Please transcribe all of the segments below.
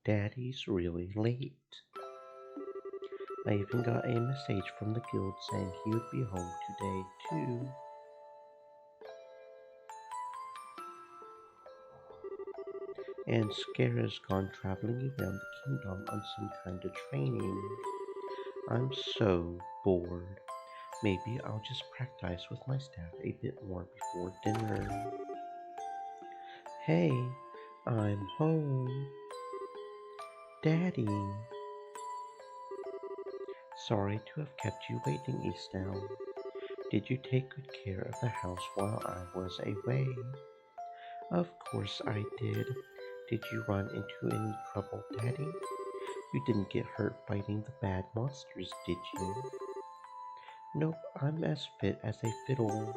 Daddy's really late. I even got a message from the guild saying he would be home today, too. And Scara's gone traveling around the kingdom on some kind of training. I'm so bored. Maybe I'll just practice with my staff a bit more before dinner. Hey, I'm home. Daddy. Sorry to have kept you waiting, Estelle. Did you take good care of the house while I was away? Of course I did. Did you run into any trouble, Daddy? You didn't get hurt fighting the bad monsters, did you? Nope, I'm as fit as a fiddle.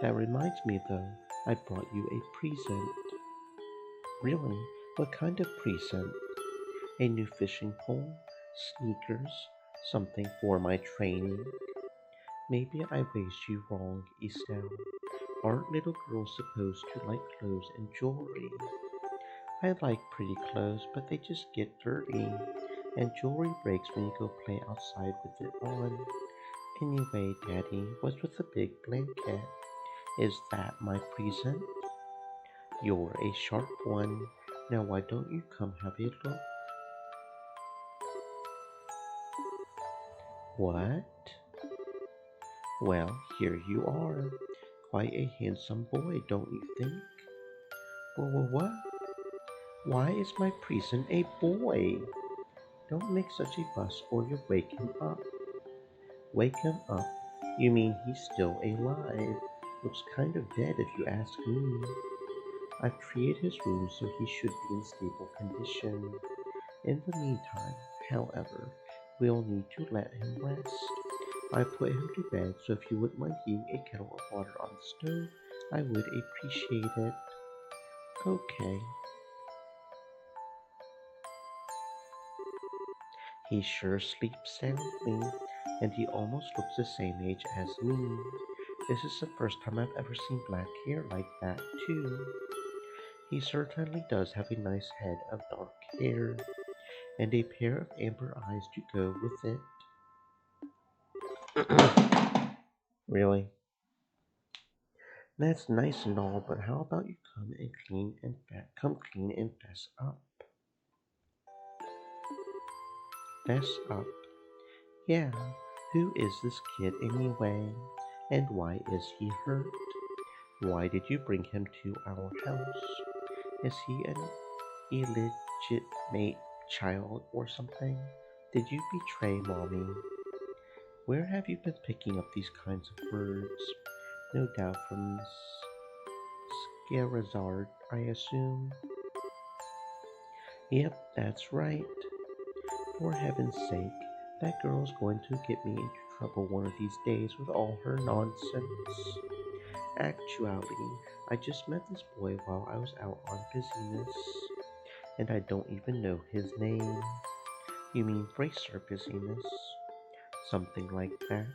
That reminds me though, I brought you a present. Really? What kind of present? A new fishing pole? Sneakers? Something for my training? Maybe I raised you wrong, Estelle. Aren't little girls supposed to like clothes and jewelry? I like pretty clothes, but they just get dirty. And jewelry breaks when you go play outside with it on. Anyway, Daddy, what's with the big blanket? Is that my present? You're a sharp one. Now why don't you come have a look? What? Well, here you are. Quite a handsome boy, don't you think? What? Why is my present a boy? Don't make such a fuss or you'll wake him up. Wake him up? You mean he's still alive? Looks kind of dead if you ask me. I've treated his wounds so he should be in stable condition. In the meantime, however, we'll need to let him rest. I put him to bed, so if you wouldn't mind heating a kettle of water on the stove, I would appreciate it. Okay. He sure sleeps soundly, and he almost looks the same age as me. This is the first time I've ever seen black hair like that, too. He certainly does have a nice head of dark hair, and a pair of amber eyes to go with it. Really? That's nice and all, but how about you come clean and fess up? Fess up? Yeah, who is this kid anyway? And why is he hurt? Why did you bring him to our house? Is he an illegitimate child or something? Did you betray mommy? Where have you been picking up these kinds of words? No doubt from Scarazard, I assume. Yep, that's right. For heaven's sake, that girl's going to get me into trouble one of these days with all her nonsense. Actually, I just met this boy while I was out on business, and I don't even know his name. You mean bracer busyness? Something like that.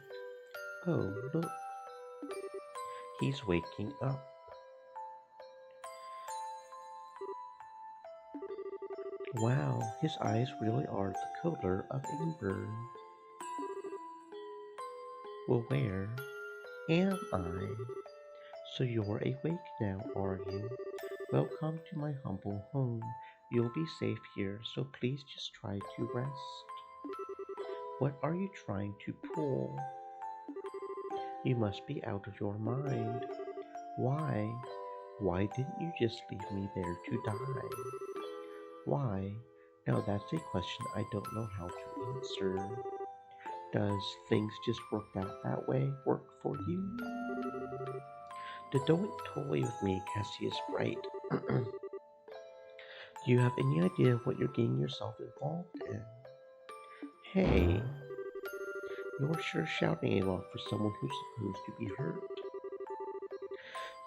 Oh, look, he's waking up. Wow, his eyes really are the color of amber. Well, where am I? So you're awake now, are you? Welcome to my humble home. You'll be safe here, so please just try to rest. What are you trying to pull? You must be out of your mind. Why? Why didn't you just leave me there to die? Why? Now that's a question I don't know how to answer. Does things just work out that way work for you? Don't toy with me, Cassius Bright. Do you have any idea what you're getting yourself involved in? Hey, you're sure shouting a lot for someone who's supposed to be hurt.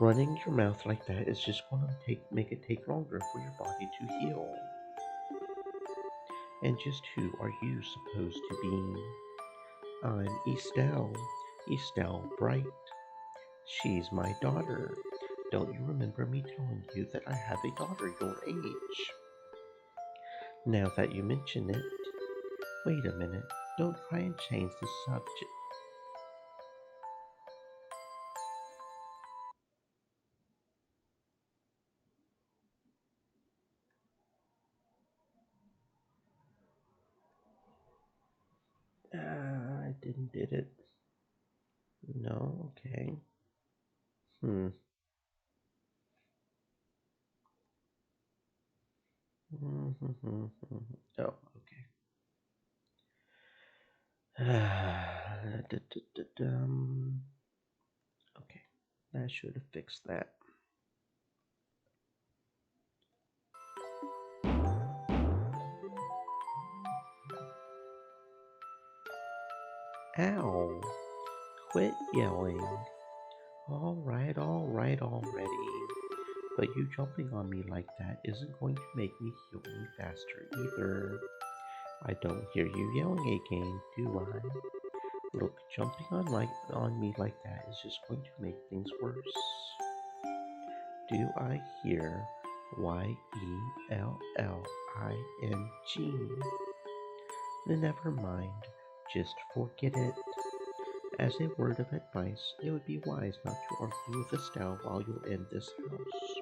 Running your mouth like that is just going to make it take longer for your body to heal. And just who are you supposed to be? I'm Estelle, Estelle Bright. She's my daughter. Don't you remember me telling you that I have a daughter your age? Now that you mention it, wait a minute, don't try and change the subject. I didn't did it. No, okay. Hmm. Oh, okay. Okay, that should have fixed that. Ow! Quit yelling. All right already. But you jumping on me like that isn't going to make me heal any faster either. I don't hear you yelling again, do I? Look, jumping on me like that is just going to make things worse. Do I hear YELLING? Then never mind, just forget it. As a word of advice, it would be wise not to argue with Estelle while you're in this house.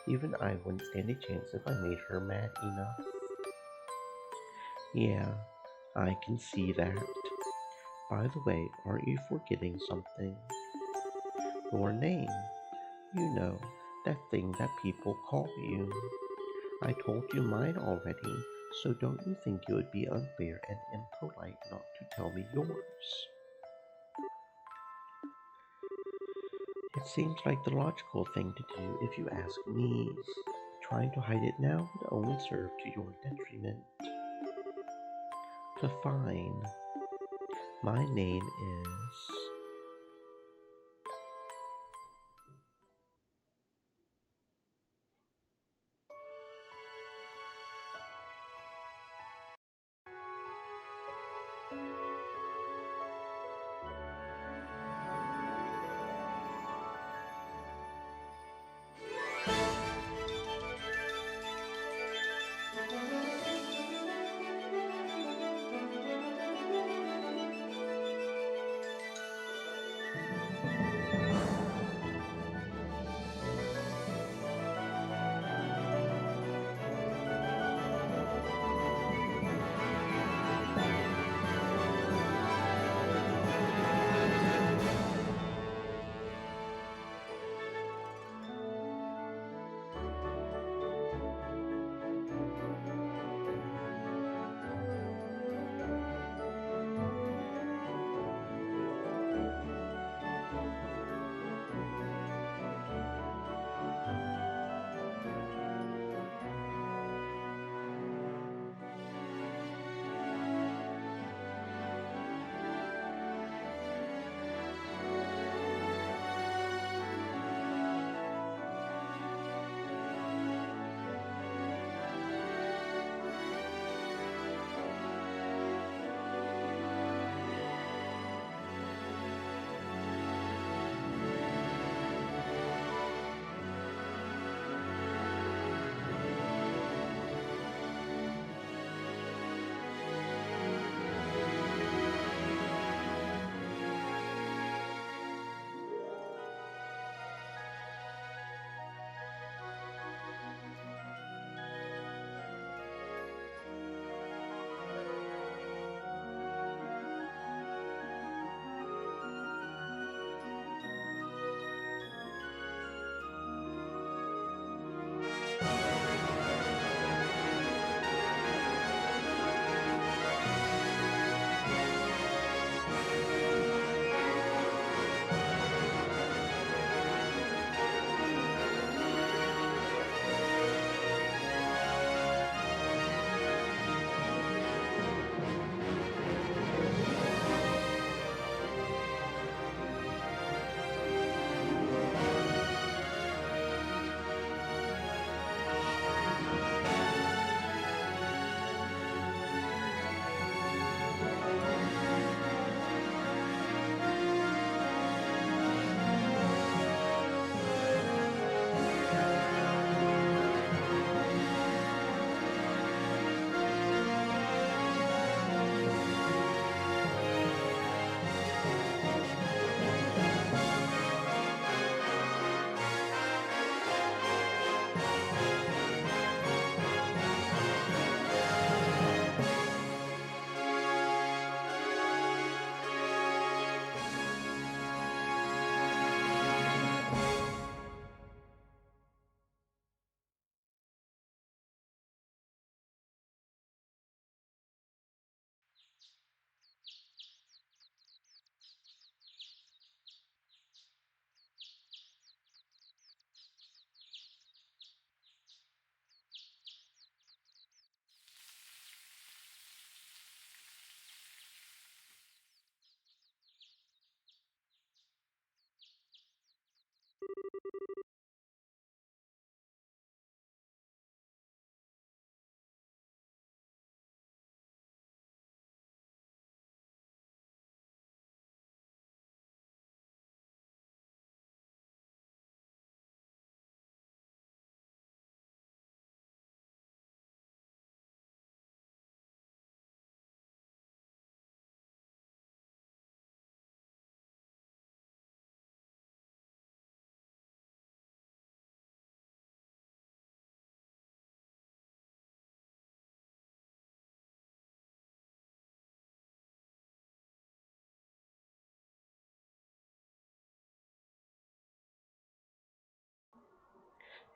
Even I wouldn't stand a chance if I made her mad enough. Yeah, I can see that. By the way, aren't you forgetting something? Your name. You know, that thing that people call you. I told you mine already, so don't you think it would be unfair and impolite not to tell me yours? It seems like the logical thing to do if you ask me. Trying to hide it now would only serve to your detriment. Fine. My name is...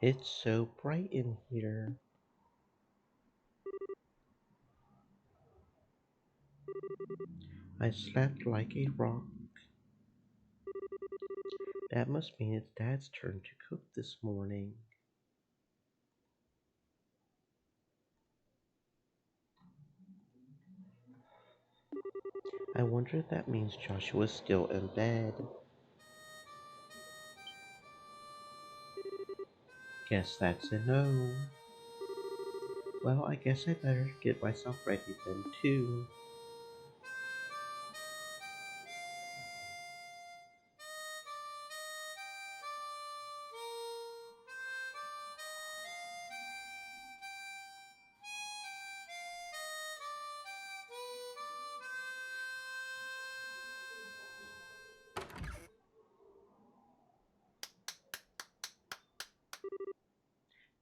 It's so bright in here. I slept like a rock. That must mean it's Dad's turn to cook this morning. I wonder if that means Joshua's still in bed. Guess that's a no. Well, I guess I better get myself ready then, too.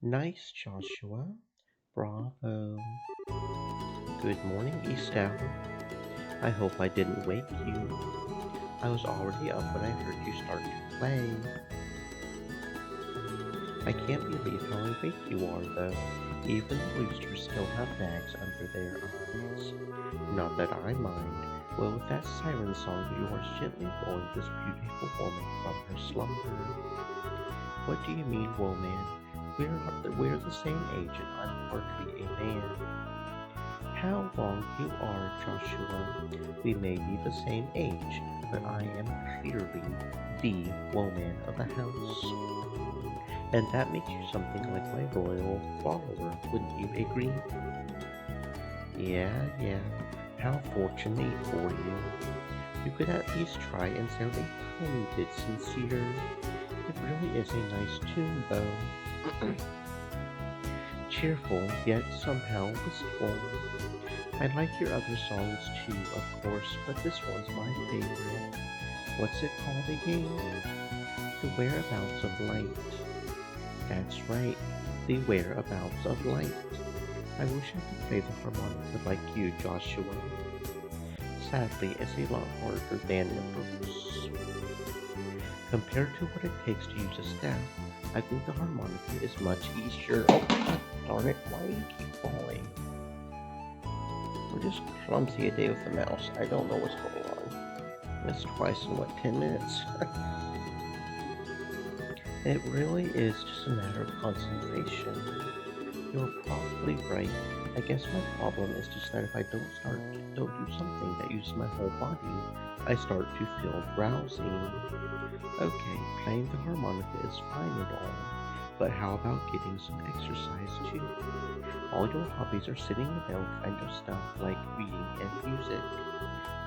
Nice, Joshua. Bravo. Good morning, Estelle. I hope I didn't wake you. I was already up when I heard you start to play. I can't believe how awake you are, though. Even the roosters still have bags under their eyes. Not that I mind. Well, with that siren song, you are gently blowing this beautiful woman from her slumber. What do you mean, woman? We're the same age, and I'm hardly a man. How wrong you are, Joshua. We may be the same age, but I am clearly the woman of the house. And that makes you something like my loyal follower, wouldn't you agree? Yeah. How fortunate for you. You could at least try and sound a tiny bit sincere. It really is a nice tune, though. Cheerful, yet somehow wistful. I like your other songs too, of course, but this one's my favorite. What's it called again? The Whereabouts of Light. That's right, the Whereabouts of Light. I wish I could play the harmonica like you, Joshua. Sadly, it's a lot harder than it looks. Compared to what it takes to use a staff, I think the harmonica is much easier. Oh, God darn it, why do you keep falling? We're just clumsy a day with the mouse. I don't know what's going on. Missed twice in, 10 minutes? It really is just a matter of concentration. You're probably right. I guess my problem is just that if I don't do something that uses my whole body, I start to feel drowsy. Okay, playing the harmonica is fine and all, but how about getting some exercise too? All your hobbies are sitting around kind of stuff like reading and music.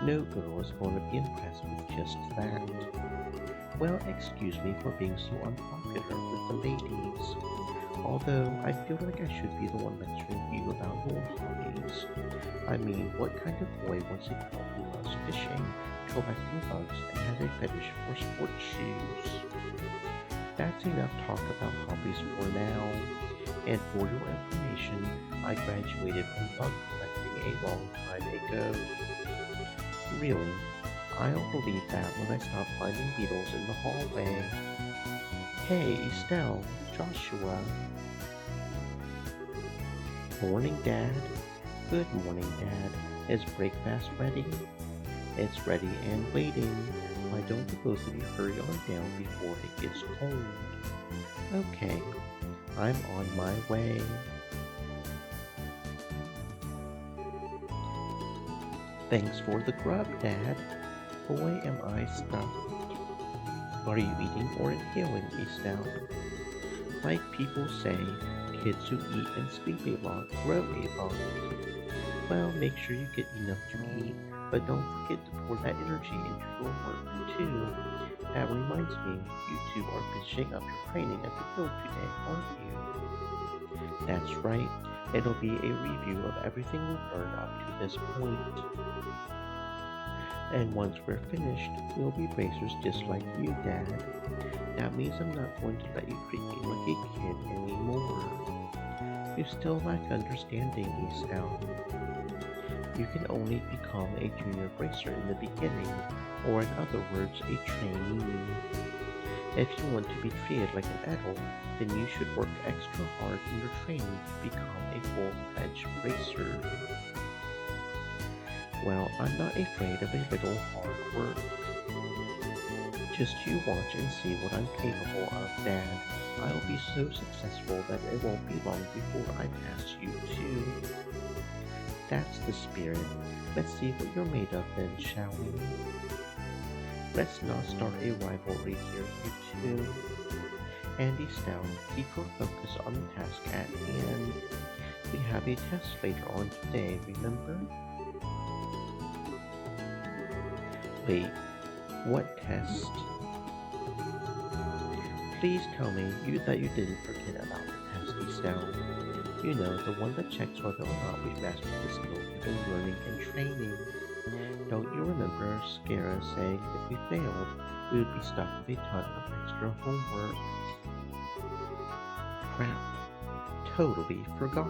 No girl is going to be impressed with just that. Well, excuse me for being so unpopular with the ladies. Although, I feel like I should be the one lecturing you about your hobbies. I mean, what kind of boy wants a girl who loves fishing, collecting bugs, and has a fetish for sports shoes? That's enough talk about hobbies for now. And for your information, I graduated from bug collecting a long time ago. Really? I'll believe that when I stop finding beetles in the hallway. Hey, Estelle, Joshua. Morning, Dad. Good morning, Dad. Is breakfast ready? It's ready and waiting. Why don't the both of you hurry on down before it gets cold? Okay, I'm on my way. Thanks for the grub, Dad. Boy, am I stuffed. Are you eating or inhaling, Estelle? Like people say, kids who eat and sleep a lot grow a lot. Well, make sure you get enough to eat, but don't forget to pour that energy into your work, too. That reminds me, you two are finishing up your training at the guild today, aren't you? That's right. It'll be a review of everything we've learned up to this point. And once we're finished, we'll be racers just like you, Dad. That means I'm not going to let you treat me like a kid anymore. You still lack understanding, Estelle. You can only become a junior racer in the beginning, or in other words, a trainee. If you want to be treated like an adult, then you should work extra hard in your training to become a full-fledged racer. Well, I'm not afraid of a little hard work. Just you watch and see what I'm capable of, Dad. I'll be so successful that it won't be long before I pass you too. That's the spirit. Let's see what you're made of then, shall we? Let's not start a rivalry here, you two. Andy Stout, keep your focus on the task at hand. We have a test later on today, remember? Wait, what test? Please tell me that you didn't forget about the test, Estelle. You know, the one that checks whether or not we've mastered the skill we've been learning and training. Don't you remember Scara saying if we failed, we would be stuck with a ton of extra homework? Crap. Totally forgot.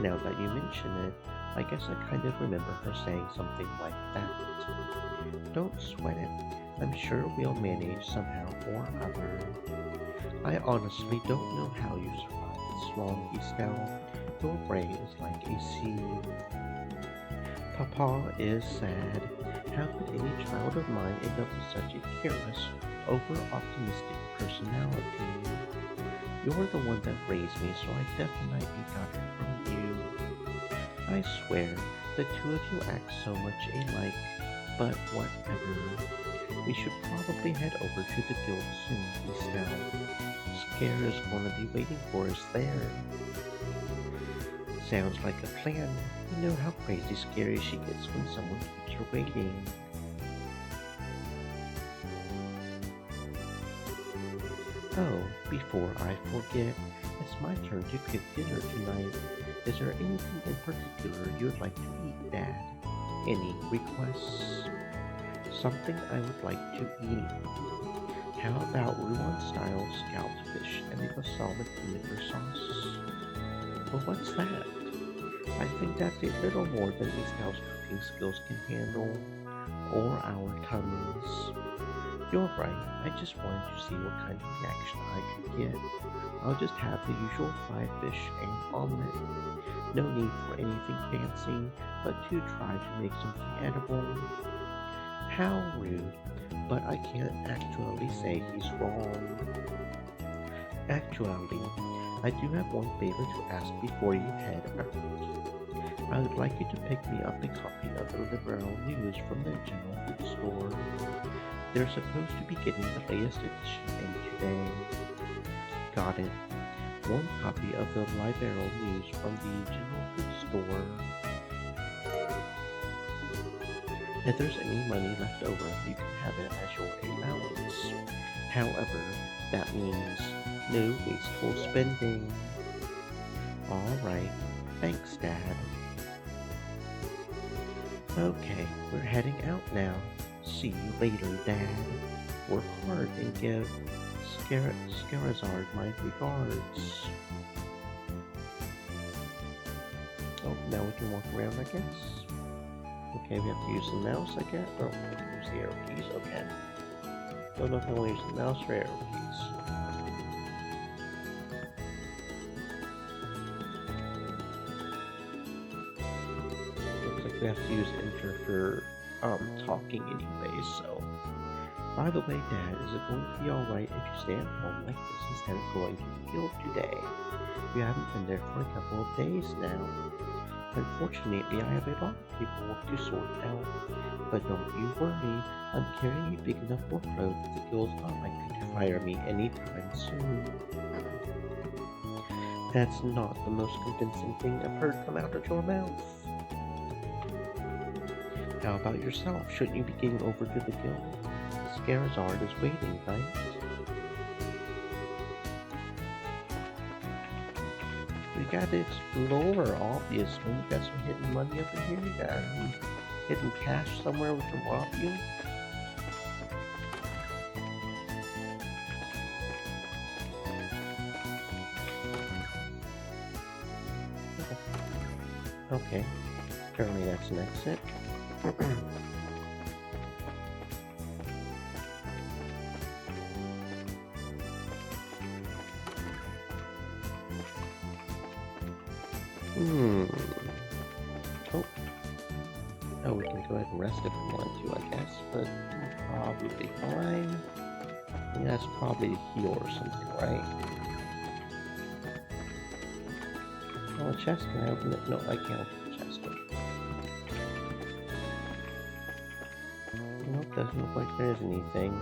Now that you mention it, I guess I kind of remember her saying something like that. Don't sweat it. I'm sure we'll manage somehow or other. I honestly don't know how you survived this long, Estelle. Your brain is like a sieve. Papa is sad. How could any child of mine end up with such a careless, over-optimistic personality? You're the one that raised me, so I definitely got it from you. I swear, the two of you act so much alike, but whatever. We should probably head over to the guild soon, Estelle. Scara's gonna be waiting for us there. Sounds like a plan. You know how crazy scary she gets when someone keeps her waiting. Oh, before I forget, it's my turn to cook dinner tonight. Is there anything in particular you'd like to eat, Dad? Any requests? Something I would like to eat. How about Rouen-style scalloped fish and a balsamic vinegar sauce? Well, what's that? I think that's a little more than Estelle's cooking skills can handle, or our tummies. You're right, I just wanted to see what kind of reaction I could get. I'll just have the usual fried fish and omelet. No need for anything fancy, but to try to make something edible. How rude, but I can't actually say he's wrong. Actually, I do have one favor to ask before you head out. I would like you to pick me up a copy of the Liberal News from the General Food Store. They're supposed to be getting the latest edition in today. Got it. One copy of the Liberal News from the General Food Store. If there's any money left over, you can have it as your allowance. However, that means no wasteful spending. Alright, thanks, Dad. Okay, we're heading out now. See you later, Dad. Work hard and give Scarazard my regards. Oh, now we can walk around, I guess. Okay, we have to use the mouse, I guess. Oh, use the arrow keys, okay. Don't know if I want to use the mouse or arrow keys. Looks like we have to use enter for talking anyway, so. By the way, Dad, is it going to be alright if you stay at home like this instead of going to the guild today? We haven't been there for a couple of days now. Unfortunately, I have a lot of paperwork to sort out, but don't you worry, I'm carrying a big enough workload that the guild's not likely to fire me anytime soon. That's not the most convincing thing I've heard come out of your mouth. How about yourself? Shouldn't you be getting over to the guild? Scarazard is waiting, right? We gotta explore, obviously. You got some hidden money up in here? You got any hidden cash somewhere we can rob you? Okay. Apparently that's an exit. can rest if you want to, I guess, but probably fine. And that's probably a heal or something, right? Oh, a chest, can I open it? No, I can't open the chest. Nope, doesn't look like there is anything.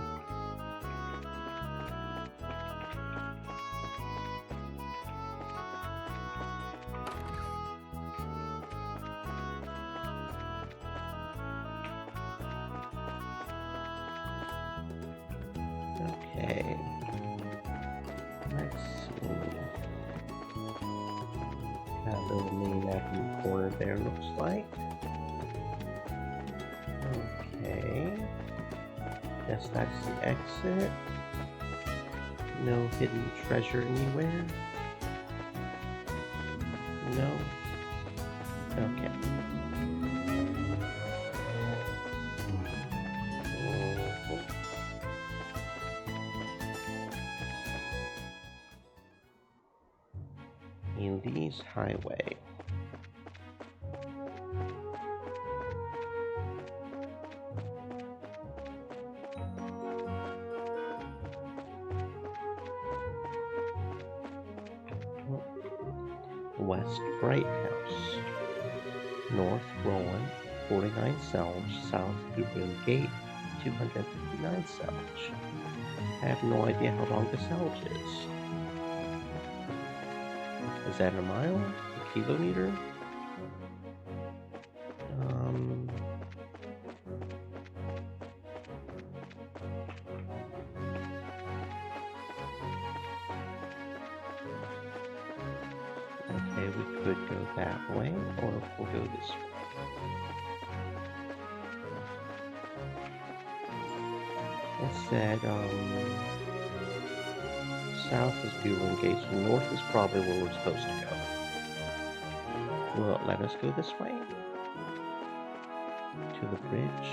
Okay. Let's see. Got a little mini map in the corner there, looks like. Okay. Guess that's the exit. No hidden treasure anywhere. No. Okay. Elise Highway. West Bright House. North Rowan, 49 Selge, South Goodwin Gate, 259 Selge. I have no idea how long the Selge is. Is that a mile? A kilometer? Okay, we could go that way, or we'll go this way. It said, south is Goodwin Gate, so north is probably where we're supposed to go. Will it let us go this way? To the bridge?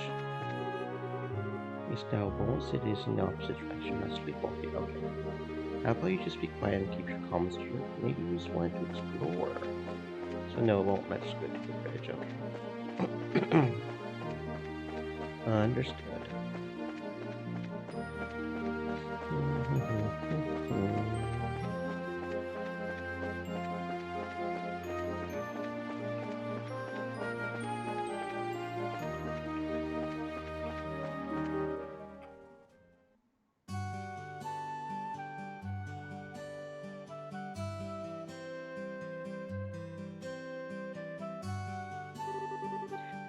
East Albon City is in the opposite direction. Must be walking. Okay. How about you just be quiet and keep your comms straight? Maybe we just wanted to explore. So no, it won't let us go to the bridge. Okay. Understood.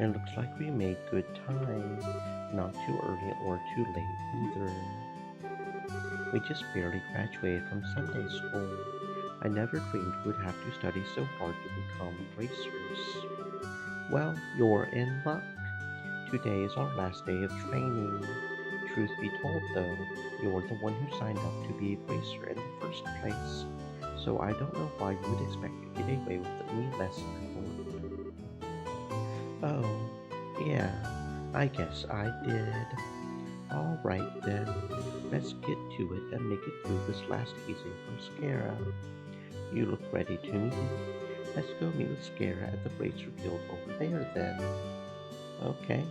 It looks like we made good time. Not too early or too late either. We just barely graduated from Sunday school. I never dreamed we would have to study so hard to become bracers. Well, you're in luck. Today is our last day of training. Truth be told though, you're the one who signed up to be a bracer in the first place. So I don't know why you would expect to get away with any lesson. Oh, yeah, I guess I did. Alright then, let's get to it and make it through this last hazing from Scara. You look ready to meet. Let's go meet with Scara at the Bracer Guild over there then. Okay.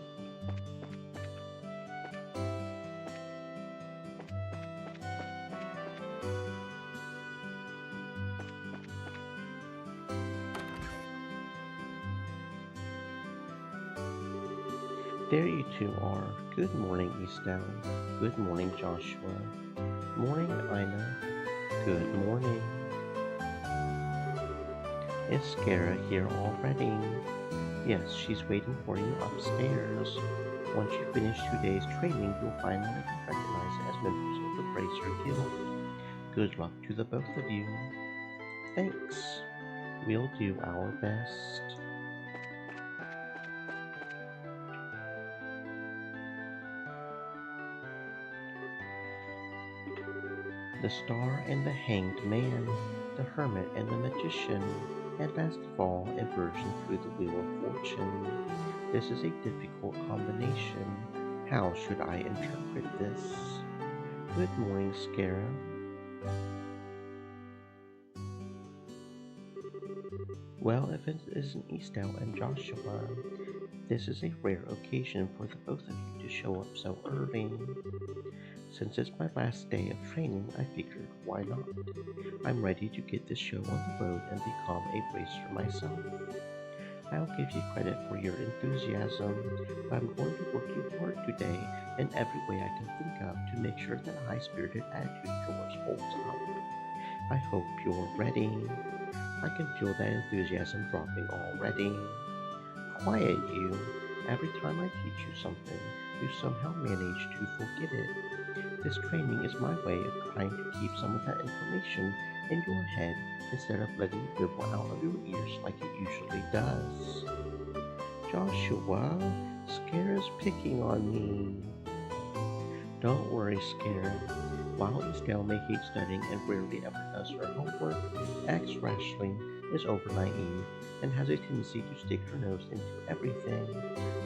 There you two are. Good morning, Eastdown. Good morning, Joshua. Morning, Ina. Good morning. Is Scara here already? Yes, she's waiting for you upstairs. Once you finish 2 days training, you'll finally be recognized as members of the Bracer Guild. Good luck to the both of you. Thanks. We'll do our best. The Star and the Hanged Man, the Hermit and the Magician, and last of all, inversion through the Wheel of Fortune. This is a difficult combination. How should I interpret this? Good morning, Scara. Well, if it isn't Eastdown and Joshua, This is a rare occasion for the both of you to show up so early. Since it's my last day of training, I figured, why not? I'm ready to get this show on the road and become a racer myself. I'll give you credit for your enthusiasm, but I'm going to work you hard today in every way I can think of to make sure that high-spirited attitude of yours holds up. I hope you're ready. I can feel that enthusiasm dropping already. Quiet, you. Every time I teach you something, you somehow manage to forget it. This training is my way of trying to keep some of that information in your head instead of letting it dribble out of your ears like it usually does. Joshua, Scare is picking on me. Don't worry, Scare. While Estelle may hate studying and rarely ever does her homework, acts rashly, is over naive, and has a tendency to stick her nose into everything.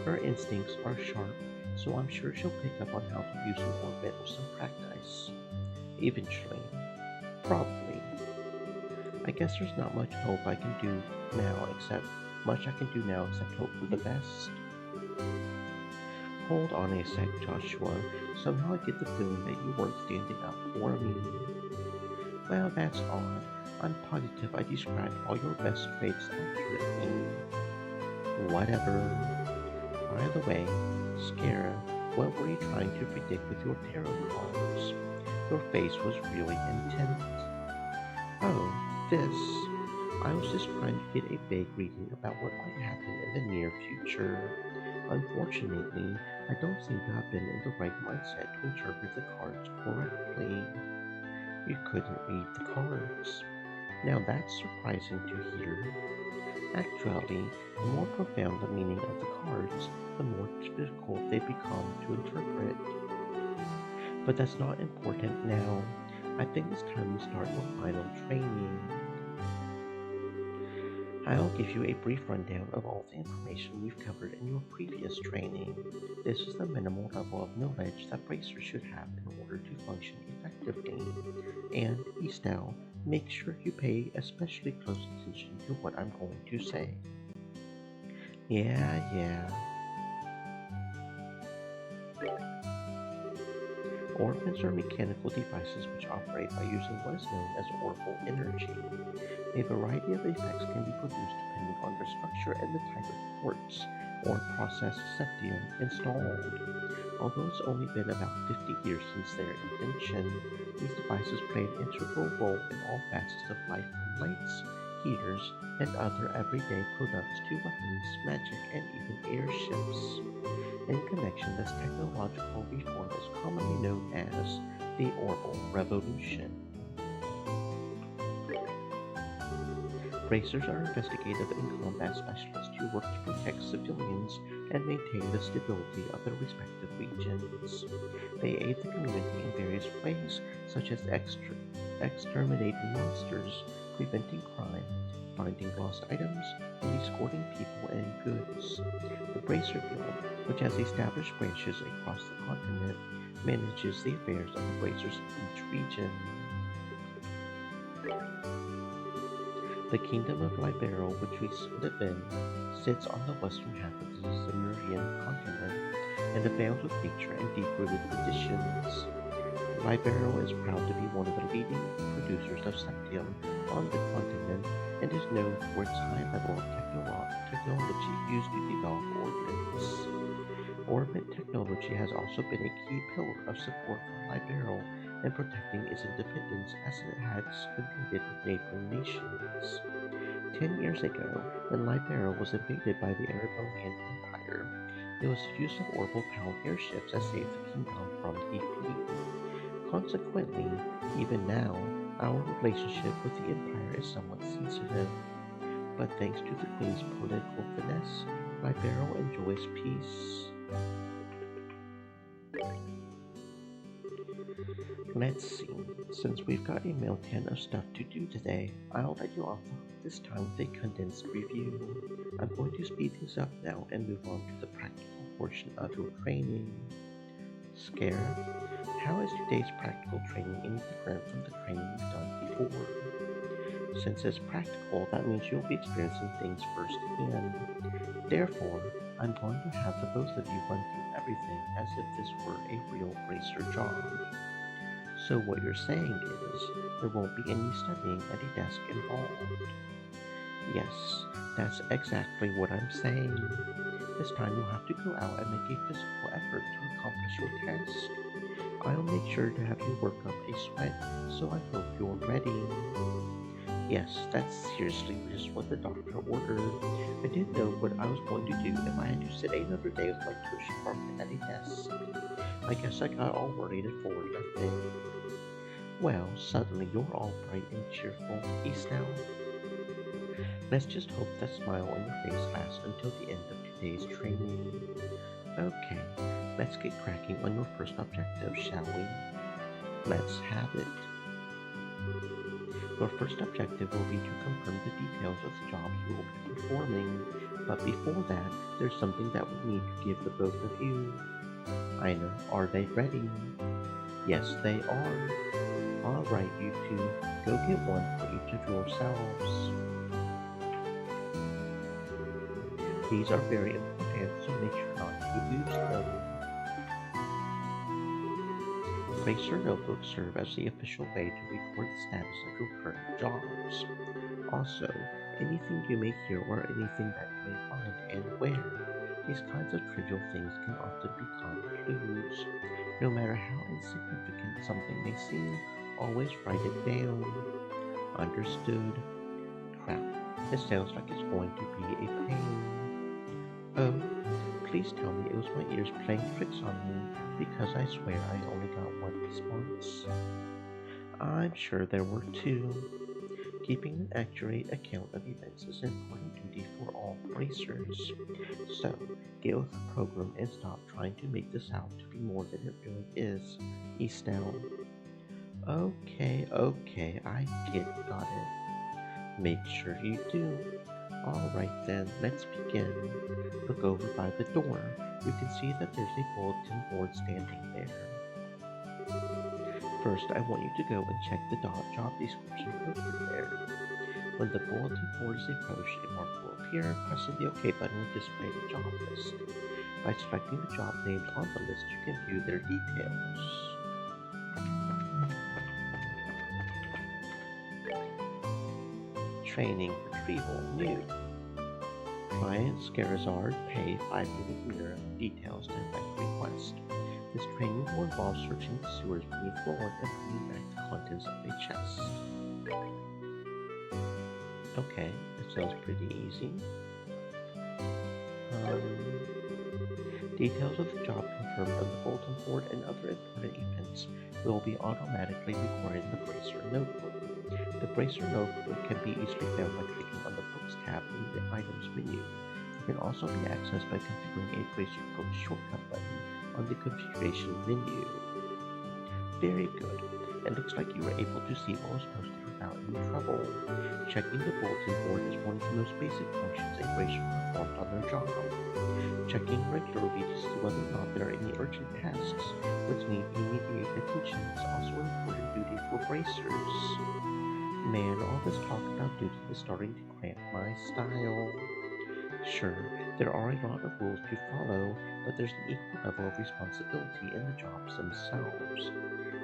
Her instincts are sharp, so I'm sure she'll pick up on how to use an orbit with some practice. Eventually. Probably. I guess there's not much hope I can do now except hope for the best. Hold on a sec, Joshua. Somehow I get the feeling that you weren't standing up for me. Well, that's odd. I'm positive I described all your best traits accurately. Whatever. By the way, Scara, what were you trying to predict with your tarot cards? Your face was really intent. Oh, this. I was just trying to get a vague reading about what might happen in the near future. Unfortunately, I don't seem to have been in the right mindset to interpret the cards correctly. You couldn't read the cards. Now that's surprising to hear. Actually, the more profound the meaning of the cards, the more difficult they become to interpret. But that's not important now. I think it's time to start your final training. I'll give you a brief rundown of all the information we've covered in your previous training. This is the minimal level of knowledge that bracers should have in order to function effectively. And, Estelle, make sure you pay especially close attention to what I'm going to say. Yeah. Orbits are mechanical devices which operate by using what is known as orbal energy. A variety of effects can be produced depending on the structure and the type of quartz or process septium installed. Although it's only been about 50 years since their invention, these devices play an integral role in all facets of life from lights, heaters, and other everyday products to weapons, magic, and even airships. In connection, this technological reform is commonly known as the Orbal Revolution. Bracers are investigative and combat specialists who work to protect civilians and maintain the stability of their respective regions. They aid the community in various ways, such as exterminating monsters, preventing crime, finding lost items, and escorting people and goods. The Bracer Guild, which has established branches across the continent, manages the affairs of the bracers of each region. The Kingdom of Libero, which we live in, sits on the western half of the Zemurian continent and abounds with nature and deep-rooted traditions. Libero is proud to be one of the leading producers of septium on the continent and is known for its high level of technology used to develop orbits. Orbit technology has also been a key pillar of support for Libero in protecting its independence as it has competed with neighboring nations. 10 years ago, when Libero was invaded by the Erebonian Empire, it was the use of orbital-powered airships that saved the kingdom from defeat. Consequently, even now, our relationship with the Empire is somewhat sensitive. But thanks to the Queen's political finesse, Libero enjoys peace. Let's see, since we've got a mountain of stuff to do today, I'll let you off this time with a condensed review. I'm going to speed things up now and move on to the practical portion of your training. Scarab, how is today's practical training any different from the training you've done before? Since it's practical, that means you'll be experiencing things firsthand. Therefore, I'm going to have the both of you run through everything as if this were a real bracer job. So what you're saying is, there won't be any studying at a desk involved. Yes, that's exactly what I'm saying. This time you'll have to go out and make a physical effort to accomplish your task. I'll make sure to have you work up a sweat, so I hope you're ready. Yes, that's seriously just what the doctor ordered. I didn't know what I was going to do if I had to sit another day with my toe sharpened at a desk. I guess I got all worried and forward nothing. Well, suddenly you're all bright and cheerful, Estelle. Let's just hope that smile on your face lasts until the end of today's training. Okay, let's get cracking on your first objective, shall we? Let's have it. Your first objective will be to confirm the details of the jobs you will be performing, but before that, there's something that we need to give the both of you. Ina, are they ready? Yes, they are. Alright, you two, go get one for each of yourselves. These are very important, so make sure not to lose them. Bracer notebooks serve as the official way to record the status of your current jobs. Also, anything you may hear or anything that you may find and where. These kinds of trivial things can often become clues. No matter how insignificant something may seem, always write it down. Understood? Crap, it sounds like it's going to be a pain. Oh, please tell me it was my ears playing tricks on me, because I swear I only got one response. I'm sure there were two. Keeping an accurate account of events is an important duty for all bracers. So, get with the program and stop trying to make this out to be more than it really is, Estelle. Okay, I got it. Make sure you do. Alright then, let's begin. Look over by the door. You can see that there's a bulletin board standing there. First, I want you to go and check the job description posted there. When the bulletin board is approached, a mark will appear. Pressing the OK button will display the job list. By selecting the job names on the list, you can view their details. Training Retrieval New. Client Scarizard, pay 5 million lira, details direct request. This training will involve searching the sewers beneath Lord and bringing back the contents of a chest. Okay, that sounds pretty easy. Details of the job confirmed on the bulletin board and other important events will be automatically recorded in the Bracer Notebook. The Bracer Notebook can be easily found by clicking on the Books tab in the Items menu. It can also be accessed by configuring a Bracer Book shortcut button on the Configuration menu. Very good. It looks like you were able to see what was posted without any trouble. Checking the bulletin board is one of the most basic functions a Bracer performed on their job. Checking regularly to see whether or not there are any urgent tasks which need immediate attention is also an important duty for Bracers. Man, all this talk about duty is starting to cramp my style. Sure, there are a lot of rules to follow, but there's an equal level of responsibility in the jobs themselves.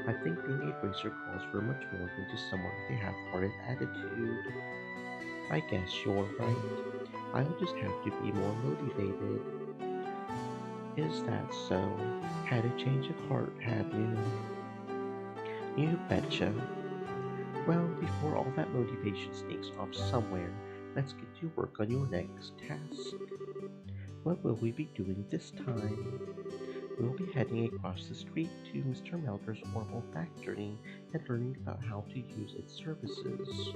I think being a bracer calls for much more than just someone with a half-hearted attitude. I guess you're right. I'll just have to be more motivated. Is that so? Had a change of heart, have you? You betcha. Well, before all that motivation sneaks off somewhere, let's get to work on your next task. What will we be doing this time? We'll be heading across the street to Mr. Melder's Orbital Factory and learning about how to use its services.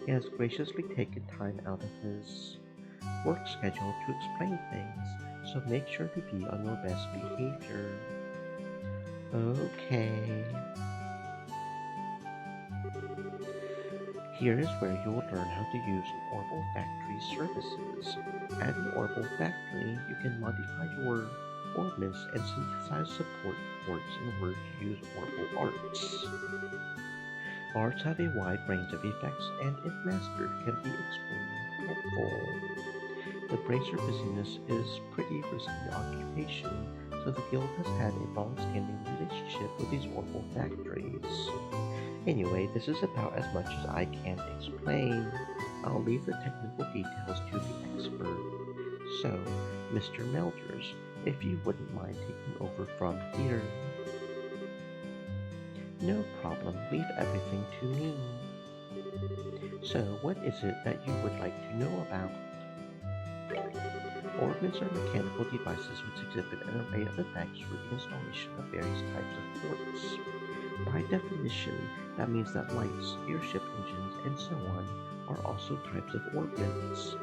He has graciously taken time out of his work schedule to explain things, so make sure to be on your best behavior. Okay. Here is where you will learn how to use an Orbital Factory's services. At an Orbital Factory, you can modify your orbits and synthesize support ports in order to use Orbital arts. Arts have a wide range of effects and, if mastered, can be extremely helpful. The bracer business is pretty risky occupation, so the guild has had a long-standing relationship with these orbital factories. Anyway, this is about as much as I can explain. I'll leave the technical details to the expert. So, Mr. Melders, if you wouldn't mind taking over from here. No problem, leave everything to me. So, what is it that you would like to know about? Organs are mechanical devices which exhibit an array of effects for the installation of various types of quartz. By definition, that means that lights, airship engines, and so on are also types of organs.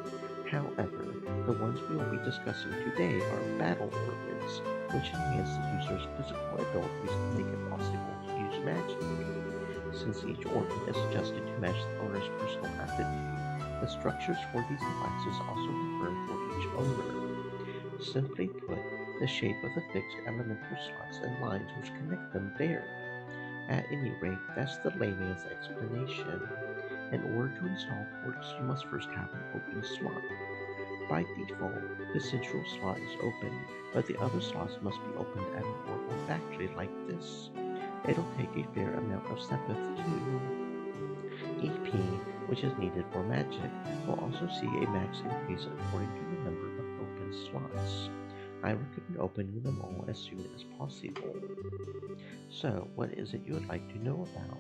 However, the ones we will be discussing today are battle organs, which enhance the user's physical abilities and make it possible to use magic. Since each organ is adjusted to match the owner's personal aptitude, the structures for these devices also differ for each owner. Simply put, the shape of the fixed elemental slots and lines which connect them vary. At any rate, that's the layman's explanation. In order to install quartz, you must first have an open slot. By default, the central slot is open, but the other slots must be opened at an orbital factory like this. It'll take a fair amount of Sepith too. EP, which is needed for magic, will also see a max increase according to the number of open slots. I recommend opening them all as soon as possible. So, what is it you would like to know about?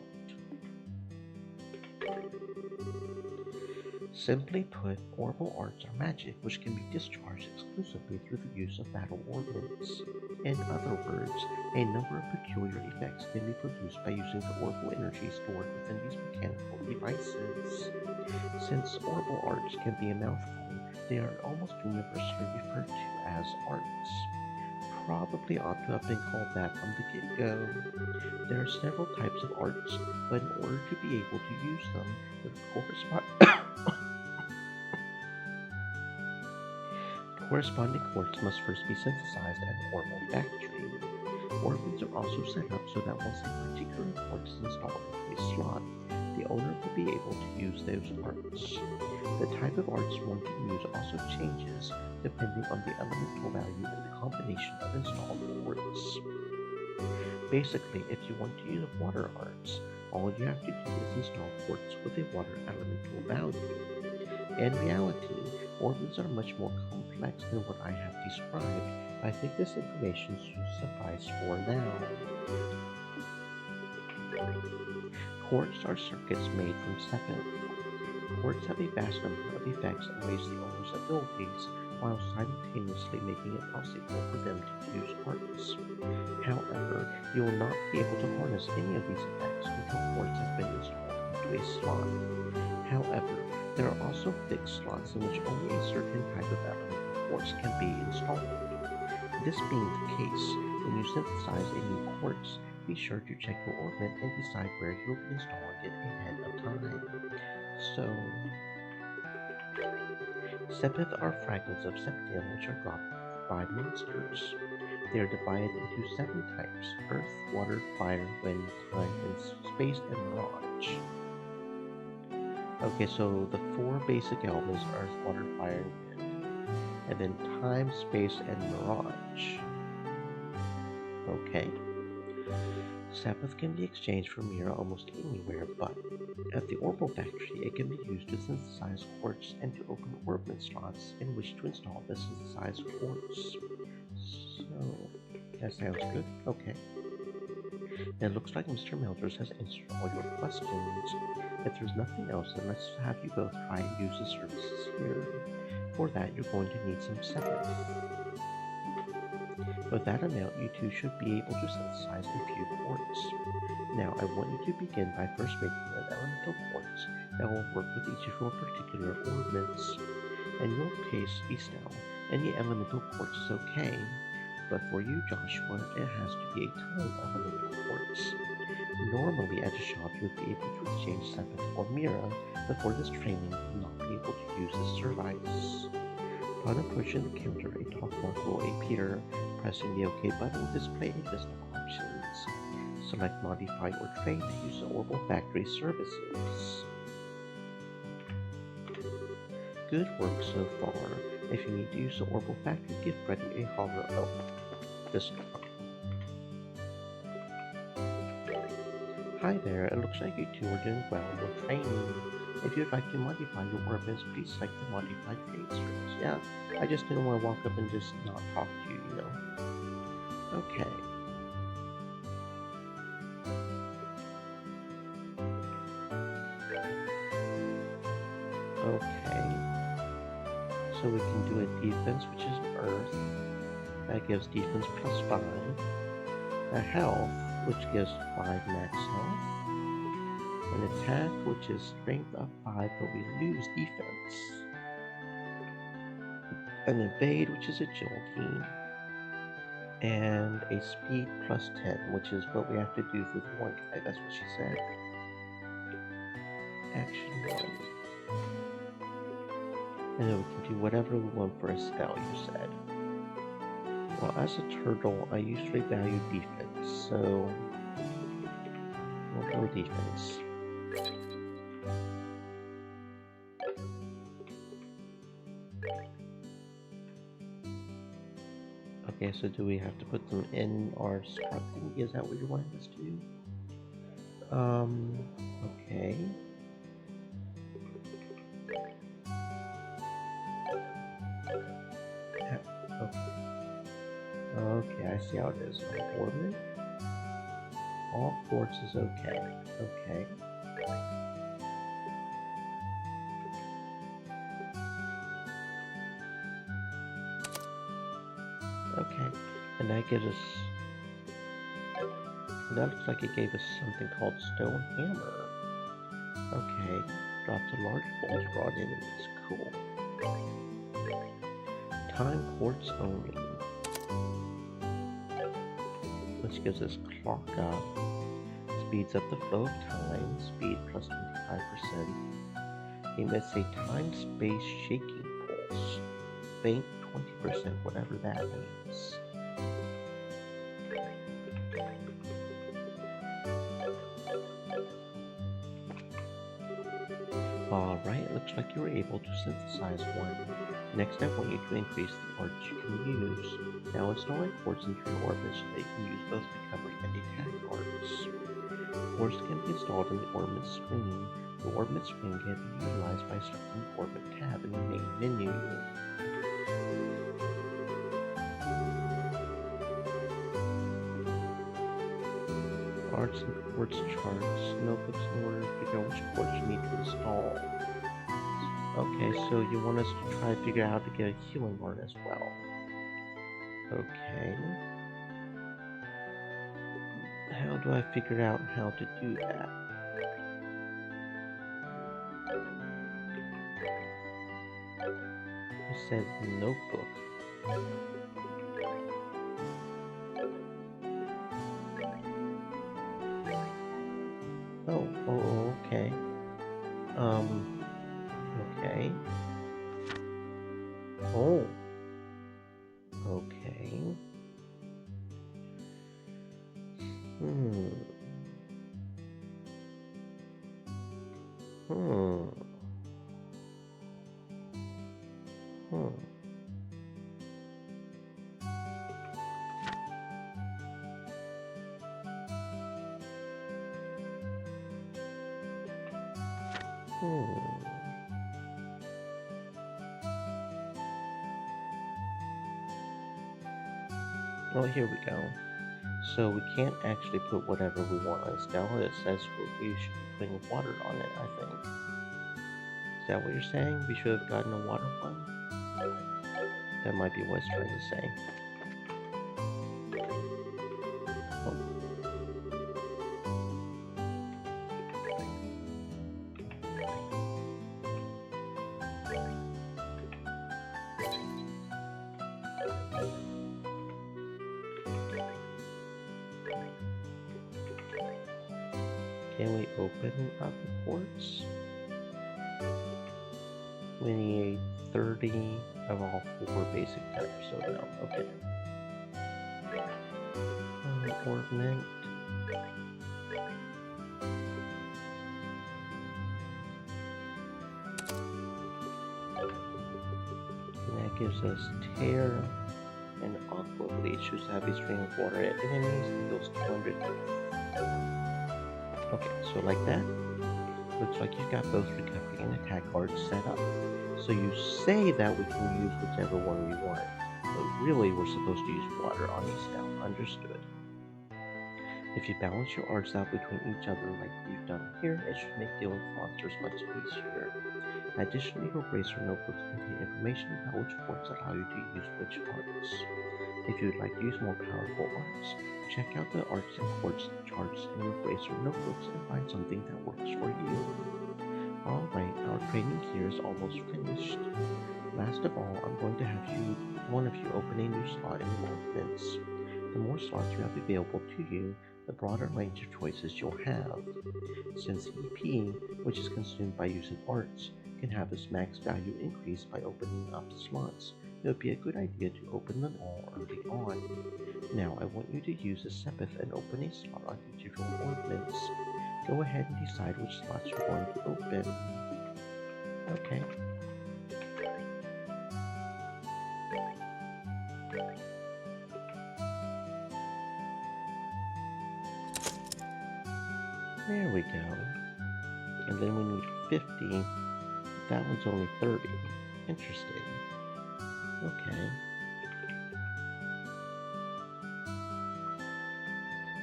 Simply put, orbital arts are magic which can be discharged exclusively through the use of battle organs. In other words, a number of peculiar effects can be produced by using the orbital energy stored within these mechanical devices. Since orbital arts can be a mouthful, they are almost universally referred to as arts. Probably ought to have been called that from the get-go. There are several types of arts, but in order to be able to use them, the corresponding quartz must first be synthesized at an orbital factory. Organs are also set up so that once a particular quartz is installed into a slot, the owner will be able to use those arts. The type of arts one can use also changes depending on the elemental value and the combination of installed quartz. Basically, if you want to use water arts, all you have to do is install quartz with a water elemental value. In reality, organs are much more complex than what I have described. I think this information should suffice for now. Quartz are circuits made from Sepith. Quartz have a vast number of effects and raise the owner's abilities, while simultaneously making it possible for them to use arts. However, you will not be able to harness any of these effects until quartz has been installed into a slot. However, there are also fixed slots in which only a certain type of elemental quartz can be installed. This being the case, when you synthesize a new quartz, be sure to check your orbit and decide where you'll be installing it ahead of time. So, Sepith are fragments of septium which are dropped by monsters. They are divided into 7 types: earth, water, fire, wind, time, and space and mirage. Okay, so the 4 basic elements are earth, water, fire, and wind. And then time, space, and mirage. Okay. Sepith can be exchanged for Mira almost anywhere, but at the orbital factory it can be used to synthesize quartz and to open orbit slots in which to install the synthesized quartz. So, that sounds good. Okay. It looks like Mr. Melders has answered all your questions. If there's nothing else, then let's have you both try and use the services here. For that, you're going to need some Sepith. With that amount, you two should be able to synthesize a few quartz. Now, I want you to begin by first making an elemental quartz that will work with each of your particular ornaments. In your case, Estelle, any elemental quartz is okay, but for you, Joshua, it has to be a time elemental quartz. Normally, at a shop, you would be able to exchange Sepith for Mira, but for this training, you will not be able to use this service. Upon approaching the counter, a talk box will appear. Pressing the OK button will display a list of options. Select Modify or Trade to use the orbital factory services. Good work so far. If you need to use the Orbital Factory, give Freddy a holler. Oh, this one. Hi there, it looks like you two are doing well in your training. If you'd like to modify your orbits, please select the modified phasers. Yeah, I just didn't want to walk up and just not talk to you, you know? Okay. Okay. So we can do a defense, which is Earth. That gives defense +5. A health, which gives 5 max health. An attack, which is strength of 5, but we lose defense. An evade, which is agility. And a speed +10, which is what we have to do for the one guy. That's what she said. Action 1. And then we can do whatever we want for a spell, you said. Well, as a turtle, I usually value defense, so we'll go defense. Okay, so do we have to put them in our spot thingy? Is that what you're wanting us to do? Okay. Okay, I see how it is. Orbit. All quartz is okay. Okay. Okay, and that gives us. That looks like it gave us something called Stone Hammer. Okay, drops a large bolt rod enemies. Cool. Time quartz only. Which gives us Clock Up. Speeds up the flow of time. Speed +25%. Emits a time-space shaking pulse. Faint 20%, whatever that means. Alright, it looks like you were able to synthesize one. Next, I want you to increase the arts you can use. Now install a quartz into your orbit so that you can use both recovery and attack arts. Quartz can be installed in the orbit screen. The orbit screen can be utilized by selecting the orbit tab in the main menu. Arts and quartz charts, notebooks in order to figure out which quartz you need to install. Okay, so you want us to try to figure out how to get a healing art as well. Okay. How do I figure out how to do that? It says notebook. Oh, okay. Okay. Oh. Okay. Hmm. Hmm. Hmm. Well, here we go. So we can't actually put whatever we want on Stella. It says we should be putting water on it, I think. Is that what you're saying? We should have gotten a water one? That might be what it's trying to say. Oh. Can we open up the quartz? We need 30 of all 4 basic types, so no. Okay. Ornament. gives us tear, and aqua bleach shows a heavy stream of water at enemies and deals 200 health. Okay, so like that, looks like you've got both recovery and attack cards set up. So you say that we can use whichever one we want, but really we're supposed to use water on these now. Understood. If you balance your arts out between each other like you've done here, it should make dealing with monsters much easier. Additionally, your bracer notebooks contain information about which quartz allow you to use which arts. If you would like to use more powerful arts, check out the arts and quartz charts in your bracer notebooks and find something that works for you. Alright, our training here is almost finished. Last of all, I'm going to have one of you open a new slot in the ordnance. The more slots you have available to you, the broader range of choices you'll have. Since EP, which is consumed by using arts, can have its max value increased by opening up slots, it would be a good idea to open them all early on. Now I want you to use a Sepith and open a slot on each of your ordnance. Go ahead and decide which slots you're going to open. Okay. There we go. And then we need 50. That one's only 30. Interesting. Okay.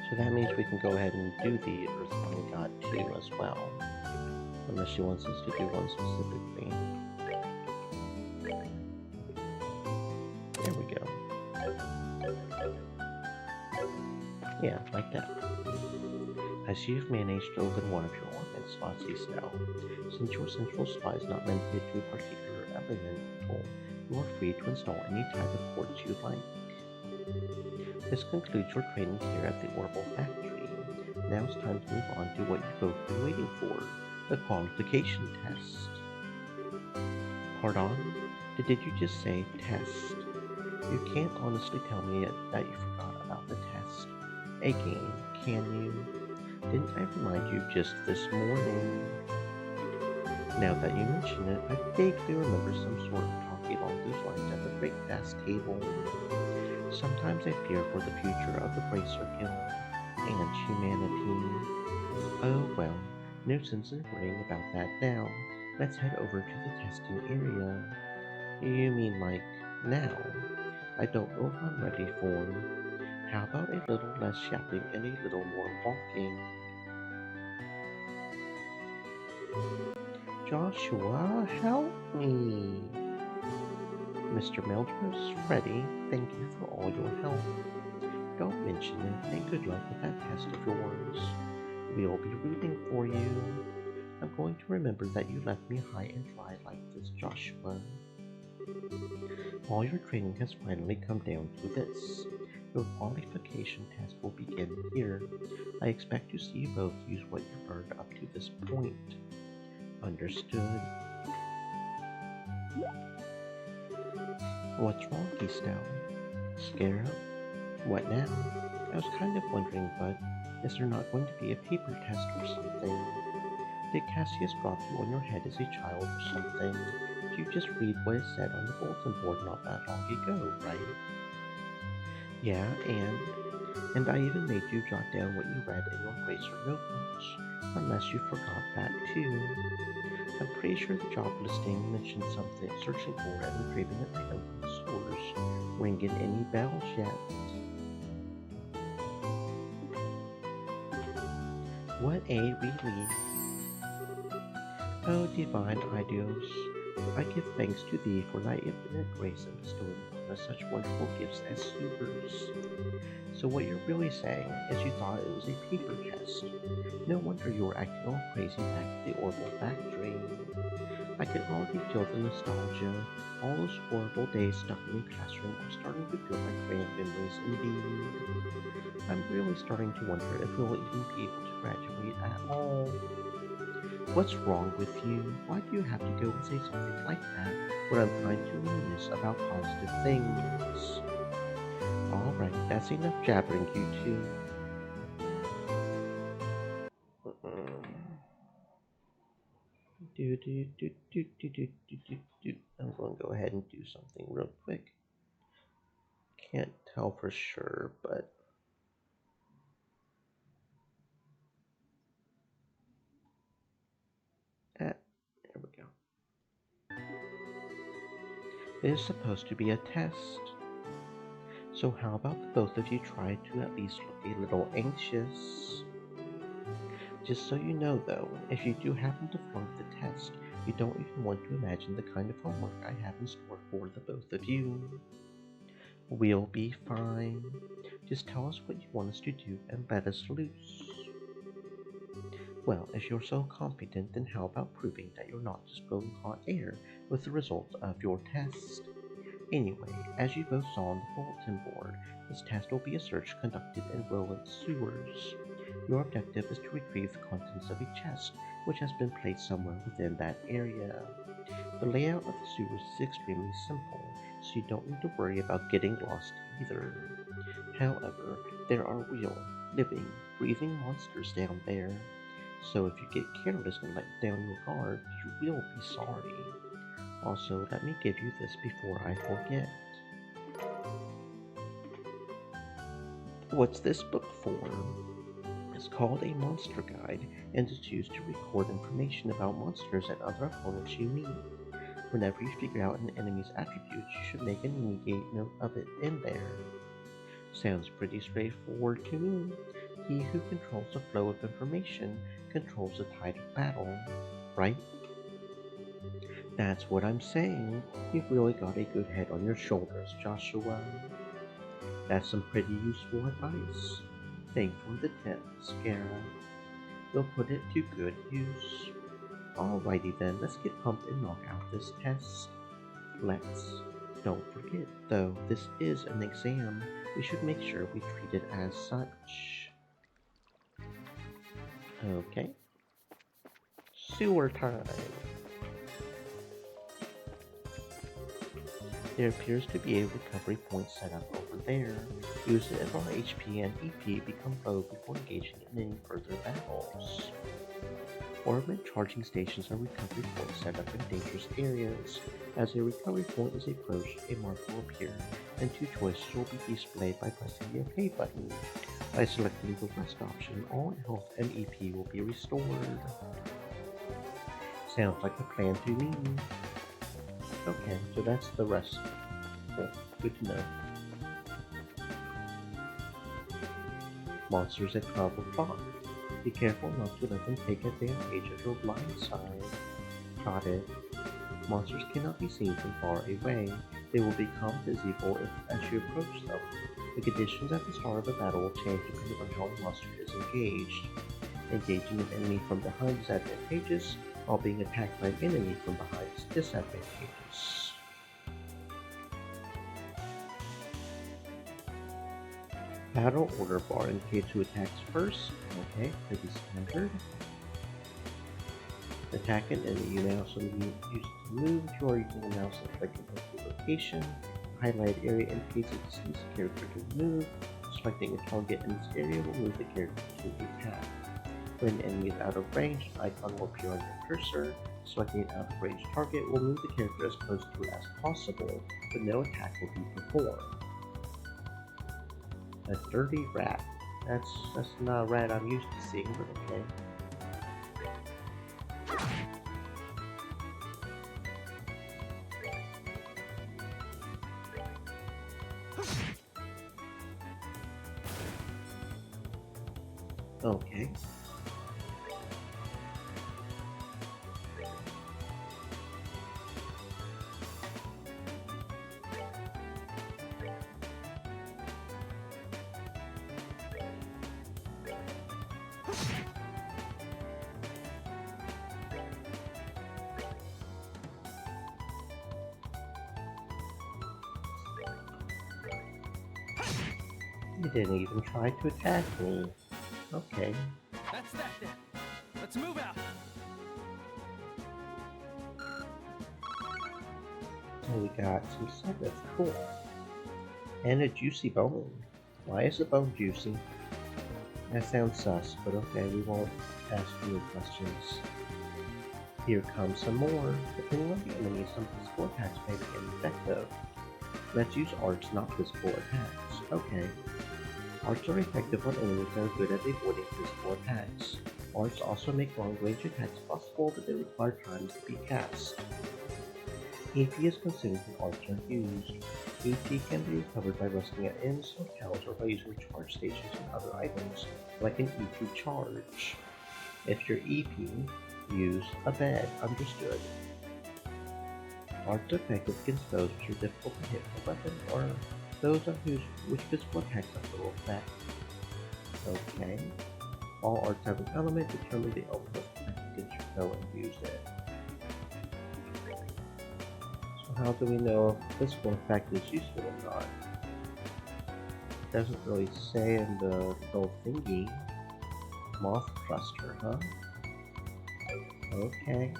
So that means we can go ahead and do the Earthbound God 2 as well. Unless she wants us to do one specifically. There we go. Yeah, like that. I see you've managed to open one of your ornament slots, Estelle. Since your central slot is not limited to a particular elemental, you are free to install any type of quartz you like. This concludes your training here at the Orbital Factory. Now it's time to move on to what you've both been waiting for, the qualification test. Pardon? Did you just say test? You can't honestly tell me that you forgot about the test. Again, can you? Didn't I remind you just this morning? Now that you mention it, I vaguely remember some sort of talking along those lines at the breakfast table. Sometimes I fear for the future of the Bracer Guild and humanity. Oh well, no sense in worrying about that now. Let's head over to the testing area. You mean like now? I don't know if I'm ready for. How about a little less yapping and a little more walking? Joshua, help me! Mr. Meldrews, Freddy, thank you for all your help. Don't mention it, and good luck with that test of yours. We'll be rooting for you. I'm going to remember that you left me high and dry like this, Joshua. All your training has finally come down to this. Your qualification test will begin here. I expect to see you both use what you've learned up to this point. Understood. What's wrong, Estelle? Scarab? What now? I was kind of wondering, but is there not going to be a paper test or something? Did Cassius drop you on your head as a child or something? You just read what is said on the bulletin board not that long ago, right? Yeah, and I even made you jot down what you read in your Bracer notebooks, unless you forgot that too. I'm pretty sure the job listing mentioned something searching for and retrieving an item from the stores. Ringing any bells yet? What a relief. Oh, divine Idios, I give thanks to thee for thy infinite grace in bestowing upon us such wonderful gifts as supers. So what you're really saying is you thought it was a paper test. No wonder you were acting all crazy back at the Orbital Factory. I can already feel the nostalgia. All those horrible days stuck in the classroom are starting to feel like grand memories indeed. I'm really starting to wonder if we'll even be able to graduate at all. What's wrong with you? Why do you have to go and say something like that when I'm trying to reminisce about positive things? Alright, that's enough jabbering, you two. Do I'm going to go ahead and do something real quick. Can't tell for sure, but there we go. It is supposed to be a test. So how about the both of you try to at least look a little anxious? Just so you know though, if you do happen to flunk the test, you don't even want to imagine the kind of homework I have in store for the both of you. We'll be fine. Just tell us what you want us to do and let us loose. Well, if you're so confident, then how about proving that you're not just blowing hot air with the results of your test? Anyway, as you both saw on the bulletin board, this test will be a search conducted in Roland's sewers. Your objective is to retrieve the contents of a chest, which has been placed somewhere within that area. The layout of the sewers is extremely simple, so you don't need to worry about getting lost either. However, there are real, living, breathing monsters down there. So if you get careless and let down your guard, you will be sorry. Also, let me give you this before I forget. What's this book for? It's called a monster guide, and it's used to record information about monsters and other opponents you meet. Whenever you figure out an enemy's attributes, you should make an immediate note of it in there. Sounds pretty straightforward to me. He who controls the flow of information controls the tide of battle, right? That's what I'm saying. You've really got a good head on your shoulders, Joshua. That's some pretty useful advice. Thanks for the tip, Scara. We'll put it to good use. Alrighty then, let's get pumped and knock out this test. Let's. Don't forget, though, this is an exam. We should make sure we treat it as such. Okay. Sewer time. There appears to be a recovery point set up over there. Use it if our HP and EP become low before engaging in any further battles. Orbital charging stations are recovery points set up in dangerous areas. As a recovery point is approached, a mark will appear, and two choices will be displayed by pressing the OK button. By selecting the rest option, all health and EP will be restored. Sounds like a plan to me. Okay, so that's the rest. Cool. Good to know. Monsters at 12 o'clock. Be careful not to let them take advantage of your blind side. Got it. Monsters cannot be seen from far away. They will become visible as you approach them. The conditions at the start of the battle will change depending on how the monster is engaged. Engaging an enemy from behind is advantageous, while being attacked by an enemy from behind is disadvantageous. Battle order bar indicates who attacks first. Okay, pretty standard. Attack an enemy. You may also use it to move. If you are using a mouse and clicking on the location, the highlighted area indicates a distance the character can move. Selecting a target in this area will move the character to the attack. When an enemy is out of range, an icon will appear on your cursor. Selecting an out of range target will move the character as close to it as possible, but no attack will be performed. A dirty rat. That's not a rat I'm used to seeing, but okay. Okay. You didn't even try to attack me. Okay. That's that then. Let's move out. So we got some stuff that's cool. And a juicy bone. Why is the bone juicy? That sounds sus, but okay, we won't ask you questions. Here comes some more. Depending on the enemy, some physical attacks may be ineffective. Let's use arts, not physical attacks. Okay. Arts are effective on enemies that are good at avoiding physical attacks. Arts also make long-range attacks possible, but they require time to be cast. EP is consumed when arts are used. EP can be recovered by resting at inns, hotels, or by using charge stations and other items, like an EP charge. If your EP, use a bed. Understood. Arts effective against those which are difficult to hit with a weapon, or those on which physical attacks have little effect. Okay. All arts have an element determined the ultimate effect against your foe and use it. So how do we know if physical effect is useful or not? It doesn't really say in the little thingy. Moth cluster, huh? Okay.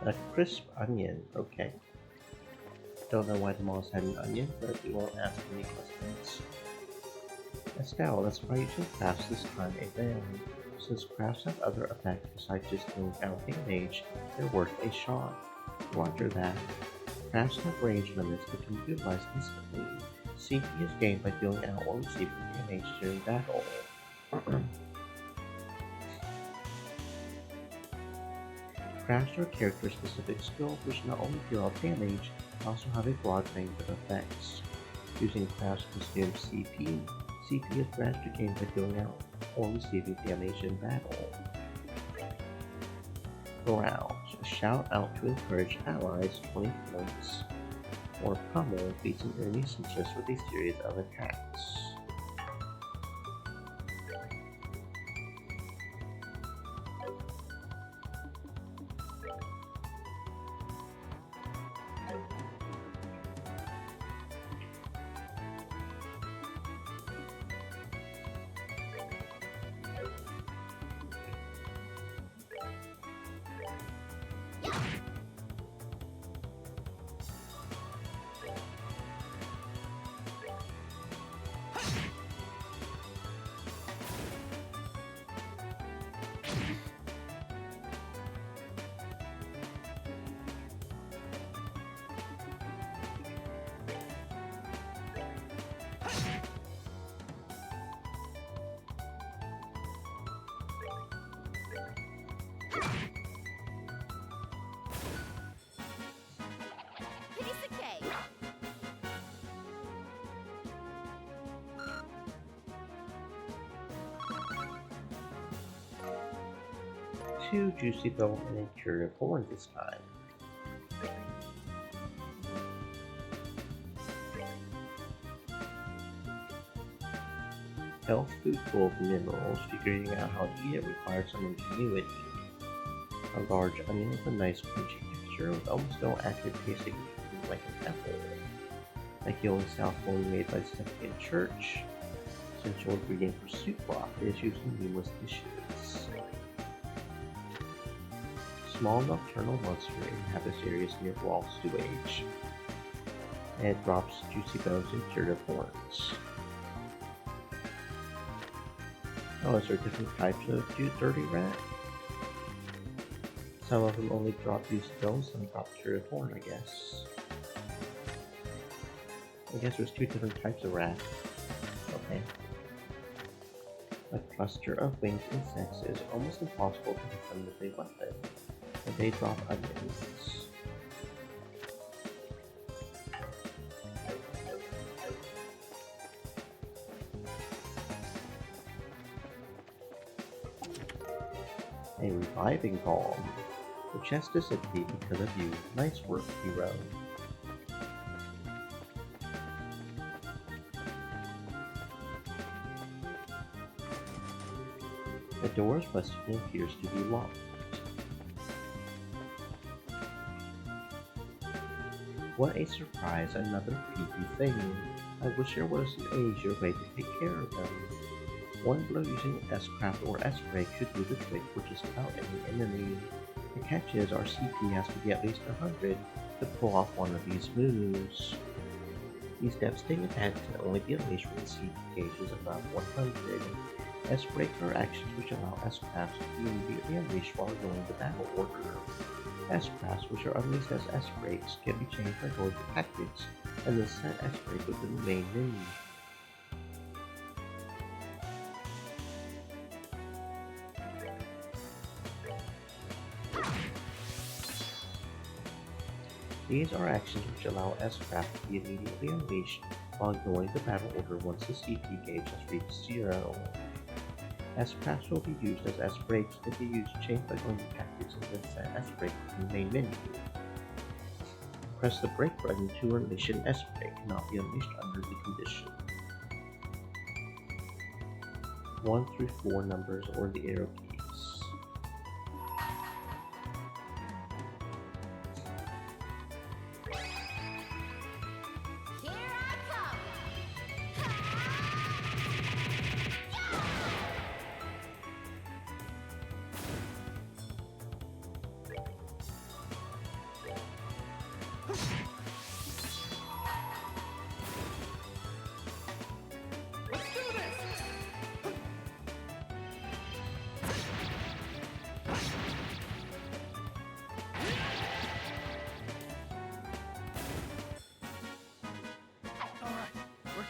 A crisp onion, okay. Don't know why the moss had an onion, but we won't ask any questions. Estelle, let's try using crafts this time again. Since crafts have other effects besides just doing out damage, they're worth a shot. Roger that. Crafts have range limits but can be utilized instantly. CP is gained by dealing out or receiving damage during battle. Crafts are character-specific skills which not only deal out damage, but also have a broad range of effects. Using crafts consumes CP. CP is gradually gained by dealing out or receiving damage in battle. Growl. Shout out to encourage allies 20 points. Or pummel beats an enemy's interest with a series of attacks. Two Juicy Belt and a Curative Horn this time. Health food full of minerals. Figuring out how to eat it requires some ingenuity. A large onion with a nice crunchy texture with almost no active tasting like an apple. Like the only South one made by Stephanie Church. Essential ingredient for soup broth is used in numerous dishes. Small nocturnal monster inhabits areas near raw sewage. And it drops juicy bones and curative horns. Oh, is there different types of dirty rat? Some of them only drop juicy bones, some drop curative horn, I guess. I guess there's two different types of rat. Okay. A cluster of winged insects is almost impossible to hit them with a weapon. And they drop onions. A reviving balm. The chest is empty because of you. Nice work, hero. The door is busted and appears to be locked. What a surprise, another creepy thing. I wish there was an easier way to take care of them. One blow using S-Craft or S-Break should do the trick, which is without any enemy. The catch is our CP has to be at least 100 to pull off one of these moves. These devastating attacks can only be unleashed when the CP gauge is above 100. S-Break are actions which allow S-Crafts to be immediately unleashed while going the battle order. S-Crafts, which are unleashed as S-Breaks, can be changed by going to Tactics and then set S-Break within the main menu. These are actions which allow S-Craft to be immediately unleashed while ignoring the battle order once the CP gauge has reached 0. S-Crafts will be used as S-Breaks if they use change by going to Tactics and then set S-Break in the main menu. Press the break button to unleash an S-Break, cannot be unleashed under the condition. 1 through 4 numbers or the arrow keys.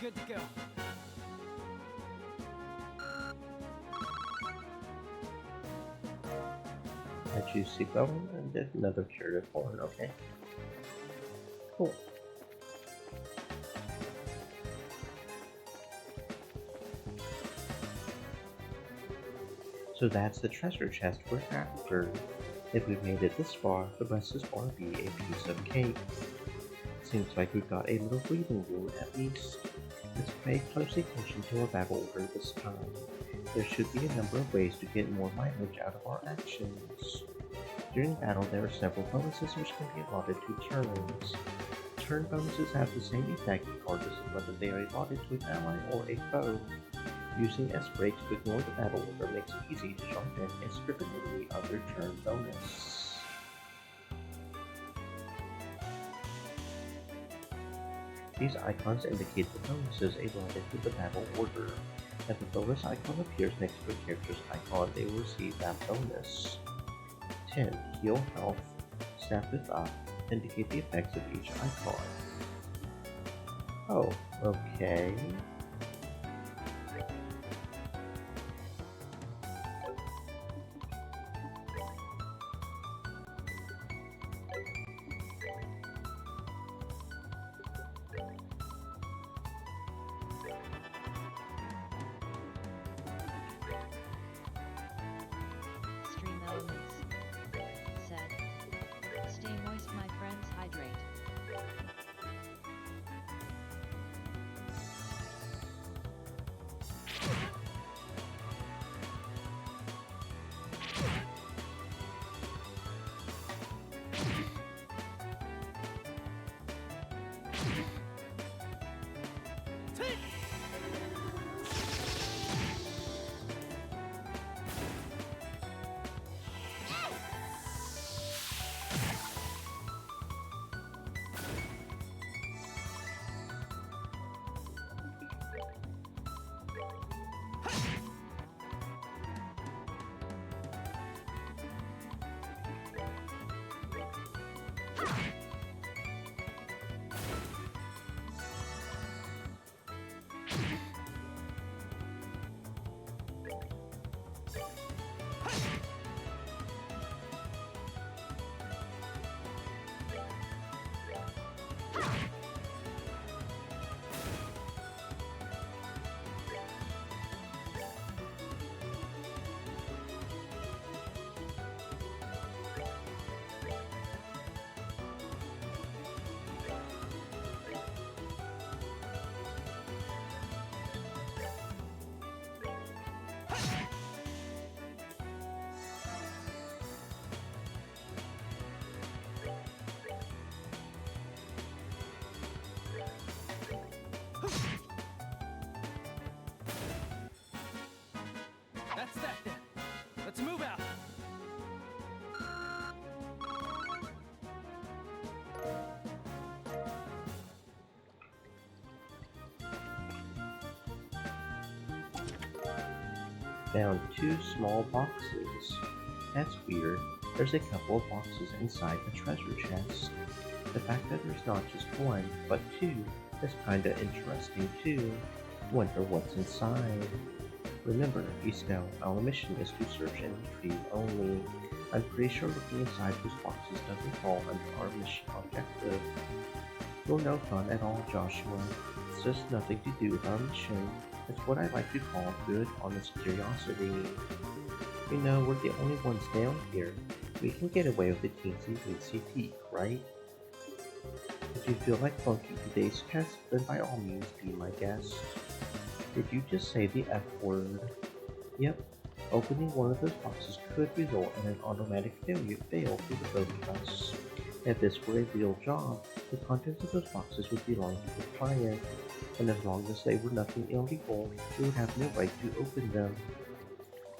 Good to go. I choose Seabone and then another curative horn, okay. Cool. So that's the treasure chest we're after. If we've made it this far, the rest is going to be a piece of cake. Seems like we've got a little breathing room at least. Let's pay close attention to our battle order this time. There should be a number of ways to get more mileage out of our actions. During battle, there are several bonuses which can be allotted to turns. Turn bonuses have the same effect regardless of whether they are allotted to an ally or a foe. Using S-Breaks to ignore the battle order makes it easy to jump in and strip an enemy of their turn bonus. These icons indicate the bonuses allotted to the battle order. If a bonus icon appears next to a character's icon, they will receive that bonus. 10. Heal health. Snap with up. Indicate the effects of each icon. Oh, okay. Stream elements. Said. Stay moist, my friends, hydrate. found two small boxes. That's weird. There's a couple of boxes inside the treasure chest. The fact that there's not just one, but two, is kinda interesting too. Wonder what's inside. Remember, Estelle, our mission is to search and retrieve only. I'm pretty sure looking inside those boxes doesn't fall under our mission objective. You're no fun at all, Joshua. It's just nothing to do with our mission. It's what I like to call good, honest curiosity. You know, we're the only ones down here. We can get away with a teensy-weensy peek, right? If you feel like flunking today's test, then by all means be my guest. Did you just say the F word? Yep. Opening one of those boxes could result in an automatic fail for the both of us. If this were a real job, the contents of those boxes would belong to the client, and as long as they were nothing illegal, we would have no right to open them.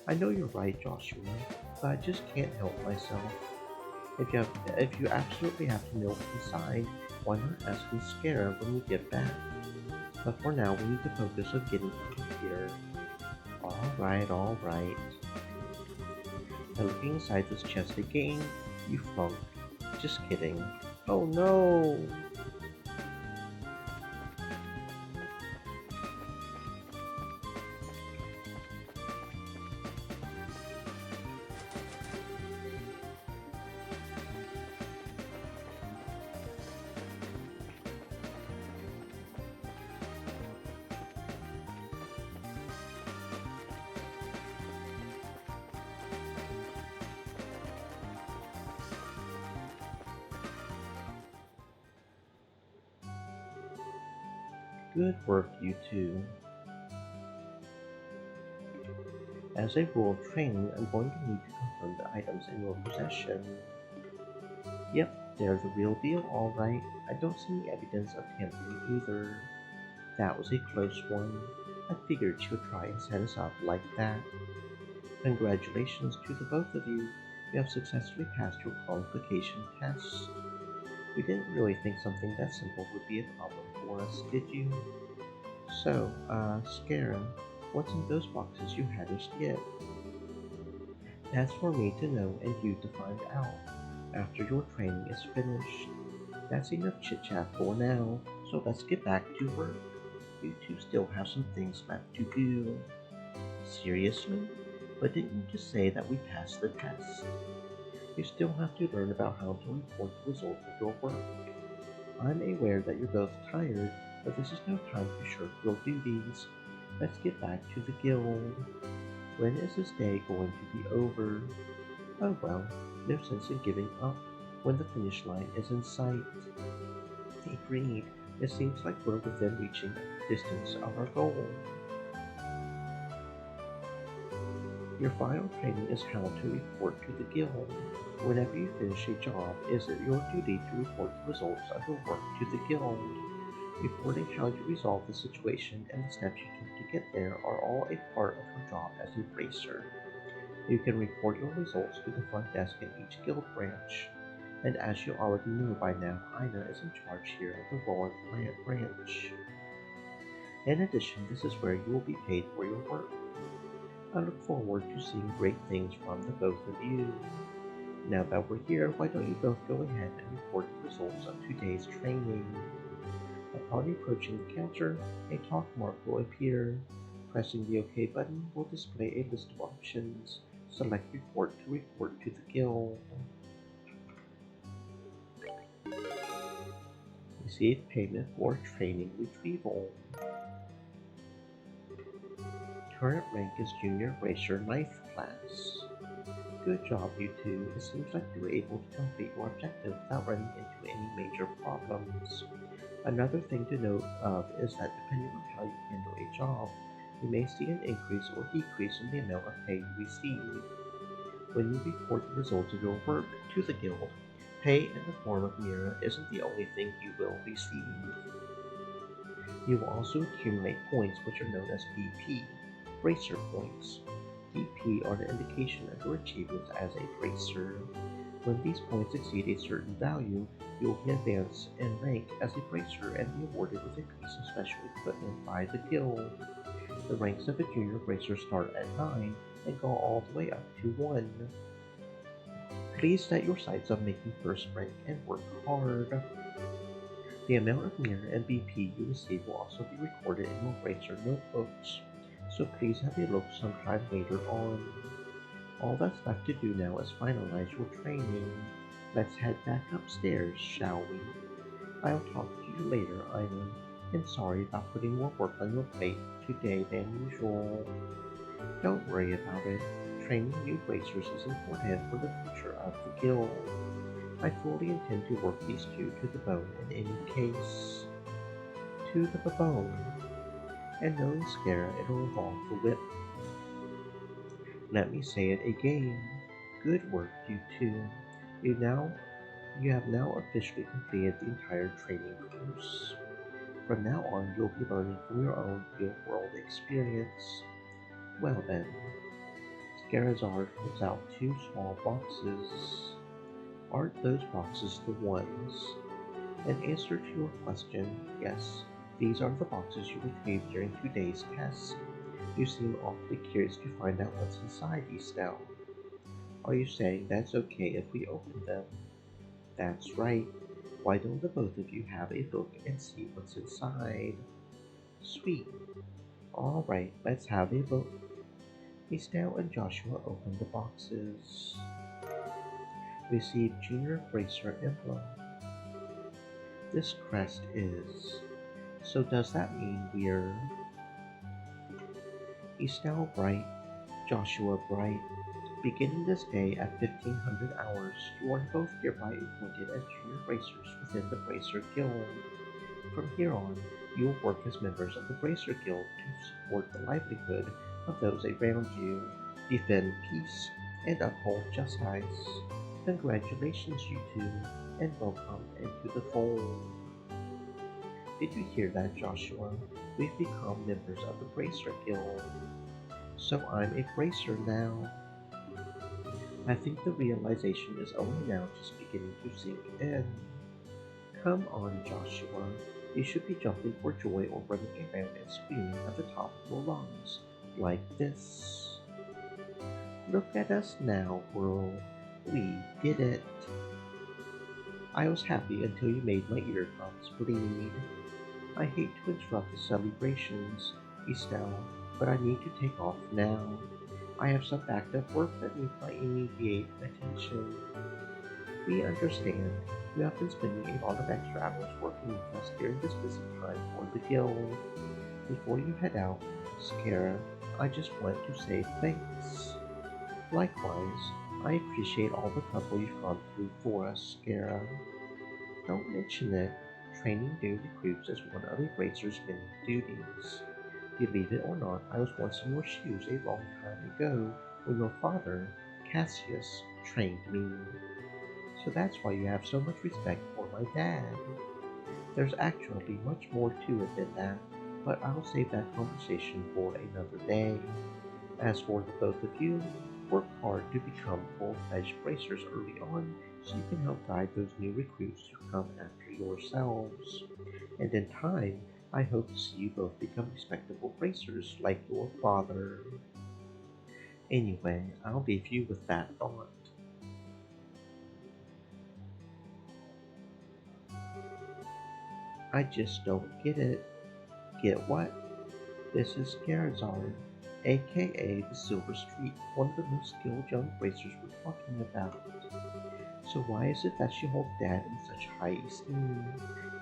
I know you're right, Joshua, but I just can't help myself. If you absolutely have to know what's inside, why not ask Miss Scara when we get back? But for now, we need to focus on getting out of here. Alright. Now looking inside this chest again, you flunked. Just kidding. Oh no! Good work, you two. As a rule of training, I'm going to need to confirm the items in your possession. Yep, they're the real deal, alright. I don't see any evidence of tampering either. That was a close one. I figured you would try and set us up like that. Congratulations to the both of you. You have successfully passed your qualification test. We didn't really think something that simple would be a problem for us, did you? So, Scara, what's in those boxes you had us get? That's for me to know and you to find out, after your training is finished. That's enough chit-chat for now, so let's get back to work. You two still have some things left to do. Seriously? But didn't you just say that we passed the test? You still have to learn about how to report the results of your work. I'm aware that you're both tired, but this is no time to shirk your duties. Let's get back to the guild. When is this day going to be over? Oh well, no sense in giving up when the finish line is in sight. Agreed. It seems like we're within reaching distance of our goal. Your final training is how to report to the guild. Whenever you finish a job, it is your duty to report the results of your work to the guild. Reporting how you resolve the situation and the steps you took to get there are all a part of your job as a bracer. You can report your results to the front desk in each guild branch. And as you already know by now, Ina is in charge here at the Rowan Plant branch. In addition, this is where you will be paid for your work. I look forward to seeing great things from the both of you. Now that we're here, why don't you both go ahead and report the results of today's training? Upon approaching the counter, a talk mark will appear. Pressing the OK button will display a list of options. Select Report to report to the guild. Receive payment for training retrieval. Current rank is Junior Bracer 9th class. Good job, you two. It seems like you were able to complete your objective without running into any major problems. Another thing to note of is that depending on how you handle a job, you may see an increase or decrease in the amount of pay you receive. When you report the results of your work to the guild, pay in the form of Mira isn't the only thing you will receive. You will also accumulate points which are known as BP, Bracer Points. BP are the indication of your achievements as a bracer. When these points exceed a certain value, you will be advanced in rank as a bracer and be awarded with a piece of special equipment by the guild. The ranks of a junior bracer start at 9 and go all the way up to 1. Please set your sights on making first rank and work hard. The amount of mirror and BP you receive will also be recorded in your bracer notebooks, so please have a look sometime later on. All that's left to do now is finalize your training. Let's head back upstairs, shall we? I'll talk to you later, Ina, and sorry about putting more work on your plate today than usual. Don't worry about it. Training new bracers is important for the future of the guild. I fully intend to work these two to the bone in any case. To the bone. And knowing Scara, it'll involve the whip. Let me say it again. Good work, you two. You have now officially completed the entire training course. From now on, you'll be learning from your own real-world experience. Well then, Scarazard holds out 2 small boxes. Aren't those boxes the ones? In answer to your question, yes, these are the boxes you retrieved during today's test. You seem awfully curious to find out what's inside these now. Are you saying that's okay if we open them? That's right. Why don't the both of you have a look and see what's inside? Sweet. Alright, let's have a look. Estelle and Joshua opened the boxes. Receive Junior Bracer Emblem. This crest is. So does that mean we're Estelle Bright, Joshua Bright? Beginning this day at 1500 hours, you are both hereby appointed as junior bracers within the Bracer Guild. From here on, you will work as members of the Bracer Guild to support the livelihood of those around you, defend peace, and uphold justice. Congratulations, you two, and welcome into the fold. Did you hear that, Joshua? We've become members of the Bracer Guild. So I'm a bracer now. I think the realization is only now just beginning to sink in. Come on, Joshua. You should be jumping for joy or running around and screaming at the top of your lungs, like this. Look at us now, world. We did it. I was happy until you made my eardrums bleed. I hate to interrupt the celebrations, Estelle, but I need to take off now. I have some backed-up work that needs my immediate attention. We understand. You have been spending a lot of extra hours working with us during this busy time for the guild. Before you head out, Scara, I just want to say thanks. Likewise, I appreciate all the trouble you've gone through for us, Scara. Don't mention it. Training new recruits is one of a bracer's many duties. Believe it or not, I was once in your shoes a long time ago when your father, Cassius, trained me. So that's why you have so much respect for my dad. There's actually much more to it than that, but I'll save that conversation for another day. As for the both of you, work hard to become full-fledged bracers early on so you can help guide those new recruits who come after yourselves. And in time, I hope to see you both become respectable bracers like your father. Anyway, I'll leave you with that thought. I just don't get it. Get what? This is Scarazard, aka the Silver Streak, one of the most skilled young bracers we're talking about. So why is it that she holds Dad in such high esteem?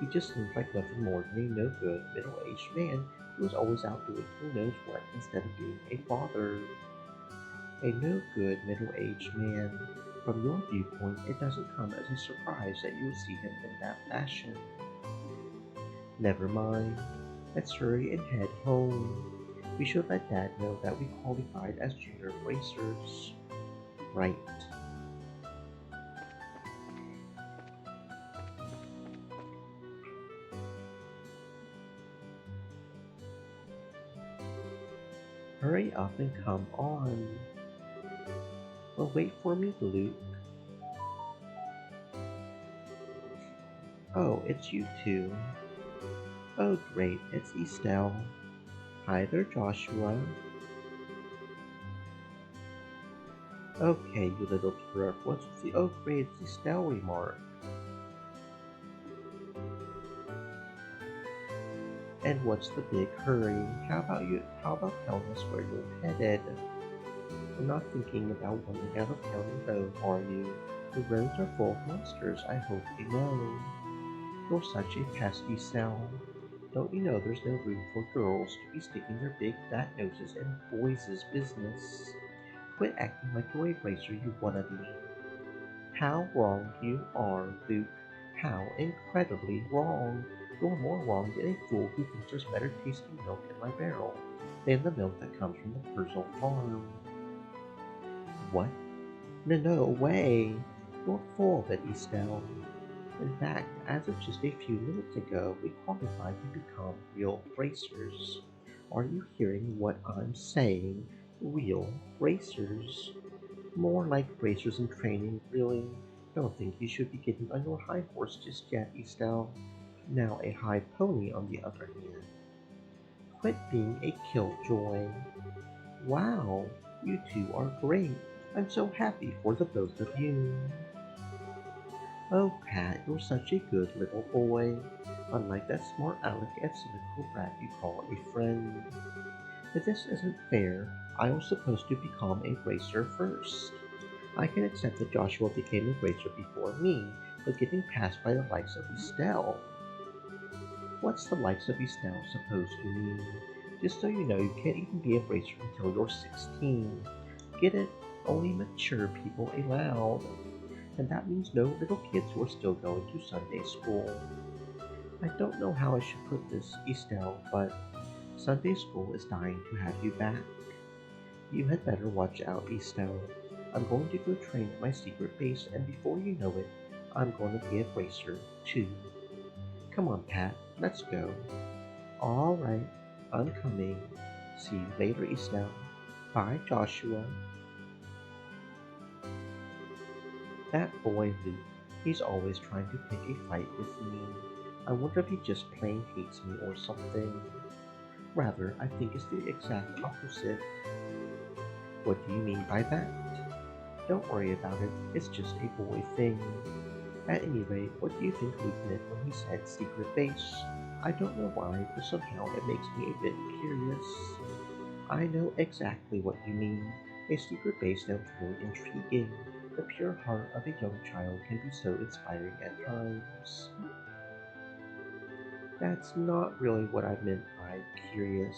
He just seems like nothing more than a no-good, middle-aged man who is always out doing who knows what instead of being a father. A no-good, middle-aged man. From your viewpoint, it doesn't come as a surprise that you would see him in that fashion. Never mind. Let's hurry and head home. We should let Dad know that we qualified as junior bracers. Right. Hurry up and come on. Well, wait for me, Luke. Oh, it's you two. Oh, great, it's Estelle. Hi there, Joshua. Okay, you little twerp, what's with the oh great Estelle remark? And what's the big hurry? How about telling us where you're headed? You're not thinking about wandering out of county road, are you? The roads are full of monsters, I hope you know. You're such a pesky cell. Don't you know there's no room for girls to be sticking their big fat noses in boys' business? Quit acting like you're a racer, you wannabe. How wrong you are, Luke. How incredibly wrong. You're more wrong than a fool who thinks there's better tasting milk in my barrel than the milk that comes from the Purcell farm. What? No, no way! You're full of it, Estelle. In fact, as of just a few minutes ago, we qualified to become real racers. Are you hearing what I'm saying? Real racers. More like racers in training, really. Don't think you should be getting on your high horse just yet, Estelle. Now a high pony, on the other hand. Quit being a killjoy. Wow, you two are great. I'm so happy for the both of you. Oh, Pat, you're such a good little boy. Unlike that smart aleck and cynical brat you call a friend. But this isn't fair. I was supposed to become a racer first. I can accept that Joshua became a racer before me, but getting passed by the likes of Estelle. What's the likes of Estelle supposed to mean? Just so you know, you can't even be a racer until you're 16. Get it? Only mature people allowed. And that means no little kids who are still going to Sunday school. I don't know how I should put this, Estelle, but Sunday school is dying to have you back. You had better watch out, Estelle. I'm going to go train at my secret base, and before you know it, I'm going to be a racer, too. Come on, Pat, let's go. All right, I'm coming. See you later, Estelle. Bye, Joshua. That boy Luke, he's always trying to pick a fight with me. I wonder if he just plain hates me or something. Rather, I think it's the exact opposite. What do you mean by that? Don't worry about it, it's just a boy thing. At any rate, what do you think Luke meant when he said secret base? I don't know why, but somehow it makes me a bit curious. I know exactly what you mean. A secret base sounds really intriguing. The pure heart of a young child can be so inspiring at times. That's not really what I meant by curious.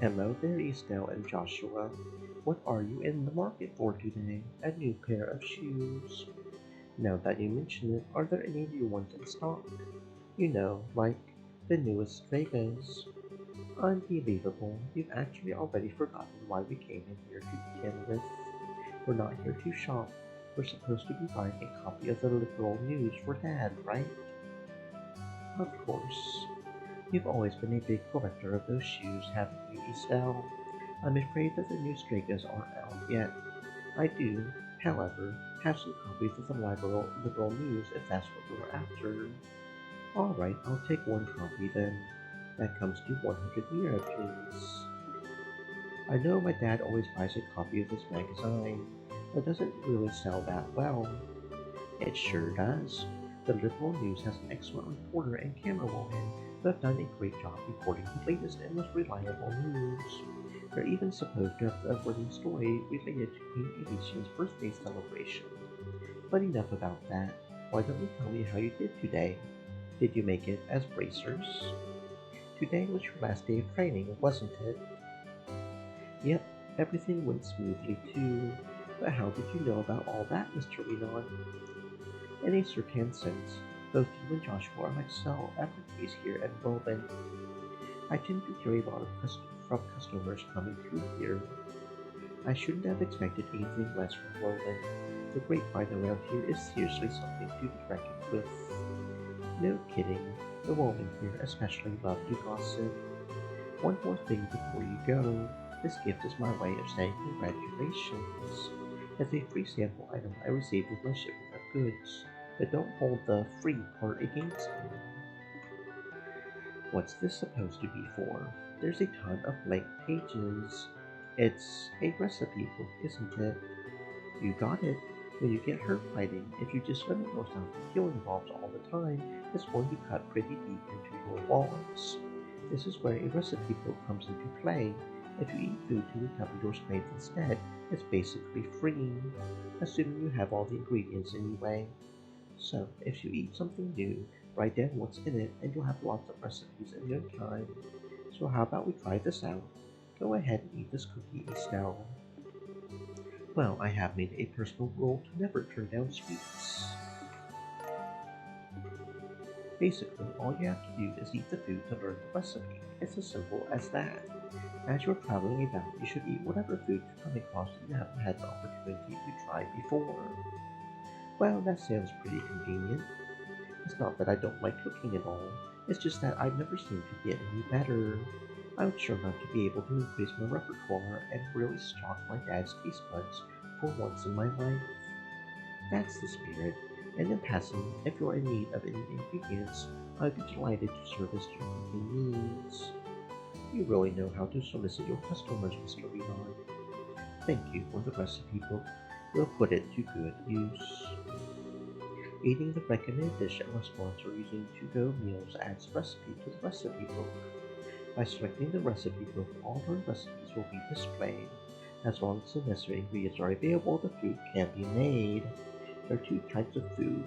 Hello there, Estelle and Joshua. What are you in the market for today? A new pair of shoes. Now that you mention it, are there any new ones in stock? You know, like the newest Vegas. Unbelievable. You've actually already forgotten why we came in here to begin with. We're not here to shop. We're supposed to be buying a copy of the Liberal News for Dad, right? Of course. You've always been a big collector of those shoes, haven't you, Estelle? I'm afraid that the new Strakas aren't out yet. I do, however, have some copies of the Liberal News if that's what you're after. Alright, I'll take one copy then. That comes to 100 lira, please. I know my dad always buys a copy of this magazine, but doesn't really sell that well. It sure does. The Liberal News has an excellent reporter and camerawoman who have done a great job reporting the latest and most reliable news. They're even supposed to have a running story related to Queen Elicia's birthday celebration. But enough about that. Why don't you tell me how you did today? Did you make it as bracers? Today was your last day of training, wasn't it? Yep, everything went smoothly too. But how did you know about all that, Mr. Renon? In a certain sense, both you and Joshua are like celebrities here at Roland. I tend to hear a lot from customers coming through here. I shouldn't have expected anything less from Roland. The grapevine around here is seriously something to be reckoned with. No kidding, the women here especially love to gossip. One more thing before you go. This gift is my way of saying congratulations. It's a free sample item I received with my shipment of goods, but don't hold the free part against me. What's this supposed to be for? There's a ton of blank pages. It's a recipe book, isn't it? You got it. When you get hurt fighting, if you just limit yourself to healing bombs all the time, it's going to cut pretty deep into your walls. This is where a recipe book comes into play. If you eat food to recover your strength instead, it's basically free, assuming you have all the ingredients anyway. So, if you eat something new, write down what's in it and you'll have lots of recipes in no time. So how about we try this out? Go ahead and eat this cookie now. Well, I have made a personal rule to never turn down sweets. Basically, all you have to do is eat the food to learn the recipe. It's as simple as that. As you're traveling about, you should eat whatever food you come across that you haven't had the opportunity to try before. Well, that sounds pretty convenient. It's not that I don't like cooking at all, it's just that I've never seemed to get any better. I would sure love to be able to increase my repertoire and really shock my dad's taste buds for once in my life. That's the spirit. And in passing, if you're in need of any ingredients, I'd be delighted to service your cooking needs. You really know how to solicit your customers, Mr. Leon. Thank you for the recipe book. We'll put it to good use. Eating the recommended dish at restaurants or using to-go meals adds recipe to the recipe book. By selecting the recipe book, all learned recipes will be displayed. As long as the necessary ingredients are available, the food can be made. There are two types of food: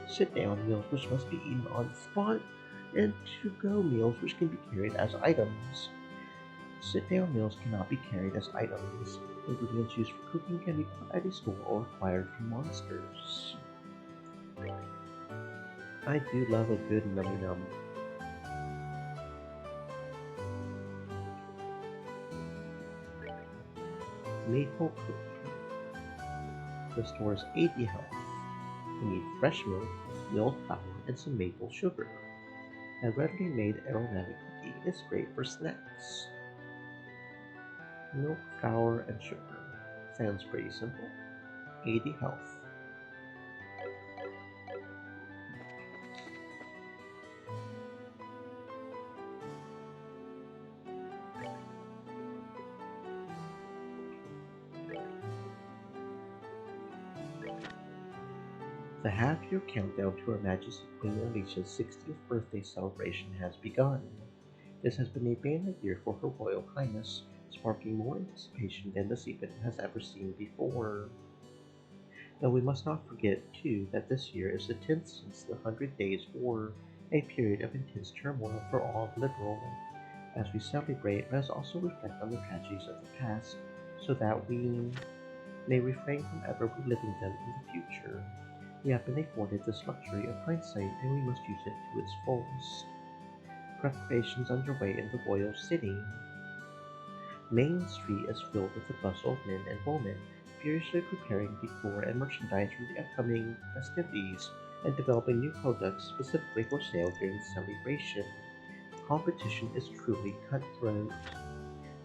sit-down meals, which must be eaten on the spot, and to-go meals, which can be carried as items. Sit-down meals cannot be carried as items. Ingredients used for cooking can be bought at a store or acquired from monsters. I do love a good nummy num. Maple cookie restores 80 health. You need fresh milk, milled flour, and some maple sugar. A readily made aromatic cookie is great for snacks. Milk, flour, and sugar. Sounds pretty simple. 80 health. The half-year countdown to Her Majesty Queen Alicia's 60th birthday celebration has begun. This has been a banner year for Her Royal Highness, sparking more anticipation than the Seaman has ever seen before. Though we must not forget, too, that this year is the 10th since the Hundred Days' War, a period of intense turmoil for all liberal. As we celebrate, let us also reflect on the tragedies of the past, so that we may refrain from ever reliving them in the future. We have been afforded this luxury of hindsight, and we must use it to its fullest. Preparations underway in the royal city. Main Street is filled with the bustle of men and women, furiously preparing decor and merchandise for the upcoming festivities and developing new products specifically for sale during the celebration. Competition is truly cutthroat.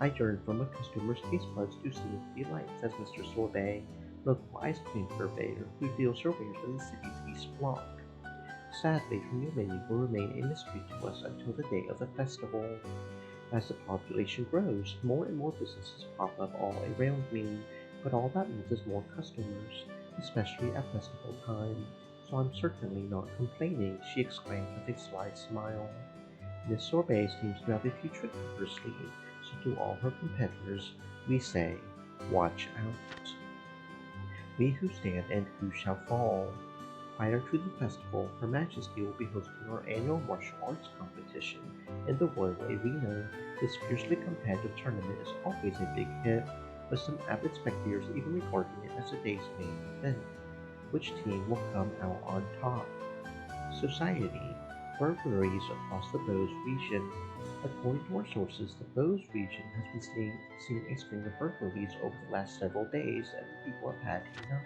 I yearn for my customers' taste buds to sing with delight, says Mr. Sorbet, local ice cream purveyor who deals her wares in the city's East Block. Sadly, her new menu will remain a mystery to us until the day of the festival. As the population grows, more and more businesses pop up all around me, but all that means is more customers, especially at festival time. So I'm certainly not complaining, she exclaimed with a sly smile. Miss Sorbet seems to have a few tricks up her sleeve, so to all her competitors, we say, watch out. We who stand and who shall fall. Prior to the festival, Her Majesty will be hosting our annual martial arts competition in the Royal Arena. This fiercely competitive tournament is always a big hit, with some avid spectators even regarding it as the day's main event. Which team will come out on top? Society. Burglaries across the Bose region. According to our sources, the Bose region has been seeing a string of burglaries over the last several days, and the people have had enough.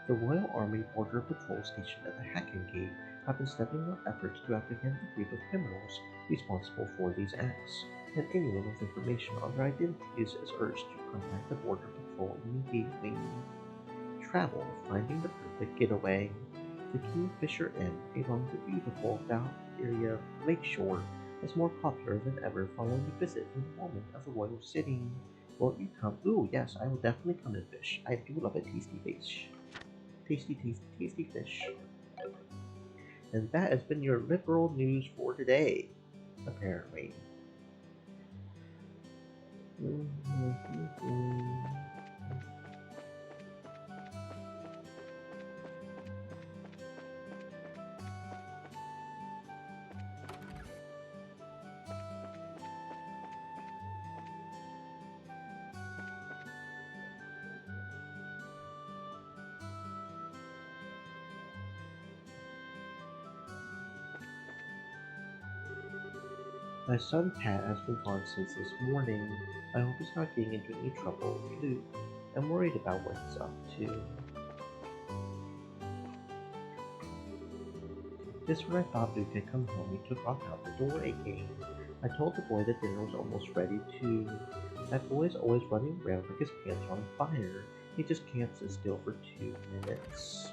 The Royal Army Border Patrol stationed at the Hacking Gate have been stepping up efforts to apprehend the group of criminals responsible for these acts. and anyone with information on their identities is urged to contact the Border Patrol immediately. Travel, finding the perfect getaway. The Kingfisher Inn along the beautiful Valkyria Lakeshore is more popular than ever following a visit from the woman of the royal city. Won't you come? Ooh, yes, I will definitely come and fish. I do love a tasty fish. Tasty, tasty, tasty fish. And that has been your liberal news for today, apparently. My son Pat has been gone since this morning. I hope he's not getting into any trouble with Luke. I'm worried about what he's up to. Just when I thought Luke had come home, he took off out the door again. I told the boy that dinner was almost ready too. That boy is always running around like his pants are on fire. He just can't sit still for 2 minutes.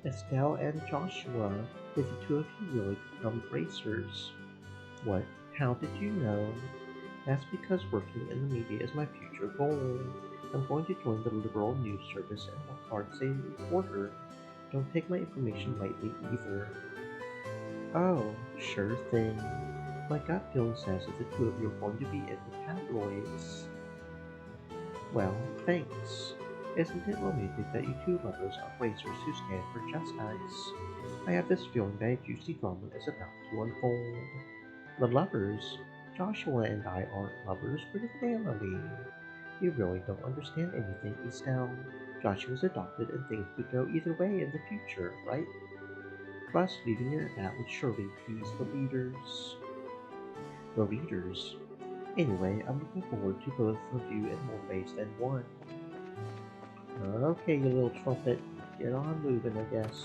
Estelle and Joshua, did the two of you really become racers? What? How did you know? That's because working in the media is my future goal. I'm going to join the Liberal News Service and work hard as a reporter. Don't take my information lightly either. Oh, sure thing. My gut feeling says that the two of you are going to be in the tabloids. Well, thanks. Isn't it romantic that you two lovers are racers who stand for justice? I have this feeling that a juicy drama is about to unfold. The lovers? Joshua and I aren't lovers, we're a family. You really don't understand anything, Estelle. Joshua's adopted and things could go either way in the future, right? Plus, leaving it at that would surely please the leaders. The readers? Anyway, I'm looking forward to both of you in more ways than one. Okay, you little trumpet. Get on moving, I guess.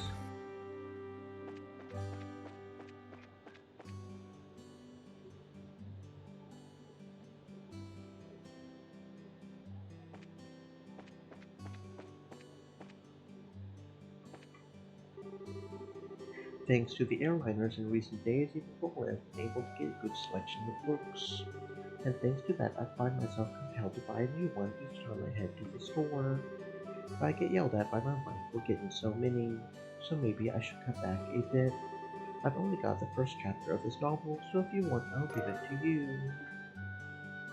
Thanks to the airliners in recent days, even Google has been able to get a good selection of books. And thanks to that, I find myself compelled to buy a new one each time I head to the store. I get yelled at by my wife for getting so many, so maybe I should cut back a bit. I've only got the first chapter of this novel, so if you want, I'll give it to you.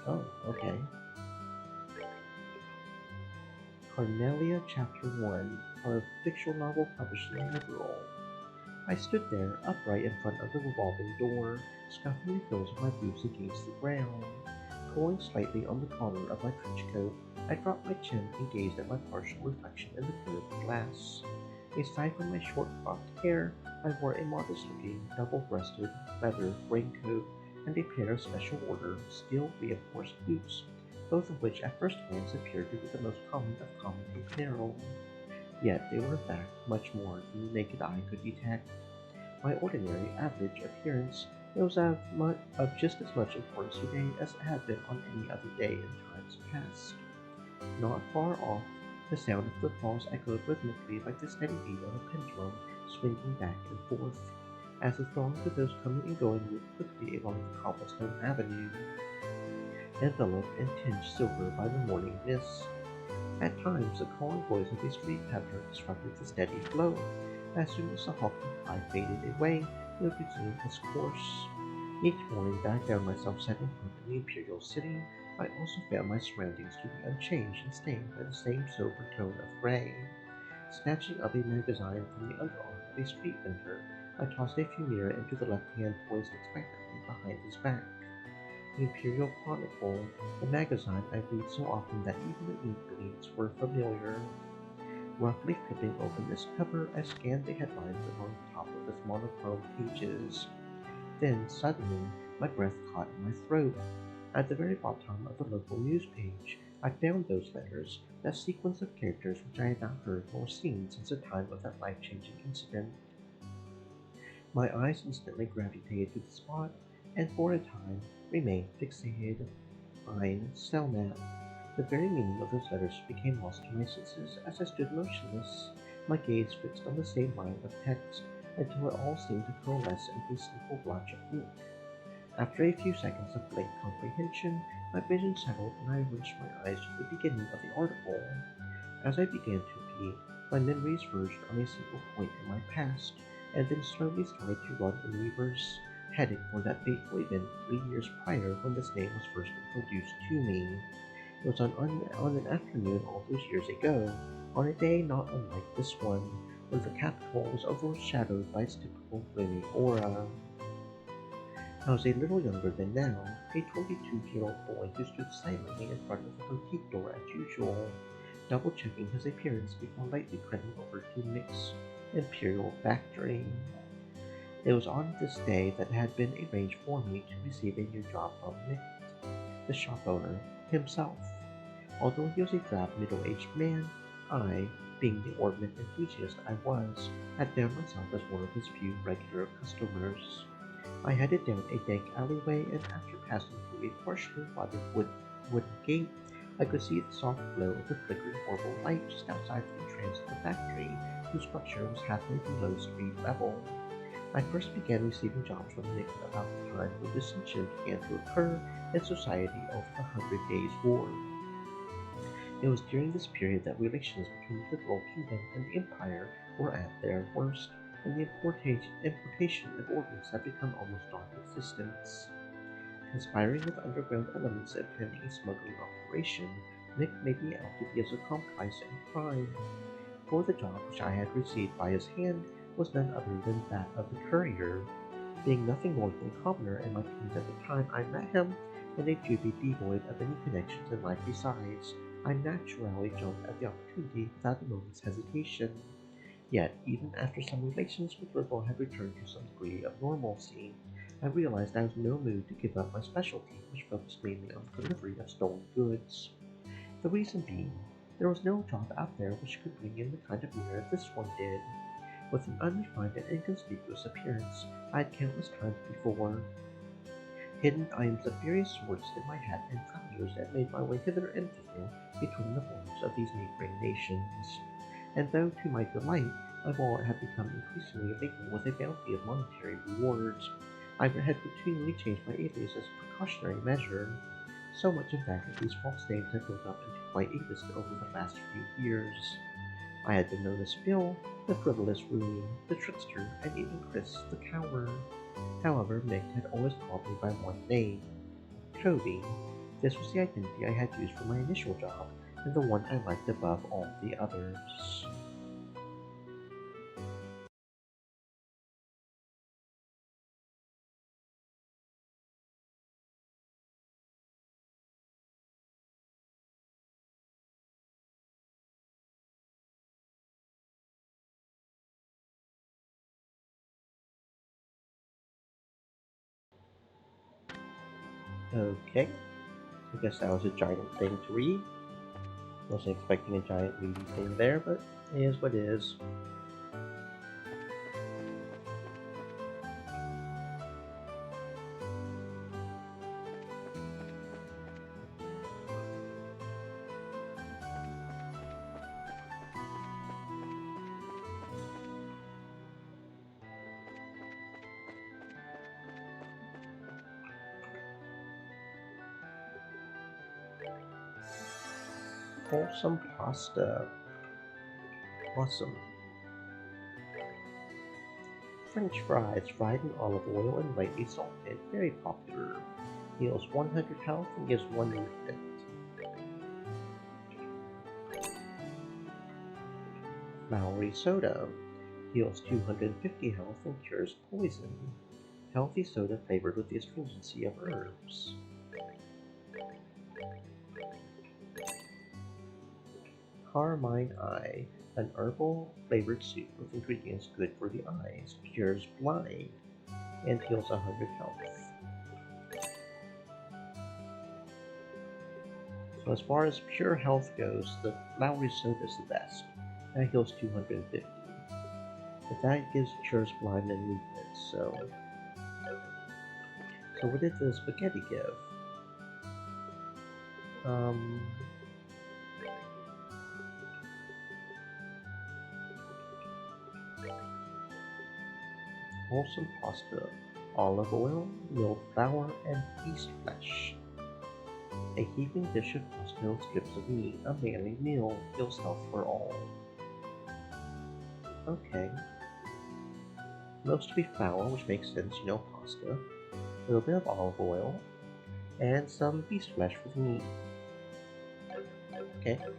Oh, okay. Cornelia Chapter 1, a fictional novel published in Liberal. I stood there, upright in front of the revolving door, scuffing the heels of my boots against the ground. Pulling slightly on the collar of my trench coat, I dropped my chin and gazed at my partial reflection in the curved glass. Aside from my short-cropped hair, I wore a modest-looking, double-breasted leather raincoat and a pair of special order, steel-reinforced boots, both of which at first glance appeared to be the most common of common apparel. Yet they were in fact much more than the naked eye could detect. My ordinary, average appearance was of just as much importance today as it had been on any other day in times past. Not far off, the sound of footfalls echoed rhythmically like the steady beat of a pendulum swinging back and forth, as the throngs of those coming and going moved quickly along the cobblestone avenue, enveloped and tinged silver by the morning mist. At times, the calling voice of a street peddler disrupted the steady flow. As soon as the hawking cry faded away, it would resume its course. Each morning that I found myself setting foot in the imperial city, I also found my surroundings to be unchanged and stained by the same sober tone of gray. Snatching up a magazine from the underarm of a street vendor, I tossed a Fumira into the left hand poised expectantly behind his back. The Imperial Chronicle, the magazine I read so often that even the ink bleeds were familiar. Roughly flipping open this cover, I scanned the headlines along the top of its monochrome pages. Then, suddenly, my breath caught in my throat. At the very bottom of the local news page, I found those letters, that sequence of characters which I had not heard nor seen since the time of that life-changing incident. My eyes instantly gravitated to the spot, and for a time remained fixated. Ein Selmat. The very meaning of those letters became lost to my senses as I stood motionless, my gaze fixed on the same line of text, until it all seemed to coalesce into a simple blotch of ink. After a few seconds of blank comprehension, my vision settled and I raised my eyes to the beginning of the article. As I began to read, my memories verged on a single point in my past, and then slowly started to run in reverse, heading for that fateful event 3 years prior when this name was first introduced to me. It was on an afternoon all those years ago, on a day not unlike this one, when the capital was overshadowed by its typical gloomy aura. I was a little younger than now, a 22-year-old boy who stood silently in front of the boutique door as usual, double-checking his appearance before lightly cutting over to Nick's Imperial Factory. It was on this day that had been arranged for me to receive a new job from Nick, the shop owner, himself. Although he was a drab middle-aged man, I, being the ornament enthusiast I was, had found myself as one of his few regular customers. I headed down a dank alleyway, and after passing through a partially rotted wooden gate, I could see the soft glow of the flickering orbital light just outside the entrance of the factory, whose structure was halfway below street level. I first began receiving jobs from Nick about the time when dissension began to occur in society over the Hundred Days' War. It was during this period that relations between the Liberal Kingdom and the Empire were at their worst, and the importation of organs had become almost non-existent. Conspiring with underground elements and planning a smuggling operation, Nick made me out to be his accomplice in crime, for the job which I had received by his hand was none other than that of the courier. Being nothing more than a commoner in my teens at the time I met him, and a duty devoid of any connections in life besides, I naturally jumped at the opportunity without a moment's hesitation. Yet, even after some relations with Ripple had returned to some degree of normalcy, I realized I was in no mood to give up my specialty, which focused mainly on the delivery of stolen goods. The reason being, there was no job out there which could bring in the kind of mirror this one did. With an unrefined and inconspicuous appearance, I had countless times before hidden items of various sorts in my hat and trousers and made my way hither and thither between the borders of these neighboring nations. And though, to my delight, my wallet had become increasingly laden with a bounty of monetary rewards, I had continually changed my alias as a precautionary measure. So much, in fact, that these false names had built up into quite a list over the last few years. I had been known as Phil, the frivolous room, the trickster, and even Chris, the coward. However, Mick had always called me by one name, Toby. This was the identity I had used for my initial job, and the one I liked above all the others. Okay, I guess that was a giant thing to read. Wasn't expecting a giant reading thing there, but it is what it is. Wholesome pasta. Awesome. French fries fried in olive oil and lightly salted. Very popular. Heals 100 health and gives 1 movement. Flowery soda. Heals 250 health and cures poison. Healthy soda flavored with the astringency of herbs. Carmine Eye. An herbal flavored soup with ingredients good for the eyes. Cures blind. And heals 100 health. So As far as pure health goes, the Lowry soda is the best. That heals 250. But that gives Church blind and weakness, so what did the spaghetti give? Um, wholesome pasta, olive oil, milled flour, and beast flesh. A heaping dish of pasta and strips of meat, a manly meal, feels health for all. Okay, mostly flour, which makes sense, pasta. A little bit of olive oil, and some beast flesh with meat. Okay, cool.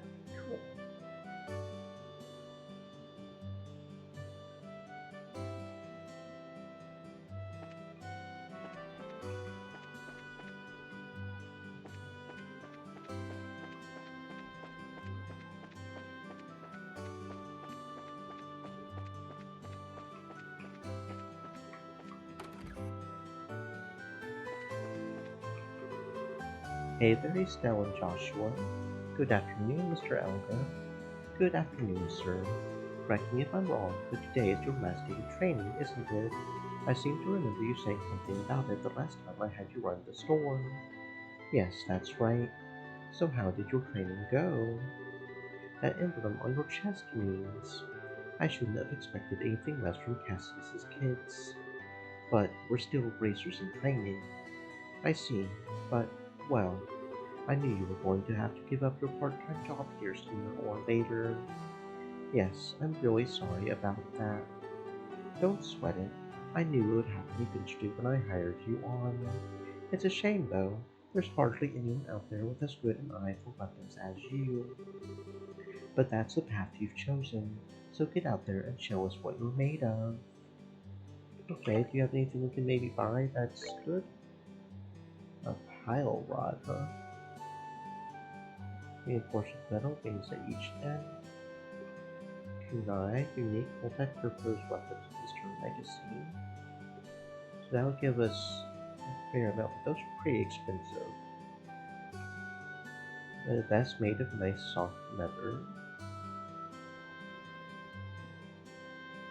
Hey there, Estelle and Joshua. Good afternoon, Mr. Elga. Good afternoon, sir. Correct me if I'm wrong, but today is your last day of training, isn't it? I seem to remember you saying something about it the last time I had you run the store. Yes, that's right. So how did your training go? That emblem on your chest means. I shouldn't have expected anything less from Cassius's kids. But we're still racers in training. I see, but, well, I knew you were going to have to give up your part-time job here sooner or later. Yes, I'm really sorry about that. Don't sweat it. I knew it would happen eventually when I hired you on. It's a shame, though. There's hardly anyone out there with as good an eye for weapons as you. But that's the path you've chosen, so get out there and show us what you're made of. Okay, do you have anything we can maybe buy that's good? A pile rod, huh? Reinforced metal gains at each end. Kunai, unique multi-purpose weapons Mr. Legacy. So that would give us a fair amount, but those are pretty expensive. That's made of nice soft leather.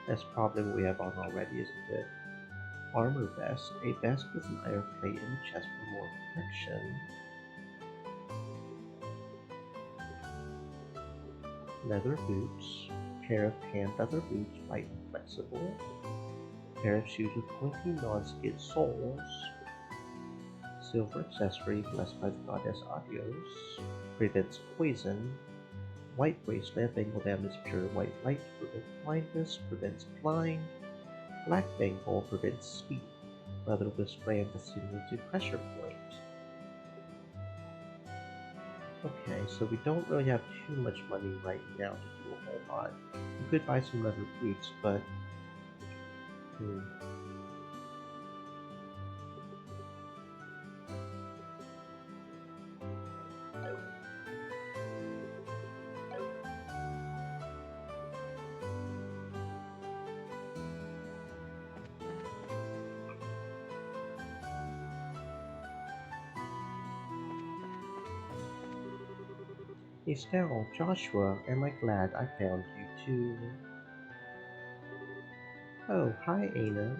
That's probably what we have on already, isn't it? Armor vest, a vest with an iron plate in the chest for more protection. Leather boots, pair of tan leather boots, light and flexible. Pair of shoes with pointy non-skid soles. Silver accessory blessed by the goddess Adios. Prevents poison. White bracelet, bangle damage pure white light, prevents blindness, prevents blind. Black bangle prevents sleep. Leather wristband attenuates to pressure point. Okay, so we don't really have too much money right now to do a whole lot. We could buy some leather boots, but Estelle, Joshua, am I glad I found you too? Oh, hi, Ana.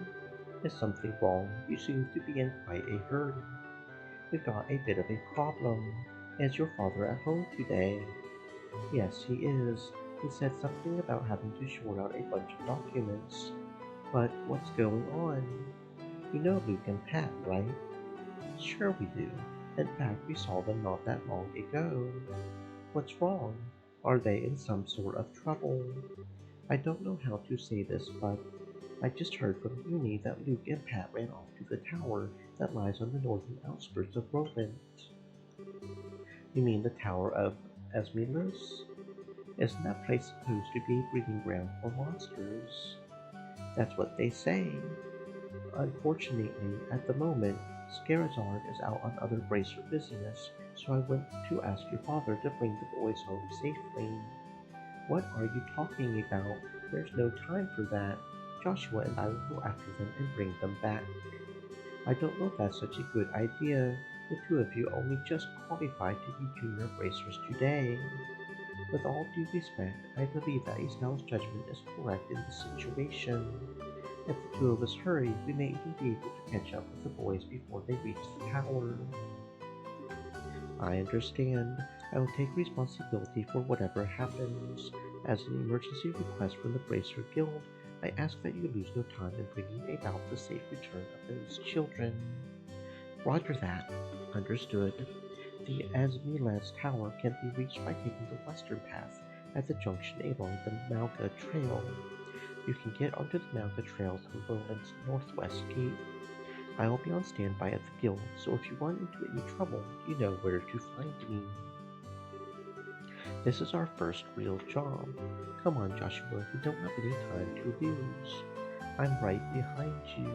Is something wrong? You seem to be in quite a hurry. We've got a bit of a problem. Is your father at home today? Yes, he is. He said something about having to sort out a bunch of documents. But what's going on? You know Luke and Pat, right? Sure we do. In fact, we saw them not that long ago. What's wrong? Are they in some sort of trouble? I don't know how to say this, but I just heard from Uni that Luke and Pat ran off to the tower that lies on the northern outskirts of Roland. You mean the Tower of Esmilos? Isn't that place supposed to be a breeding ground for monsters? That's what they say. Unfortunately, at the moment, Scarazard is out on other bracer business, so I went to ask your father to bring the boys home safely. What are you talking about? There's no time for that. Joshua and I will go after them and bring them back. I don't know if that's such a good idea. The two of you only just qualified to be junior bracers today. With all due respect, I believe that Isnell's judgment is correct in this situation. If the two of us hurry, we may even be able to catch up with the boys before they reach the tower. I understand. I will take responsibility for whatever happens. As an emergency request from the Bracer Guild, I ask that you lose no time in bringing about the safe return of those children. Roger that. Understood. The Azmilad's Tower can be reached by taking the western path at the junction along the Malga Trail. You can get onto the Malga Trail through Berlin's northwest gate. I will be on standby at the guild, so if you run into any trouble, you know where to find me. This is our first real job. Come on, Joshua, we don't have any time to lose. I'm right behind you.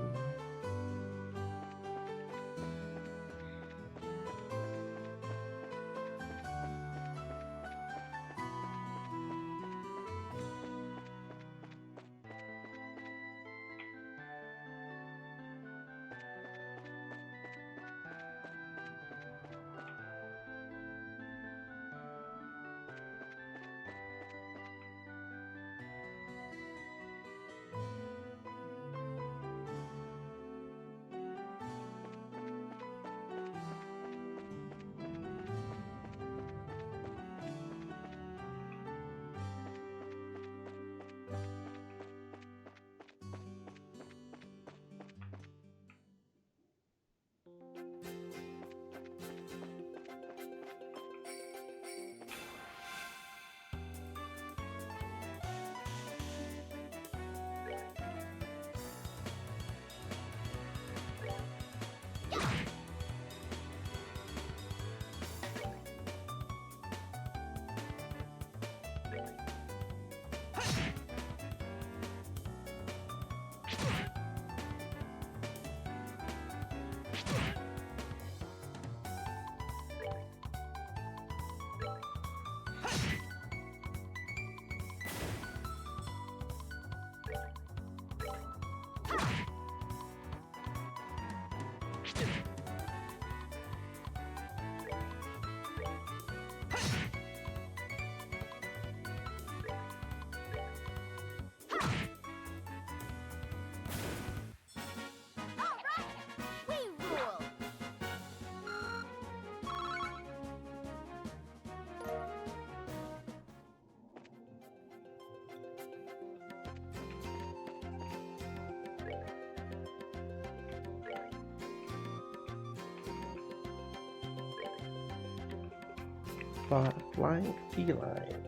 Flying feline.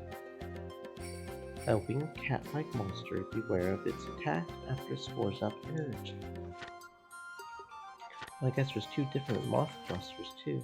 A winged cat-like monster, beware of its attack after it scores up energy. Well, I guess there's two different moth clusters too.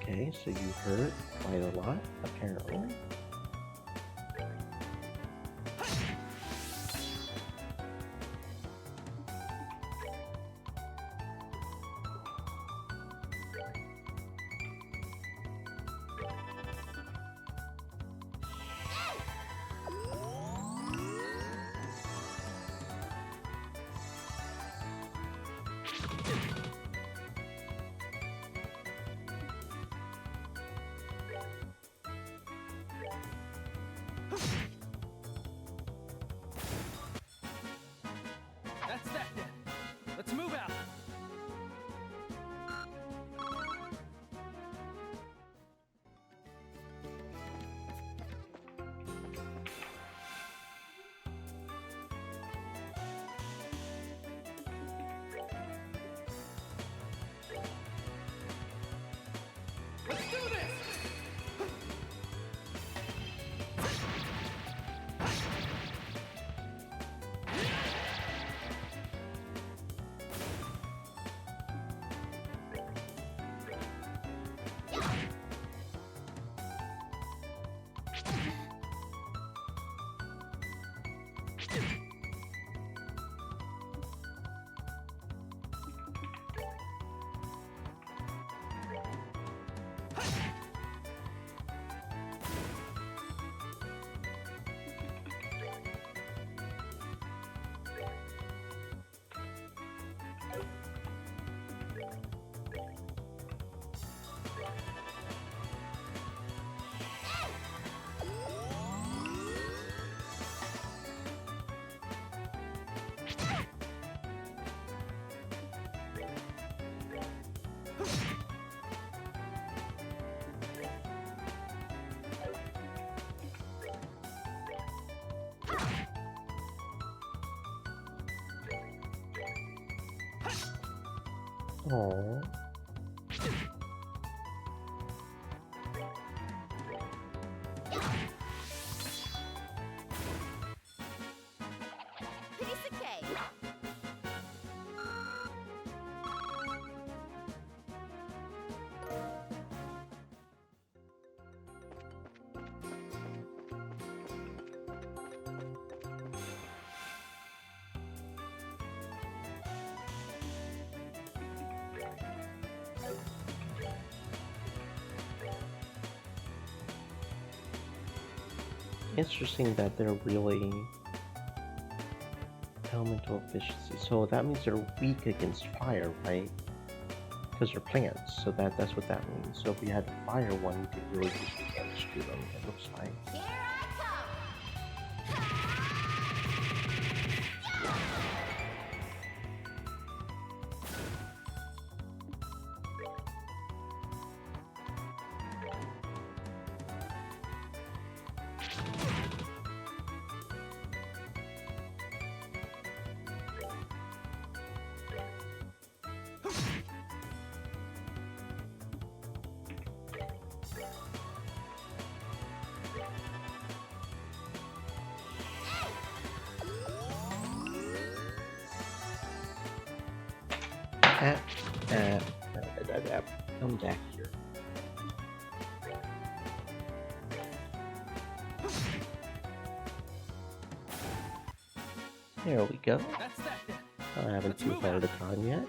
Okay, so you hurt quite a lot, apparently. Aww. Piece of cake. Interesting that they're really elemental efficiency. So that means they're weak against fire, right? Because they're plants. So that's what that means. So if we had a fire one, we could really do some damage to them, it looks like. Here I come. Come back here. There we go. That's that then. I haven't Let's too move far out. the con yet.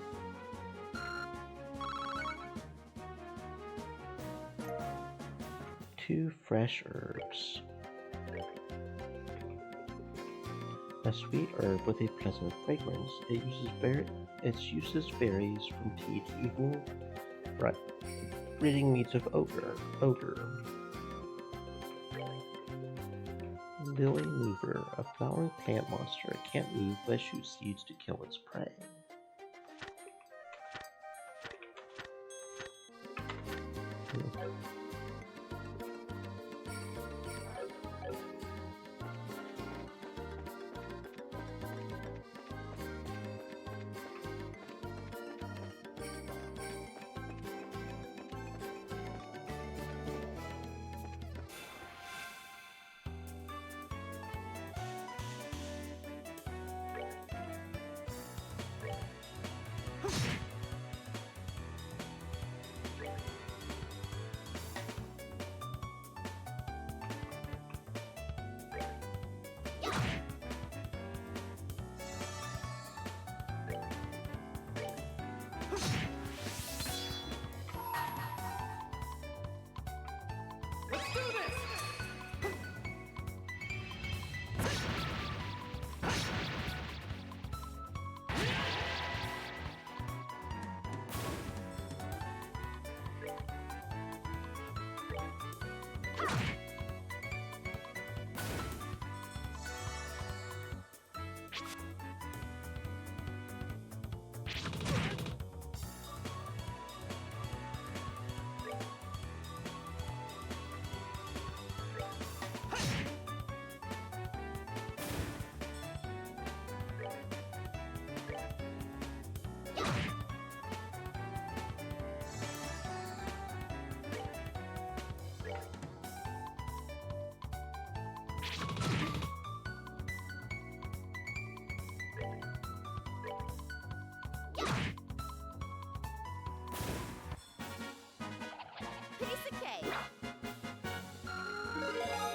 Two fresh herbs. A sweet herb with a pleasant fragrance. Its uses varies from tea to evening ridding meats of odor. Lily Mover, a flowering plant monster. It can't move but shoots seeds to kill its prey.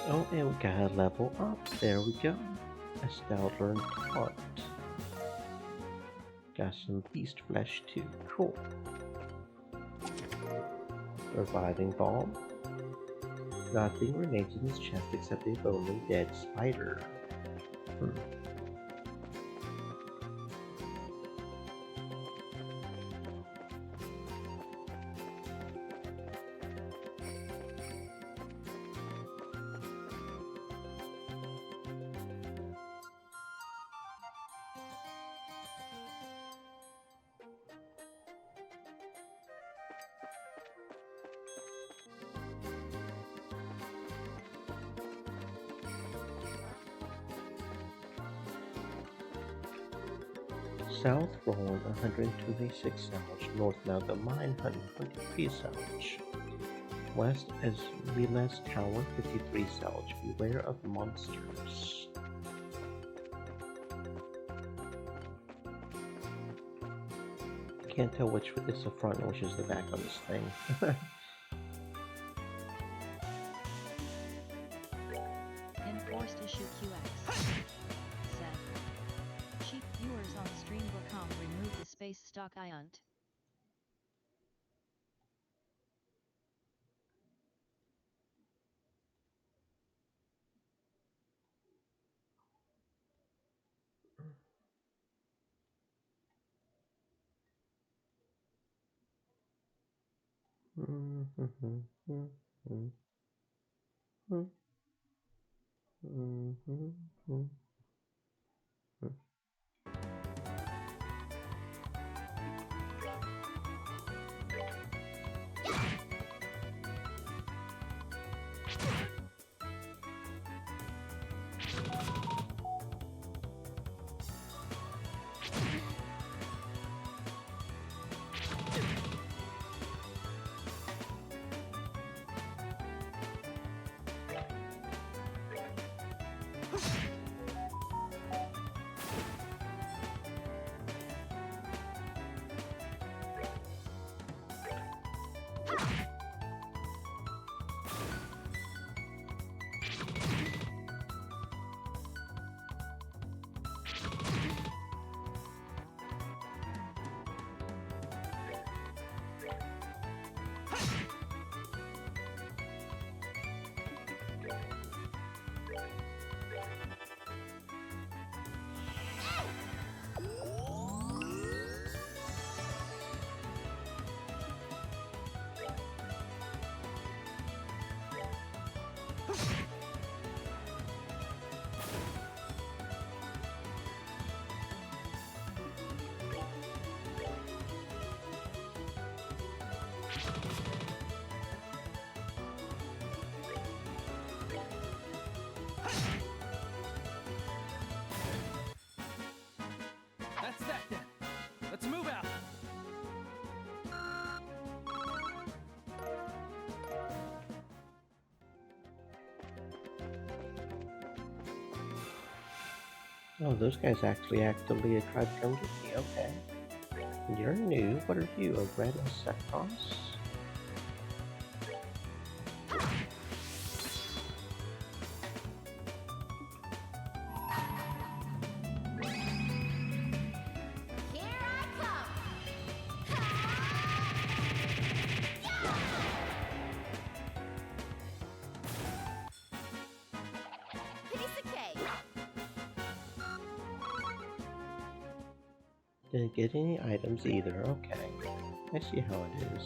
Oh, and we gotta level up. There we go. Estelle learned taunt. Got some beast flesh too. Cool. Reviving balm. Nothing remains in his chest except a lonely dead spider. South Rowan 126 Salvage, North Malcolm Mine 123 Salvage, West Esmiles Tower 53 Salvage. Beware of monsters. Can't tell which is the front and which is the back on this thing. Enforced issue QX. Said. Cheap viewers on stream.com remove the space stock IUNT. That's that then. Let's move out. Oh, those guys actually actively tried to come get me. Okay. You're new. What are you, a red insectos? Here I come. Piece of cake. Didn't get any items either. Okay. I see how it is.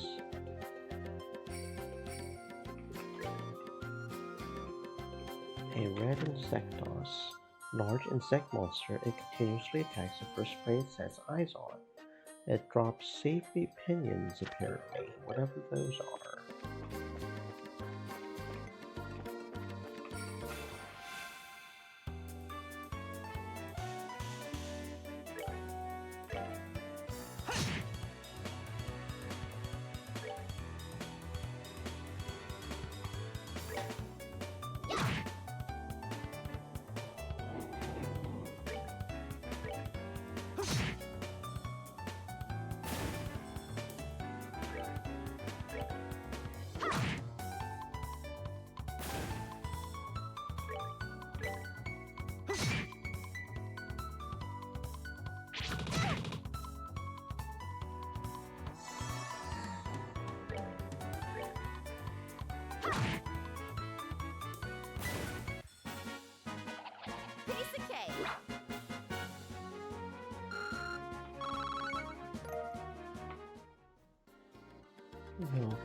A red insectos. Large insect monster. It continuously attacks the first prey it sets eyes on. It drops safety pinions, apparently. Whatever those are.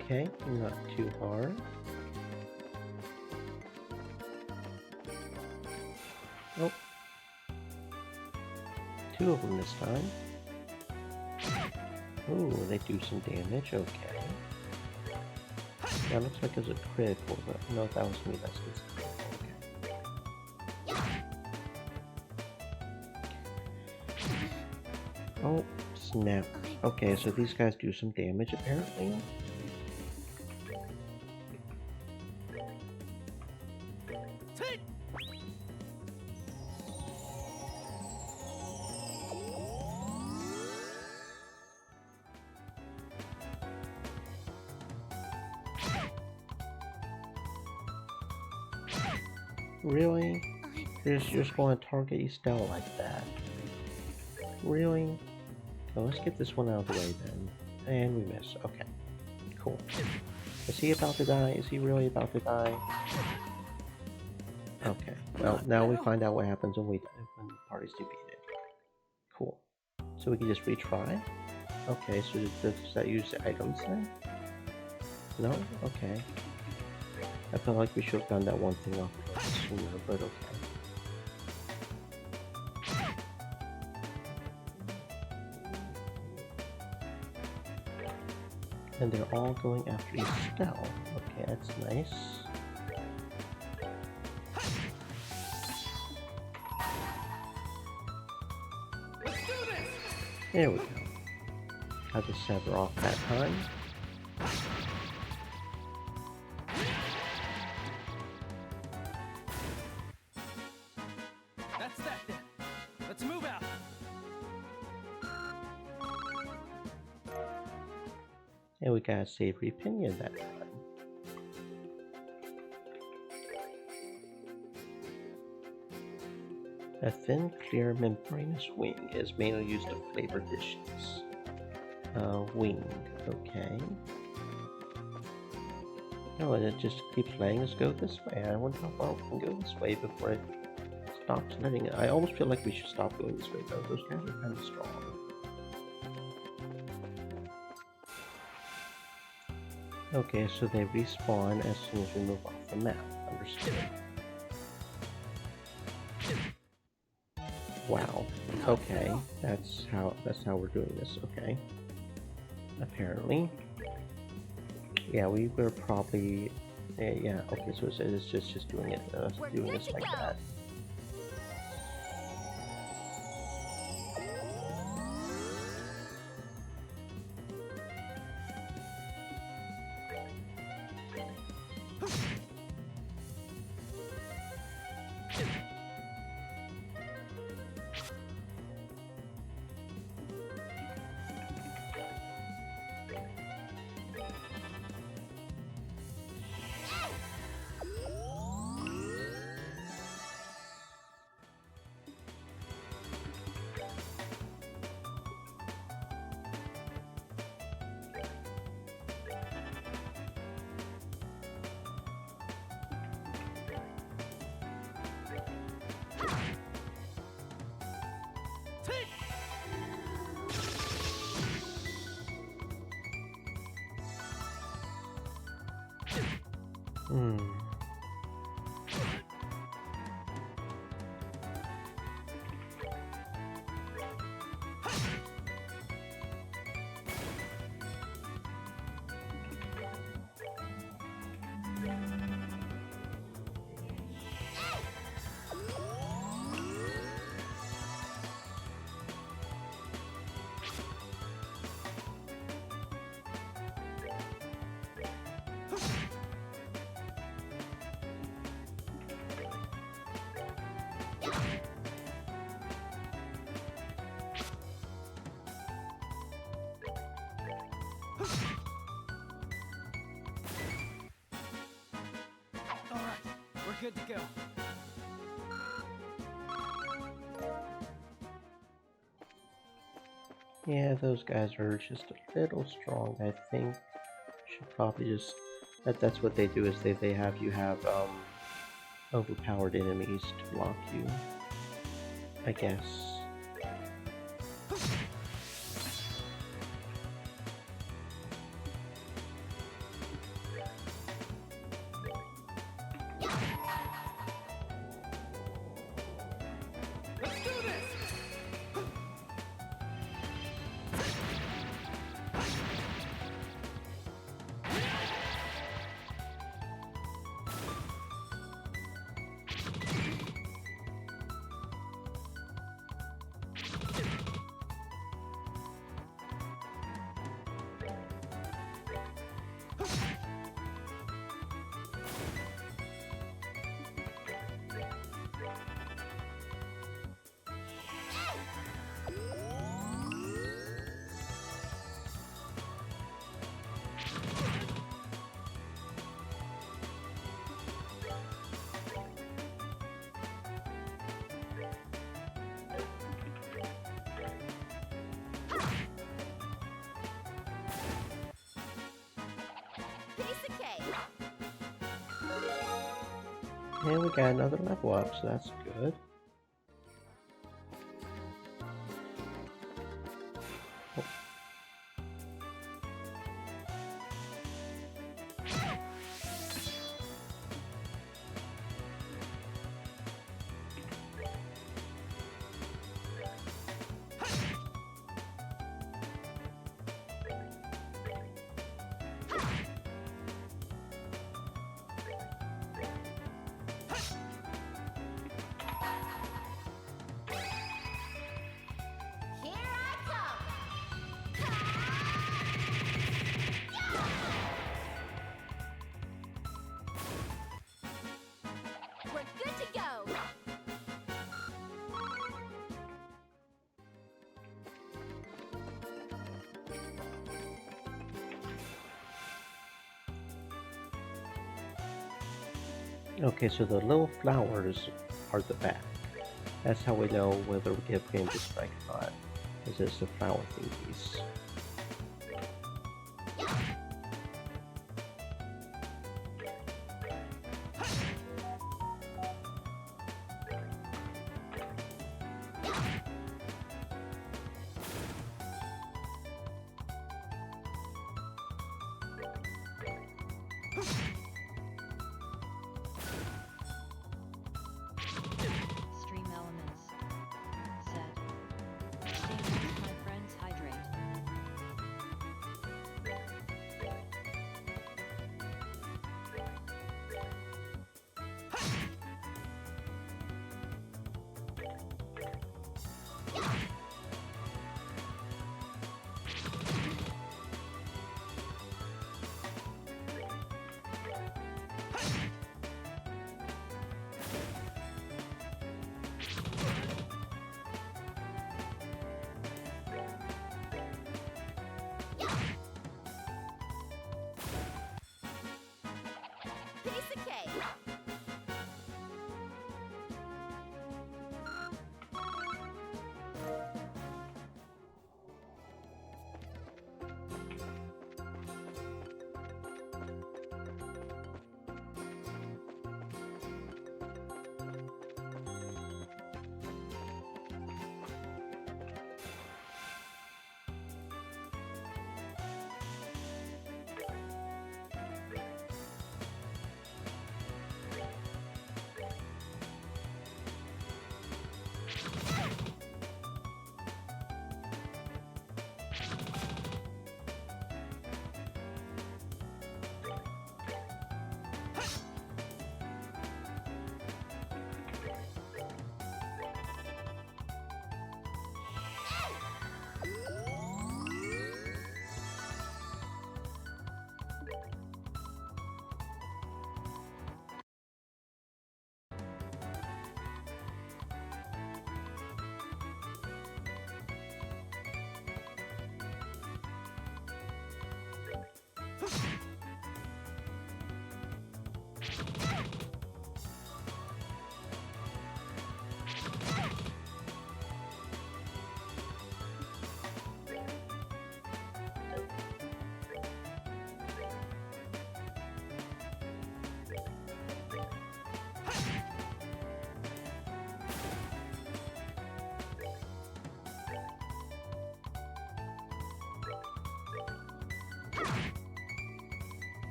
Okay, not too hard. Oh. Two of them this time. Ooh, they do some damage, okay. That looks like it was a critical, but no, that was me, that's okay. Oh, snap. Okay, so these guys do some damage apparently. Really? You're just going to target Estelle like that? Really? Well, let's get this one out of the way then. And we miss. Okay. Cool. Is he about to die? Is he really about to die? Okay. Well, now we find out what happens when when the party's defeated. Cool. So we can just retry? Okay, so does that use the items then? No? Okay. I felt like we should have done that one thing off sooner, but okay. And they're all going after Estelle. Okay, that's nice. There we go. I'll just sever off that time. That's that then. Let's move out. And we got a savory opinion that time. A thin, clear, membranous wing is mainly used to flavor dishes. Wing, okay. Oh, and it just keeps letting us go this way. I wonder how far we can go this way before it stops letting it. I almost feel like we should stop going this way though. Those guys are kind of strong. Okay, so they respawn as soon as we move off the map. Understood. Wow. Okay, that's how we're doing this. Okay. Apparently. Yeah, we were probably. Yeah. Okay, so it's just doing it. Doing this like that. Hmm. Alright, we're good to go. Yeah, those guys are just a little strong. I think should probably just that's what they do is they have you have overpowered enemies to block you. I guess. And we got another level up, so that's good. Here I come. We're good to go. Okay, so the little flowers are the back. That's how we know whether we get game to strike or not. Is it's the flower thingies. Stream elements. Said. Stay with my friends hydrate. Piece of cake.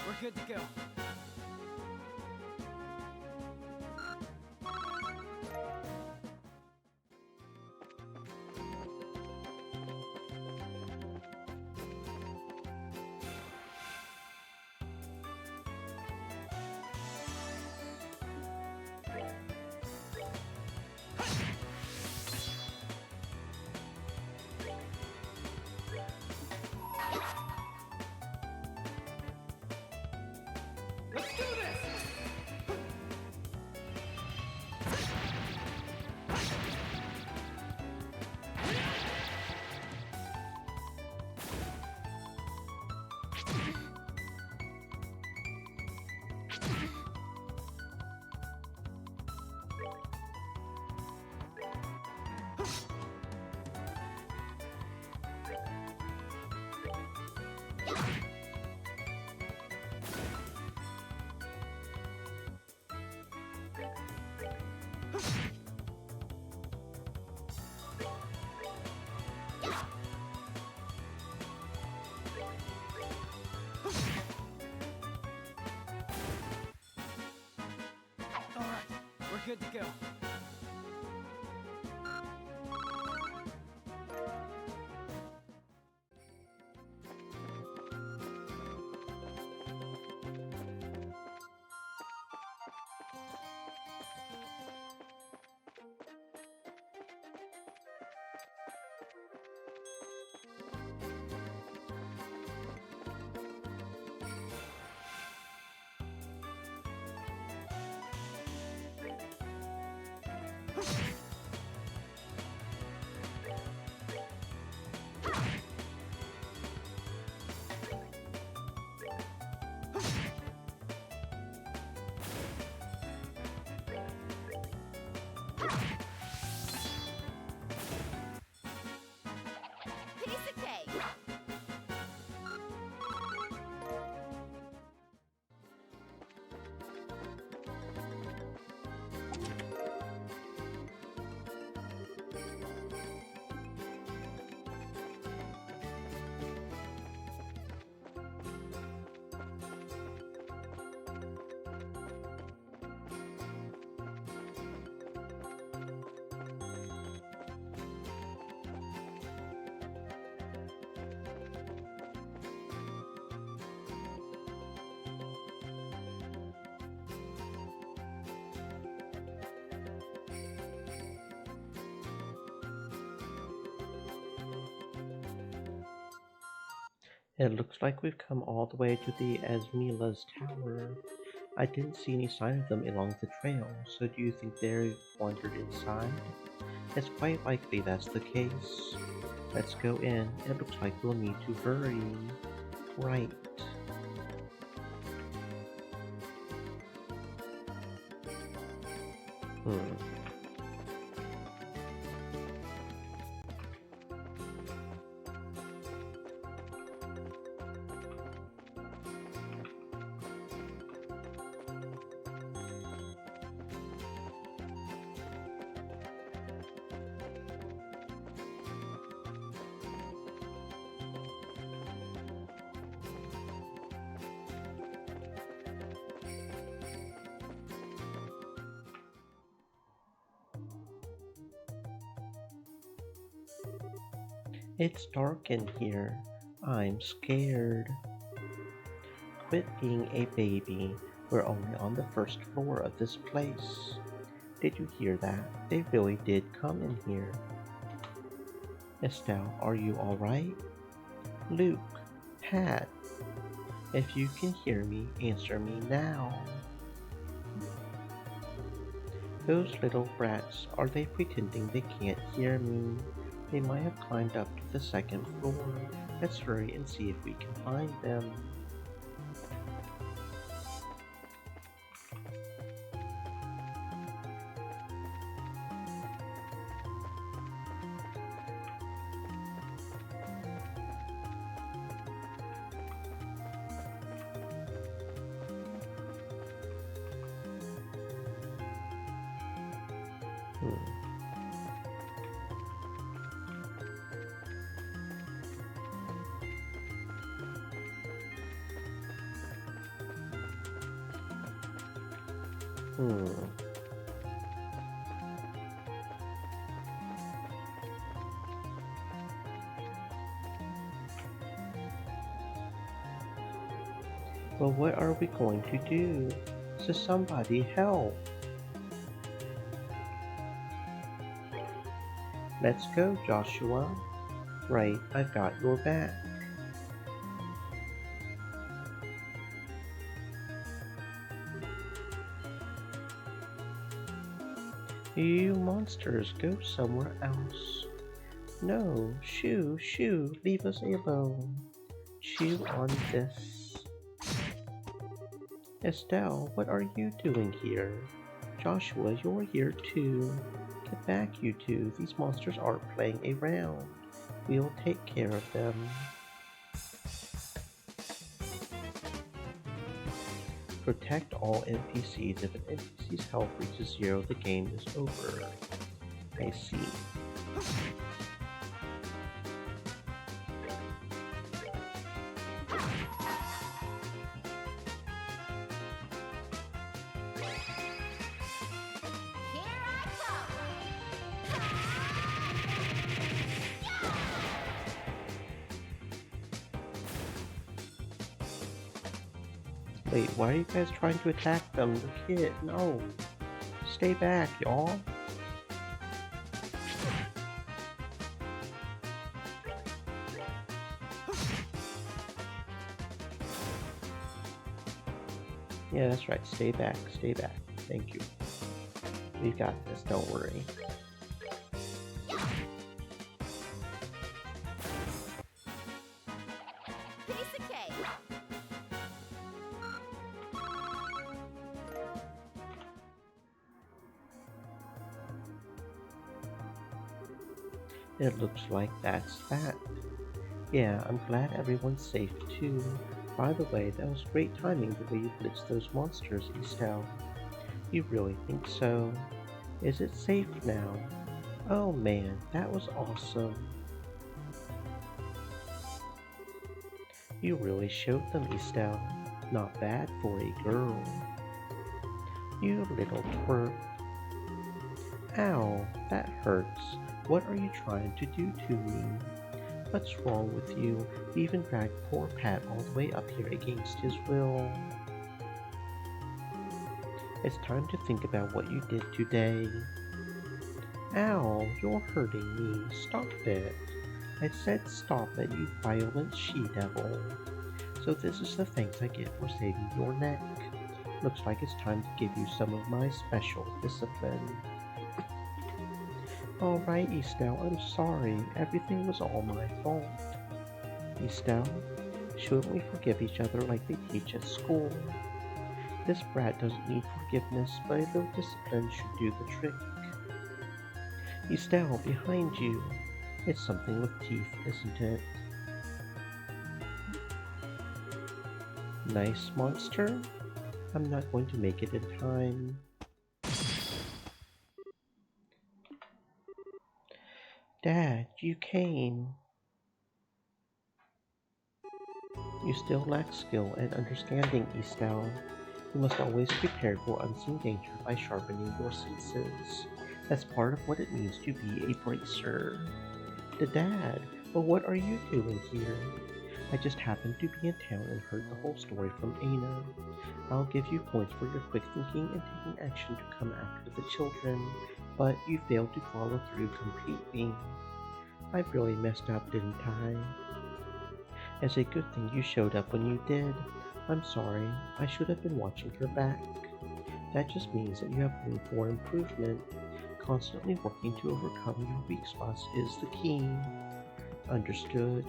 We're good to go. Let's do this! good to go. Piece of cake. It looks like we've come all the way to the Asmila's tower. I didn't see any sign of them along the trail, so do you think they wandered inside? It's quite likely that's the case. Let's go in. It looks like we'll need to hurry. Right. It's dark in here. I'm scared. Quit being a baby. We're only on the first floor of this place. Did you hear that? They really did come in here. Estelle, are you alright? Luke, Pat, if you can hear me, answer me now. Those little brats, are they pretending they can't hear me? They might have climbed up to the second floor. Let's hurry and see if we can find them. Well, what are we going to do? So somebody help! Let's go, Joshua. Right, I've got your back. You monsters, go somewhere else. No, shoo, shoo, leave us alone. Chew on this. Estelle, what are you doing here? Joshua, you're here too. Get back, you two. These monsters aren't playing around. We'll take care of them. Protect all NPCs. If an NPC's health reaches 0, the game is over. I see. Wait, why are you guys trying to attack them? The kid, no. Stay back, y'all. Yeah, that's right. Stay back. Stay back. Thank you. We got this. Don't worry. Piece of cake. It looks like that's that. Yeah, I'm glad everyone's safe too. By the way, that was great timing the way you blitzed those monsters, Estelle. You really think so? Is it safe now? Oh man, that was awesome. You really showed them, Estelle. Not bad for a girl. You little twerp. Ow, that hurts. What are you trying to do to me? What's wrong with you? You even dragged poor Pat all the way up here against his will. It's time to think about what you did today. Ow, you're hurting me. Stop it. I said stop it, you violent she-devil. So this is the thanks I get for saving your neck. Looks like it's time to give you some of my special discipline. Alright, Estelle, I'm sorry. Everything was all my fault. Estelle, shouldn't we forgive each other like they teach at school? This brat doesn't need forgiveness, but a little discipline should do the trick. Estelle, behind you. It's something with teeth, isn't it? Nice monster. I'm not going to make it in time. Dad, you came. You still lack skill and understanding, Estelle. You must always prepare for unseen danger by sharpening your senses. That's part of what it means to be a bracer. The dad, well, what are you doing here? I just happened to be in town and heard the whole story from Ana. I'll give you points for your quick thinking and taking action to come after the children, but you failed to follow through completely. I really messed up, didn't I? It's a good thing you showed up when you did. I'm sorry, I should have been watching your back. That just means that you have room for improvement. Constantly working to overcome your weak spots is the key. Understood.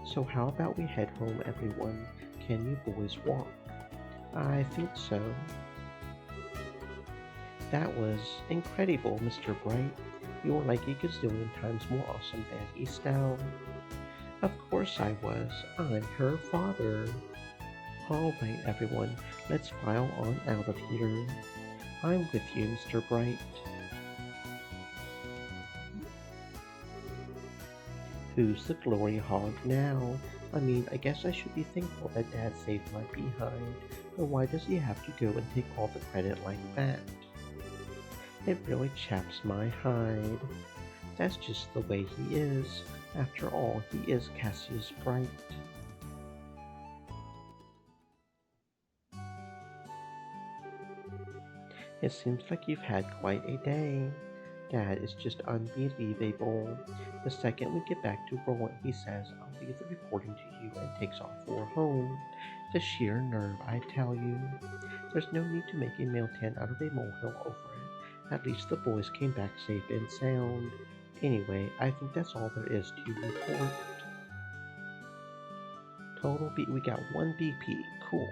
So how about we head home, everyone? Can you boys walk? I think so. That was incredible, Mr. Bright. You are like a gazillion times more awesome than Estelle. Of course I was. I'm her father. Alright, everyone, let's file on out of here. I'm with you, Mr. Bright. Who's the glory hog now? I mean, I guess I should be thankful that Dad saved my behind, but why does he have to go and take all the credit like that? It really chaps my hide. That's just the way he is. After all, he is Cassius Bright. It seems like you've had quite a day. Dad is just unbelievable. The second we get back to Rowan, he says, I'll leave the recording to you and takes off for home. The sheer nerve, I tell you. There's no need to make a male tan out of a molehill over it. At least the boys came back safe and sound. Anyway, I think that's all there is to report. Total B, we got 1 BP, cool.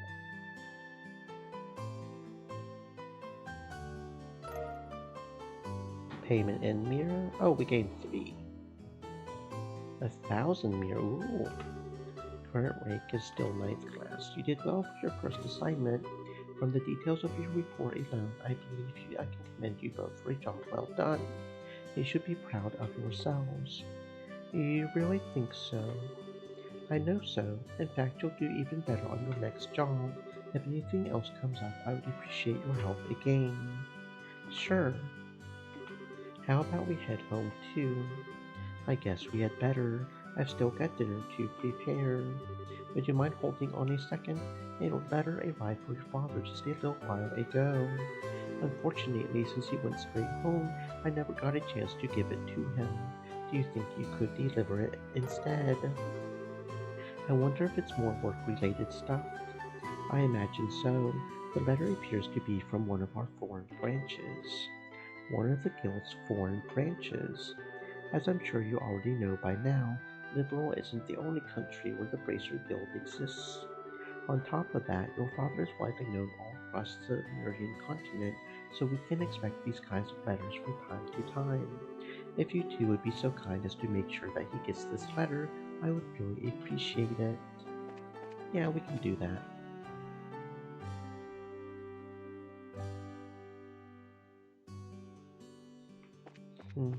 Payment in mirror, oh, we gained 3. 1,000 mirror, ooh. Current rank is still 9th class. You did well for your first assignment. From the details of your report alone, I believe I can commend you both for a job well done. You should be proud of yourselves. You really think so? I know so. In fact, you'll do even better on your next job. If anything else comes up, I would appreciate your help again. Sure. How about we head home too? I guess we had better. I've still got dinner to prepare. Would you mind holding on a second? A letter arrived for your father just a little while ago. Unfortunately, since he went straight home, I never got a chance to give it to him. Do you think you could deliver it instead? I wonder if it's more work-related stuff. I imagine so. The letter appears to be from one of our foreign branches. One of the Guild's foreign branches. As I'm sure you already know by now, Liberal isn't the only country where the Bracer Guild exists. On top of that, your father is widely known all across the Meridian continent, so we can expect these kinds of letters from time to time. If you two would be so kind as to make sure that he gets this letter, I would really appreciate it. Yeah, we can do that. Hmm.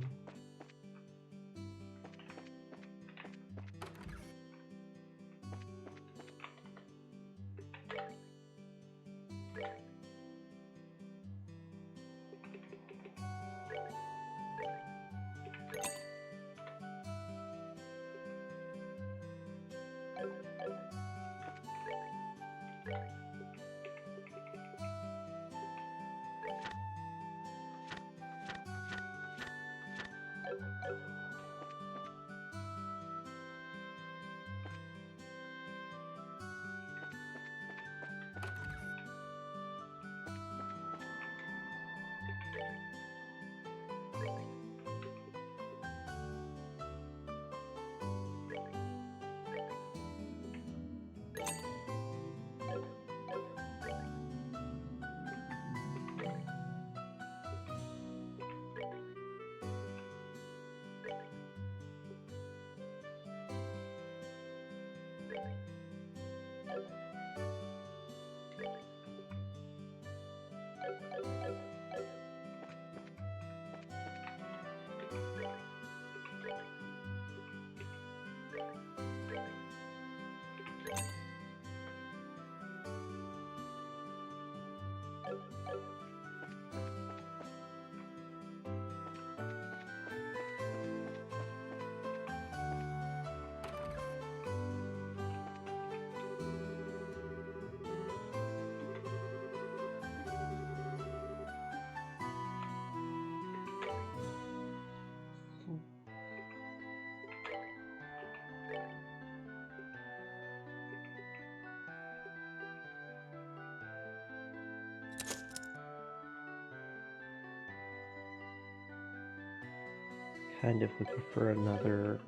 Kind of would prefer another.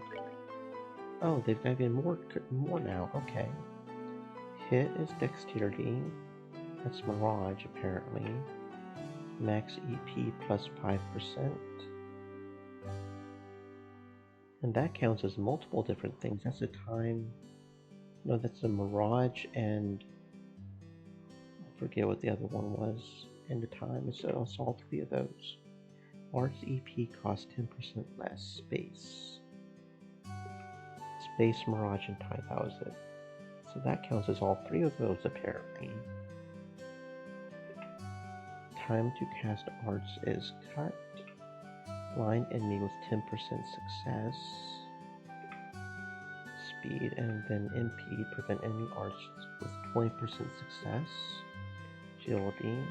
Oh, they've got even more now. Okay. Hit is dexterity. That's Mirage, apparently. Max EP plus 5%. And that counts as multiple different things. That's a time. No, that's a Mirage, and I forget what the other one was. And the time. So it's all three of those. Art's EP costs 10% less space. Space, Mirage, and time. That was it. So that counts as all three of those, apparently. Time to cast arts is cut. Blind enemy with 10% success. Speed and then MP prevent enemy arts with 20% success. Agility.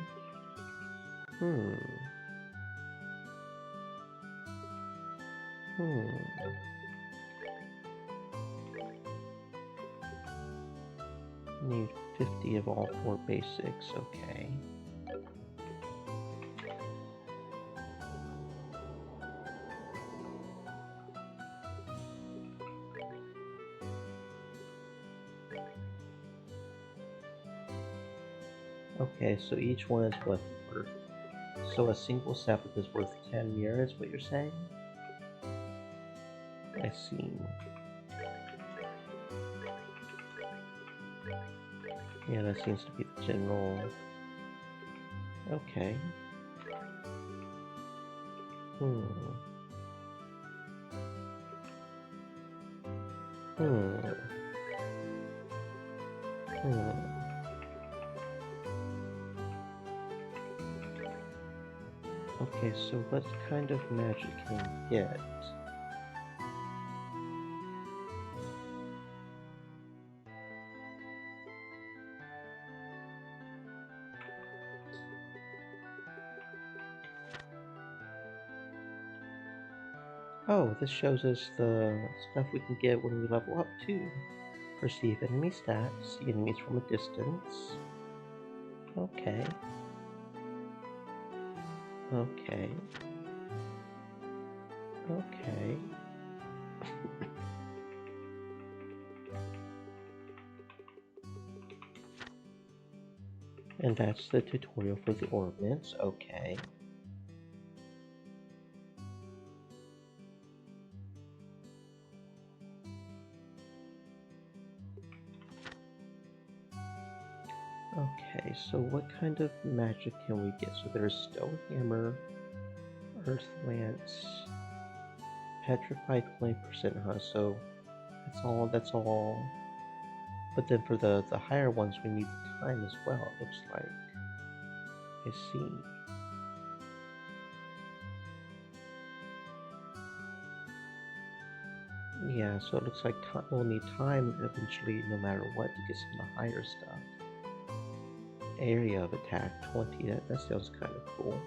Need 50 of all four basics, okay. Okay, so each one is worth. So a single Sabbath is worth 10 mirror, is what you're saying? I see. Yeah, that seems to be the general. Okay. Okay, so what kind of magic can we get? Oh, this shows us the stuff we can get when we level up too. Perceive enemy stats, see enemies from a distance. Okay. Okay. Okay. And that's the tutorial for the ornaments. Okay. Okay, so what kind of magic can we get? So there's Stone Hammer, Earth Lance, Petrified 20%, huh? So that's all. But then for the higher ones, we need the time as well, it looks like. I see. Yeah, so it looks like we'll need time eventually, no matter what, to get some of the higher stuff. Area of attack 20, that sounds kind of cool.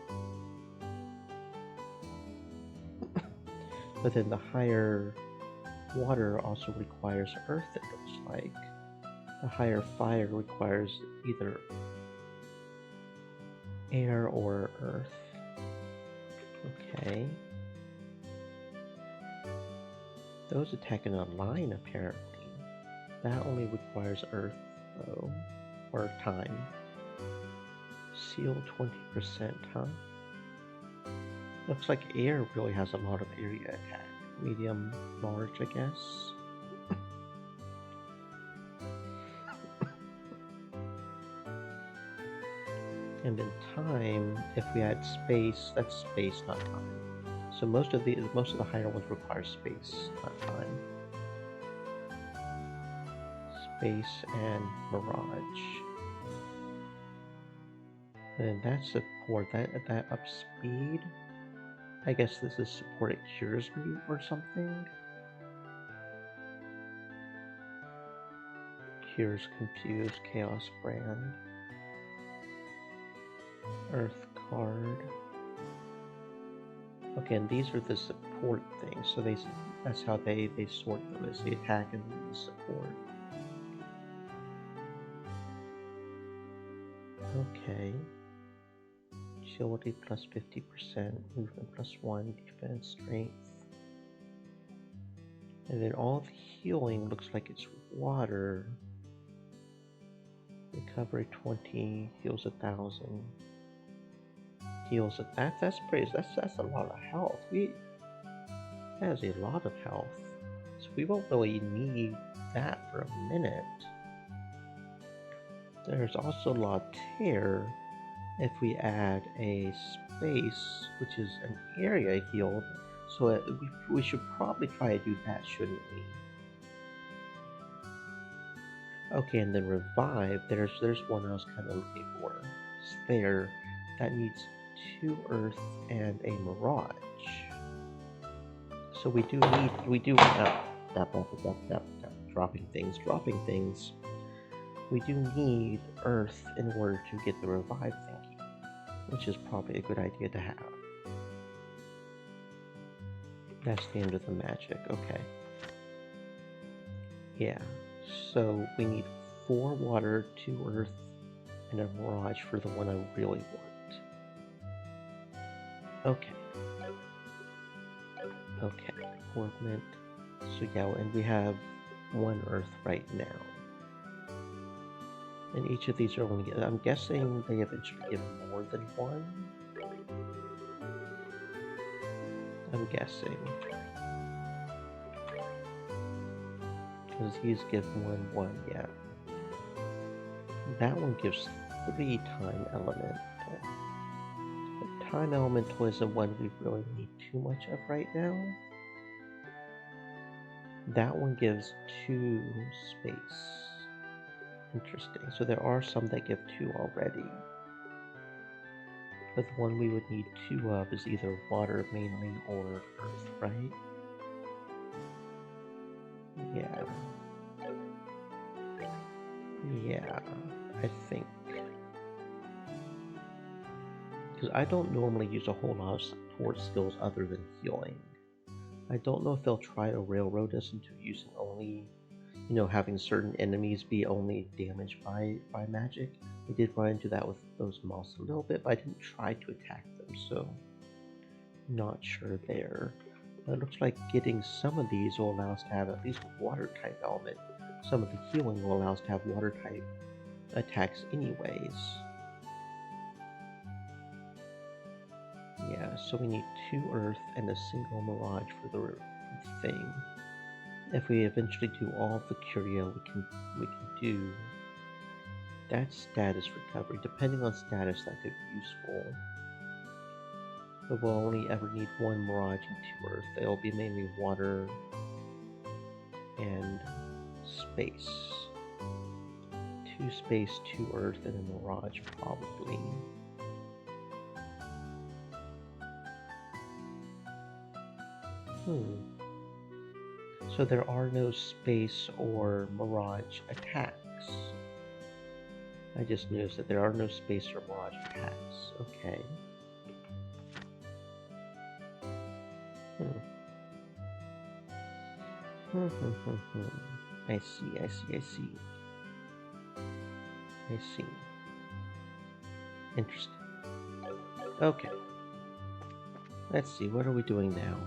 But then the higher water also requires earth, it looks like. The higher fire requires either air or earth. Okay. Those attack in a line, apparently. That only requires earth, though. Or time. Seal 20%, huh? Looks like air really has a lot of area attack. Medium, large, I guess. And then time, if we add space, that's space, not time. So most of the higher ones require space, not time. Space and mirage. And that support, that up speed. I guess this is support it cures me or something. Cures confuse, chaos brand. Earth card. Okay, and these are the support things, so that's how they sort them, as the attack and the support. Okay. Agility plus 50%, movement plus 1, defense, strength. And then all the healing looks like it's water. Recovery 20, heals 1,000. Heals that's a lot of health. That is a lot of health. So we won't really need that for a minute. There's also La Terre if we add a space, which is an area healed. So we should probably try to do that, shouldn't we? Okay, and then revive. There's one I was kind of looking for. It's there. That needs 2 earth and a mirage. So we do dropping things. We do need earth in order to get the revive thingy, which is probably a good idea to have. That's the end of the magic, okay. Yeah, so we need 4 water, 2 earth, and a mirage for the one I really want. Okay. Okay, ornament. So yeah, and we have 1 earth right now. And each of these are only, I'm guessing they eventually give more than 1. I'm guessing. Because these give 1, yeah. That one gives 3 time element. But time elemental is the one we really need too much of right now. That one gives 2 space. Interesting. So there are some that give 2 already. But the one we would need 2 of is either water mainly or earth, right? Yeah. Yeah, I think. Because I don't normally use a whole lot of support skills other than healing. I don't know if they'll try to railroad us into using only, having certain enemies be only damaged by magic. I did run into that with those moths a little bit, but I didn't try to attack them, so not sure there. But it looks like getting some of these will allow us to have at least a water type element. Some of the healing will allow us to have water type attacks anyways. Yeah, so we need 2 earth and a single mirage for the thing. If we eventually do all of the curia, we can do that status recovery. Depending on status, that could be useful. But we'll only ever need 1 mirage and 2 earth. It'll be mainly water and space. 2 space, 2 earth, and a mirage probably. So there are no space or mirage attacks. I just noticed that there are no space or mirage attacks. Okay. I see. Interesting. Okay. Let's see, what are we doing now?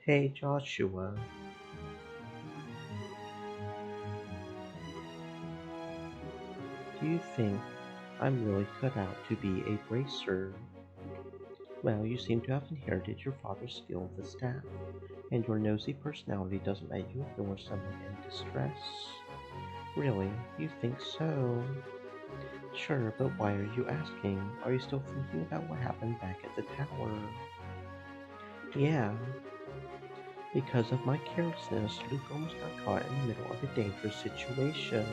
Hey Joshua, do you think I'm really cut out to be a bracer? Well, you seem to have inherited your father's skill with the staff, and your nosy personality doesn't let you ignore someone in distress. Really? You think so? Sure, but why are you asking? Are you still thinking about what happened back at the tower? Yeah. Because of my carelessness, Luke almost got caught in the middle of a dangerous situation.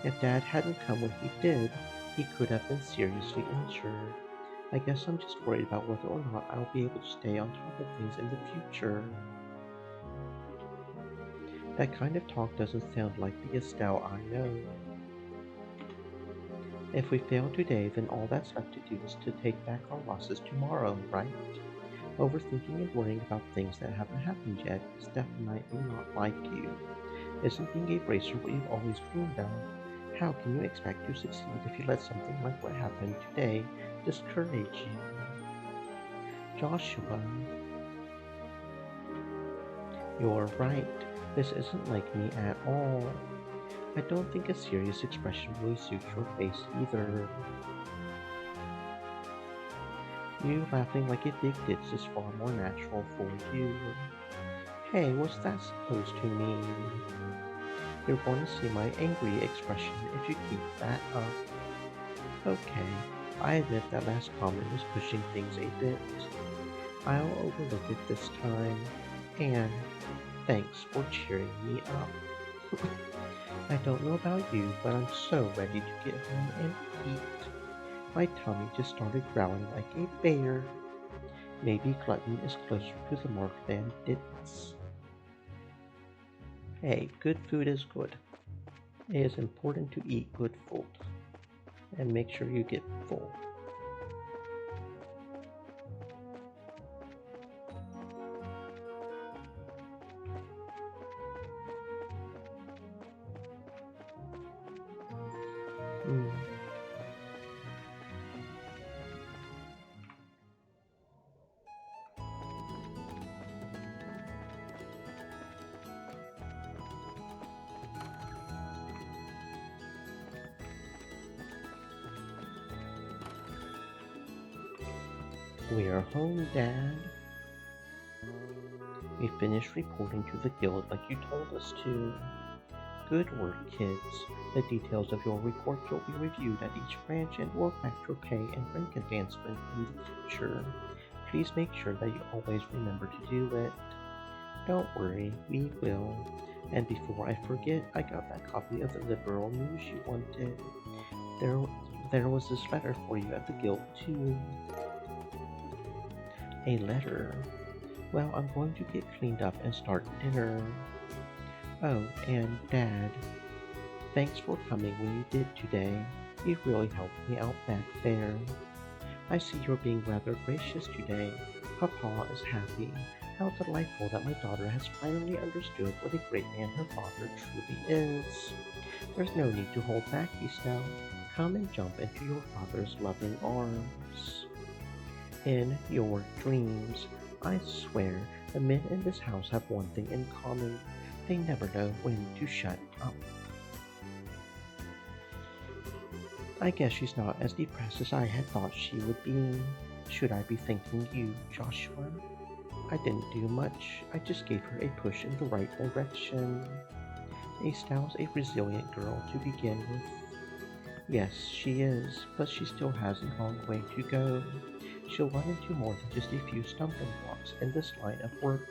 If Dad hadn't come when he did, he could have been seriously injured. I guess I'm just worried about whether or not I'll be able to stay on top of things in the future. That kind of talk doesn't sound like the Estelle I know. If we fail today, then all that's left to do is to take back our losses tomorrow, right? Overthinking and worrying about things that haven't happened yet is definitely not like you. Isn't being a racer what you've always dreamed of? How can you expect to succeed if you let something like what happened today discourage you? Joshua, you're right. This isn't like me at all. I don't think a serious expression really suits your face either. You laughing like a big ditch is far more natural for you. Hey, what's that supposed to mean? You're going to see my angry expression if you keep that up. Okay, I admit that last comment was pushing things a bit. I'll overlook it this time, and thanks for cheering me up. I don't know about you, but I'm so ready to get home and eat. My tummy just started growling like a bear. Maybe glutton is closer to the mark than ditz. Hey, good food is good. It is important to eat good food. And make sure you get full. We are home, Dad. We finished reporting to the guild like you told us to. Good work, kids. The details of your report will be reviewed at each branch and will affect your pay and rank advancement in the future. Please make sure that you always remember to do it. Don't worry, we will. And before I forget, I got that copy of the liberal news you wanted. There was this letter for you at the guild, too. A letter? Well, I'm going to get cleaned up and start dinner. Oh, and Dad, thanks for coming when you did today. You really helped me out back there. I see you're being rather gracious today. Papa is happy. How delightful that my daughter has finally understood what a great man her father truly is. There's no need to hold back, Estelle. Come and jump into your father's loving arms. In your dreams, I swear, the men in this house have one thing in common. They never know when to shut up. I guess she's not as depressed as I had thought she would be. Should I be thanking you, Joshua? I didn't do much. I just gave her a push in the right direction. Estelle's a resilient girl to begin with. Yes, she is, but she still has a long way to go. She'll run into more than just a few stumbling blocks in this line of work,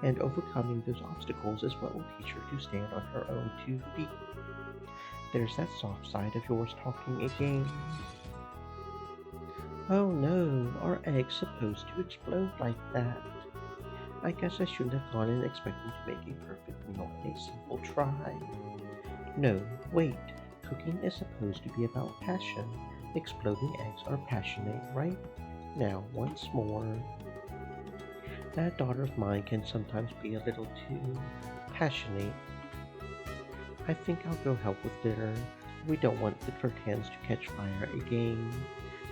and overcoming those obstacles is what will teach her to stand on her own 2 feet. There's that soft side of yours talking again. Oh no, are eggs supposed to explode like that? I guess I shouldn't have gone in expecting to make a perfect meal in a simple try. No, wait, cooking is supposed to be about passion. Exploding eggs are passionate, right? Now, once more. That daughter of mine can sometimes be a little too passionate. I think I'll go help with dinner. We don't want the curtains to catch fire again.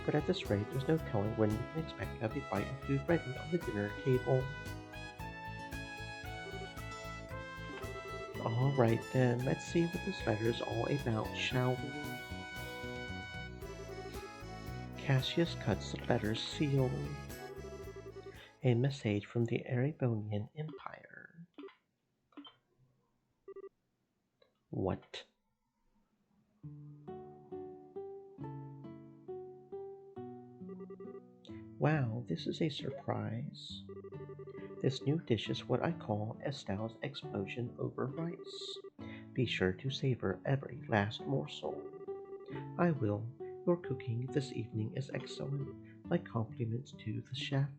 But at this rate, there's no telling when we can expect to have a bite of food ready on the dinner table. Alright then, let's see what this letter is all about, shall we? Cassius cuts the letter's seal. A message from the Erebonian Empire. What? Wow, this is a surprise. This new dish is what I call Estelle's explosion over rice. Be sure to savor every last morsel. I will. Your cooking this evening is excellent. My compliments to the chef.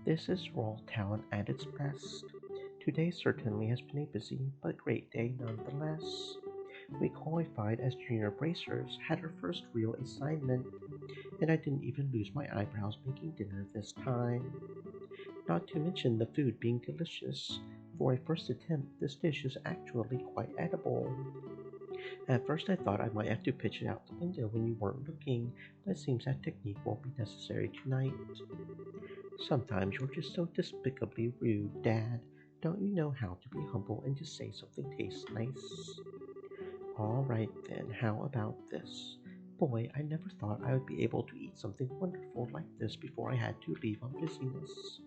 This is raw talent at its best. Today certainly has been a busy but great day nonetheless. We qualified as junior bracers, had our first real assignment, and I didn't even lose my eyebrows making dinner this time. Not to mention the food being delicious. For a first attempt, this dish is actually quite edible. At first I thought I might have to pitch it out the window when you weren't looking, but it seems that technique won't be necessary tonight. Sometimes you're just so despicably rude, Dad. Don't you know how to be humble and just say something tastes nice? All right then, how about this? Boy, I never thought I would be able to eat something wonderful like this before I had to leave on business.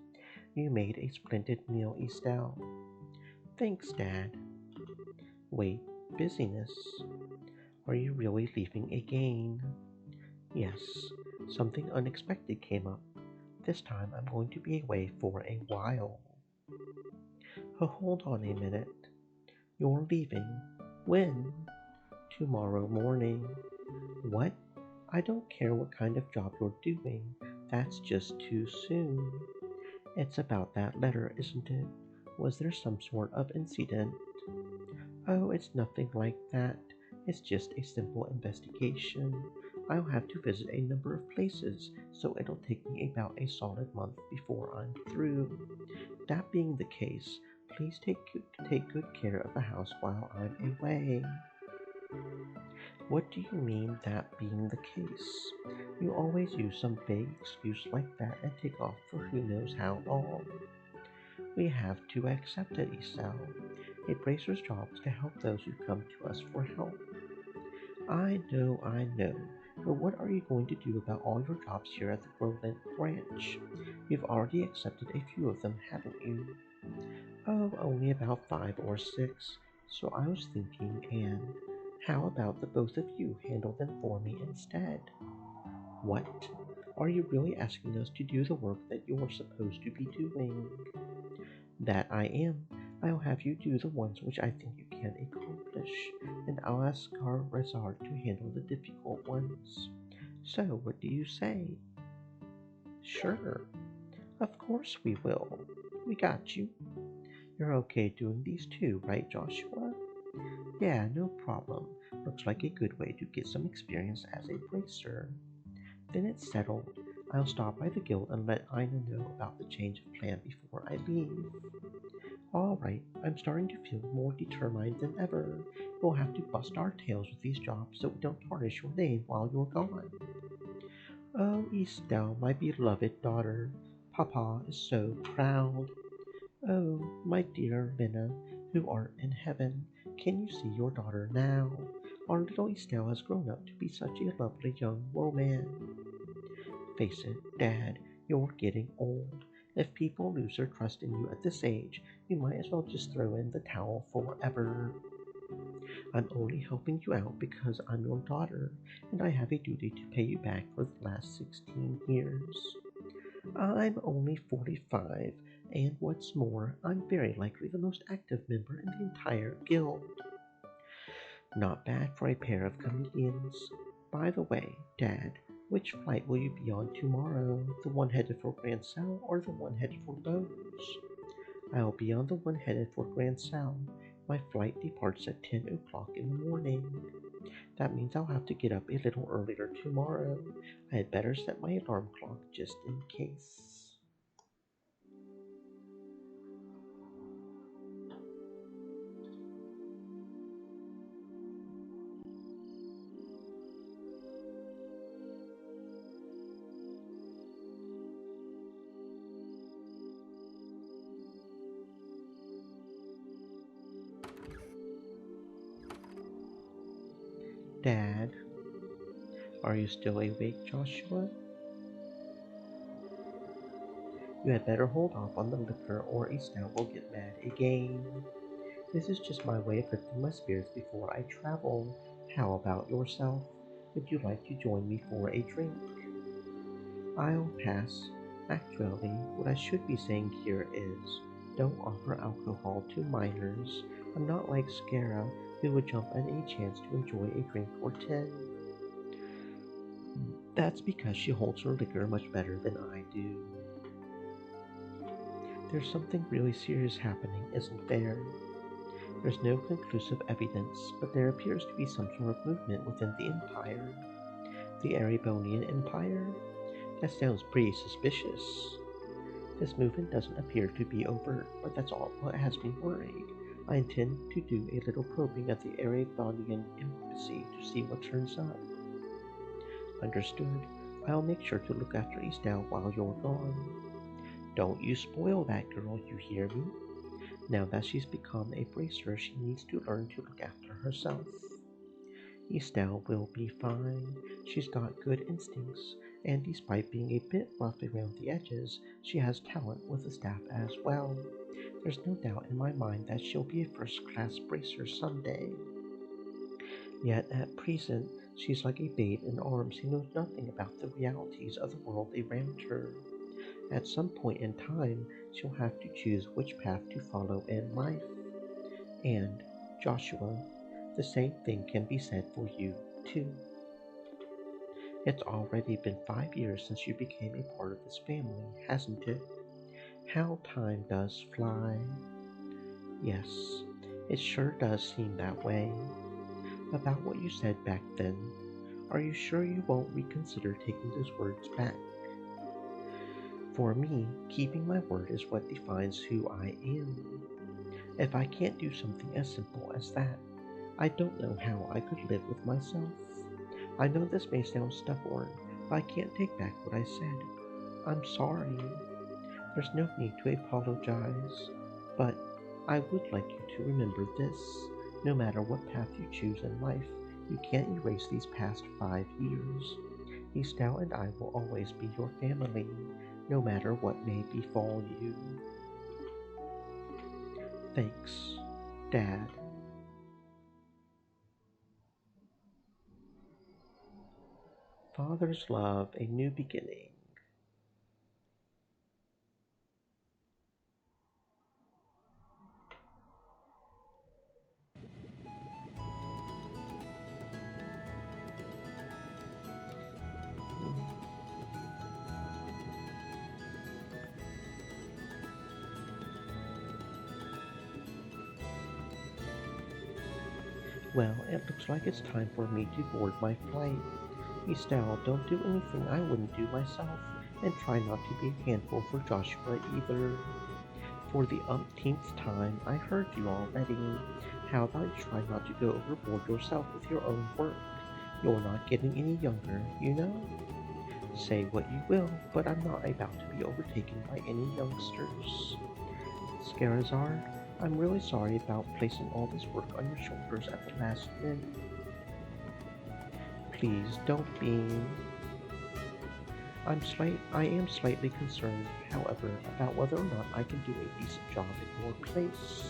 You made a splendid meal, Estelle. Thanks, Dad. Wait, busyness? Are you really leaving again? Yes, something unexpected came up. This time I'm going to be away for a while. Oh, hold on a minute. You're leaving. When? Tomorrow morning. What? I don't care what kind of job you're doing. That's just too soon. It's about that letter, isn't it? Was there some sort of incident? Oh, it's nothing like that. It's just a simple investigation. I'll have to visit a number of places, so it'll take me about a solid month before I'm through. That being the case, please take good care of the house while I'm away. What do you mean, that being the case? You always use some vague excuse like that and take off for who knows how long. We have to accept it, Estelle. A bracer's job is to help those who come to us for help. I know, but what are you going to do about all your jobs here at the Groveland Ranch? You've already accepted a few of them, haven't you? Oh, only about 5 or 6. So I was thinking, Anne, how about the both of you handle them for me instead? What? Are you really asking us to do the work that you're supposed to be doing? That I am. I'll have you do the ones which I think you can accomplish, and I'll ask our Rezard to handle the difficult ones. So, what do you say? Sure. Of course we will. We got you. You're okay doing these too, right, Joshua? Yeah, no problem. Looks like a good way to get some experience as a bracer. Then it's settled. I'll stop by the guild and let Ina know about the change of plan before I leave. Alright, I'm starting to feel more determined than ever. We'll have to bust our tails with these jobs so we don't tarnish your name while you're gone. Oh, Estelle, my beloved daughter. Papa is so proud. Oh, my dear Lena, who art in heaven, can you see your daughter now? Our little Estelle has grown up to be such a lovely young woman. Face it, Dad, you're getting old. If people lose their trust in you at this age, you might as well just throw in the towel forever. I'm only helping you out because I'm your daughter, and I have a duty to pay you back for the last 16 years. I'm only 45, and what's more, I'm very likely the most active member in the entire guild. Not bad for a pair of comedians. By the way, Dad, which flight will you be on tomorrow? The one headed for Grand Sal or the one headed for Bose? I'll be on the one headed for Grand Sal. My flight departs at 10 o'clock in the morning. That means I'll have to get up a little earlier tomorrow. I had better set my alarm clock just in case. Dad, are you still awake, Joshua? You had better hold off on the liquor or Estelle will get mad again. This is just my way of lifting my spirits before I travel. How about yourself? Would you like to join me for a drink? I'll pass. Actually, what I should be saying here is, don't offer alcohol to minors. I'm not like Scara, who would jump at any chance to enjoy a drink or 10. That's because she holds her liquor much better than I do. There's something really serious happening, isn't there? There's no conclusive evidence, but there appears to be some sort of movement within the Empire. The Erebonian Empire? That sounds pretty suspicious. This movement doesn't appear to be overt, but that's all what has me worried. I intend to do a little probing at the Erebonian Embassy to see what turns up. Understood. I'll make sure to look after Eastdale while you're gone. Don't you spoil that girl, you hear me? Now that she's become a bracer, she needs to learn to look after herself. Eastdale will be fine. She's got good instincts, and despite being a bit rough around the edges, she has talent with the staff as well. There's no doubt in my mind that she'll be a first-class bracer someday. Yet at present, she's like a babe in arms who knows nothing about the realities of the world around her. At some point in time, she'll have to choose which path to follow in life. And, Joshua, the same thing can be said for you, too. It's already been 5 years since you became a part of this family, hasn't it? How time does fly. Yes, it sure does seem that way. About what you said back then, are you sure you won't reconsider taking those words back? For me, keeping my word is what defines who I am. If I can't do something as simple as that, I don't know how I could live with myself. I know this may sound stubborn, but I can't take back what I said. I'm sorry. There's no need to apologize, but I would like you to remember this. No matter what path you choose in life, you can't erase these past 5 years. Eastdale and I will always be your family, no matter what may befall you. Thanks, Dad. Father's love, a new beginning. Well, it looks like it's time for me to board my flight. Eastdale, don't do anything I wouldn't do myself, and try not to be a handful for Joshua either. For the umpteenth time, I heard you already. How about you try not to go overboard yourself with your own work? You're not getting any younger, you know? Say what you will, but I'm not about to be overtaken by any youngsters. Scarazard, I'm really sorry about placing all this work on your shoulders at the last minute. Please don't be. I am slightly concerned, however, about whether or not I can do a decent job in your place.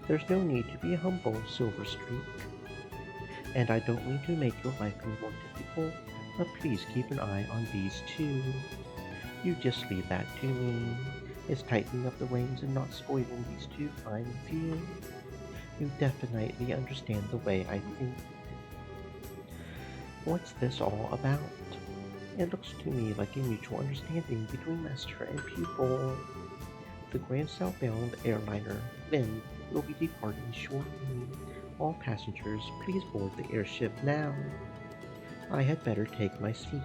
There's no need to be humble, Silverstreak. And I don't mean to make your life any more difficult, but please keep an eye on these two. You just leave that to me. Is tightening up the reins and not spoiling these two fine with you? You definitely understand the way I think. What's this all about? It looks to me like a mutual understanding between master and pupil. The Grand Southbound airliner, Lynn, will be departing shortly. All passengers, please board the airship now. I had better take my seat.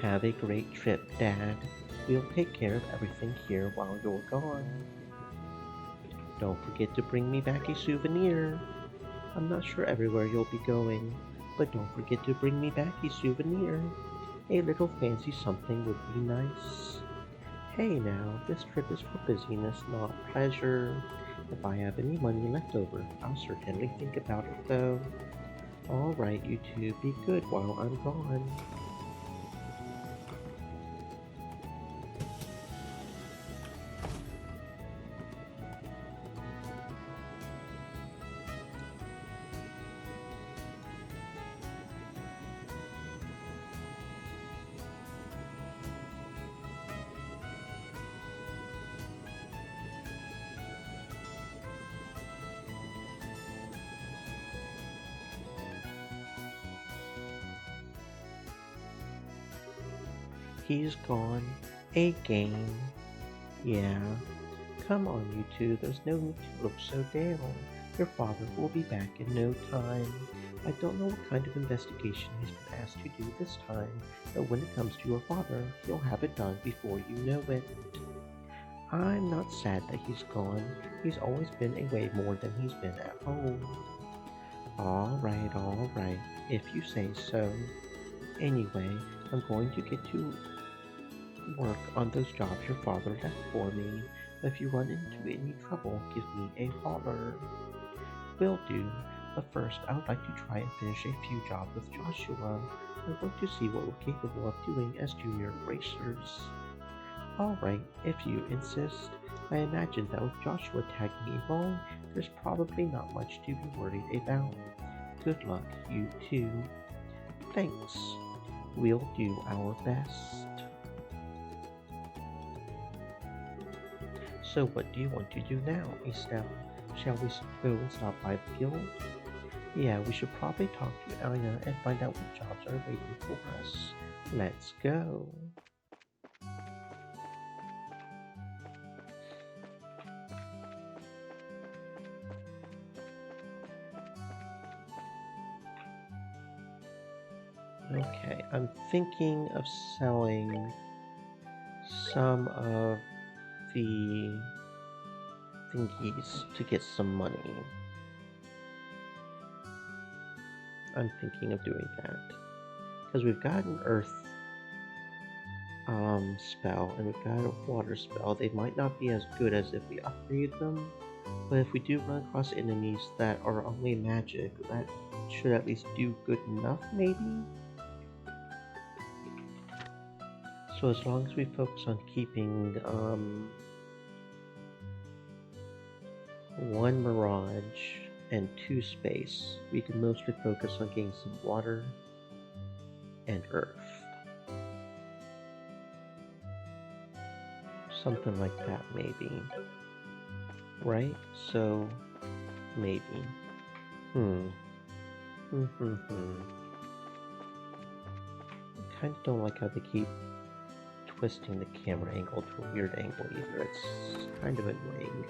Have a great trip, Dad. We'll take care of everything here while you're gone. Don't forget to bring me back a souvenir. I'm not sure everywhere you'll be going, but don't forget to bring me back a souvenir. A little fancy something would be nice. Hey now, this trip is for busyness, not pleasure. If I have any money left over, I'll certainly think about it though. Alright, you two, be good while I'm gone. He's gone. Again. Yeah. Come on, you two. There's no need to look so down. Your father will be back in no time. I don't know what kind of investigation he's been asked to do this time, but when it comes to your father, he'll have it done before you know it. I'm not sad that he's gone. He's always been away more than he's been at home. All right, if you say so. Anyway, I'm going to get to work on those jobs your father left for me. If you run into any trouble, give me a holler. Will do, but first I would like to try and finish a few jobs with Joshua. I want to see what we're capable of doing as junior racers. Alright, if you insist. I imagine that with Joshua tagging along, there's probably not much to be worried about. Good luck, you two. Thanks. We'll do our best. So what do you want to do now, Estelle? Shall we go and stop by the guild? Yeah, we should probably talk to Anya and find out what jobs are waiting for us. Let's go. Okay, I'm thinking of selling some of the thingies to get some money. I'm thinking of doing that. Because we've got an earth spell and we've got a water spell. They might not be as good as if we upgrade them, but if we do run across enemies that are only magic, that should at least do good enough, maybe? So as long as we focus on keeping one mirage and 2 space, we can mostly focus on getting some water and earth. Something like that, maybe. Right? So, maybe. I kinda don't like how they keep twisting the camera angle to a weird angle either. It's kind of annoying.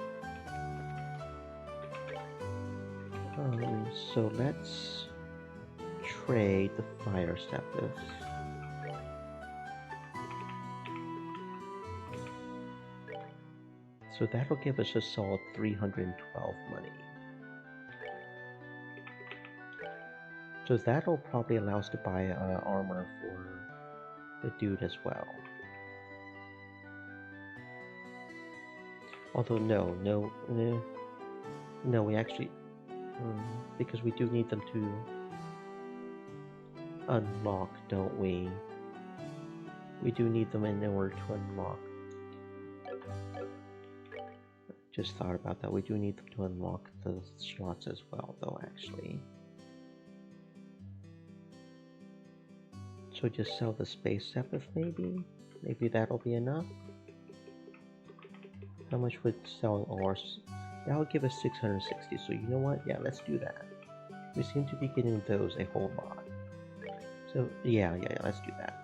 So let's trade the fire steppers. So that'll give us a solid 312 money. So that'll probably allow us to buy armor for the dude as well. Although no, we actually, because we do need them to unlock, don't we? We do need them in order to unlock. Just thought about that. We do need them to unlock the slots as well, though, actually. So just sell the space Sepith, maybe? Maybe that'll be enough? How much would selling ores? That'll give us 660, so you know what? Yeah, let's do that. We seem to be getting those a whole lot. So, yeah, let's do that.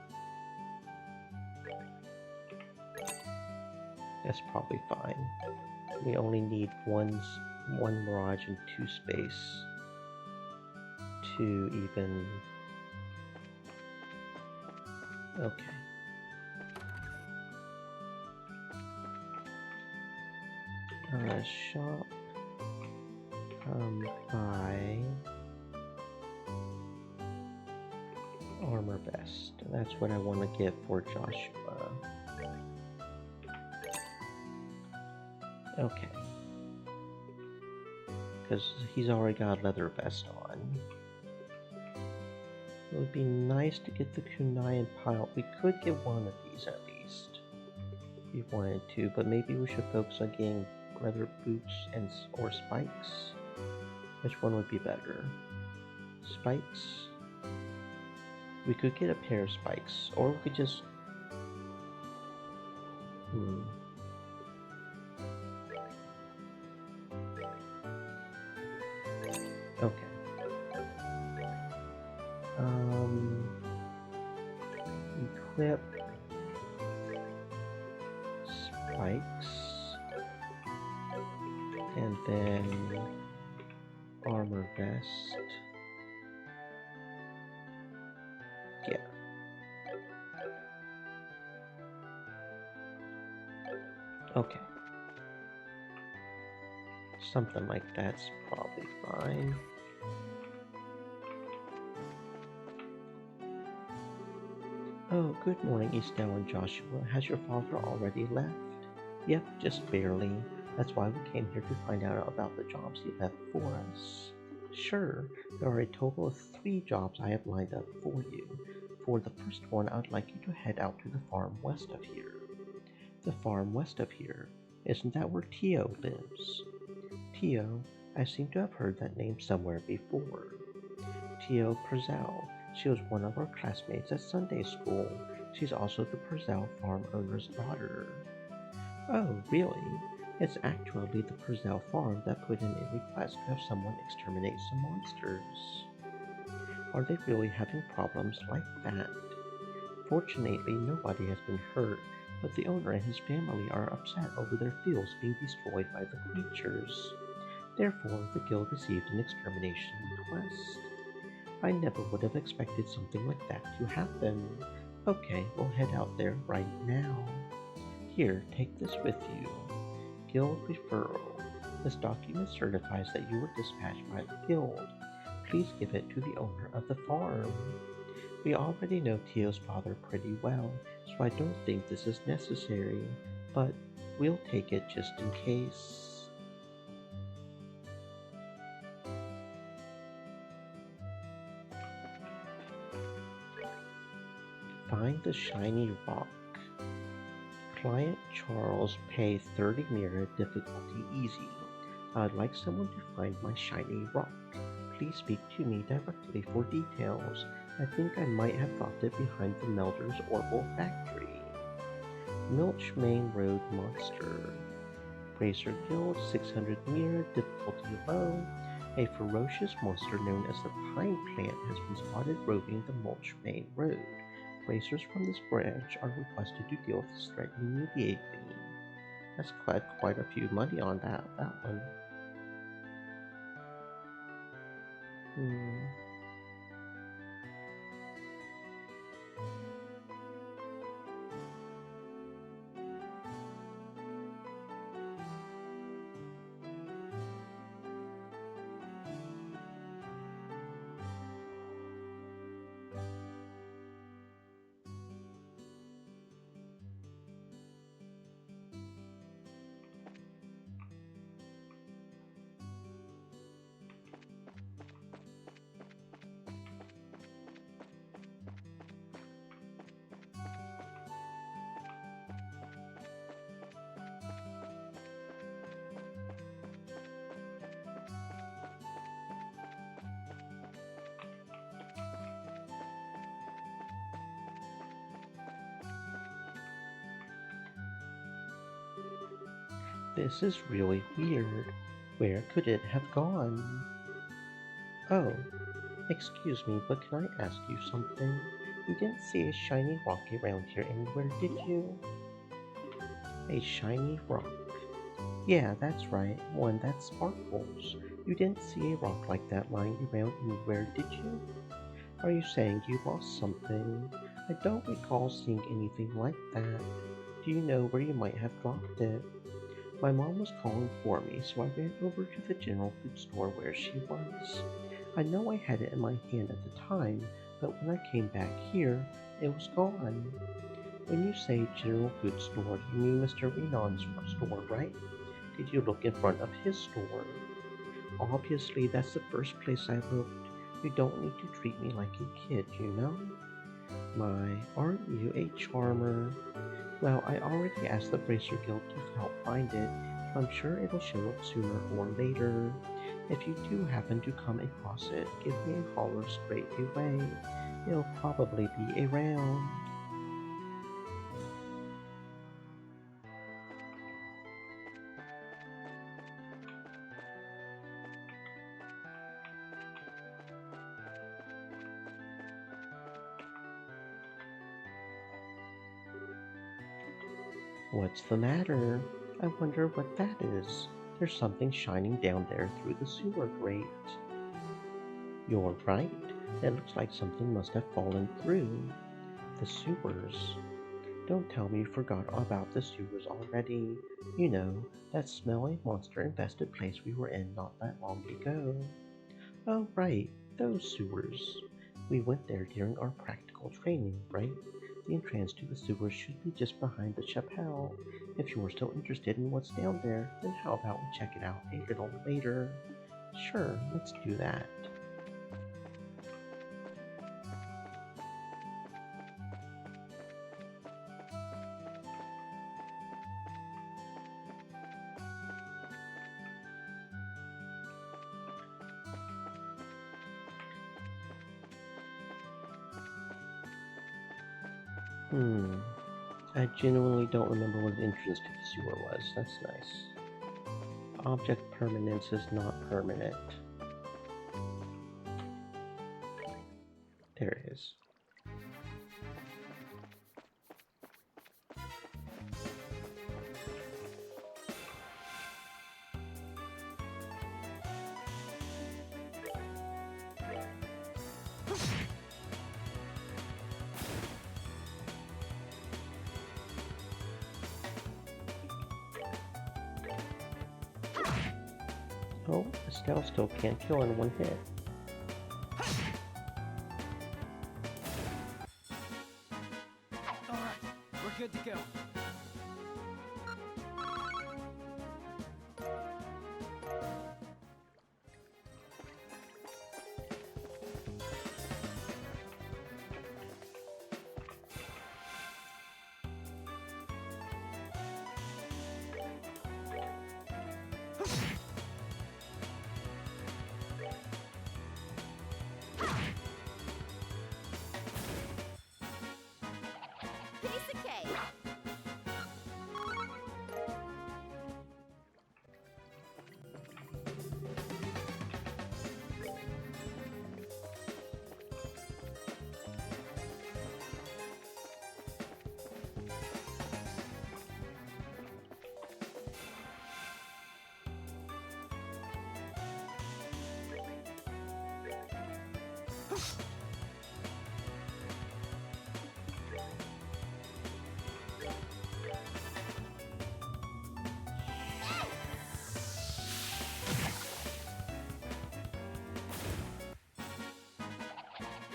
That's probably fine. We only need one mirage and 2 space to even... Okay. Shop. Buy armor vest. That's what I want to get for Joshua. Okay. Because he's already got a leather vest on. It would be nice to get the kunai and pile. We could get one of these at least. If we wanted to, but maybe we should focus on getting leather boots and or spikes. Which one would be better? Spikes? We could get a pair of spikes, or we could just... Okay. Equip spikes, and then armor vest. Yeah. Okay. Something like that's probably fine. Oh, good morning, Estelle and Joshua. Has your father already left? Yep, just barely. That's why we came here to find out about the jobs he left for us. Sure, there are a total of 3 jobs I have lined up for you. For the first one, I'd like you to head out to the farm west of here. The farm west of here. Isn't that where Tio lives? Tio? I seem to have heard that name somewhere before. Tio Purcell. She was one of our classmates at Sunday school. She's also the Purcell farm owner's daughter. Oh, really? It's actually the Purcell farm that put in a request to have someone exterminate some monsters. Are they really having problems like that? Fortunately, nobody has been hurt, but the owner and his family are upset over their fields being destroyed by the creatures. Therefore, the guild received an extermination request. I never would have expected something like that to happen. Okay, we'll head out there right now. Here, take this with you. Guild referral. This document certifies that you were dispatched by the guild. Please give it to the owner of the farm. We already know Tio's father pretty well, so I don't think this is necessary, but we'll take it just in case. Find the shiny rock. Client Charles, pay 30 mirror, difficulty easy. I'd like someone to find my shiny rock. Please speak to me directly for details. I think I might have dropped it behind the Melder's Orbital Factory. Milch Main Road Monster. Bracer Guild, 600 mirror, difficulty low. A ferocious monster known as the Pine Plant has been spotted roving the Mulch Main Road. Racers from this branch are requested to deal with this threat immediately. That's quite a few money on that one. This is really weird. Where could it have gone? Oh, excuse me, but can I ask you something? You didn't see a shiny rock around here anywhere, did you? A shiny rock. Yeah, that's right, one that sparkles. You didn't see a rock like that lying around anywhere, did you? Are you saying you lost something? I don't recall seeing anything like that. Do you know where you might have dropped it? My mom was calling for me, so I ran over to the general food store where she was. I know I had it in my hand at the time, but when I came back here, it was gone. When you say general food store, you mean Mr. Renon's store, right? Did you look in front of his store? Obviously, that's the first place I looked. You don't need to treat me like a kid, you know? My, aren't you a charmer? Well, I already asked the Bracer Guild to help find it, so I'm sure it'll show up sooner or later. If you do happen to come across it, give me a holler straight away. It'll probably be around. What's the matter? I wonder what that is. There's something shining down there through the sewer grate. You're right. It looks like something must have fallen through the sewers. Don't tell me you forgot about the sewers already. You know, that smelly monster-infested place we were in not that long ago. Oh, right, those sewers. We went there during our practical training, right? The entrance to the sewers should be just behind the chapel. If you're still interested in what's down there, then how about we check it out a little later? Sure, let's do that. I genuinely don't remember what the entrance to the sewer was. That's nice. Object permanence is not permanent. There it is. Oh, Estelle still can't kill in one hit. Alright, we're good to go. Piece of cake.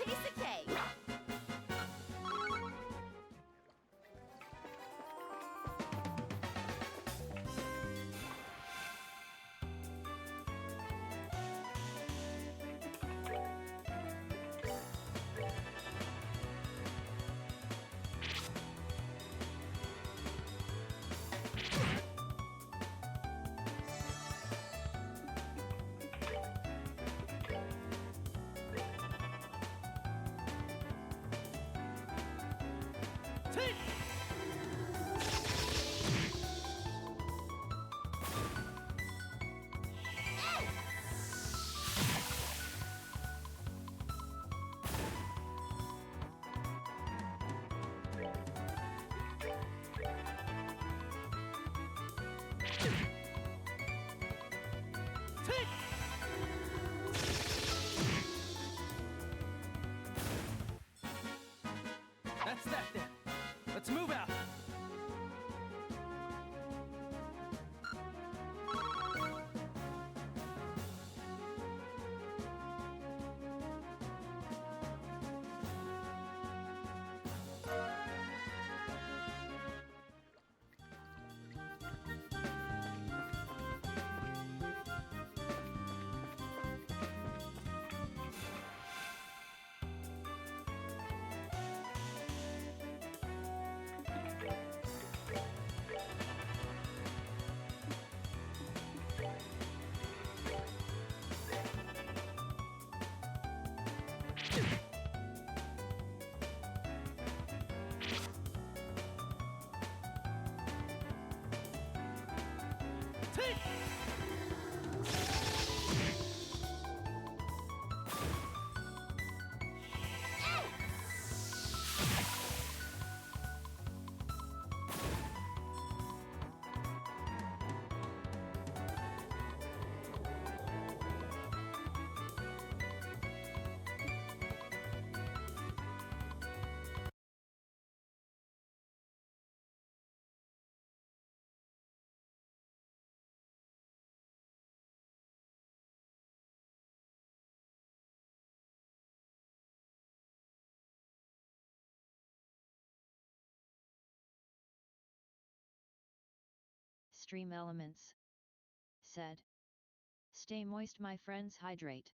Piece of cake. Take! Take! That's that then. Let's move out. Take! stream elements, said. Stay moist, my friends, hydrate.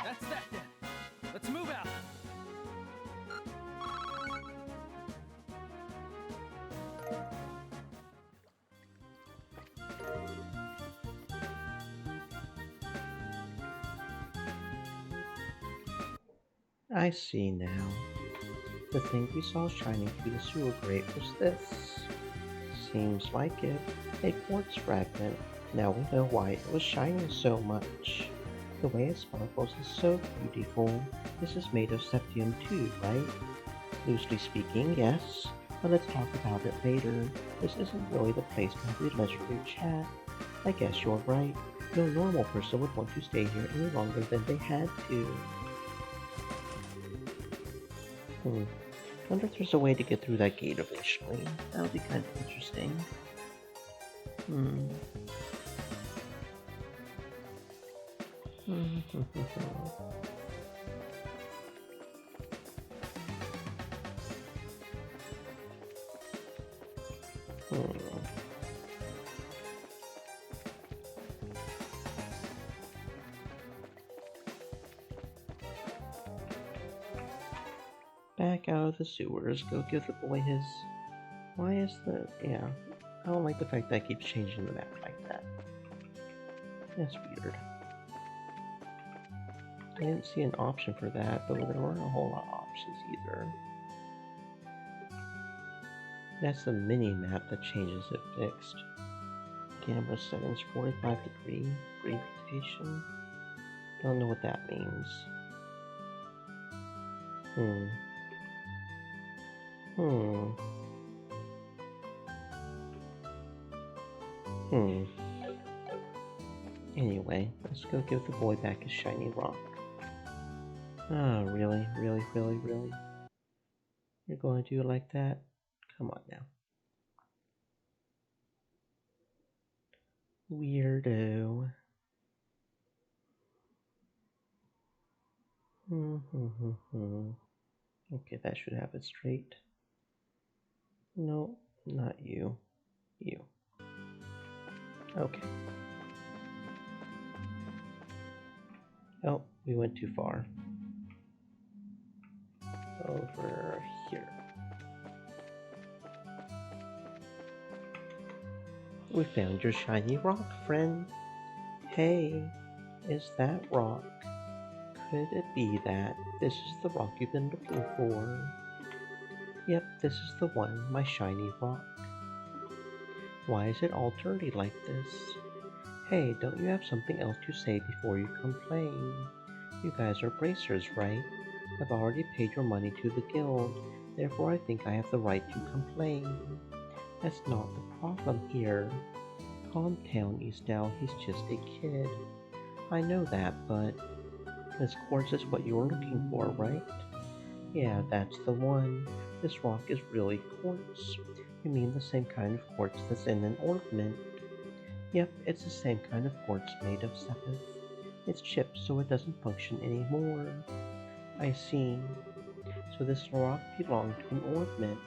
That's that then. Let's move out. I see now. The thing we saw shining through the sewer grate was this. Seems like it. A quartz fragment. Now we know why it was shining so much. The way it sparkles is so beautiful. This is made of septium too, right? Loosely speaking, yes. But let's talk about it later. This isn't really the place to have a leisurely chat. I guess you're right. No normal person would want to stay here any longer than they had to. Wonder if there's a way to get through that gate eventually. That would be kind of interesting. Back out of the sewers. Go give the boy his... Why is the... Yeah. I don't like the fact that it keeps changing the map like that. That's weird. I didn't see an option for that, but there weren't a whole lot of options either. That's the mini-map that changes it fixed. Camera settings 45 degree, gravitation. Don't know what that means. Anyway, let's go give the boy back his shiny rock. Oh, really? Really? Really? Really? You're going to do it like that? Come on now. Weirdo. Okay, that should have it straight. No, not you. You. Okay. Oh, we went too far. Over here. We found your shiny rock, friend. Hey, is that rock? Could it be that this is the rock you've been looking for? Yep, this is the one, my shiny rock. Why is it all dirty like this? Hey, don't you have something else to say before you complain? You guys are bracers, right? I've already paid your money to the guild, therefore I think I have the right to complain. That's not the problem here. Calm down, Eastal, he's just a kid. I know that, but this quartz is what you're looking for, right? Yeah, that's the one. This rock is really quartz. You mean the same kind of quartz that's in an ornament? Yep, it's the same kind of quartz made of sepith. It's chipped so it doesn't function anymore. I see. So this rock belonged to an ornament.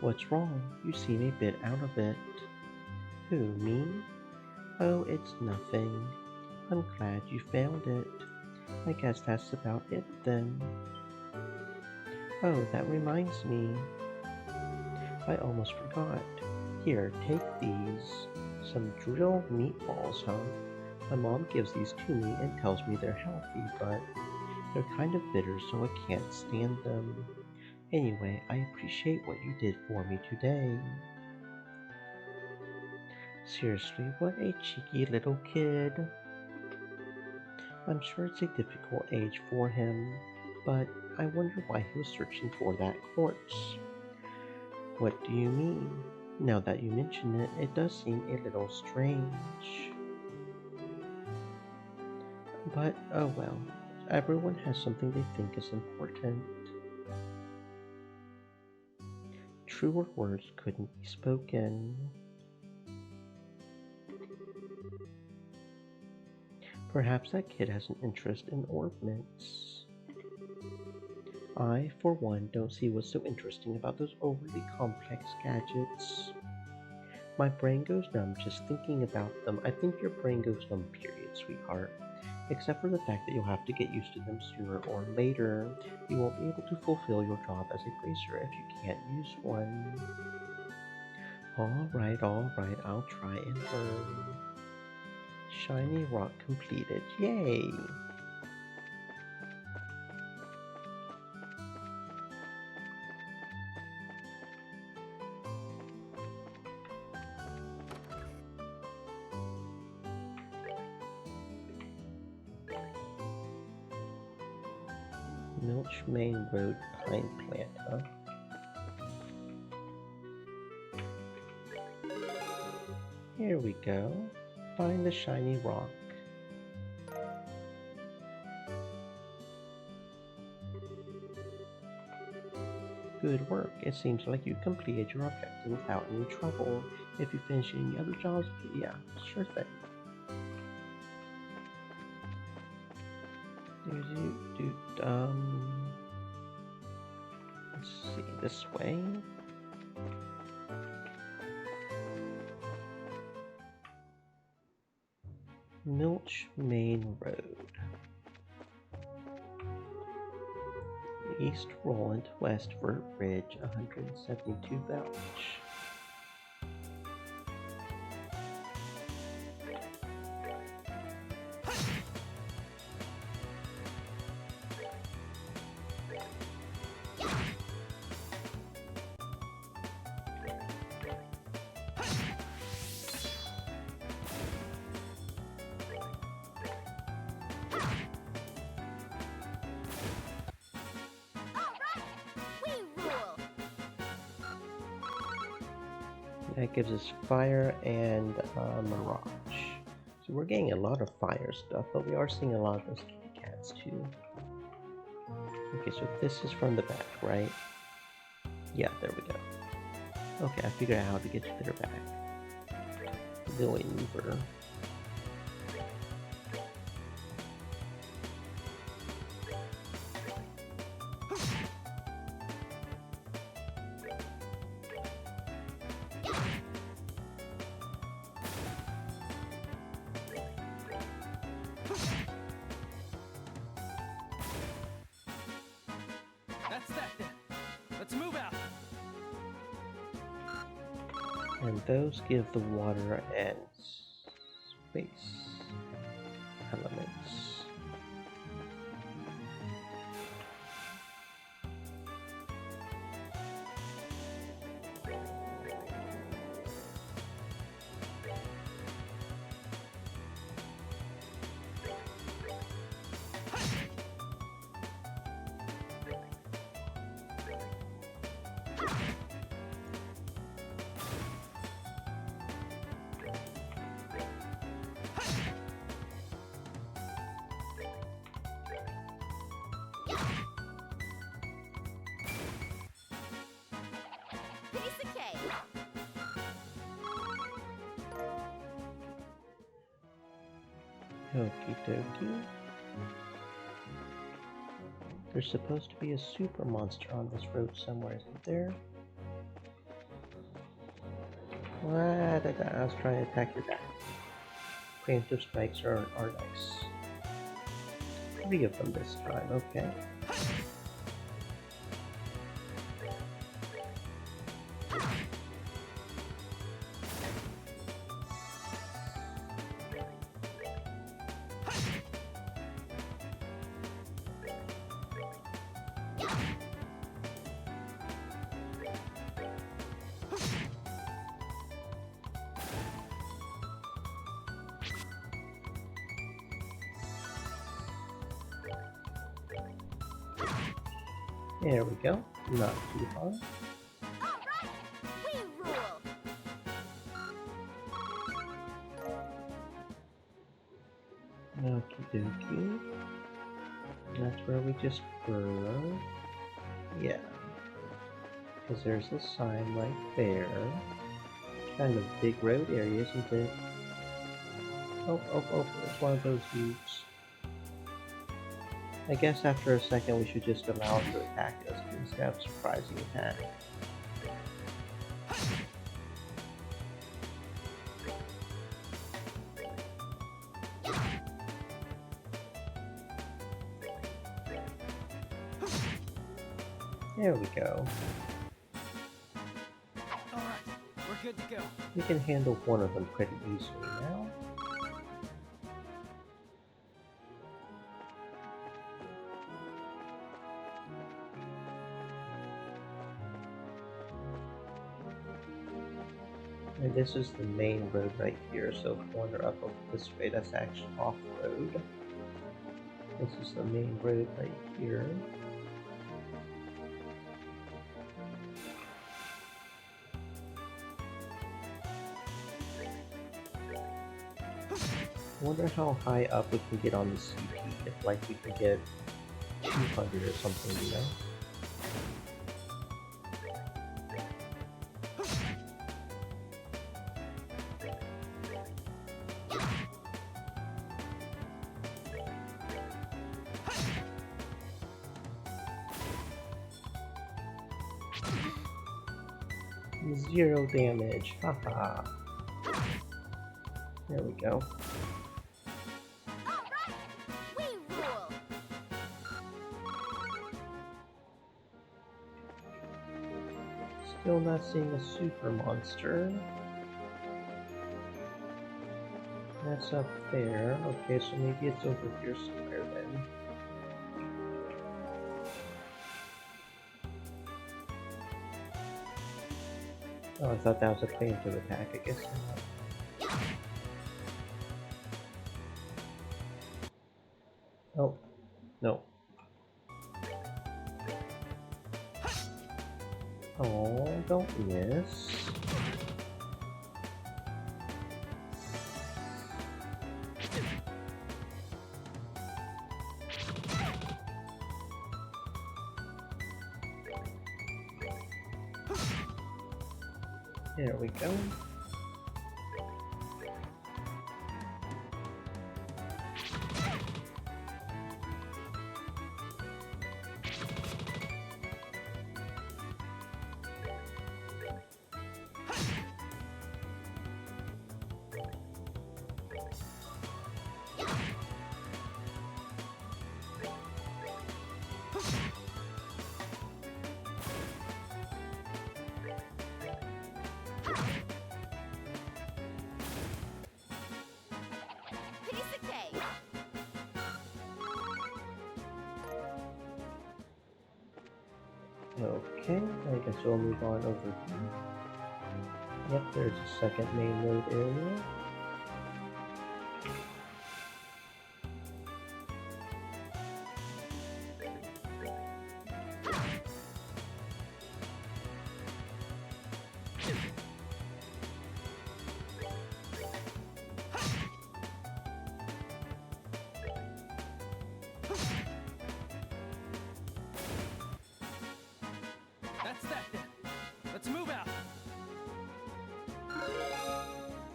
What's wrong? You seem a bit out of it. Who, me? Oh, it's nothing. I'm glad you found it. I guess that's about it then. Oh, that reminds me. I almost forgot. Here, take these. Some drilled meatballs, huh? My mom gives these to me and tells me they're healthy, but they're kind of bitter, so I can't stand them. Anyway, I appreciate what you did for me today. Seriously, what a cheeky little kid. I'm sure it's a difficult age for him, but I wonder why he was searching for that quartz. What do you mean? Now that you mention it, it does seem a little strange. But, oh well, everyone has something they think is important. Truer words couldn't be spoken. Perhaps that kid has an interest in ornaments. I, for one, don't see what's so interesting about those overly complex gadgets. My brain goes numb just thinking about them. I think your brain goes numb, period, sweetheart. Except for the fact that you'll have to get used to them sooner or later. You won't be able to fulfill your job as a bracer if you can't use one. Alright, I'll try and learn. Shiny rock completed, yay! Milch Main Road Pine Plant, huh? Here we go. Find the shiny rock. Good work. It seems like you completed your objective without any trouble. If you finish any other jobs, yeah, sure thing. Let's see, this way. Milch Main Road. East Roland, West Vert Ridge, 172 vouch. That gives us fire and mirage. So we're getting a lot of fire stuff, but we are seeing a lot of those kitty cats too. Okay, so this is from the back, right? Yeah, there we go. Okay, I figured out how to get to their back. Lily mover. That's that then. Let's move out. And those give the water and space elements. Okie dokie. There's supposed to be a super monster on this road somewhere, isn't there? What? I was trying to attack your back. Preemptive spikes are nice. 3 of them this time, okay. There we go. Not too hard. Alright! We rule! Okie dokie. That's where we just were. Yeah. Because there's a sign right there. Kind of big road area, isn't it? Oh, it's one of those dudes. I guess after a second we should just allow him to attack us because they have a surprising attack. There we go. Alright, we're good to go. We can handle one of them pretty easily now. And this is the main road right here, so if we wander up over this way, that's actually off-road. This is the main road right here. I wonder how high up we can get on the CP, if like we can get 200 or something, you know? Zero damage, haha. There we go. Alright! We rule! Still not seeing a super monster. That's up there. Okay, so maybe it's over here somewhere then. Oh, I thought that was a preemptive attack, I guess not. Oh, no. Oh, don't miss. There we go. Piece of cake! Okay, I guess we'll move on over here. Yep, there's a second main road area. That's that then. Let's move out.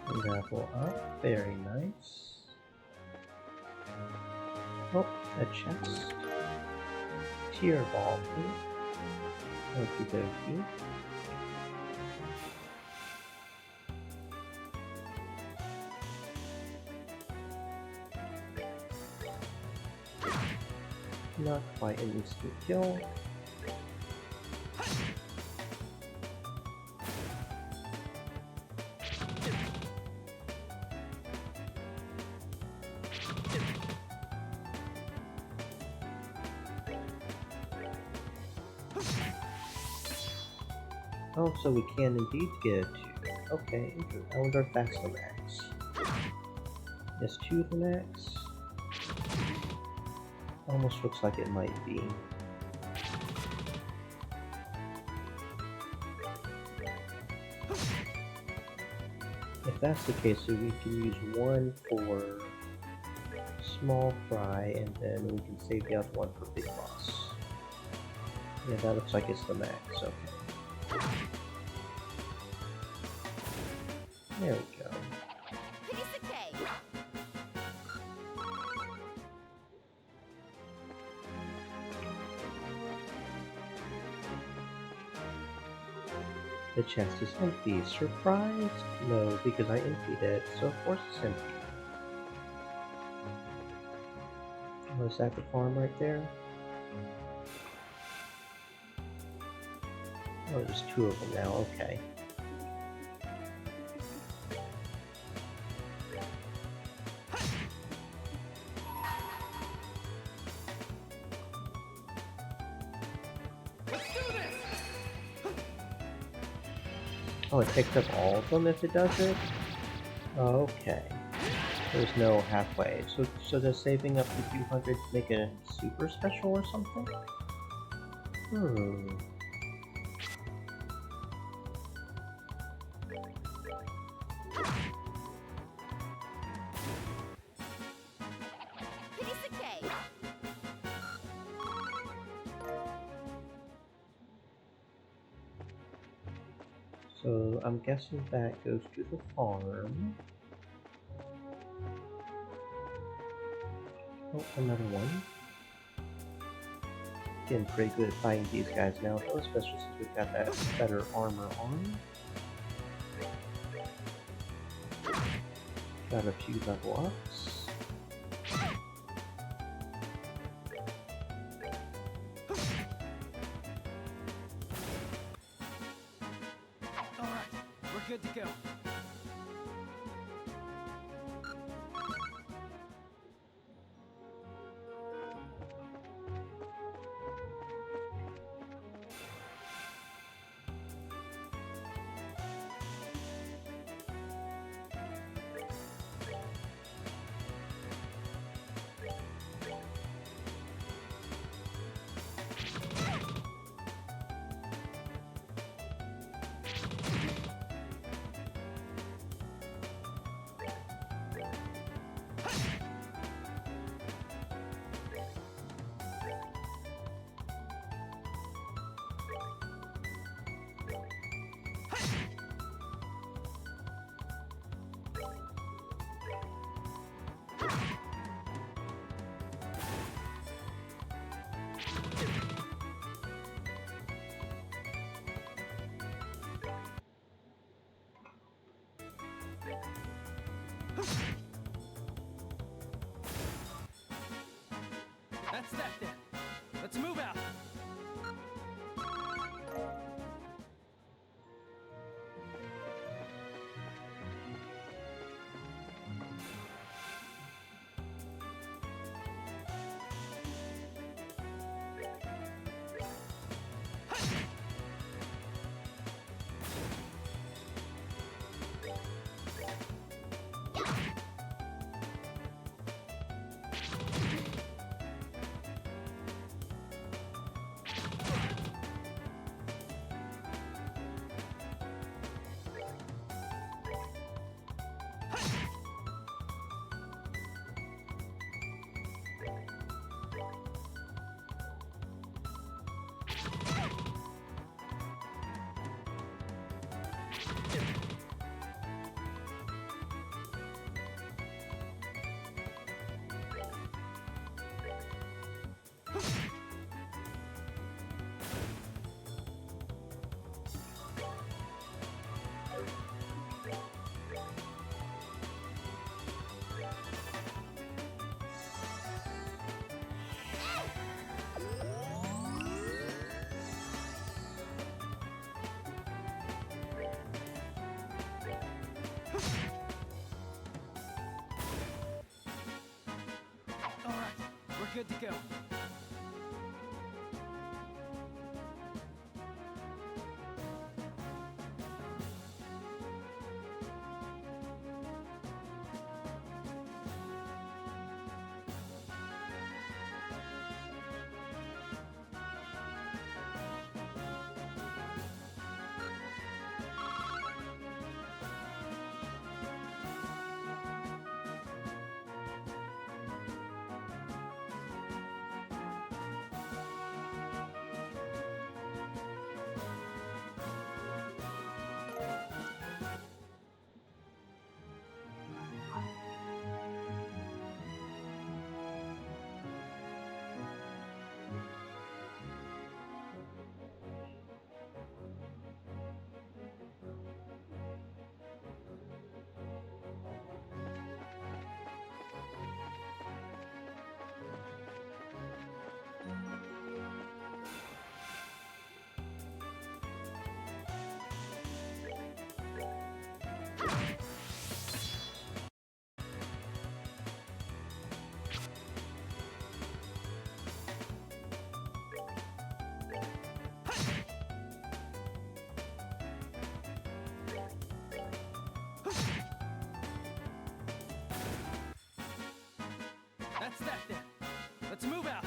Grapple up, very nice. Oh, a chest. Tier ball, please. Okie dokie. Not quite an instant kill. Oh, so we can indeed get two. Okay, I wonder if that's the max. Is 2 the max? Almost looks like it might be. If that's the case, so we can use one for small fry, and then we can save the other one for big boss. Yeah, that looks like it's the max, okay. There we go. Piece of cake. The chest is empty. Surprise? No, because I emptied it, so of course it's empty. Oh, is that the farm right there? Oh, there's 2 of them now, okay. Let's do this! Oh, it picks up all of them if it does it? Okay. There's no halfway. So does saving up to 200 make a super special or something? Hmm. Piece of cake. So I'm guessing that goes to the farm. Oh, another one. Getting pretty good at fighting these guys now, though, especially since we've got that better armor on. Got a few level ups. Alright, we're good to go. That's that then. Let's move out. good to go. That's that then. Let's move out.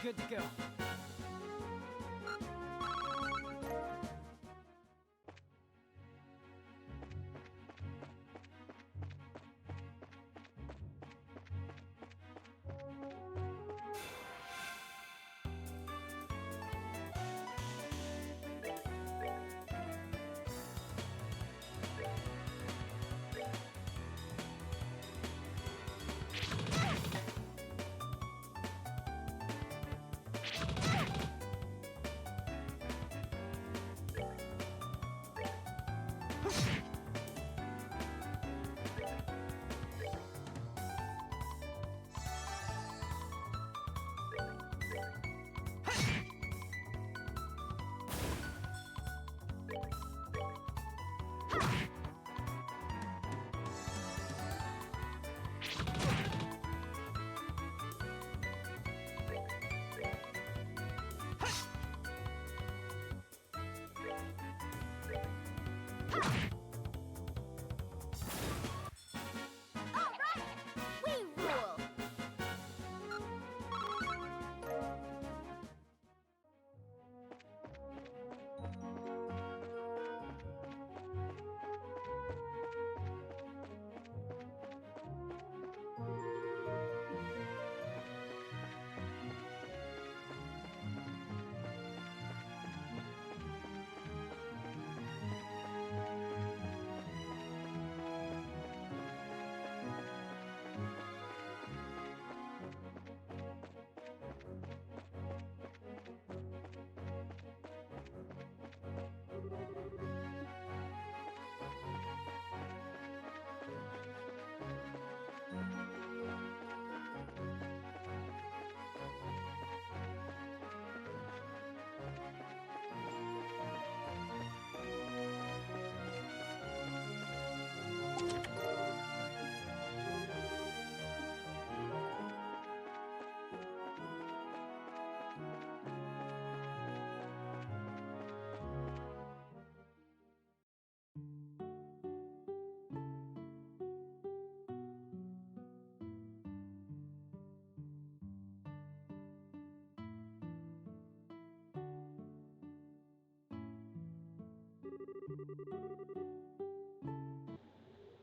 good to go. Alright! We rule!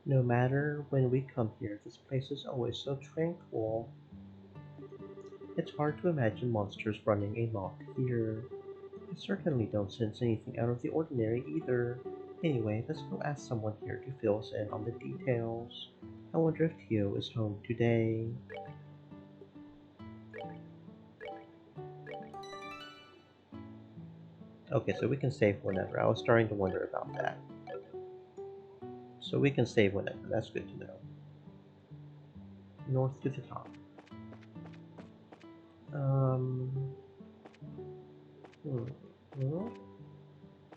No matter when we come here, this place is always so tranquil. It's hard to imagine monsters running amok here. I certainly don't sense anything out of the ordinary either. Anyway, let's go ask someone here to fill us in on the details. I wonder if Tio is home today. Okay, so we can save whenever. I was starting to wonder about that. So we can save whenever. That's good to know. North to the top. Hmm.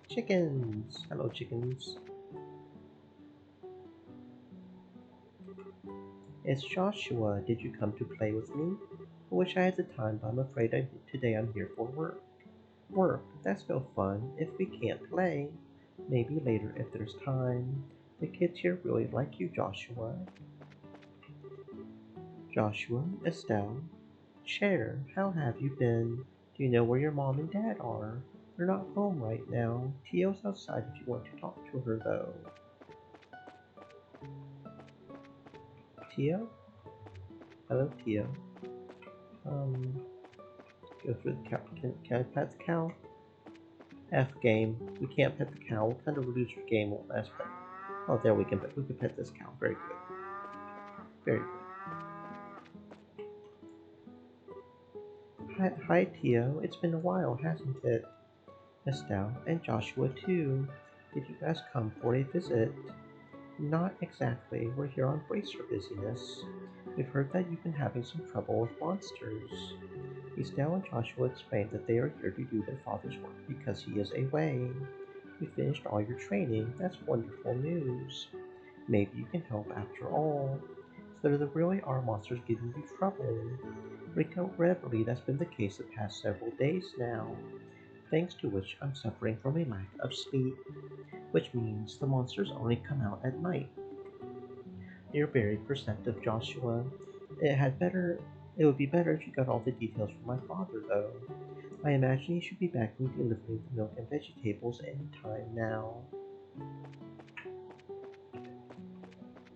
Chickens! Hello, chickens. It's Joshua. Did you come to play with me? I wish I had the time, but I'm afraid today I'm here for work. Work? That's no fun if we can't play. Maybe later if there's time. The kids here really like you, Joshua. Joshua, Estelle, Cher, how have you been? Do you know where your mom and dad are? They're not home right now. Tio's outside if you want to talk to her, though. Tio? Hello, Tio. Go through the cow. Can I pet the cow? F game. We can't pet the cow. What kind of loser game will last pet? Oh, there we can pet this cow. Very good. Very good. Hi, Tio. It's been a while, hasn't it? Estelle and Joshua too. Did you guys come for a visit? Not exactly. We're here on brace for busyness. We've heard that you've been having some trouble with monsters. Estelle and Joshua explained that they are here to do their father's work because he is away. You finished all your training. That's wonderful news. Maybe you can help after all. So there really are monsters giving you trouble. Regrettably, that's been the case the past several days now, thanks to which I'm suffering from a lack of sleep, which means the monsters only come out at night. You're very perceptive, Joshua. It It would be better if you got all the details from my father, though. I imagine he should be back and delivering the milk and vegetables any time now.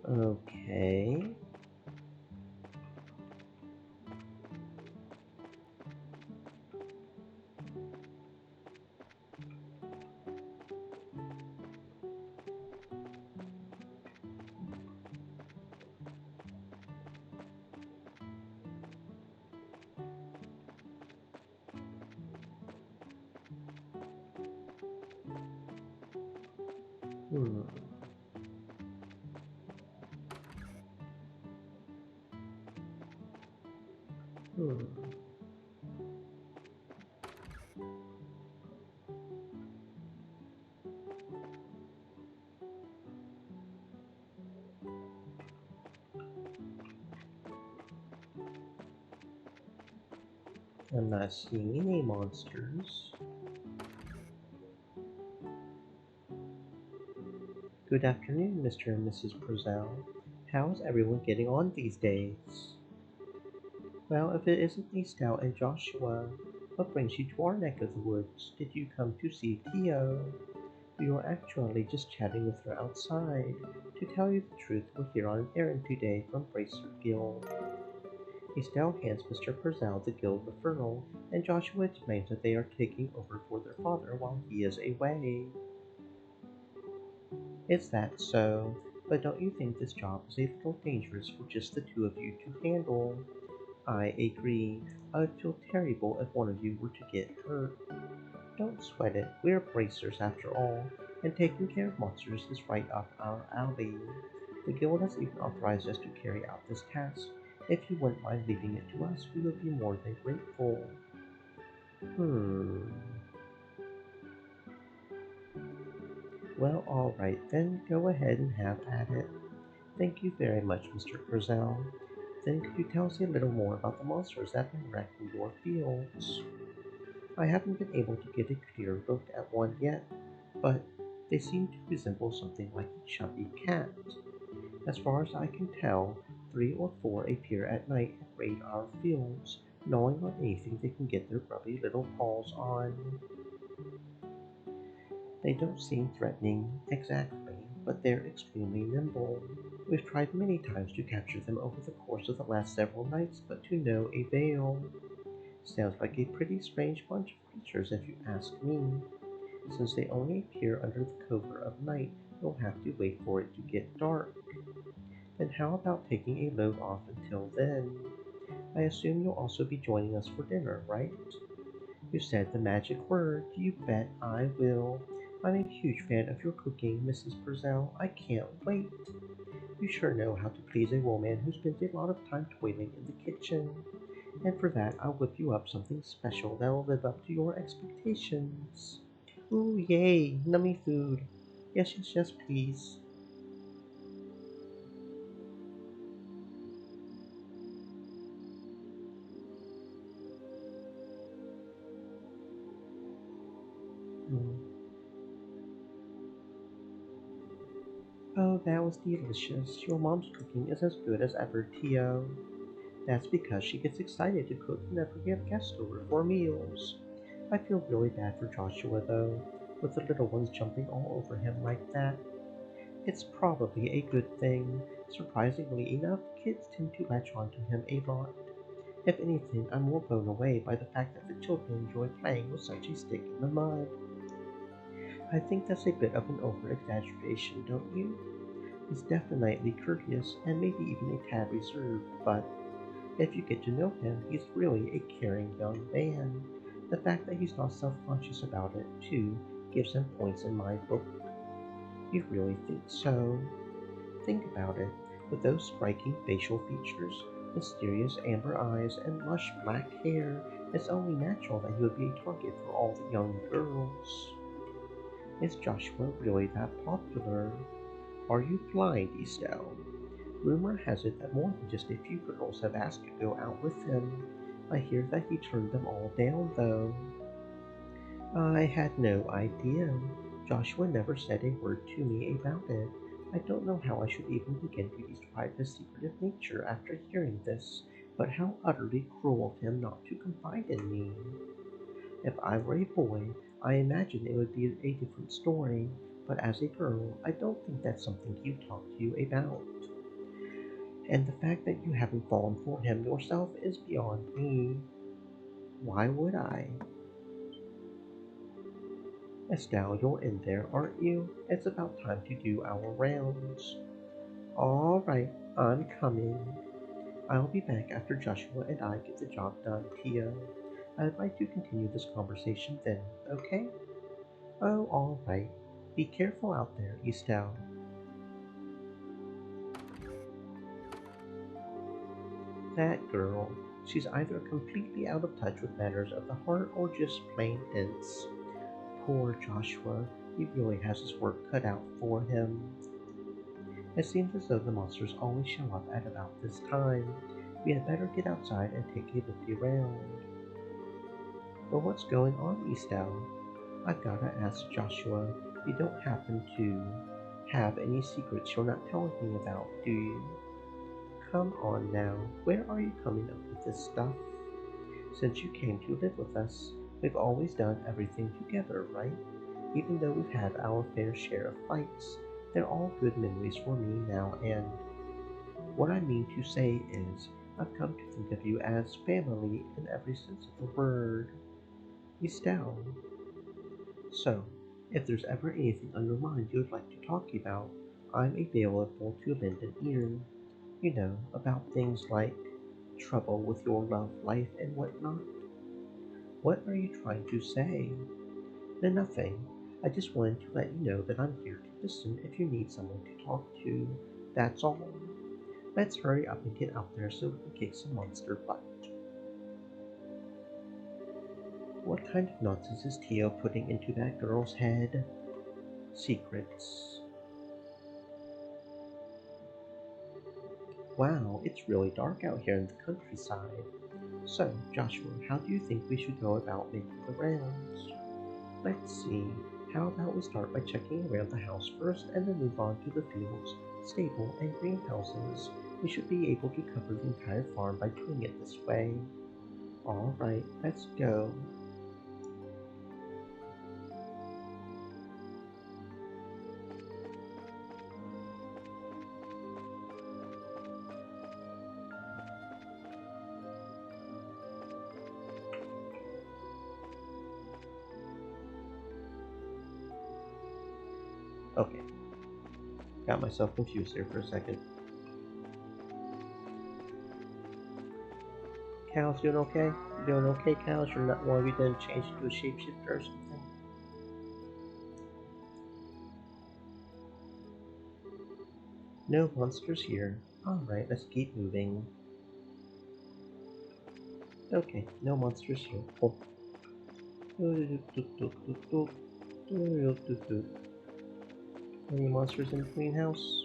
Okay. Hmm. Hmm. I'm not seeing any monsters. Good afternoon, Mr. and Mrs. Purcell. How's everyone getting on these days? Well, if it isn't Estelle and Joshua, what brings you to our neck of the woods? Did you come to see Theo? We were actually just chatting with her outside. To tell you the truth, we're here on an errand today from Bracer Guild. Estelle hands Mr. Purcell the guild referral, and Joshua explains that they are taking over for their father while he is away. Is that so? But don't you think this job is a little dangerous for just the two of you to handle? I agree. I would feel terrible if one of you were to get hurt. Don't sweat it. We're bracers after all, and taking care of monsters is right up our alley. The guild has even authorized us to carry out this task. If you wouldn't mind leaving it to us, we would be more than grateful. Hmm. Well, alright then, go ahead and have at it. Thank you very much, Mr. Purcell. Then could you tell us a little more about the monsters that have been wrecking your fields? I haven't been able to get a clear look at one yet, but they seem to resemble something like a chubby cat. As far as I can tell, 3 or 4 appear at night and raid our fields, gnawing on anything they can get their grubby little paws on. They don't seem threatening exactly, but they're extremely nimble. We've tried many times to capture them over the course of the last several nights, but to no avail. Sounds like a pretty strange bunch of creatures if you ask me. Since they only appear under the cover of night, you'll have to wait for it to get dark. Then how about taking a load off until then? I assume you'll also be joining us for dinner, right? You said the magic word. You bet I will. I'm a huge fan of your cooking, Mrs. Purcell. I can't wait. You sure know how to please a woman who spends a lot of time toiling in the kitchen. And for that, I'll whip you up something special that'll live up to your expectations. Ooh, yay, nummy food. Yes, yes, yes, please. Mm. Oh, that was delicious. Your mom's cooking is as good as ever, Tio. That's because she gets excited to cook whenever we have guests over for meals. I feel really bad for Joshua, though, with the little ones jumping all over him like that. It's probably a good thing. Surprisingly enough, kids tend to latch on to him a lot. If anything, I'm more blown away by the fact that the children enjoy playing with such a stick in the mud. I think that's a bit of an over-exaggeration, don't you? He's definitely courteous and maybe even a tad reserved, but if you get to know him, he's really a caring young man. The fact that he's not self-conscious about it, too, gives him points in my book. You really think so? Think about it. With those striking facial features, mysterious amber eyes, and lush black hair, it's only natural that he would be a target for all the young girls. Is Joshua really that popular? Are you blind, Estelle? Rumor has it that more than just a few girls have asked to go out with him. I hear that he turned them all down, though. I had no idea. Joshua never said a word to me about it. I don't know how I should even begin to describe his secretive nature after hearing this, But how utterly cruel of him not to confide in me. If I were a boy, I imagine it would be a different story, but as a girl, I don't think that's something he'd talk to you about. And the fact that you haven't fallen for him yourself is beyond me. Why would I? Estelle, you're in there, aren't you? It's about time to do our rounds. All right, I'm coming. I'll be back after Joshua and I get the job done, Tia. I'd like to continue this conversation then, okay? Oh, all right. Be careful out there, Estelle. That girl. She's either completely out of touch with matters of the heart or just plain dense. Poor Joshua. He really has his work cut out for him. It seems as though the monsters always show up at about this time. We had better get outside and take a look around. But what's going on, Estelle? I've gotta ask Joshua, you don't happen to have any secrets you're not telling me about, do you? Come on now, where are you coming up with this stuff? Since you came to live with us, we've always done everything together, right? Even though we've had our fair share of fights, they're all good memories for me now, and what I mean to say is, I've come to think of you as family in every sense of the word. Estelle. So, if there's ever anything on your mind you'd like to talk about, I'm available to lend an ear. You know, about things like trouble with your love life and whatnot. What are you trying to say? No, nothing. I just wanted to let you know that I'm here to listen if you need someone to talk to. That's all. Let's hurry up and get out there so we can kick some monster butt. What kind of nonsense is Tio putting into that girl's head? Secrets. Wow, it's really dark out here in the countryside. So, Joshua, how do you think we should go about making the rounds? Let's see. How about we start by checking around the house first and then move on to the fields, stable, and greenhouses. We should be able to cover the entire farm by doing it this way. Alright, let's go. Okay. Got myself confused there for a second. Cows doing okay? You doing okay, Cows? You're not one of you done changed into a shapeshifter or something? No monsters here. Alright, let's keep moving. Okay, no monsters here. Oh. Any monsters in the greenhouse?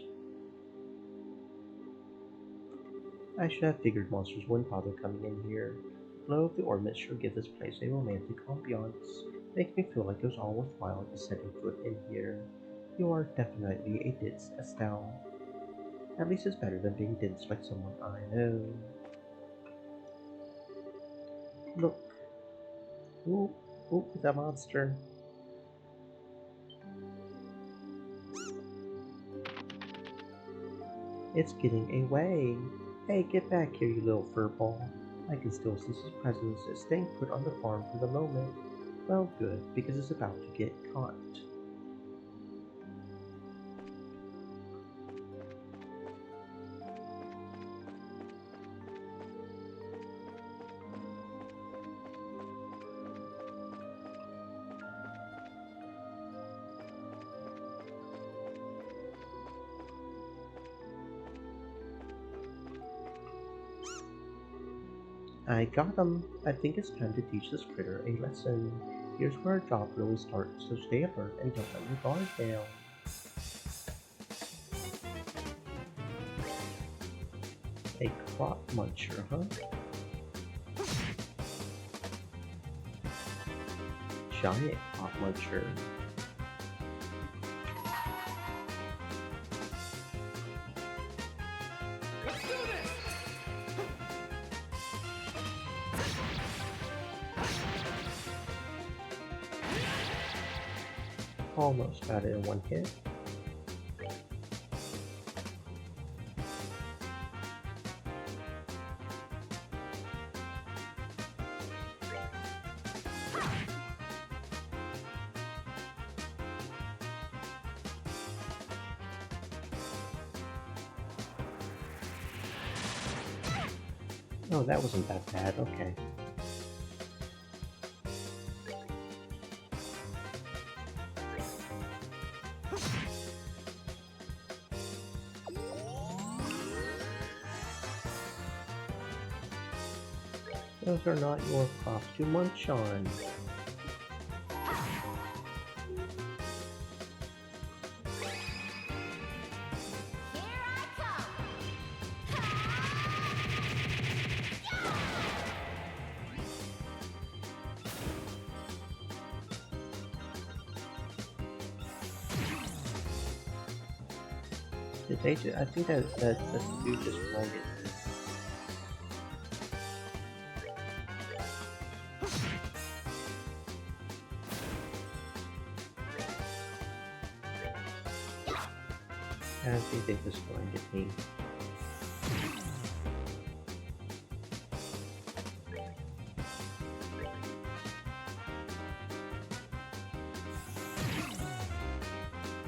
I should have figured monsters wouldn't bother coming in here. The glow of the ornament sure gives this place a romantic ambiance. Makes me feel like it was all worthwhile just setting foot in here. You are definitely a ditz, Estelle. At least it's better than being ditz like someone I know. Look. Ooh, ooh, it's a monster. It's getting away. Hey, get back here, you little furball. I can still sense his presence. It's staying put on the farm for the moment. Well, good, because it's about to get caught. I got him. I think it's time to teach this critter a lesson. Here's where our job really starts, so stay alert and don't let your guard down. A crop muncher, huh? Giant crop muncher. Let's do this! Almost got it in one hit. Oh, that wasn't that bad, okay. Those are not your crops to munch on. Here I come. Did they I think that dude just blinded me. I think they just blinded me.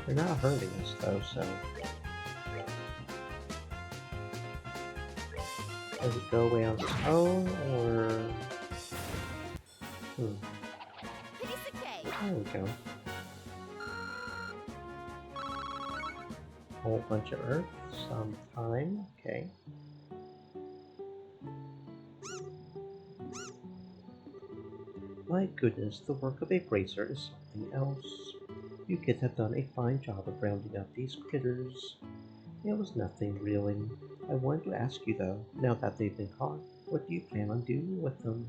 They're not hurting us though, so... Does it go away on its own, or... Piece of cake. There we go. Whole bunch of earth, some time, okay. My goodness, the work of a bracer is something else. You kids have done a fine job of rounding up these critters. It was nothing, really. I wanted to ask you, though, now that they've been caught, what do you plan on doing with them?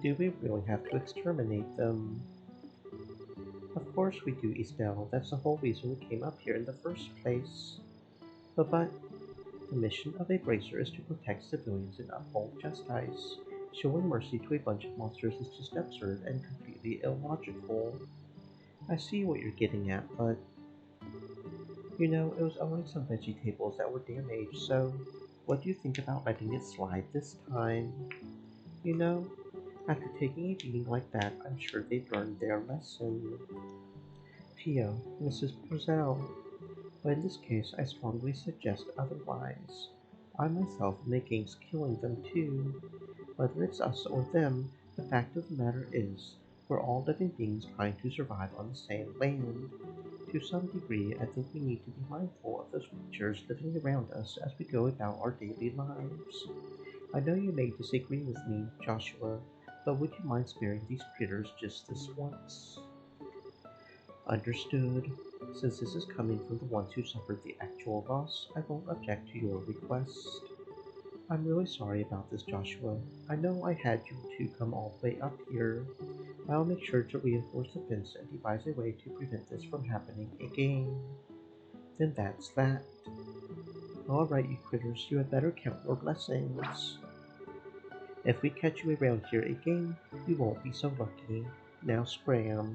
Do we really have to exterminate them? Of course we do, Isabelle. That's the whole reason we came up here in the first place. But the mission of a bracer is to protect civilians and uphold justice. Showing mercy to a bunch of monsters is just absurd and completely illogical. I see what you're getting at, but... You know, it was only some vegetables that were damaged, so... What do you think about letting it slide this time? You know, after taking a beating like that, I'm sure they've learned their lesson. Tio, Mrs. Purcell. But in this case, I strongly suggest otherwise. I myself am against killing them too. Whether it's us or them, the fact of the matter is, we're all living beings trying to survive on the same land. To some degree, I think we need to be mindful of those creatures living around us as we go about our daily lives. I know you may disagree with me, Joshua, but would you mind sparing these critters just this once? Understood. Since this is coming from the ones who suffered the actual loss, I won't object to your request. I'm really sorry about this, Joshua. I know I had you to come all the way up here. I'll make sure to reinforce the fence and devise a way to prevent this from happening again. Then that's that. Alright, you critters, you had better count your blessings. If we catch you around here again, you won't be so lucky. Now scram.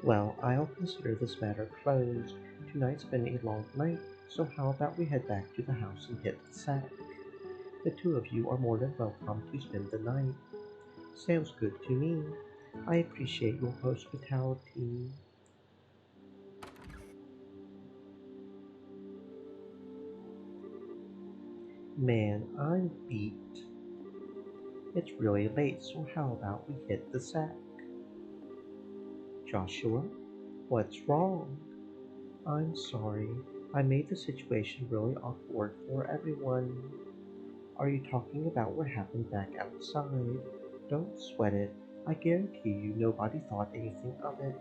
Well, I'll consider this matter closed. Tonight's been a long night, so how about we head back to the house and hit the sack? The two of you are more than welcome to spend the night. Sounds good to me. I appreciate your hospitality. Man, I'm beat. It's really late, so how about we hit the sack? Joshua, what's wrong? I'm sorry. I made the situation really awkward for everyone. Are you talking about what happened back outside? Don't sweat it. I guarantee you nobody thought anything of it.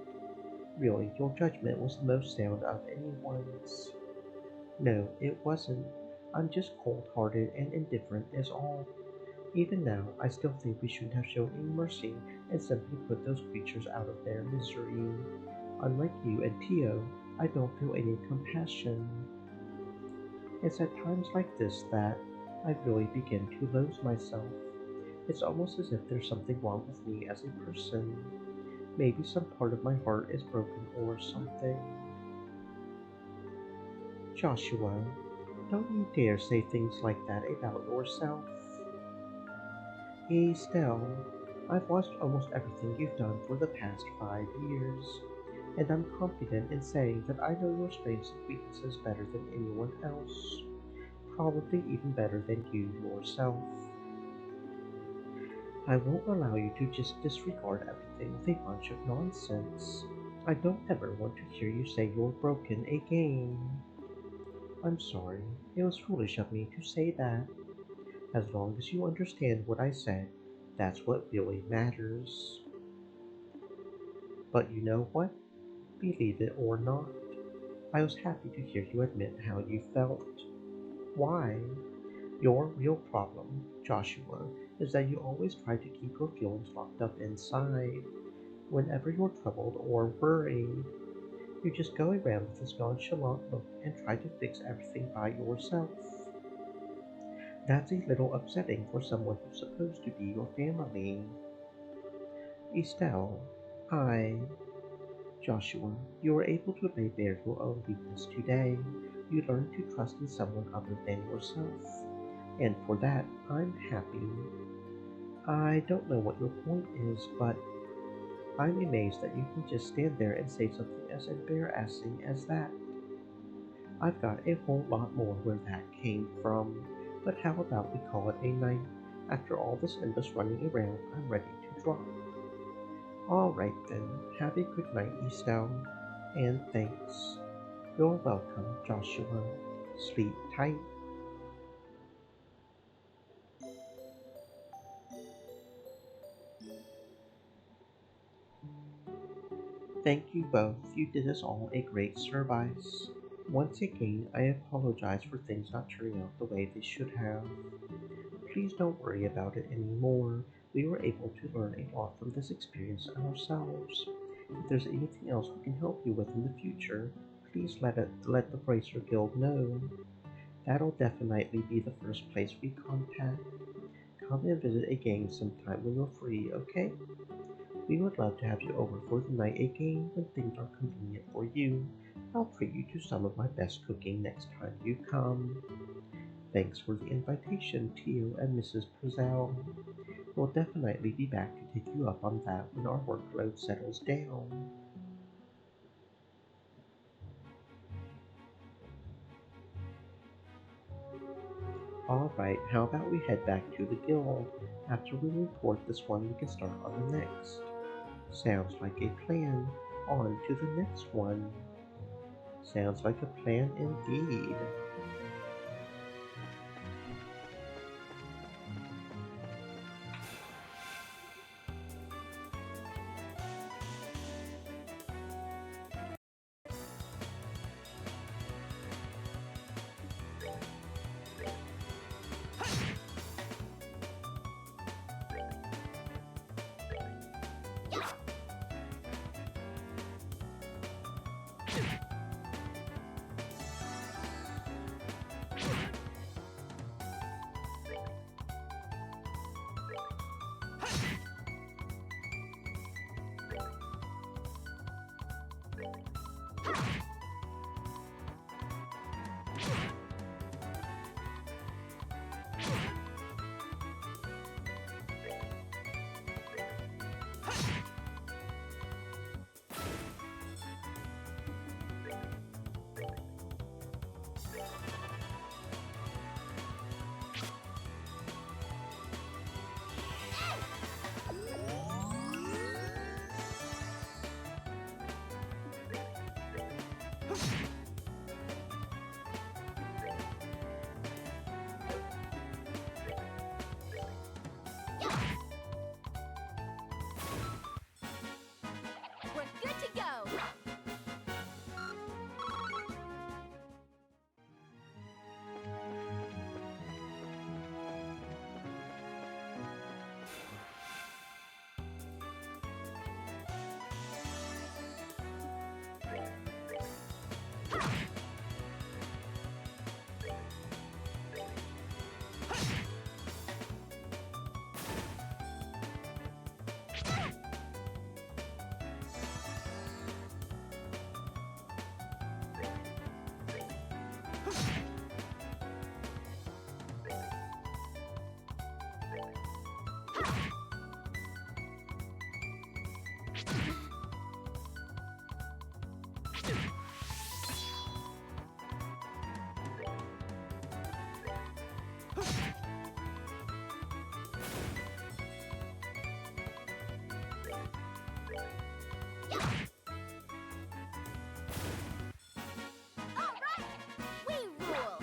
Really, your judgment was the most sound of anyone's. No, it wasn't. I'm just cold-hearted and indifferent is all. Even now, I still think we should have shown any mercy and simply put those creatures out of their misery. Unlike you and Tio, I don't feel any compassion. It's at times like this that I really begin to lose myself. It's almost as if there's something wrong with me as a person. Maybe some part of my heart is broken or something. Joshua, don't you dare say things like that about yourself. Estelle, I've watched almost everything you've done for the past 5 years, and I'm confident in saying that I know your strengths and weaknesses better than anyone else. Probably even better than you yourself. I won't allow you to just disregard everything with a bunch of nonsense. I don't ever want to hear you say you're broken again. I'm sorry, it was foolish of me to say that. As long as you understand what I said, that's what really matters. But you know what? Believe it or not, I was happy to hear you admit how you felt. Why? Your real problem, Joshua, is that you always try to keep your feelings locked up inside. Whenever you're troubled or worried, you just go around with this nonchalant look and try to fix everything by yourself. That's a little upsetting for someone who's supposed to be your family. Estelle, I, Joshua, you were able to lay bare your own weakness today. You learned to trust in someone other than yourself. And for that, I'm happy. I don't know what your point is, but I'm amazed that you can just stand there and say something as embarrassing as that. I've got a whole lot more where that came from, but how about we call it a night? After all this endless running around, I'm ready to drop. Alright then, have a good night, Estelle, and thanks. You're welcome, Joshua. Sleep tight. Thank you both, you did us all a great service. Once again, I apologize for things not turning out the way they should have. Please don't worry about it anymore. We were able to learn a lot from this experience ourselves. If there's anything else we can help you with in the future, please let the Bracer Guild know. That'll definitely be the first place we contact. Come and visit again sometime when you're free, okay? We would love to have you over for the night again when things are convenient for you. I'll treat you to some of my best cooking next time you come. Thanks for the invitation, Tio and Mrs. Purcell. We'll definitely be back to take you up on that when our workload settles down. Alright, how about we head back to the guild? After we report this one, we can start on the next. Sounds like a plan. On to the next one. Sounds like a plan indeed. All right, we rule.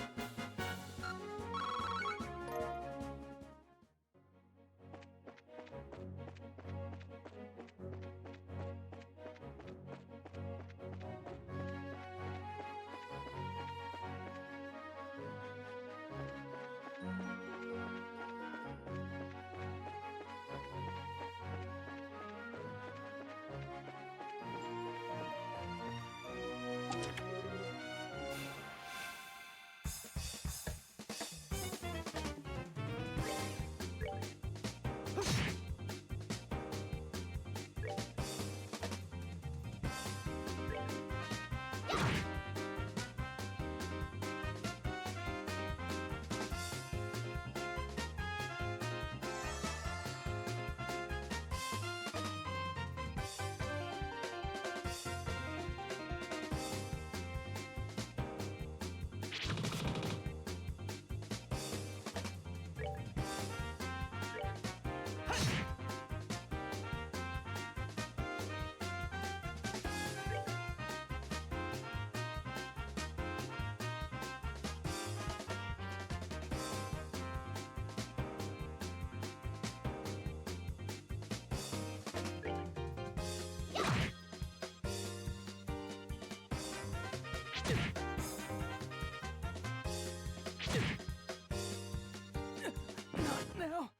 Not now.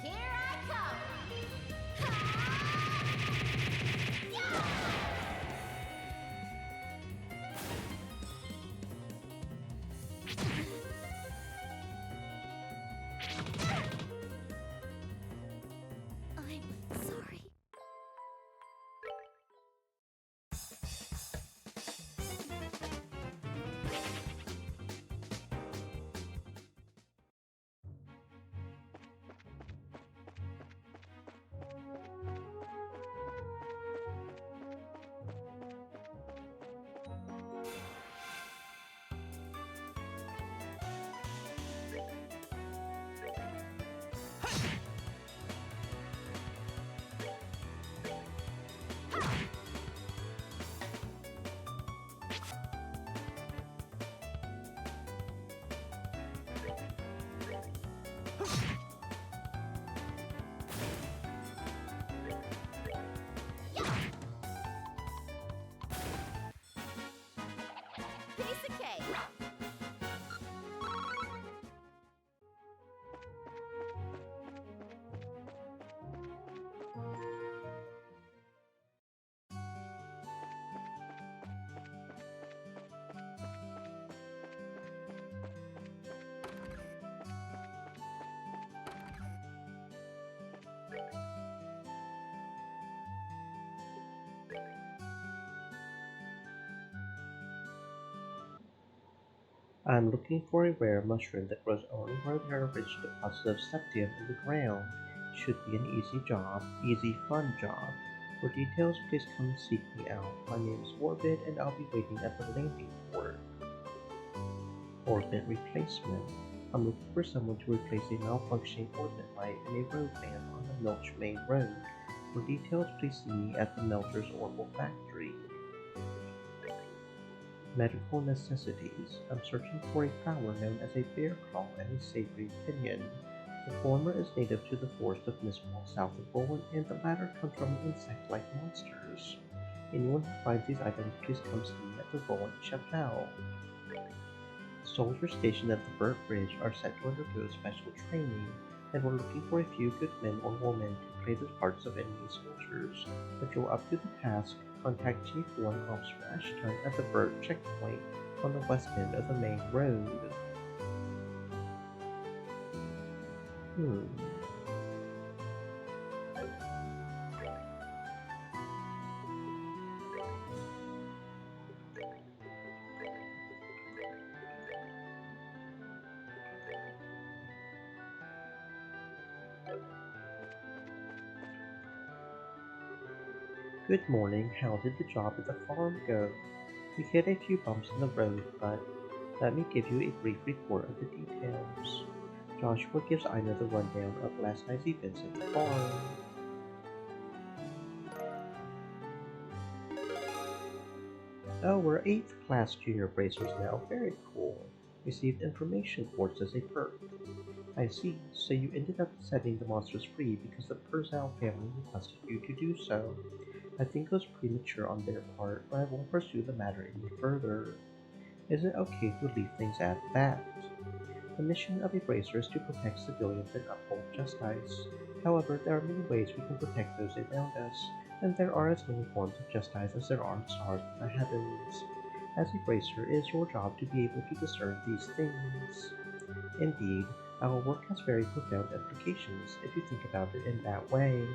Here I come. I'm sorry. Piece of cake. I'm looking for a rare mushroom that grows only where there are rich deposits of septium in the ground. Should be an easy job, easy fun job. For details, please come seek me out. My name is Orbit and I'll be waiting at the landing port. Orbit replacement. I'm looking for someone to replace a malfunctioning orbit light in a road lamp on the Melch Main Road. For details, please see me at the Melcher's Orbital Factory. Medical necessities. I'm searching for a flower known as a bear claw and a savory pinion. The former is native to the forest of Mistfall south of Bolin, and the latter comes from insect-like monsters. Anyone who finds these items, please come see me at the Bolin Chapelle. Soldiers stationed at the Burt Bridge are set to undergo special training, and we're looking for a few good men or women to play the parts of enemy soldiers. If you're up to the task, contact Chief Warrant Officer Ashton at the Burt checkpoint on the west end of the main road. Good morning. How did the job at the farm go? We hit a few bumps in the road, but let me give you a brief report of the details. Joshua gives Ina the rundown of last night's events at the farm. Oh, we're 8th class junior bracers now. Very cool. Received information course as a perk. I see. So you ended up setting the monsters free because the Purcell family requested you to do so. I think it was premature on their part, but I won't pursue the matter any further. Is it okay to leave things at that? The mission of a bracer is to protect civilians and uphold justice. However, there are many ways we can protect those around us, and there are as many forms of justice as there are stars in the heavens. As a bracer, it is your job to be able to discern these things. Indeed, our work has very profound implications if you think about it in that way.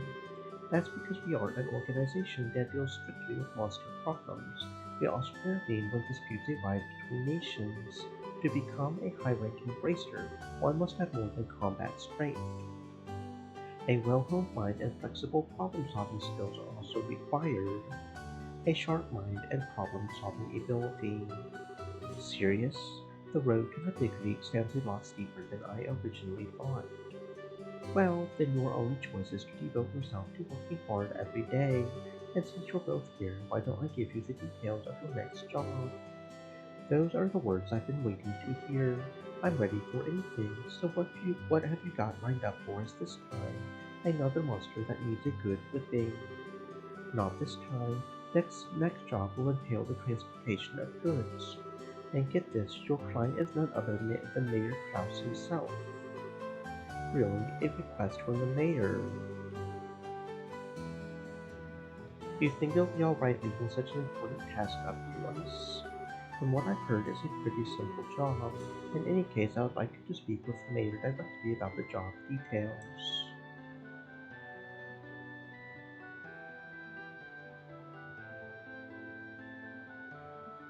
That's because we are an organization that deals strictly with monster problems. We also intervene when disputes arise between nations. To become a high-ranking bracer, one must have more than combat strength. A well-honed mind and flexible problem-solving skills are also required. A sharp mind and problem-solving ability. Serious? The road to the big league sounds a lot steeper than I originally thought. Well, then your only choice is to devote yourself to working hard every day. And since you're both here, why don't I give you the details of your next job? Those are the words I've been waiting to hear. I'm ready for anything, so what have you got lined up for us this time? Another monster that needs a good whipping. Not this time. Next job will entail the transportation of goods. And get this, your client is none other than Mayor Klaus himself. Really, a request from the mayor. Do you think it'll be alright leaving such an important task up to us? From what I've heard, it's a pretty simple job. In any case, I would like you to speak with the mayor directly about the job details.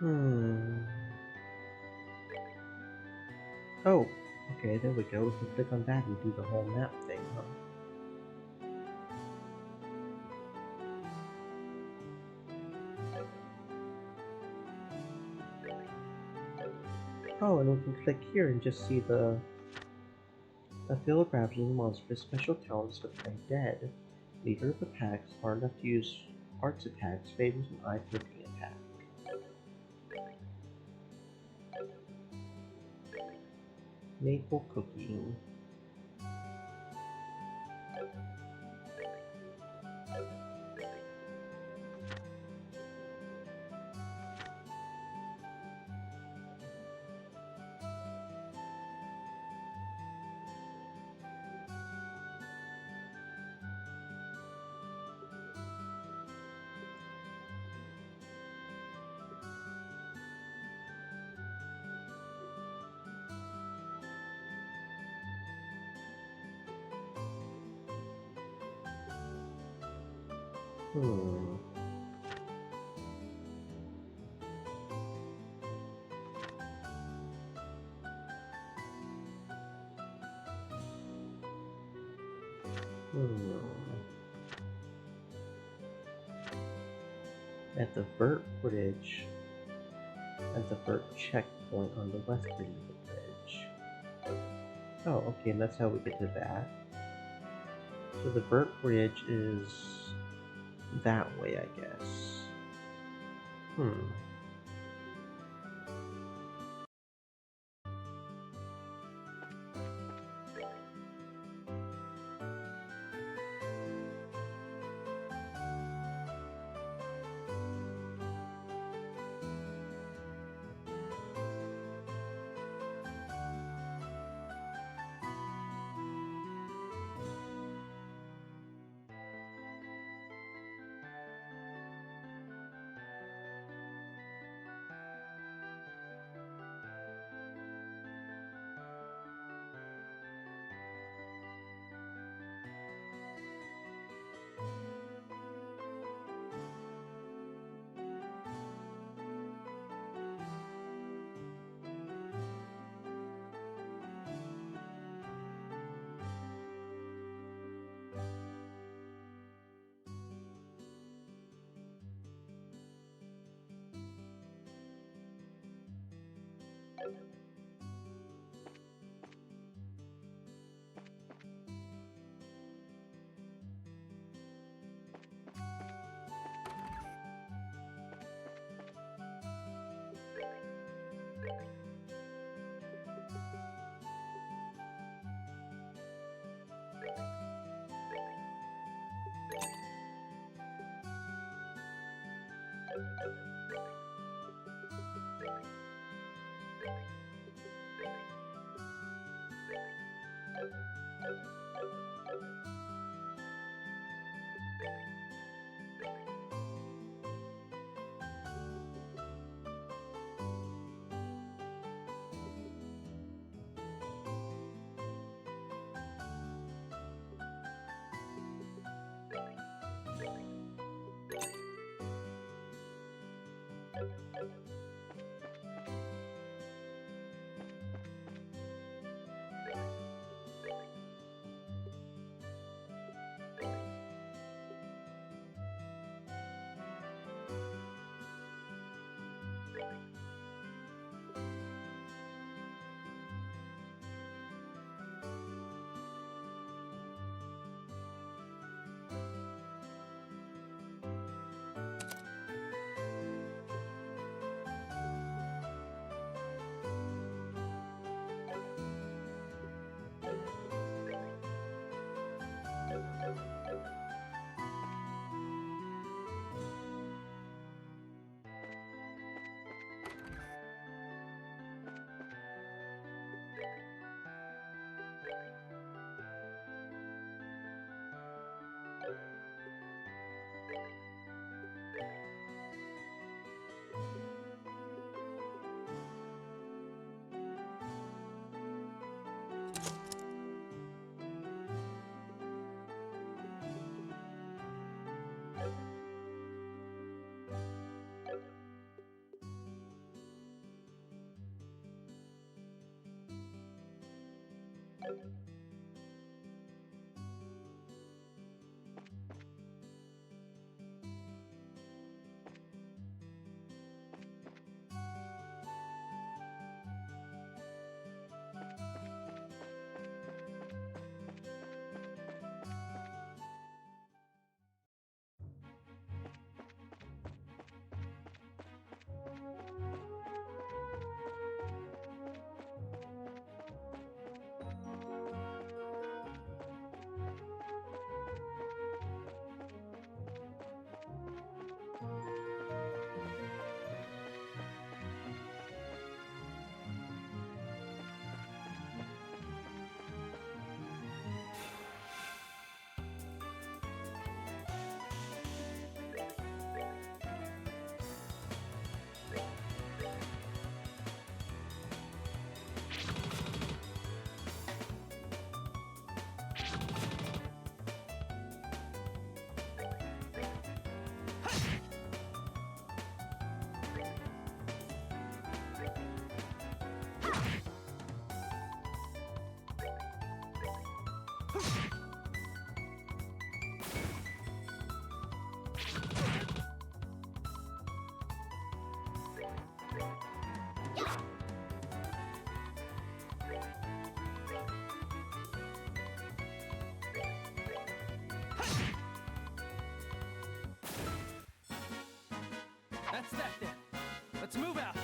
Hmm. Oh, okay, there we go. We can click on that and do the whole map thing, huh? Oh, and we can click here and just see the field ravaging monster's special talents to play dead. Leader of the pack, smart enough to use arts attacks, favors an eye-flicking attack. Maple cooking. Hmm. Hmm. At the Vert Bridge. At the Vert checkpoint on the west end of the bridge. Oh, okay, and that's how we get to that. So the Vert Bridge is that way, I guess. Hmm. That's that then. Let's move out.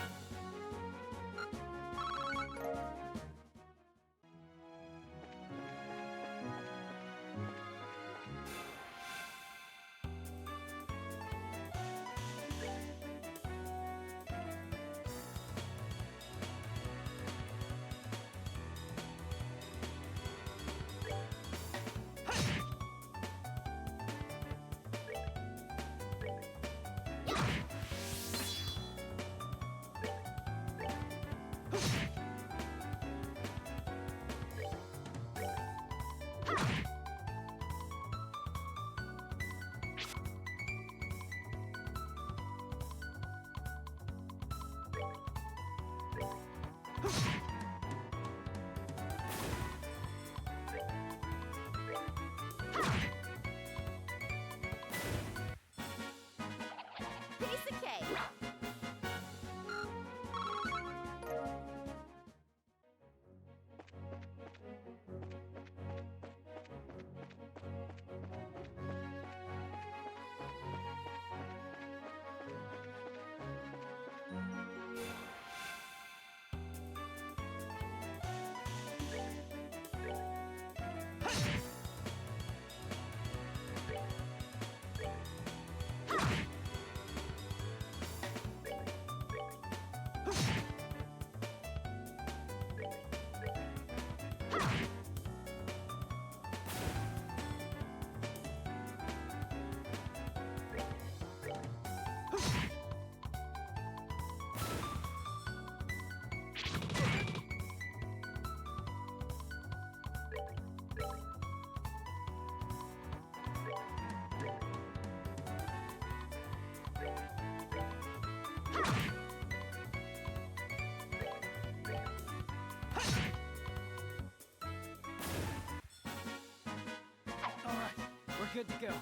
good to go.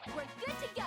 We're good to go.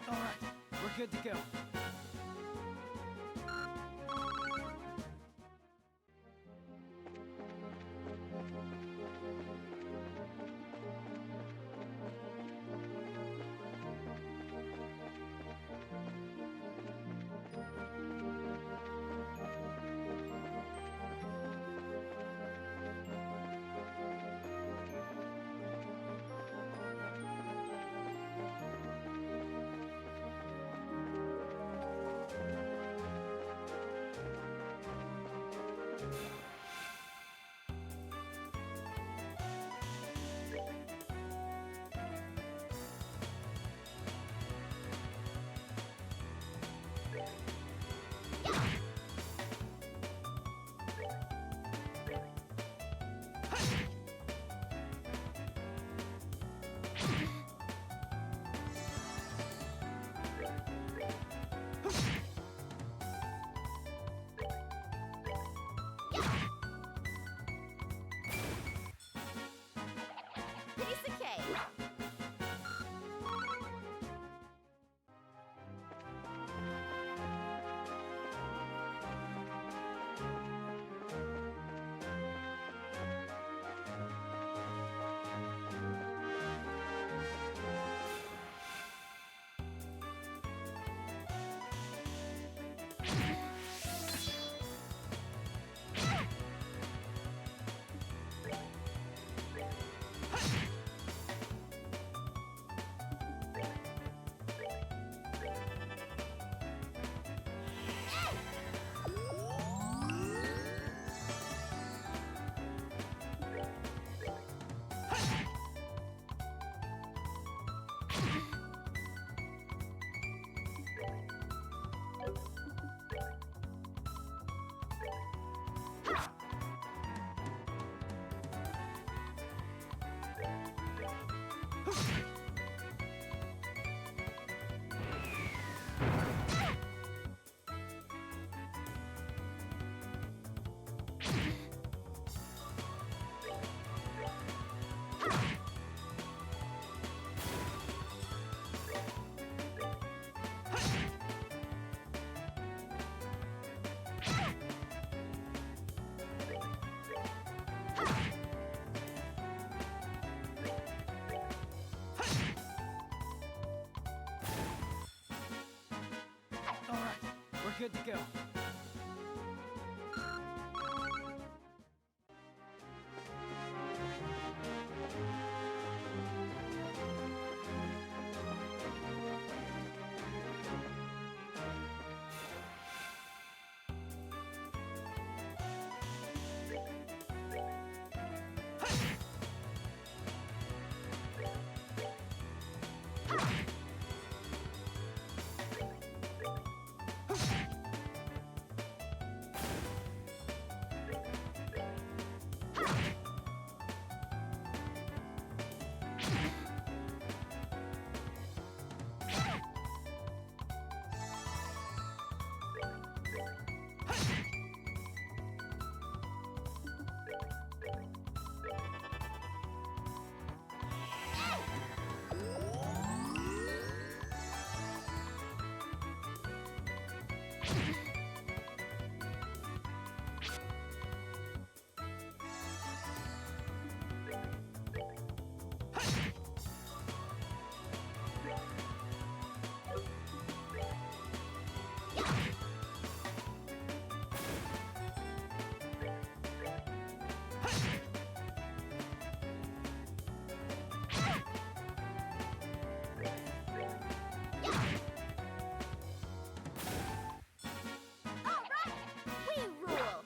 All right, we're good to go. Piece of cake. good to go. Alright! We rule!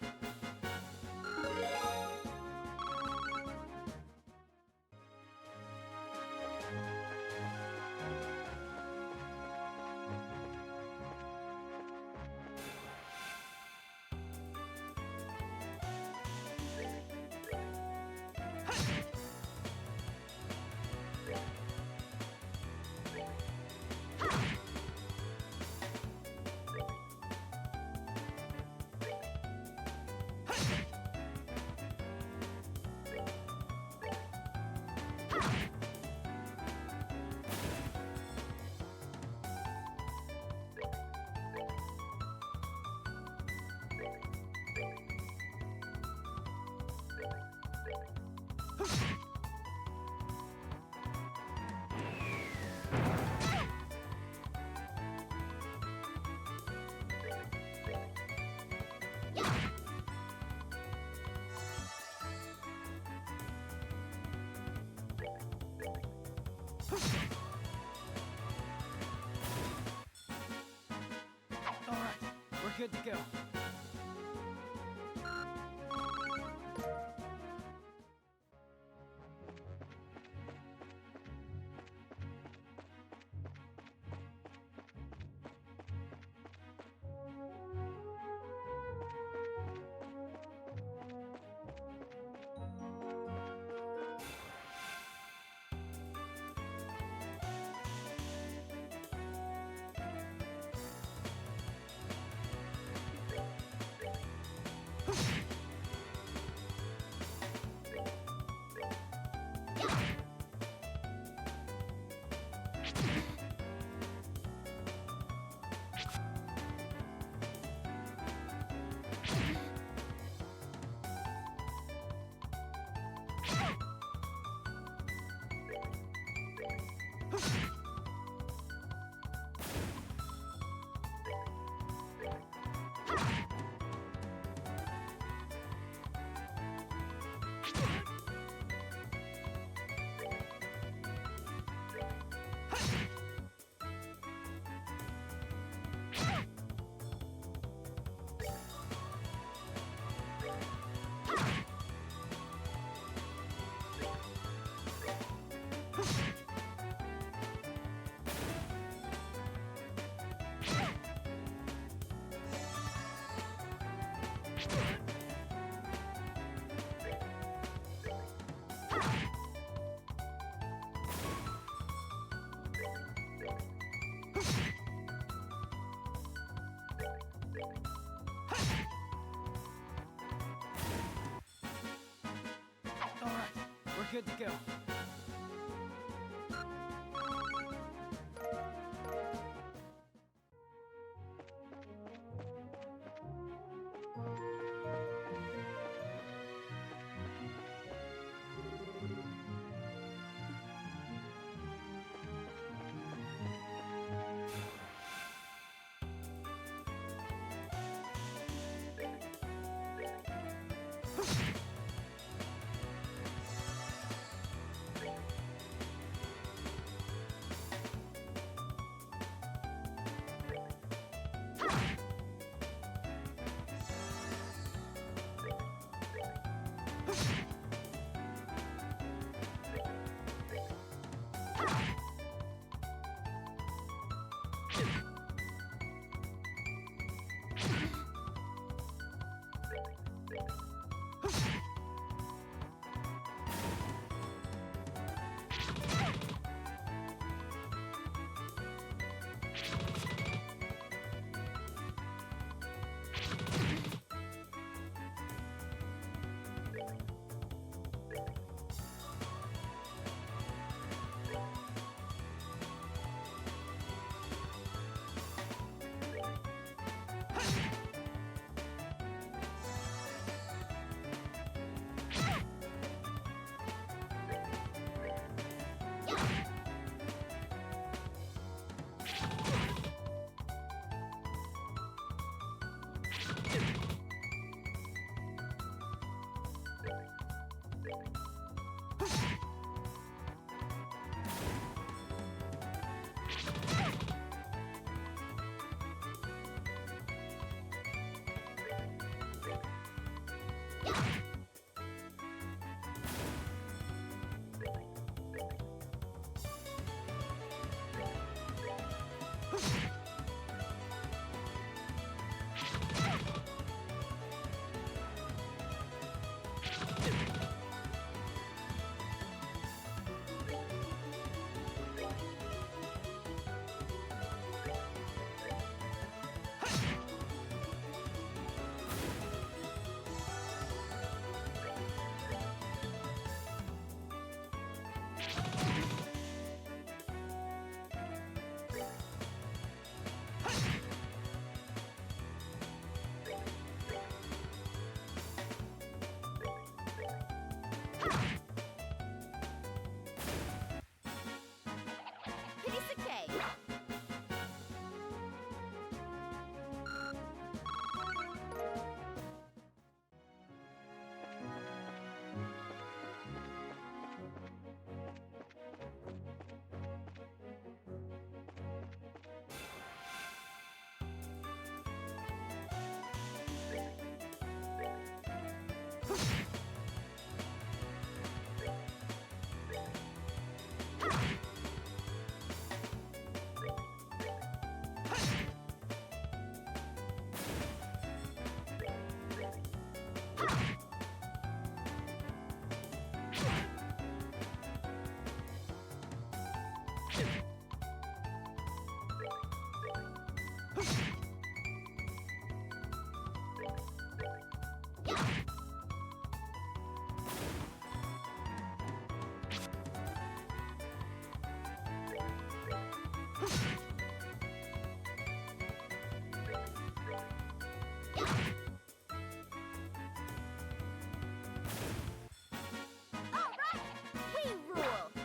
Alright, we're good to go. We're good to go. Alright! We rule!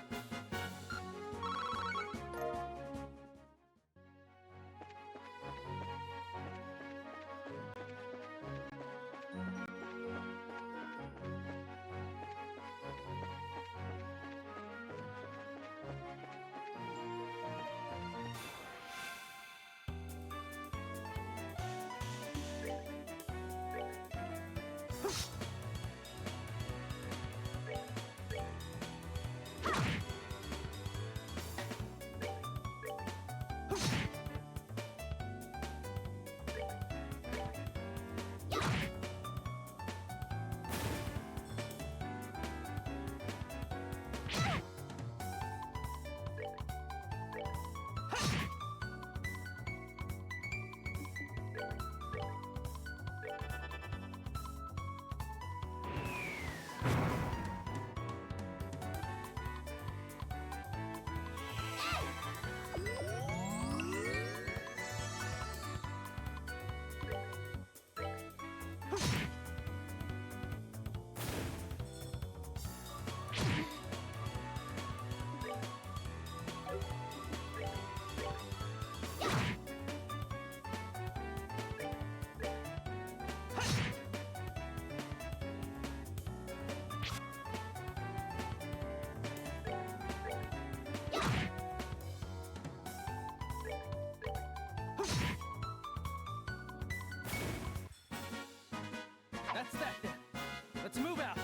That's that then. Let's move out.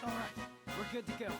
All right, we're good to go.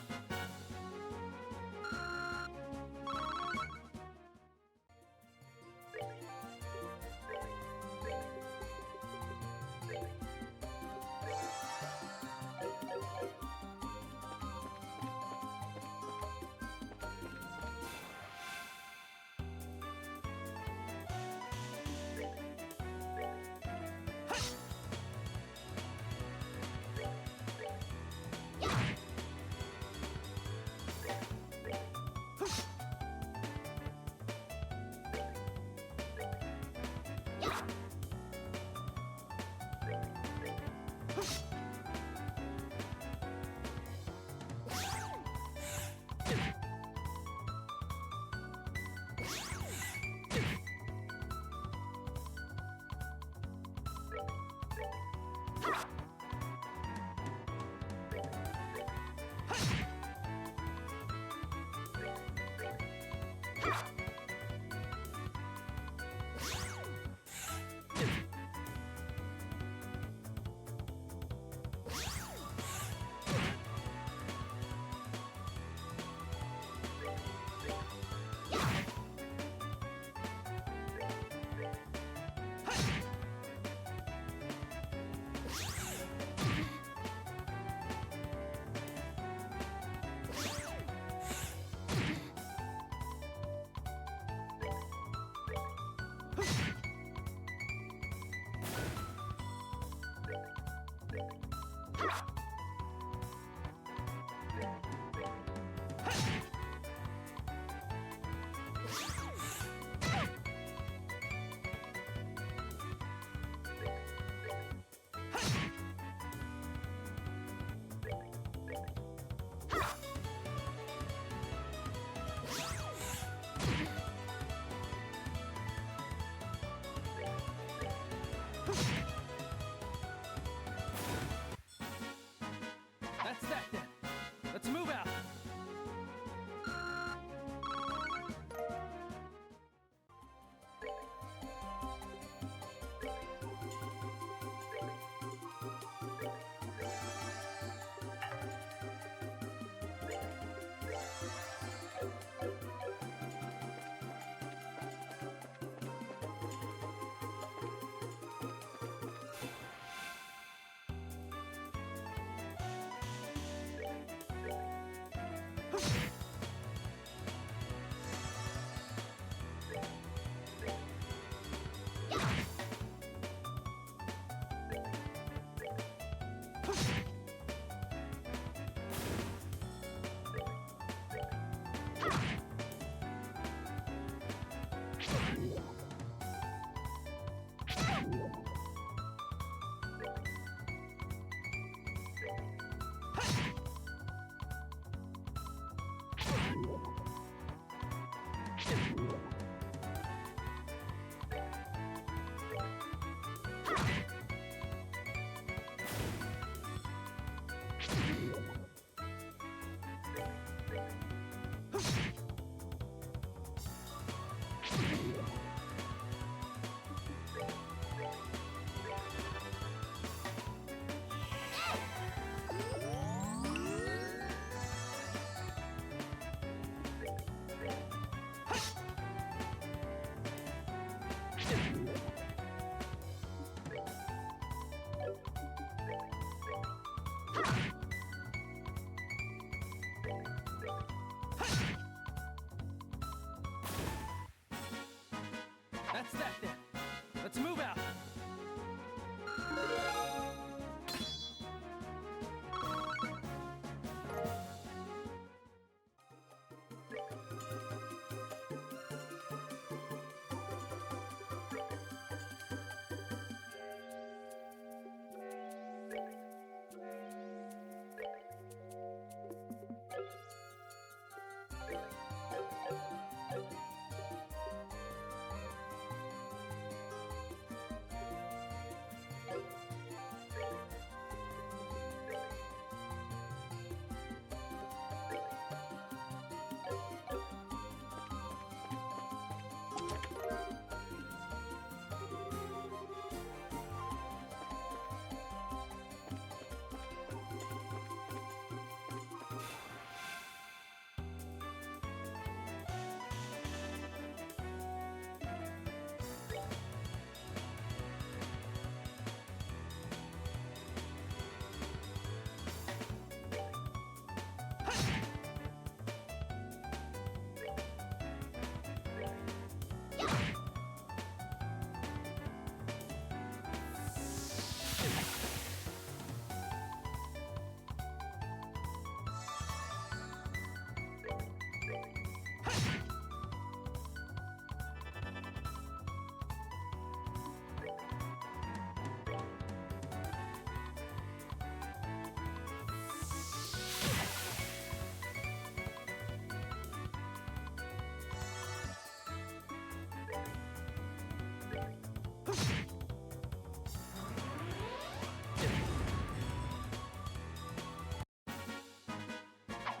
Let's move out.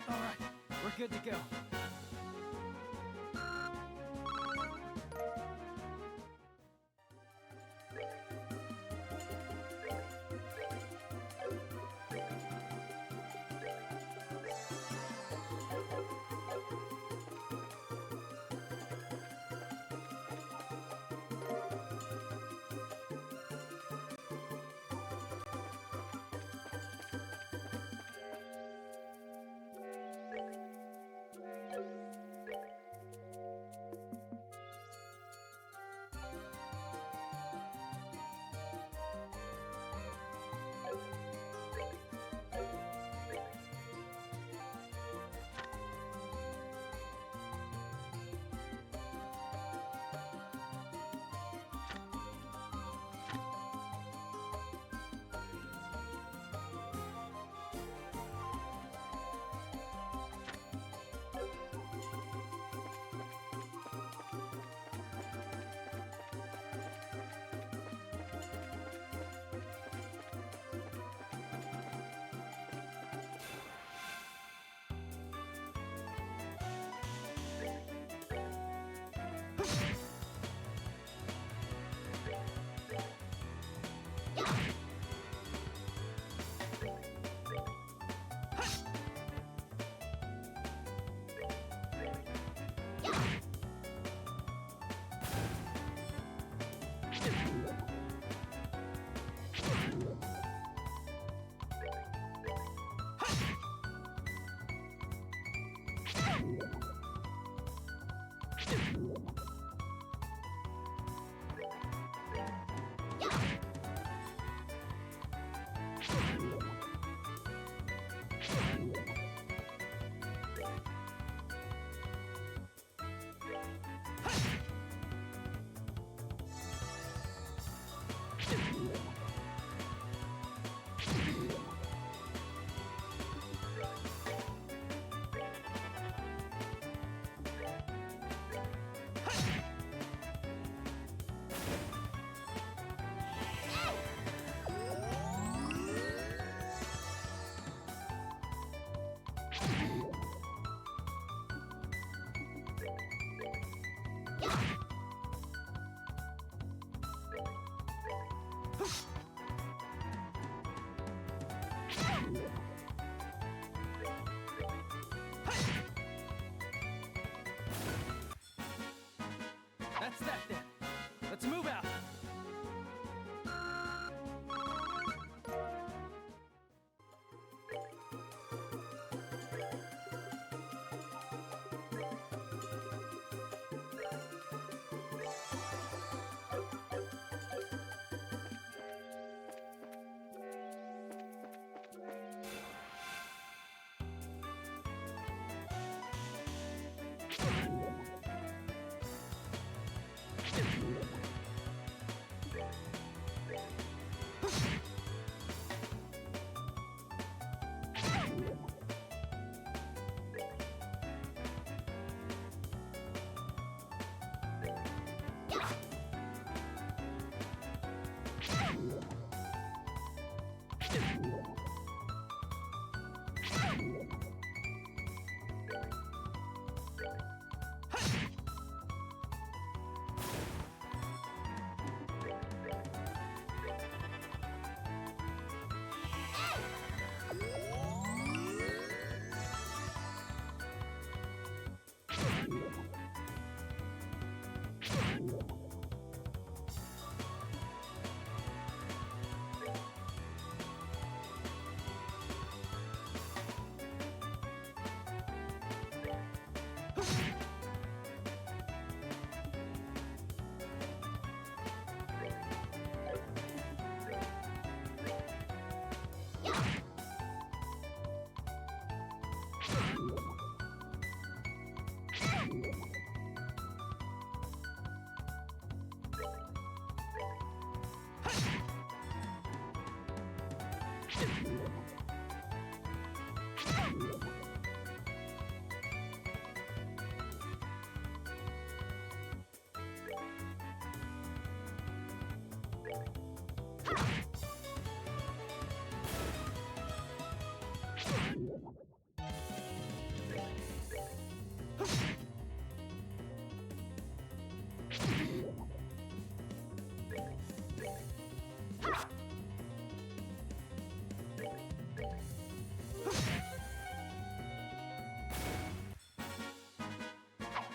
All right, we're good to go.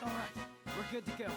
Alright, we're good to go.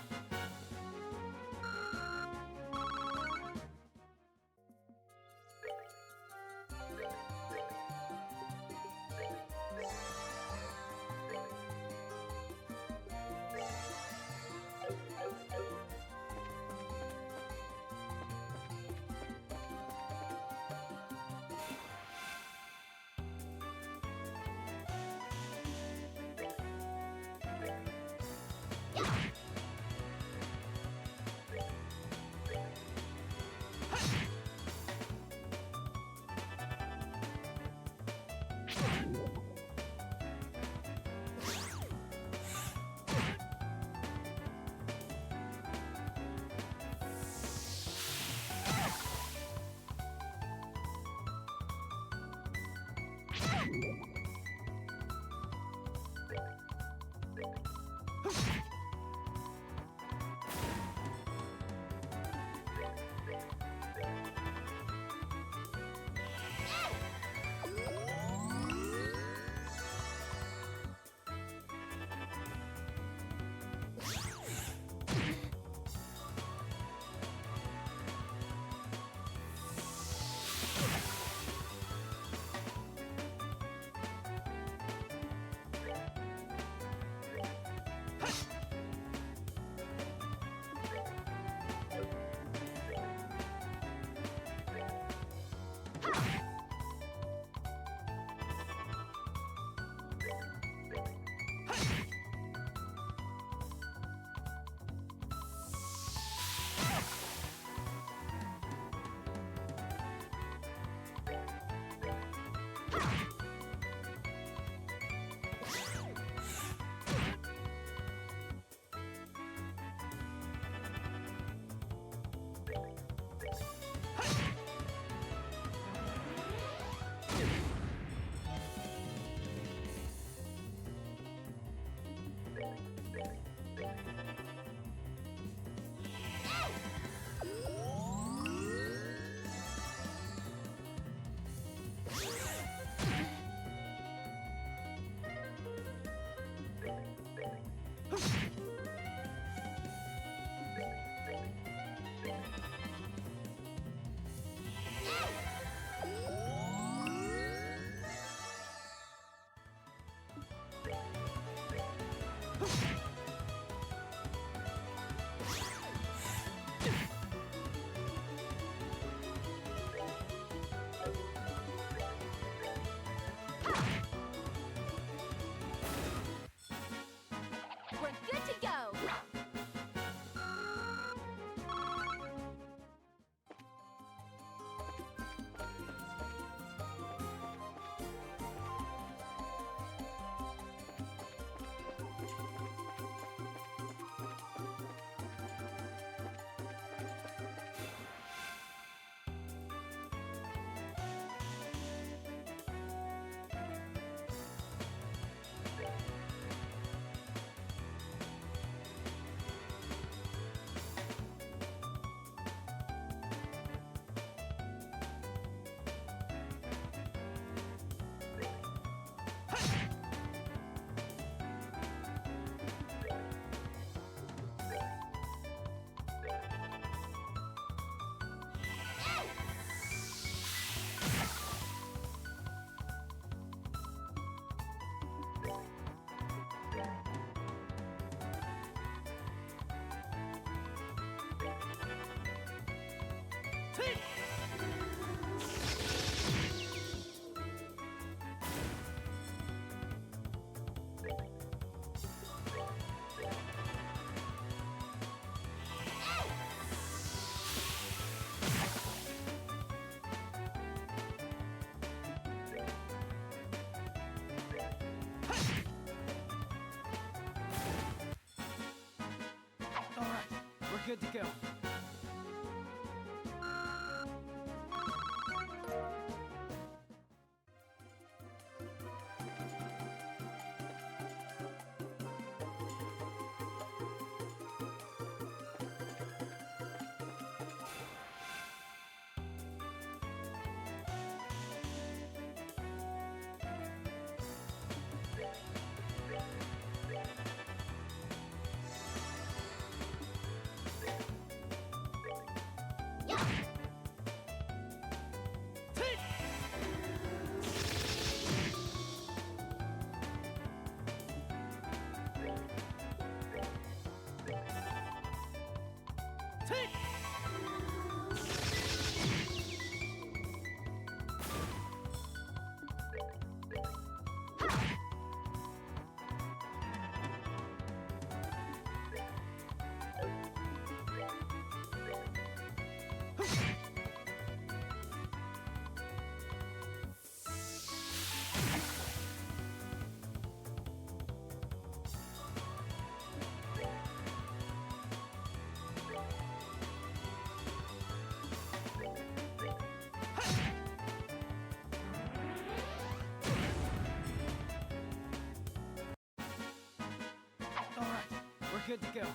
good to go. All right, we're good to go.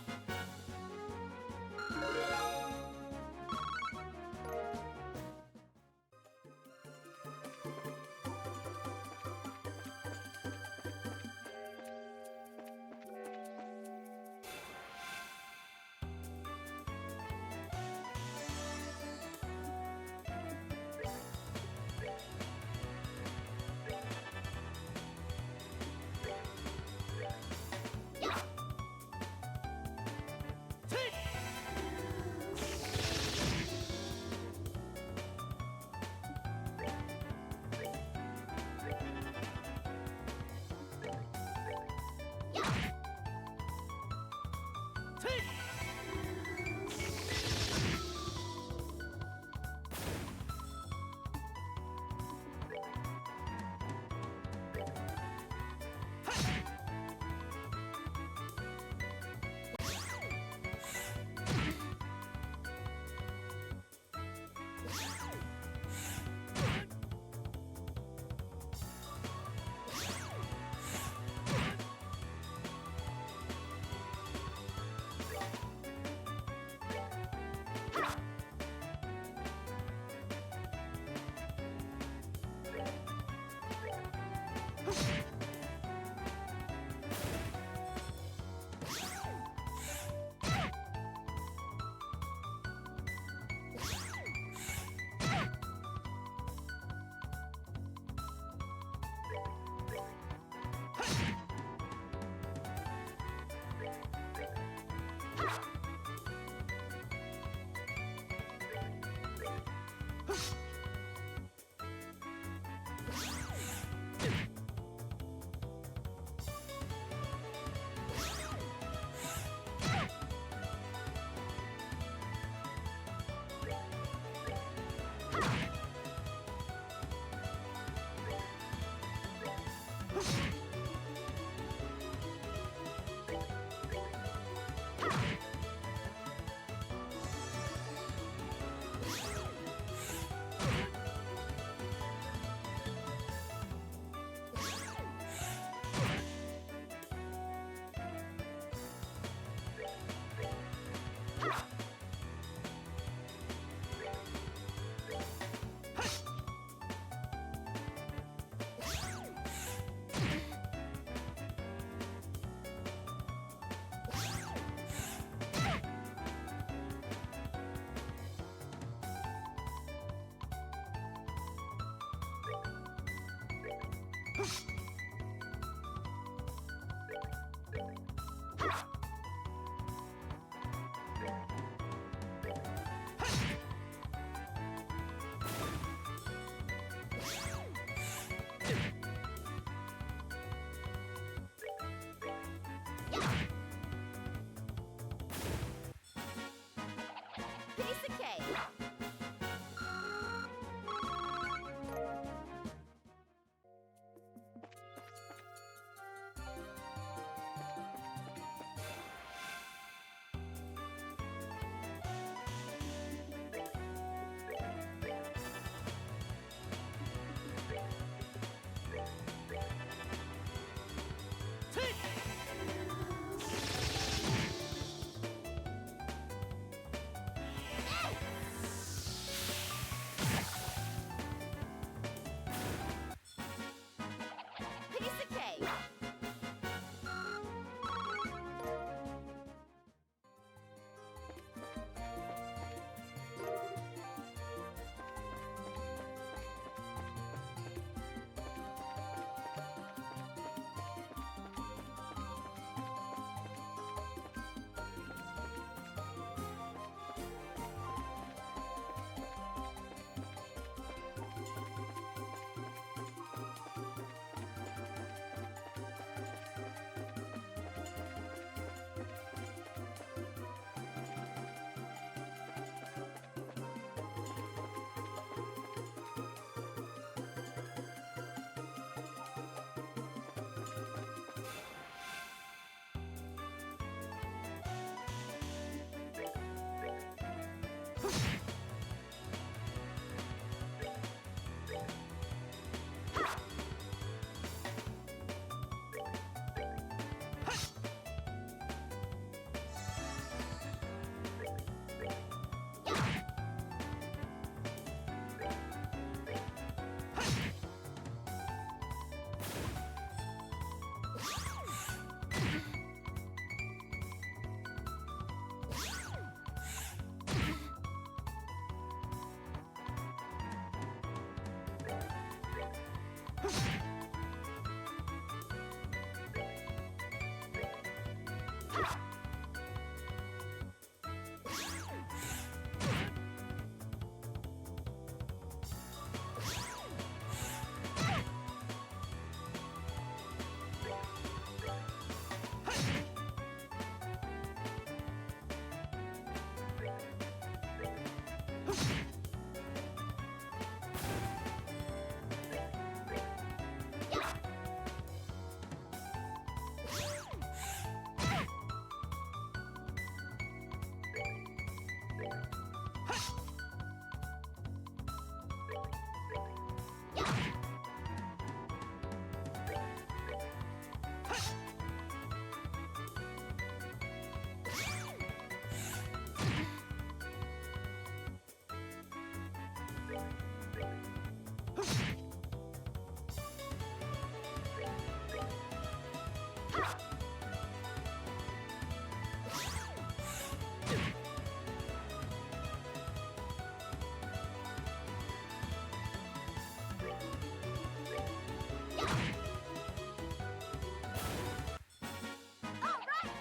Alright!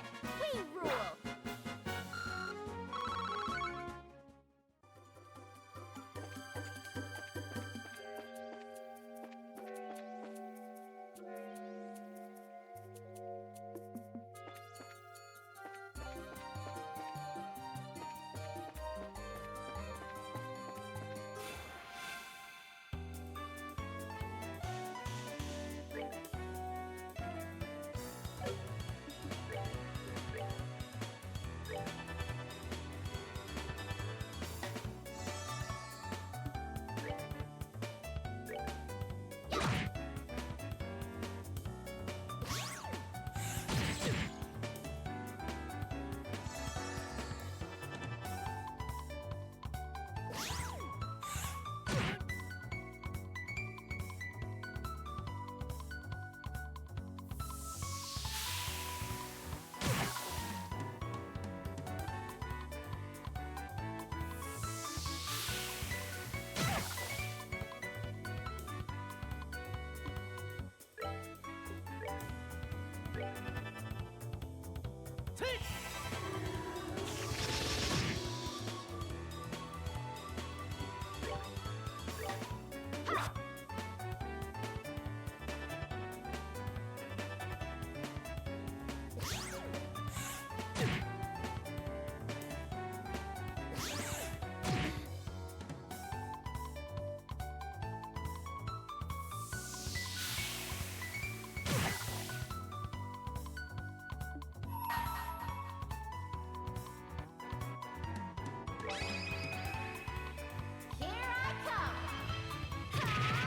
We rule! Take! Here I come!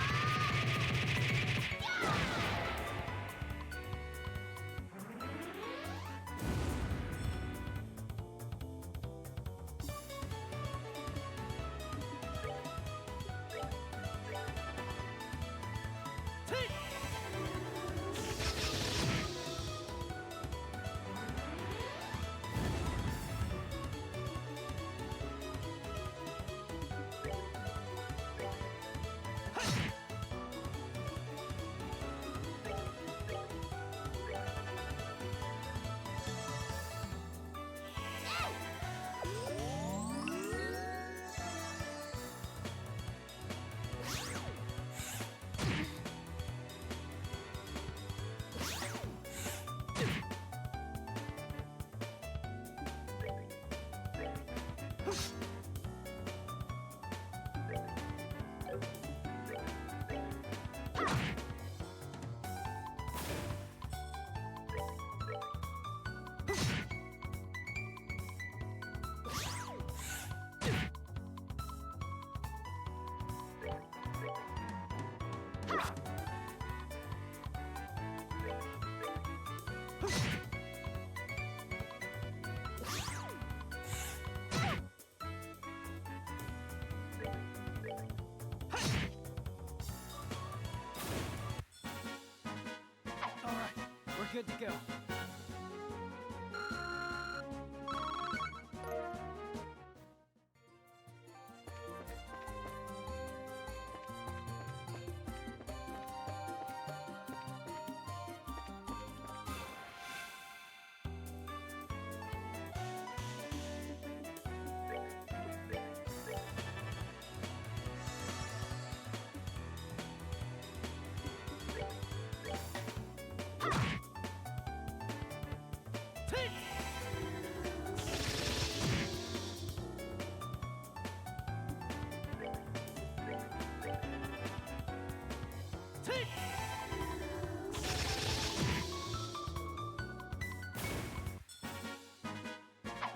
good to go.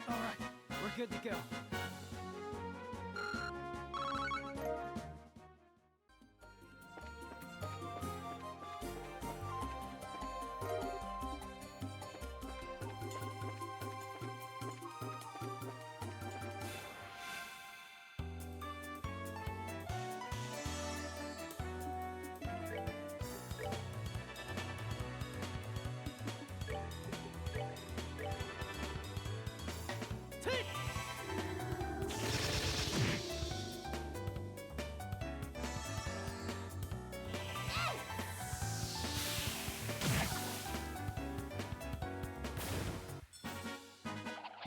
All right, we're good to go.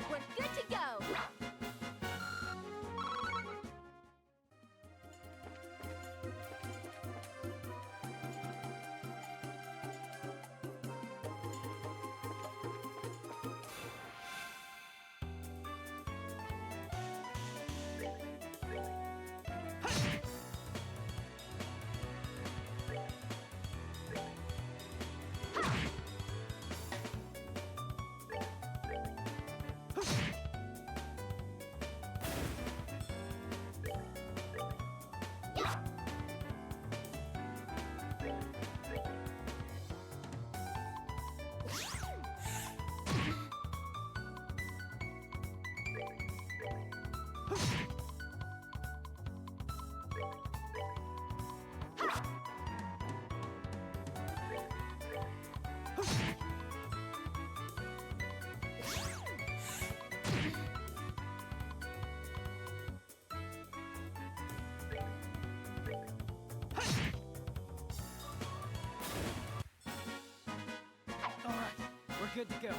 We're good to go. All right, we're good to go.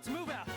Let's move out.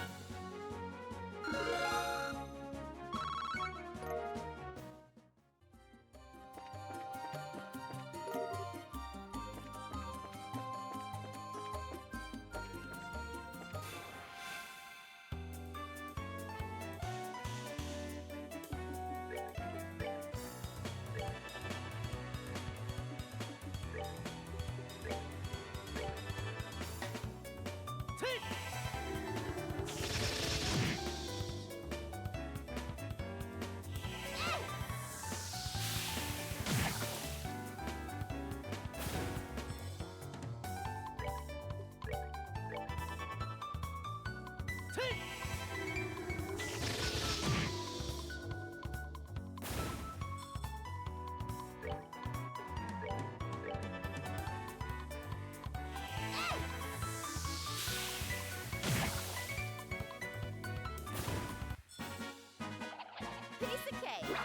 Piece of cake.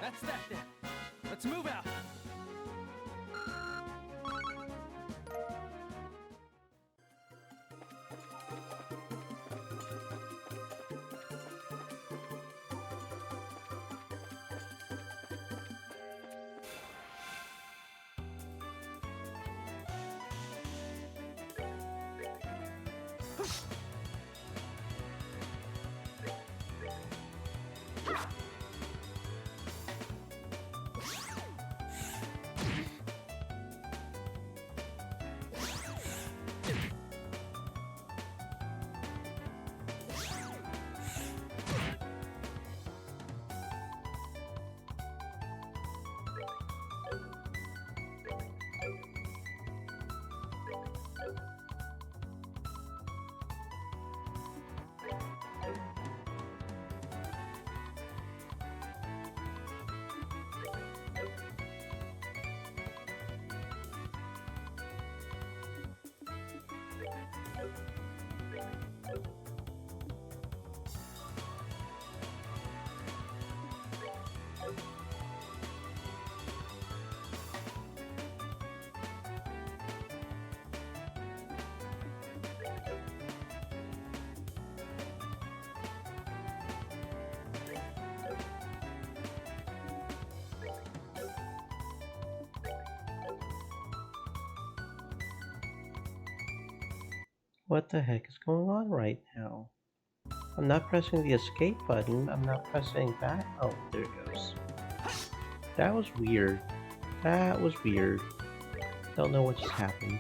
That's that then. Let's move out. What the heck is going on right now? I'm not pressing the escape button. I'm not pressing that. Oh, there it goes. That was weird. That was weird. Don't know what just happened.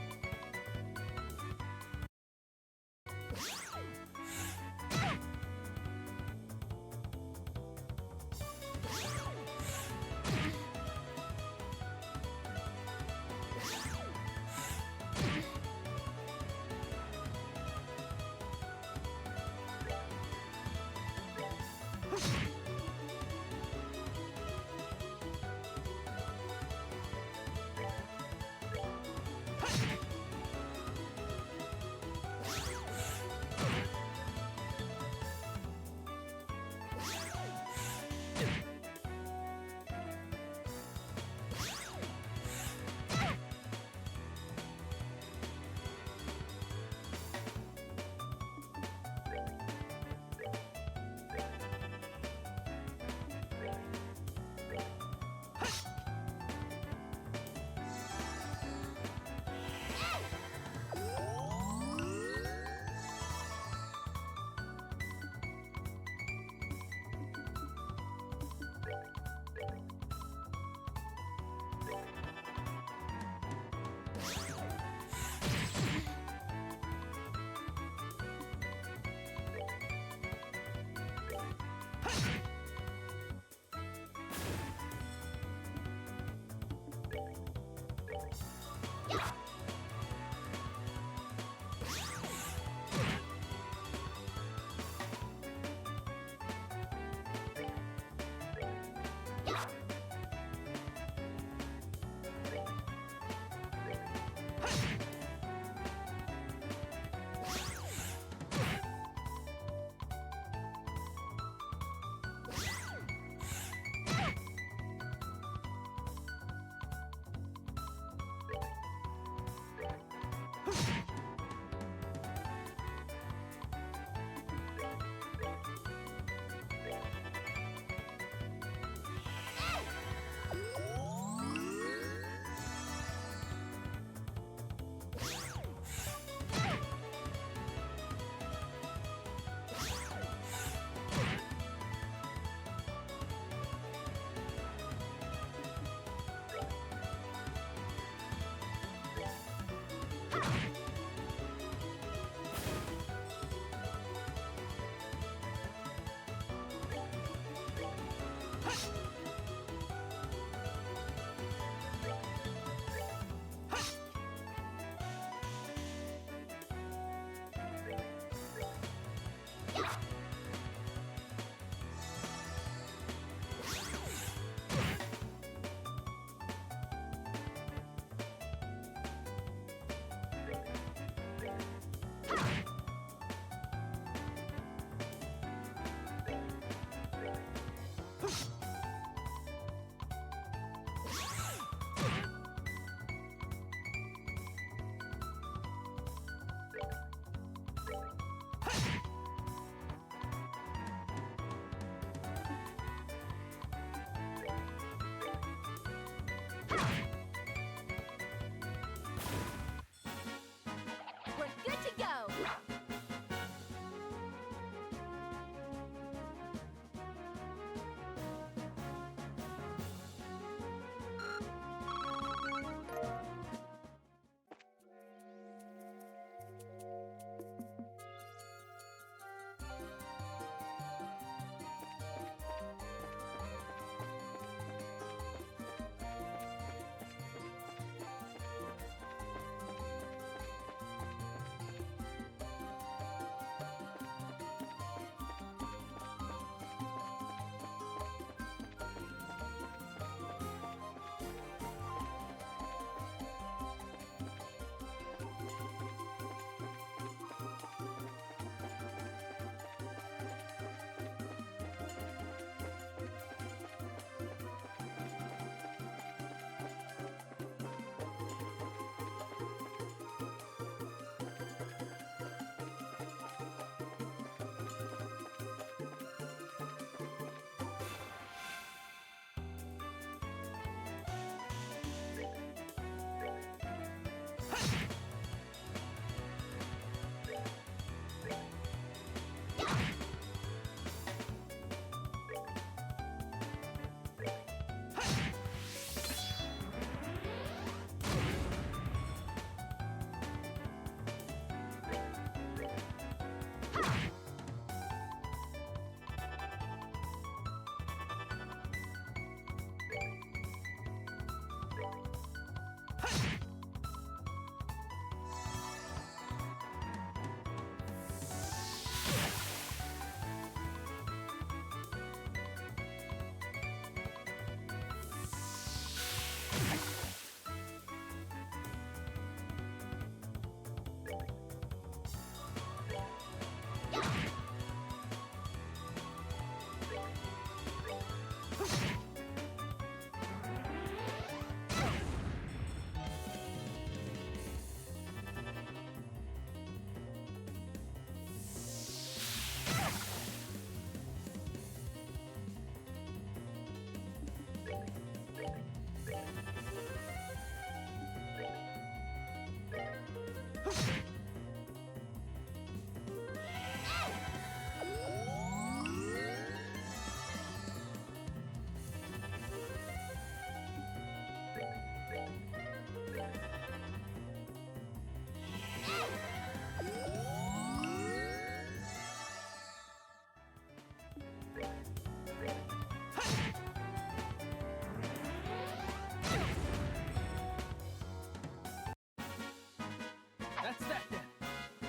That's that then.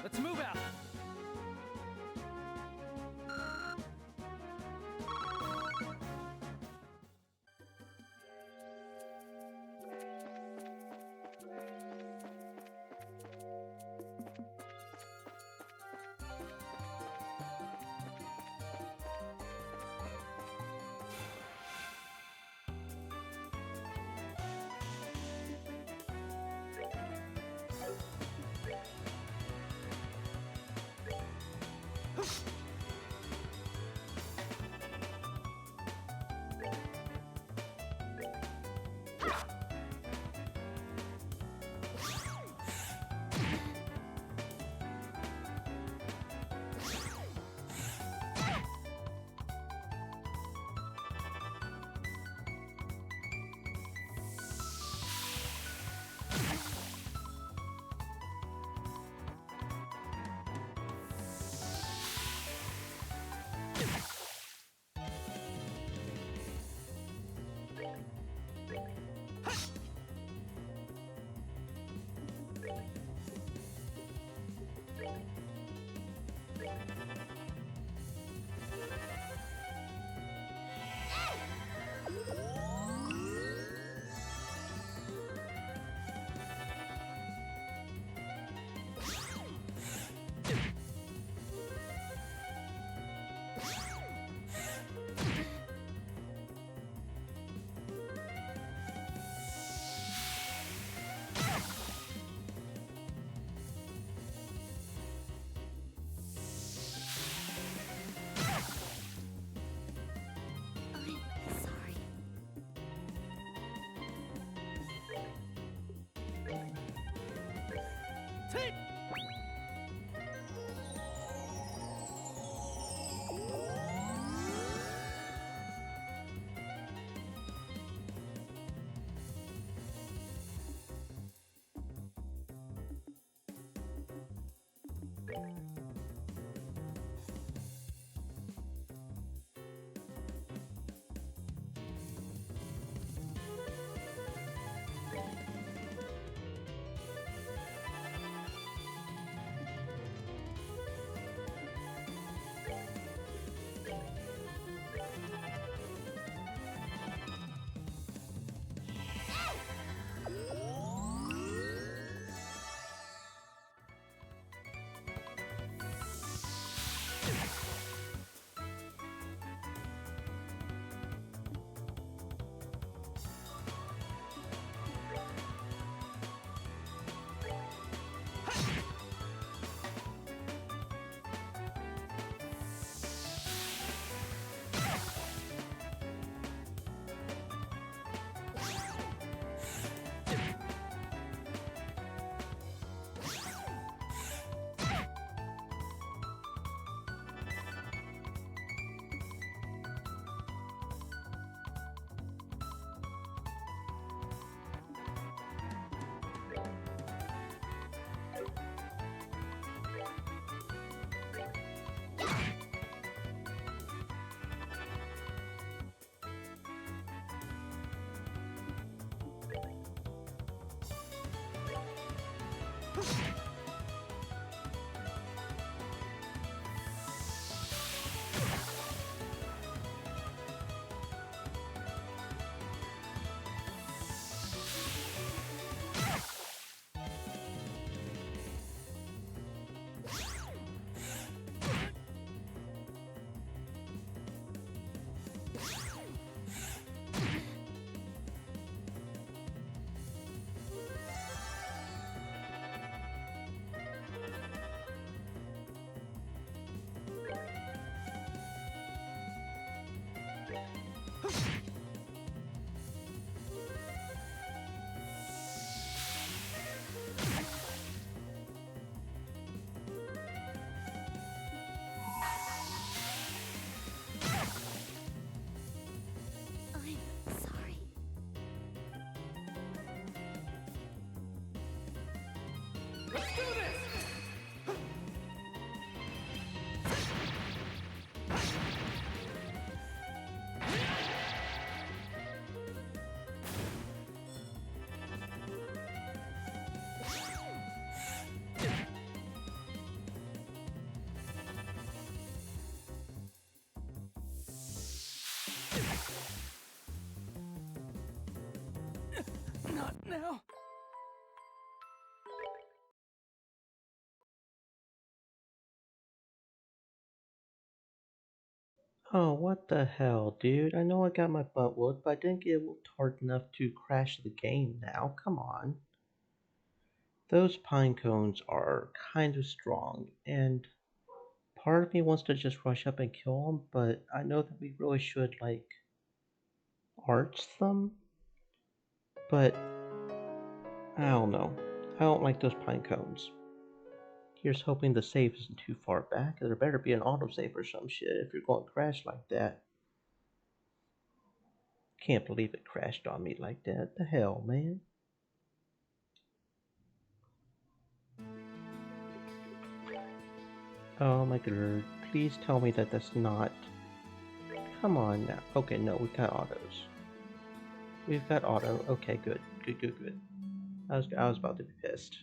Let's move out. I'm sorry. Take. Oh, what the hell, dude? I know I got my butt whooped, but I didn't get whooped hard enough to crash the game now. Come on. Those pine cones are kind of strong, and part of me wants to just rush up and kill them, but I know that we really should, like, arch them. But, I don't know. I don't like those pine cones. Here's hoping the save isn't too far back. There better be an autosave or some shit if you're going to crash like that. Can't believe it crashed on me like that. The hell, man? Oh my god. Please tell me that that's not... Come on now. Okay, no, we've got autos. We've got auto. Okay, good. Good, good, good. I was about to be pissed.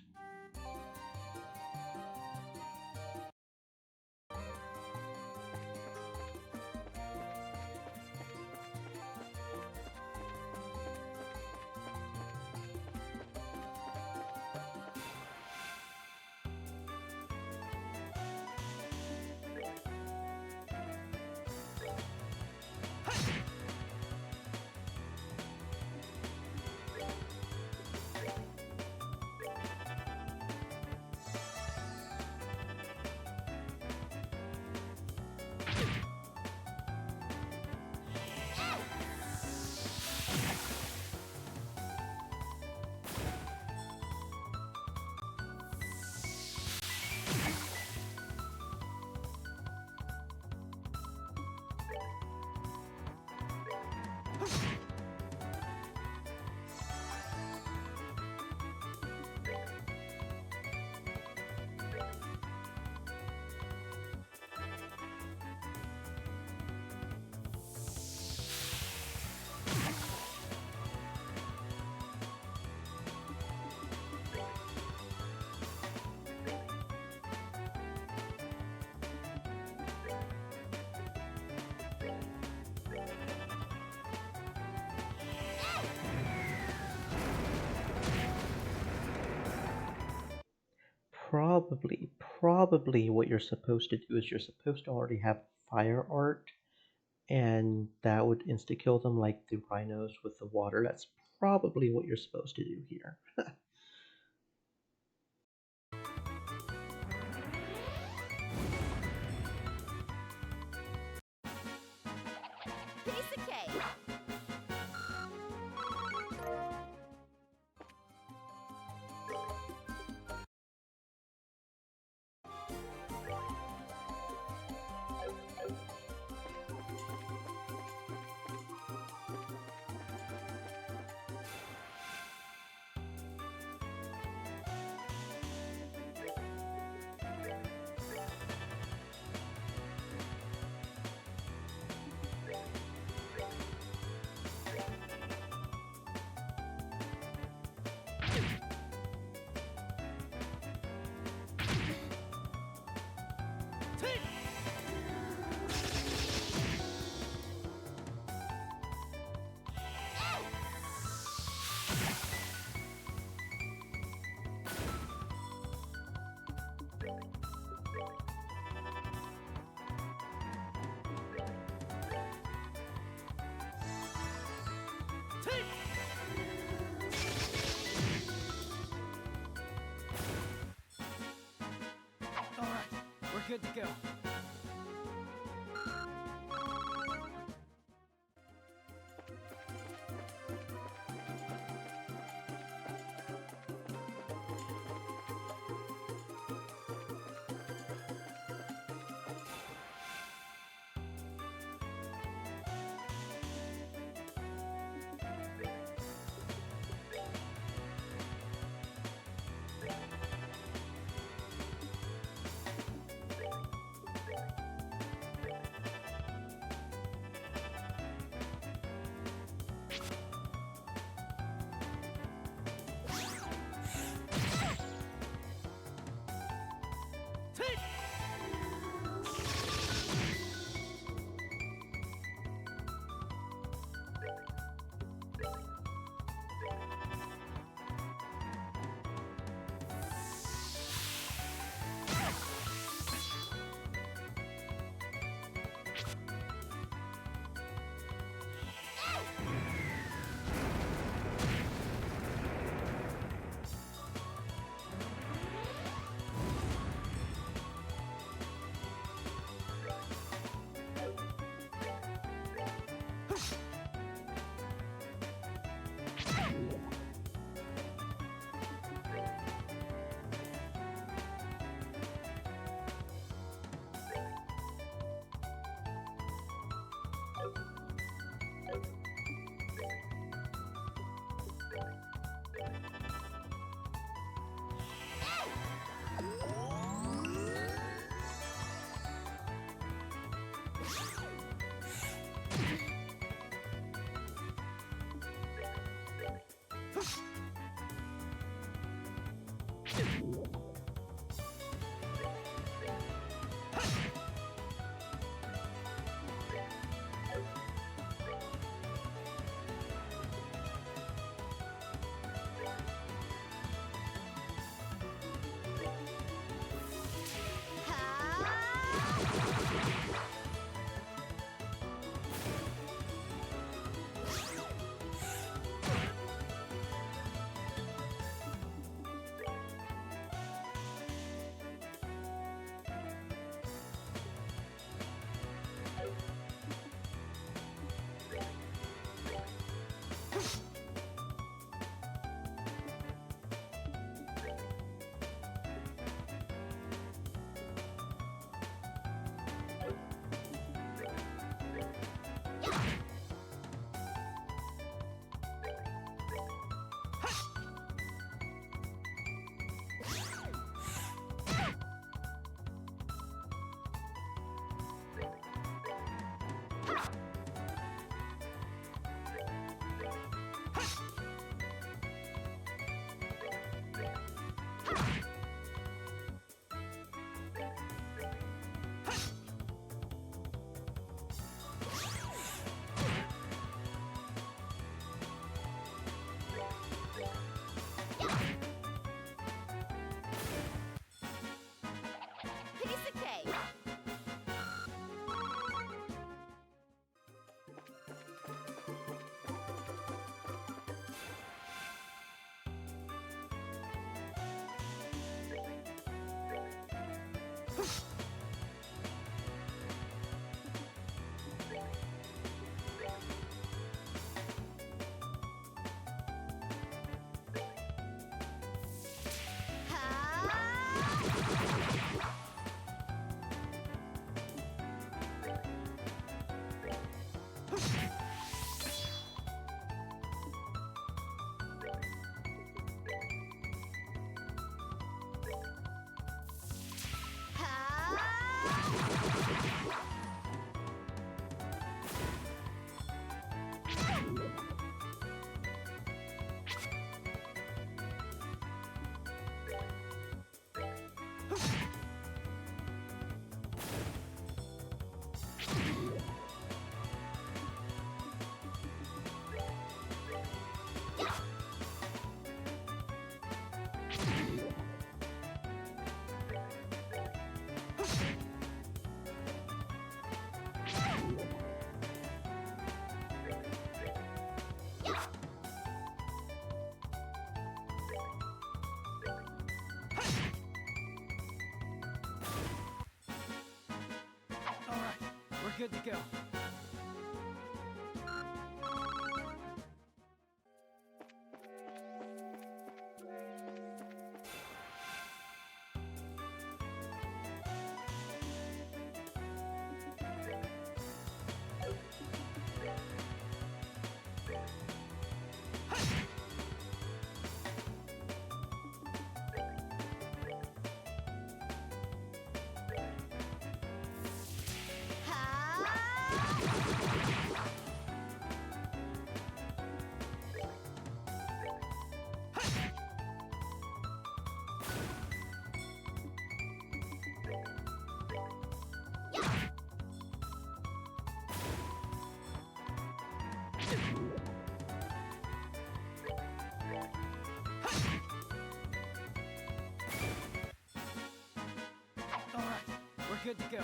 Probably what you're supposed to do is you're supposed to already have fire art, and that would insta-kill them like the rhinos with the water. That's probably what you're supposed to do here. Piece of cake. Alright, we're good to go. good to go. All right, we're good to go.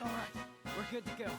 All right, we're good to go.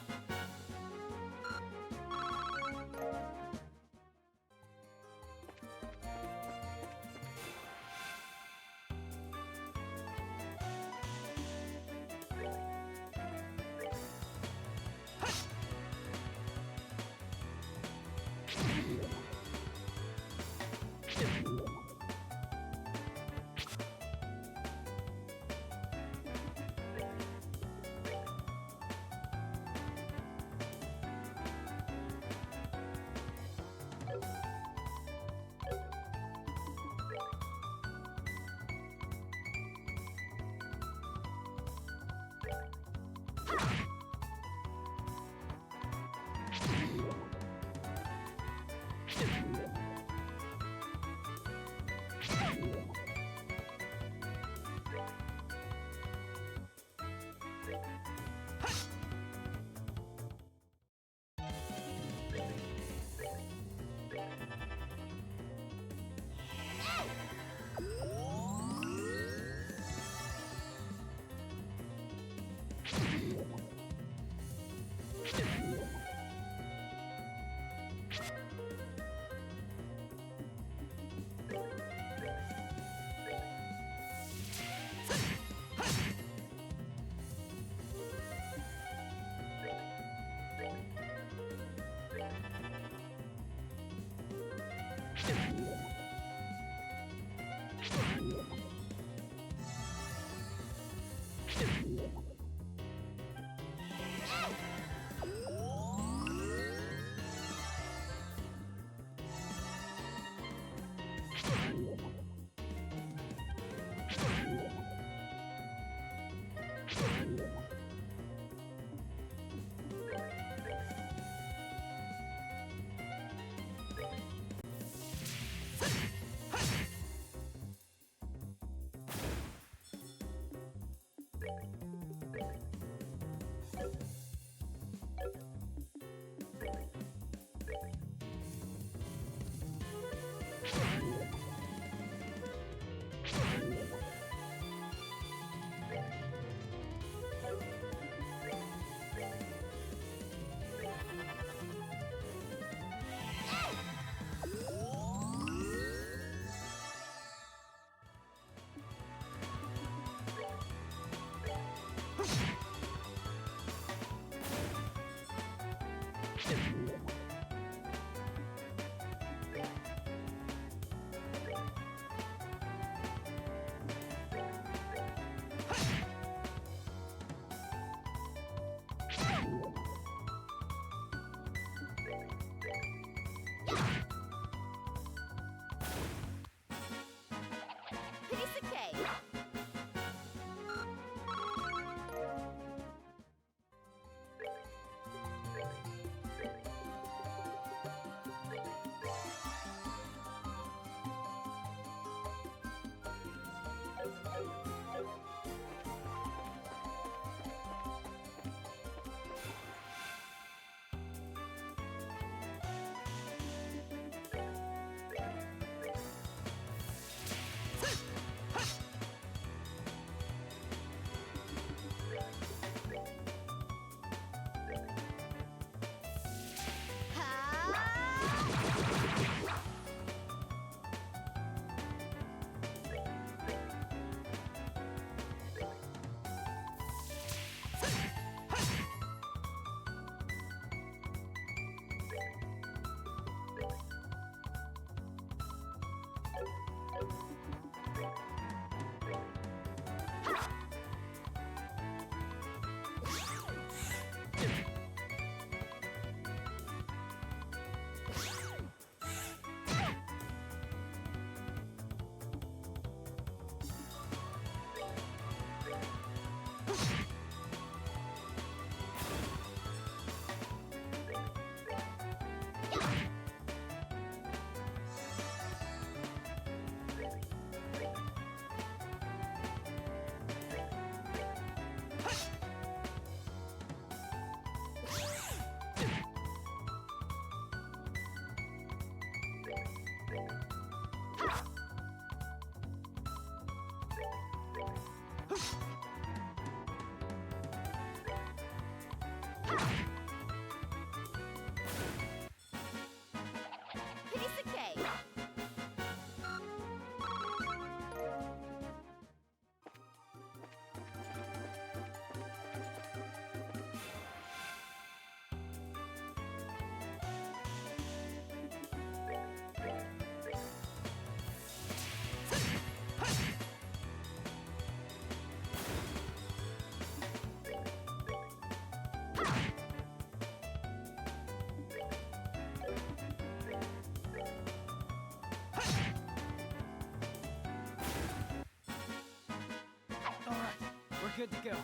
good to go.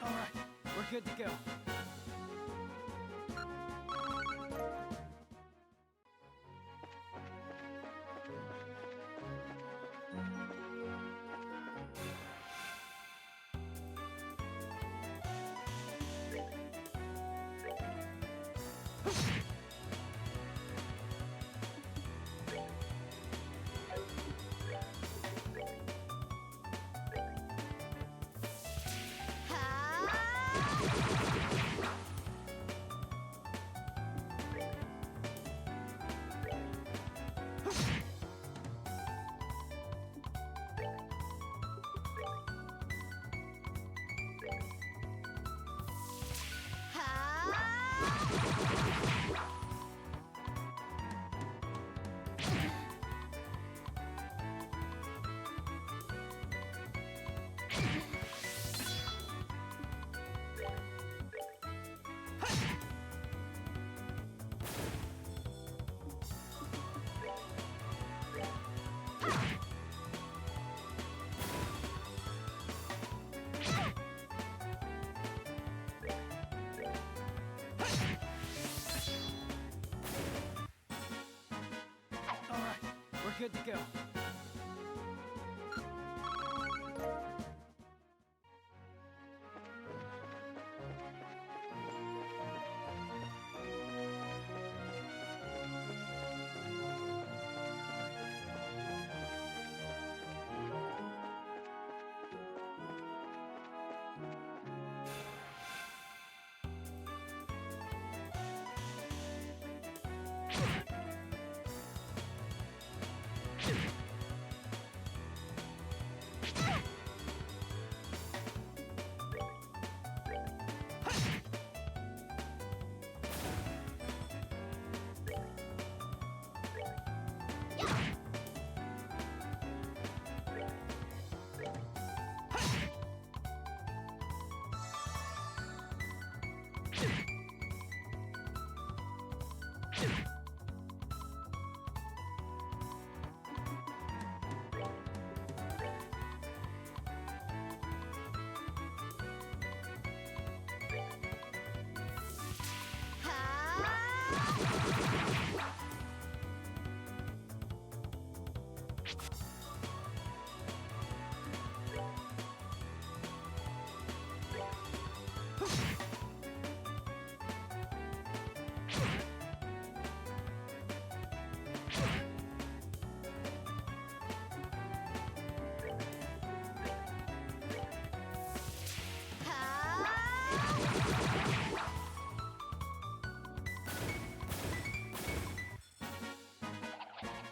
Alright, we're good to go. Alright, we're good to go.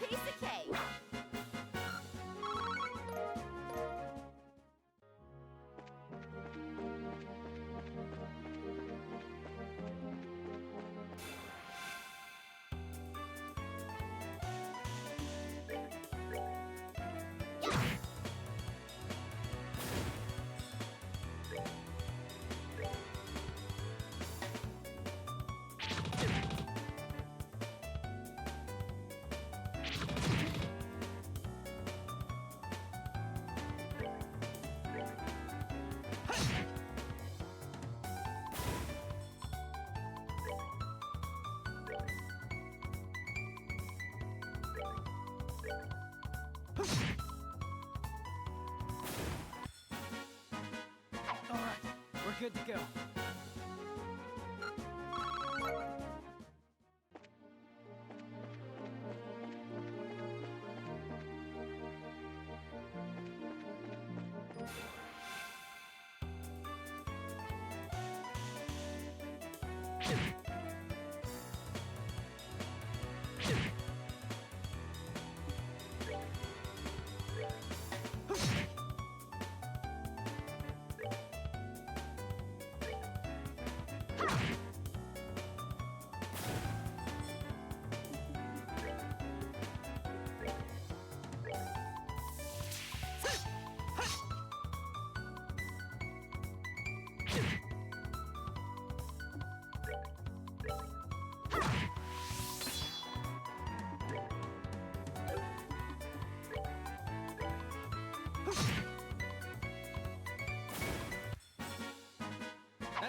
Piece of cake. Alright, we're good to go.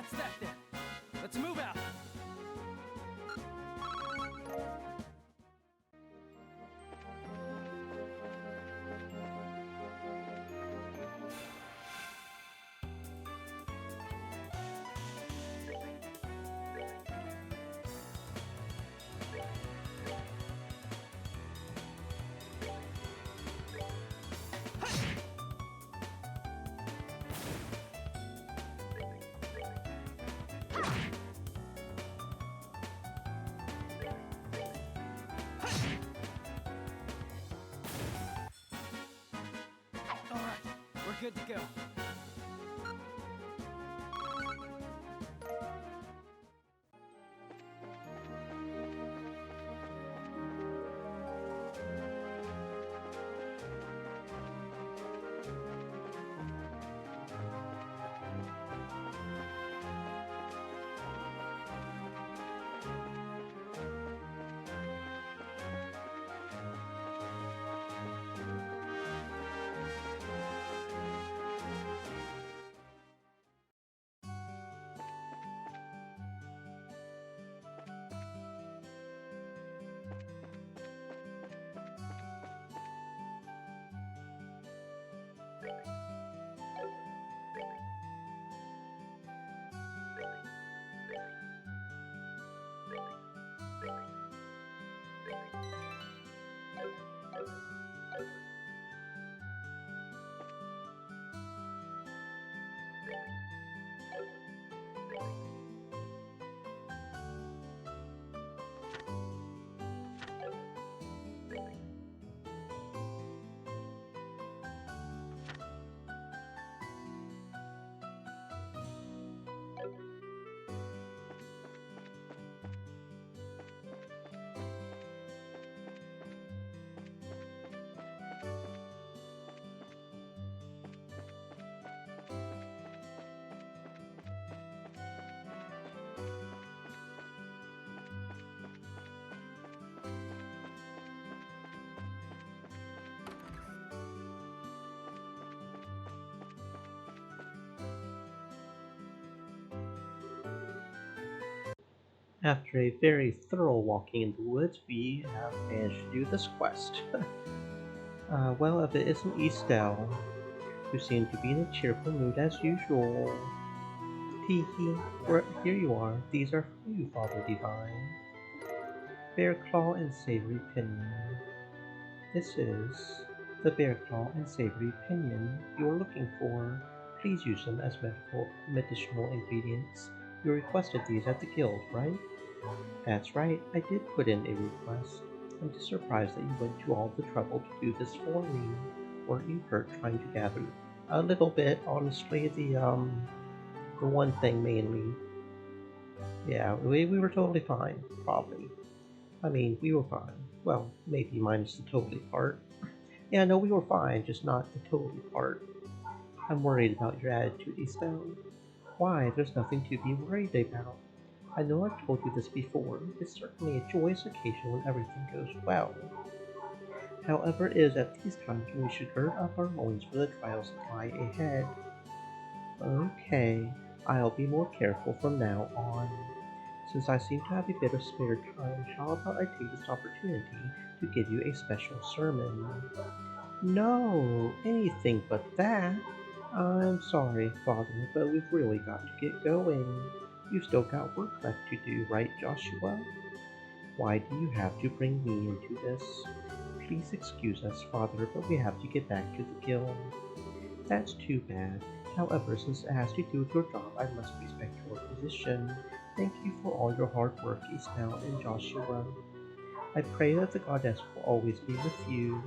That's that then. Let's move out. All right, we're good to go. After a very thorough walking in the woods, we have managed to do this quest. Well, if it isn't Estelle, who seemed to be in a cheerful mood as usual. Hee hee, here you are. These are for you, Father Divine. Bear Claw and Savory Pinion. This is the Bear Claw and Savory Pinion you are looking for. Please use them as medicinal ingredients. You requested these at the guild, right? That's right, I did put in a request. I'm just surprised that you went to all the trouble to do this for me. Weren't you hurt trying to gather? A little bit, honestly. For one thing mainly. Yeah, we were totally fine, probably. I mean, we were fine. Well, maybe minus the totally part. Yeah, no, we were fine, just not the totally part. I'm worried about your attitude, Estelle. Why, there's nothing to be worried about. I know I've told you this before. It's certainly a joyous occasion when everything goes well. However, it is at these times when we should gird up our loins for the trials that lie ahead. Okay, I'll be more careful from now on. Since I seem to have a bit of spare time, how about I take this opportunity to give you a special sermon? No, anything but that. I'm sorry, Father, but we've really got to get going. You've still got work left to do, right, Joshua? Why do you have to bring me into this? Please excuse us, Father, but we have to get back to the guild. That's too bad. However, since it has to do with your job, I must respect your position. Thank you for all your hard work, Estelle and Joshua. I pray that the goddess will always be with you.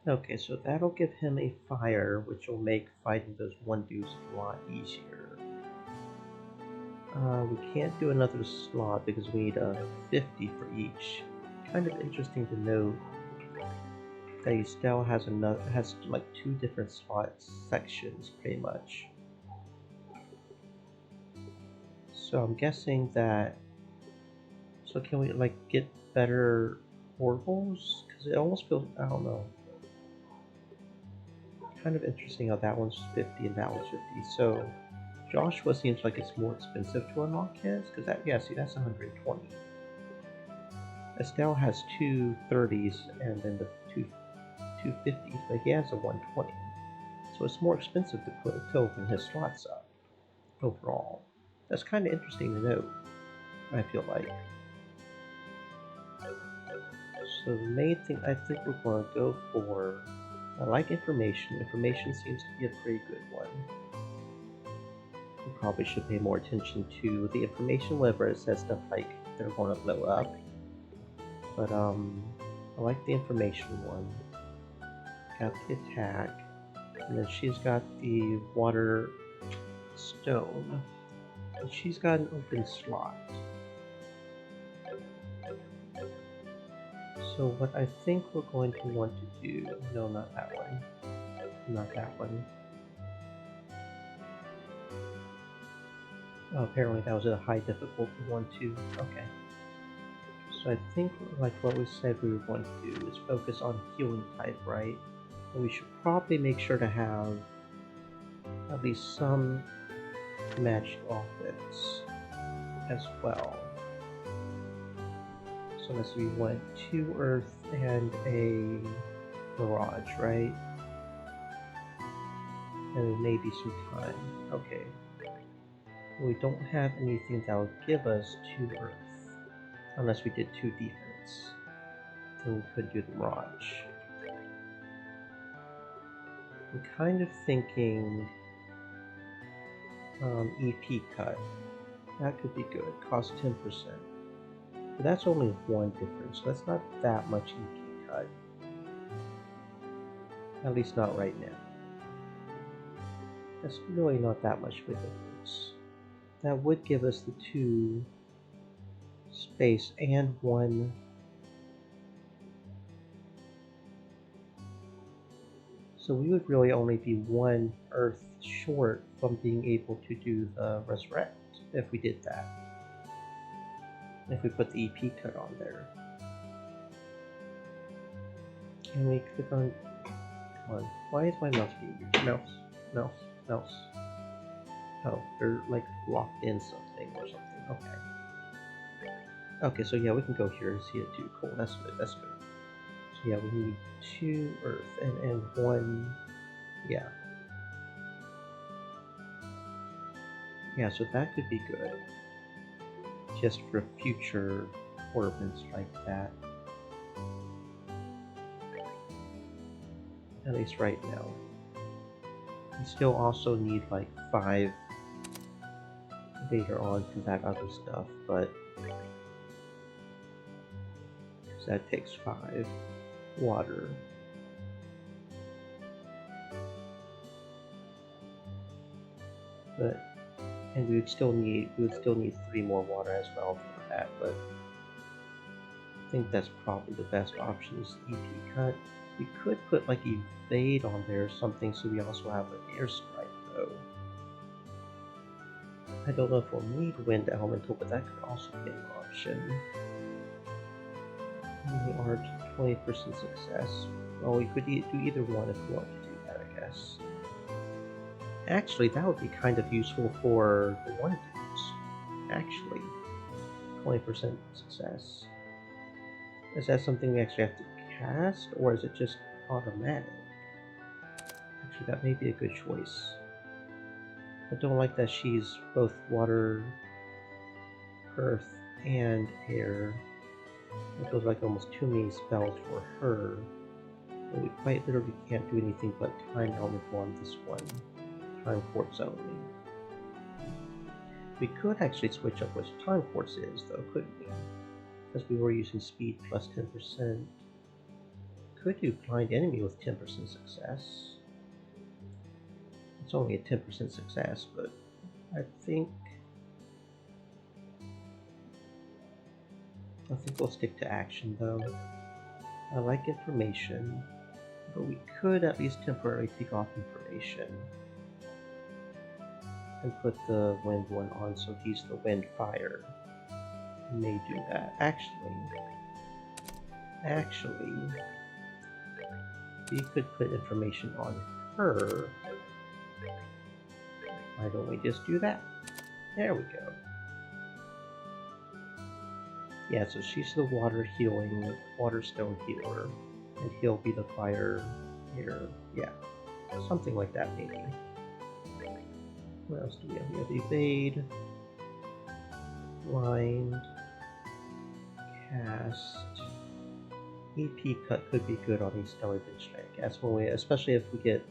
Okay, so that'll give him a fire, which will make fighting those one dudes a lot easier. We can't do another slot because we need a 50 for each. Kind of interesting to note that Estelle has like two different slot sections pretty much. So I'm guessing that. So can we like get better portables? Because it almost feels, I don't know. Kind of interesting how that one's 50 and that one's 50. So Joshua seems like it's more expensive to unlock his, because that, yeah, see, that's 120. Estelle has two 30s and then the two 250s, but he has a 120. So it's more expensive to open his slots up overall. That's kind of interesting to note, I feel like. So the main thing I think we're going to go for, I like information. Information seems to be a pretty good one. We probably should pay more attention to the information whenever it says stuff like they're going to blow up. But I like the information one. Got the attack, and then she's got the water stone, and she's got an open slot. So what I think we're going to want to do, no, not that one, not that one. Oh, apparently that was a high difficulty one too. Okay. So I think like what we said we were going to do is focus on healing type, right? And we should probably make sure to have at least some magic offense as well. So unless we want 2 earth and a mirage, right? And maybe some time. Okay. We don't have anything that will give us 2 earth. Unless we did 2 defense. Then we could do the mirage. I'm kind of thinking EP cut. That could be good. Cost 10%. But that's only 1 difference, so that's not that much EP cut. At least not right now. That's really not that much of a difference. That would give us the 2 space and 1 so we would really only be 1 earth short from being able to do the resurrect if we did that. If we put the EP cut on there. Can we click on, come on, why is my mouse being used? Mouse. Oh, they're like locked in something or something, okay. Okay, so yeah, we can go here and see it too, cool, that's good. So yeah, we need 2 earth and 1, yeah. Yeah, so that could be good. Just for future orbits like that. At least right now. We still also need like 5 later on for that other stuff, but that takes 5. Water. But and we would still need 3 more water as well for that, but I think that's probably the best option is EP cut. We could put like evade on there or something so we also have an airstrike though. I don't know if we'll need wind elemental, but that could also be an option. And we are 20% success. Well, we could do either one if we want to do that, I guess. Actually, that would be kind of useful for the one dudes. Actually, 20% success. Is that something we actually have to cast, or is it just automatic? Actually, that may be a good choice. I don't like that she's both water, earth, and air. It feels like almost too many spells for her. But we quite literally can't do anything but time elemental on this one. Time quartz only. We could actually switch up which time quartz is, though, couldn't we? Because we were using speed plus 10%. Could do blind enemy with 10% success. It's only a 10% success, but I think we'll stick to action though. I like information, but we could at least temporarily take off information and put the wind one on so he's the wind fire. We may do that. Actually, we could put information on her. Why don't we just do that? There we go. Yeah, so she's the water healing, water stone healer, and he'll be the fire air. Yeah, something like that maybe. What else do we have? We have evade, blind, cast. EP cut could be good on these stellar bench strike. That's when we, especially if we get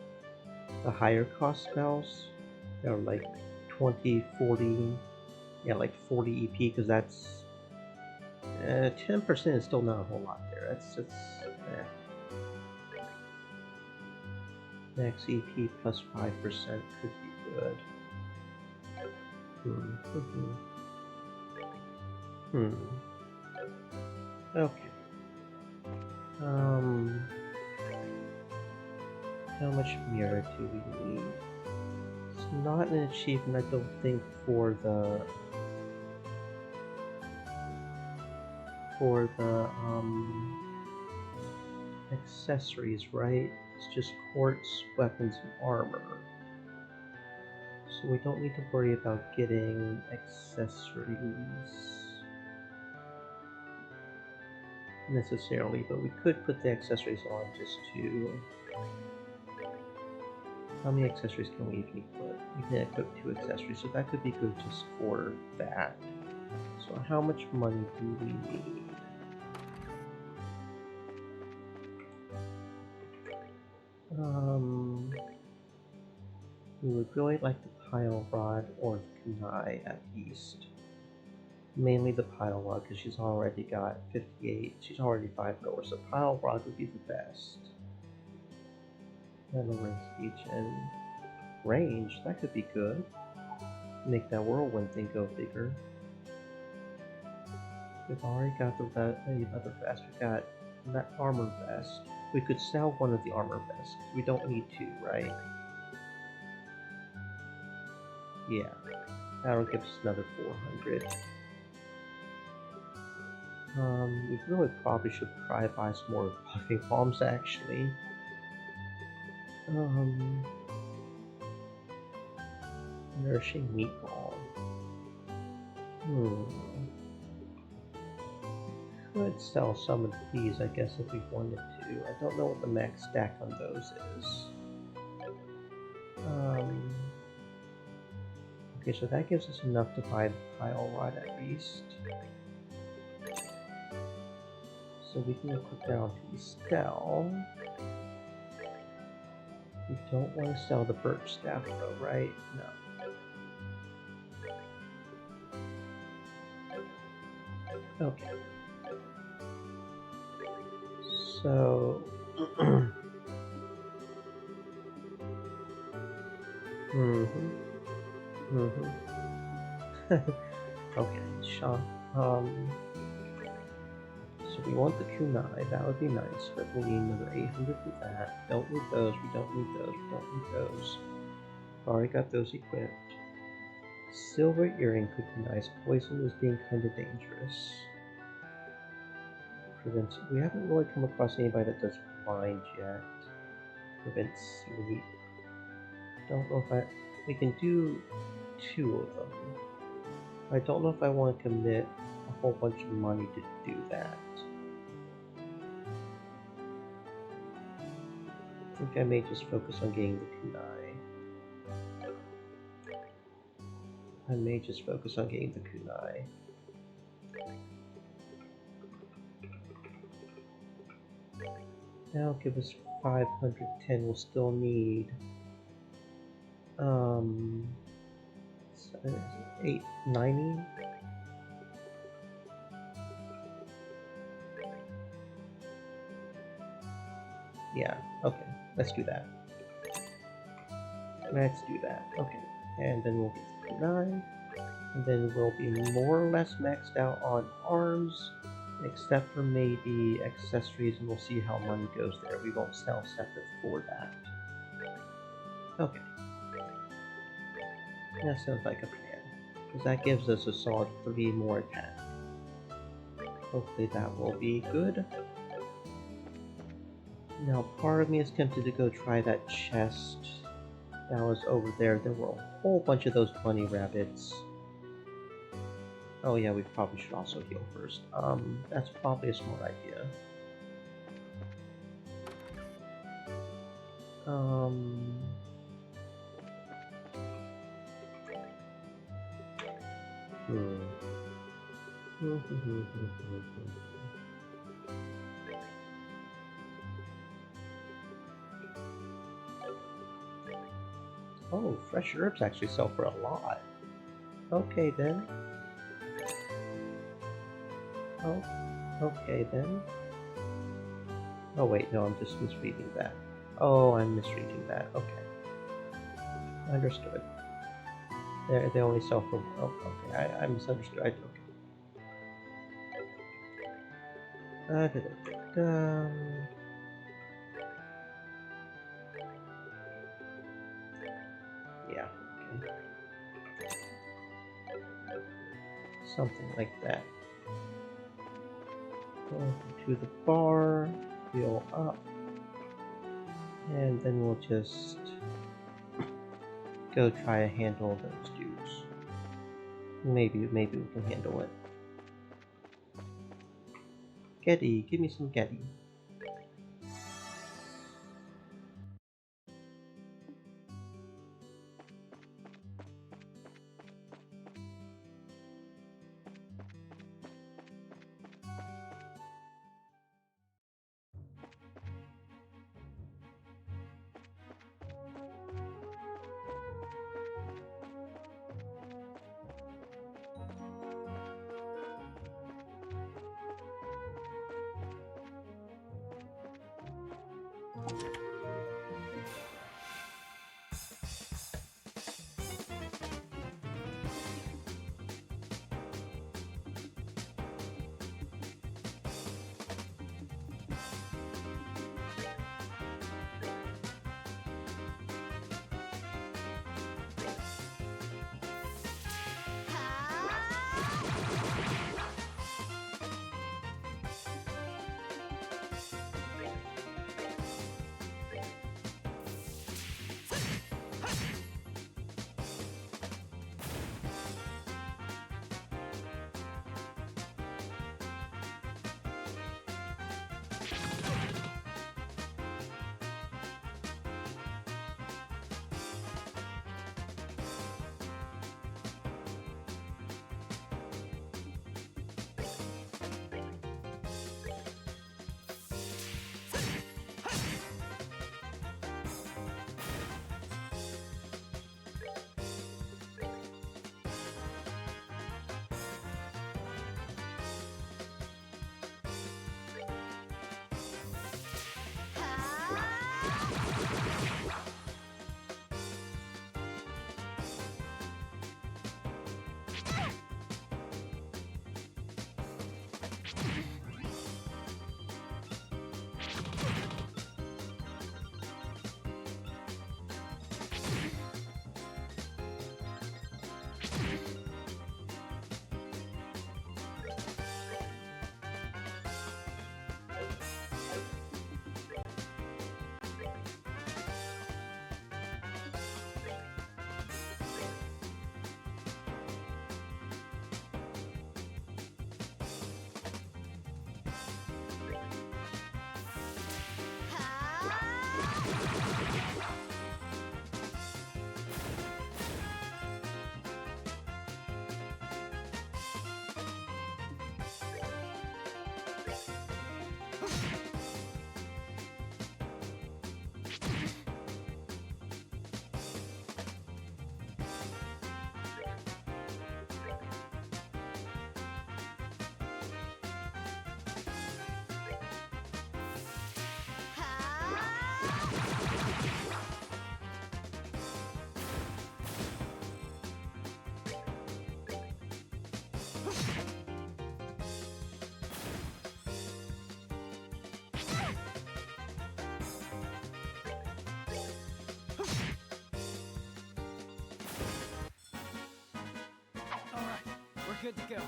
the higher cost spells that are like 20, 40, yeah, like 40 EP, because that's 10% is still not a whole lot there. That's Max EP plus 5% could be good. Okay. How much merit do we need? It's not an achievement, I don't think, for the accessories, right? It's just quartz, weapons, and armor. So we don't need to worry about getting accessories necessarily, but we could put the accessories on just to... How many accessories can we even equip? We can equip 2 accessories, so that could be good just for that. So how much money do we need? We would really like the Pile Rod or the Kunai at least. Mainly the Pile Rod, because she's already got 58. She's already 5 lower, so Pile Rod would be the best. And the range and range, that could be good. Make that whirlwind thing go bigger. We've already got the other vest. We've got that armor vest. We could sell one of the armor vests. We don't need 2, right? Yeah, that'll give us another 400. We really probably should try buy some more puffing bombs actually. Nourishing meatball. Could sell some of these, I guess, if we wanted to. I don't know what the max stack on those is. Okay, so that gives us enough to buy the Pile Rod at least. So we can equip that onto Estelle. We don't want to sell the birch staff though, right? No. Okay. So... Okay, Sean. So we want the kunai, that would be nice, but we need another 800 for that. Don't need those, we don't need those, we don't need those. Already got those equipped. Silver earring could be nice. Poison is being kind of dangerous. Prevents. We haven't really come across anybody that does blind yet. Prevents sleep. Don't know if we can do 2 of them. I don't know if I want to commit a whole bunch of money to do that. I think I may just focus on getting the kunai. I may just focus on getting the kunai. That'll give us 510. We'll still need 890. Yeah, okay, let's do that. Let's do that. Okay, and then we'll get the kunai, and then we'll be more or less maxed out on arms, except for maybe accessories, and we'll see how money goes there. We won't sell separate for that. Okay. That sounds like a plan, because that gives us a solid 3 more attack. Hopefully that will be good. Now, part of me is tempted to go try that chest that was over there. There were a whole bunch of those bunny rabbits. Oh yeah, we probably should also heal first. That's probably a smart idea. Oh, fresh herbs actually sell for a lot. Okay then. Oh, okay then. Oh wait, no, I'm just misreading that. Oh, I'm misreading that. Okay, understood. They only sell for. Oh, okay, I misunderstood. Okay. Da-da-da-da-da. Yeah, okay. Something like that. Go to the bar, fill up, and then we'll just go try to handle those dudes. Maybe we can handle it. Getty, give me some Getty. We're good to go.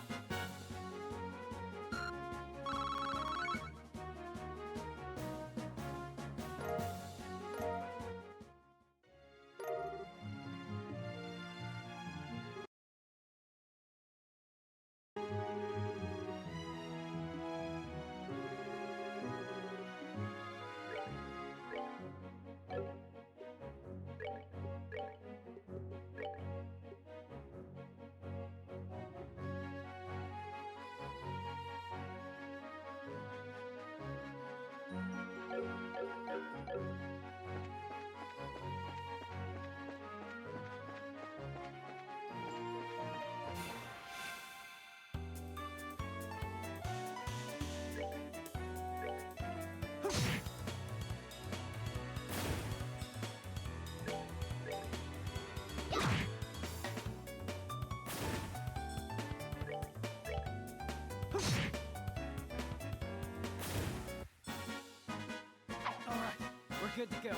good to go.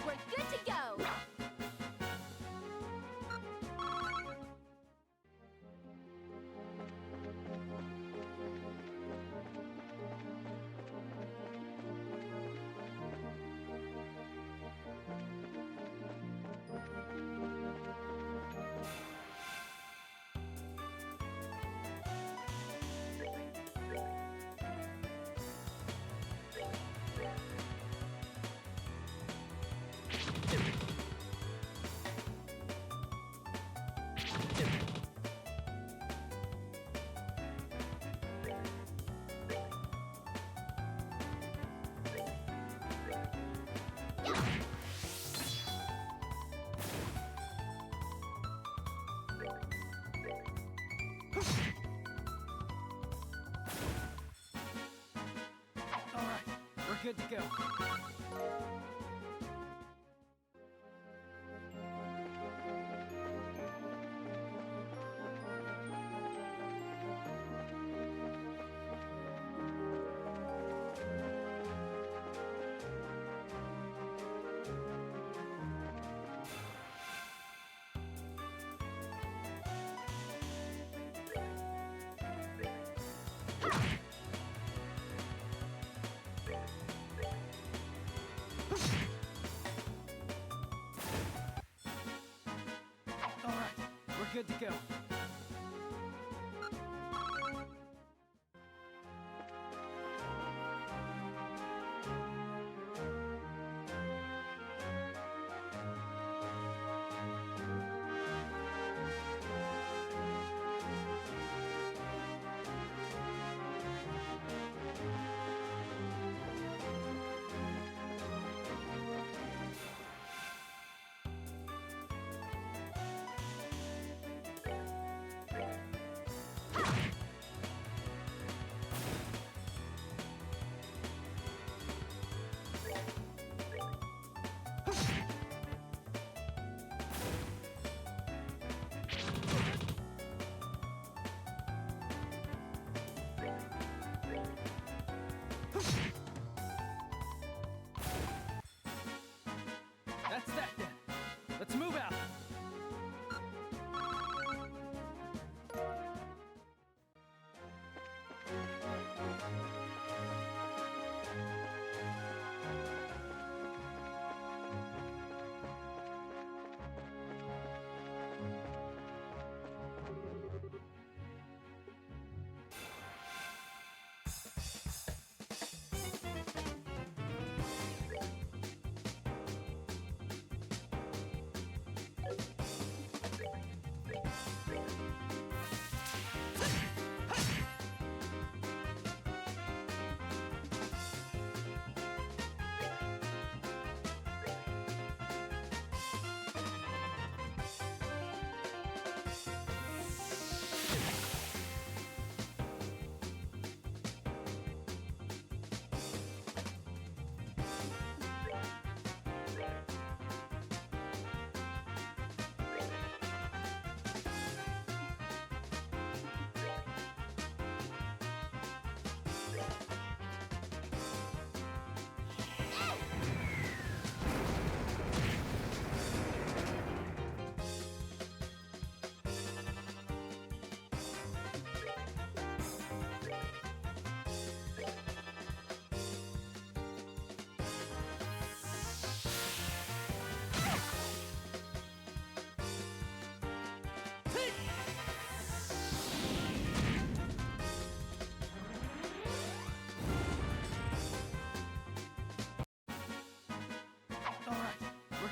We're good to go. All right, we're good to go. All right, we're good to go.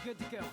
good to go.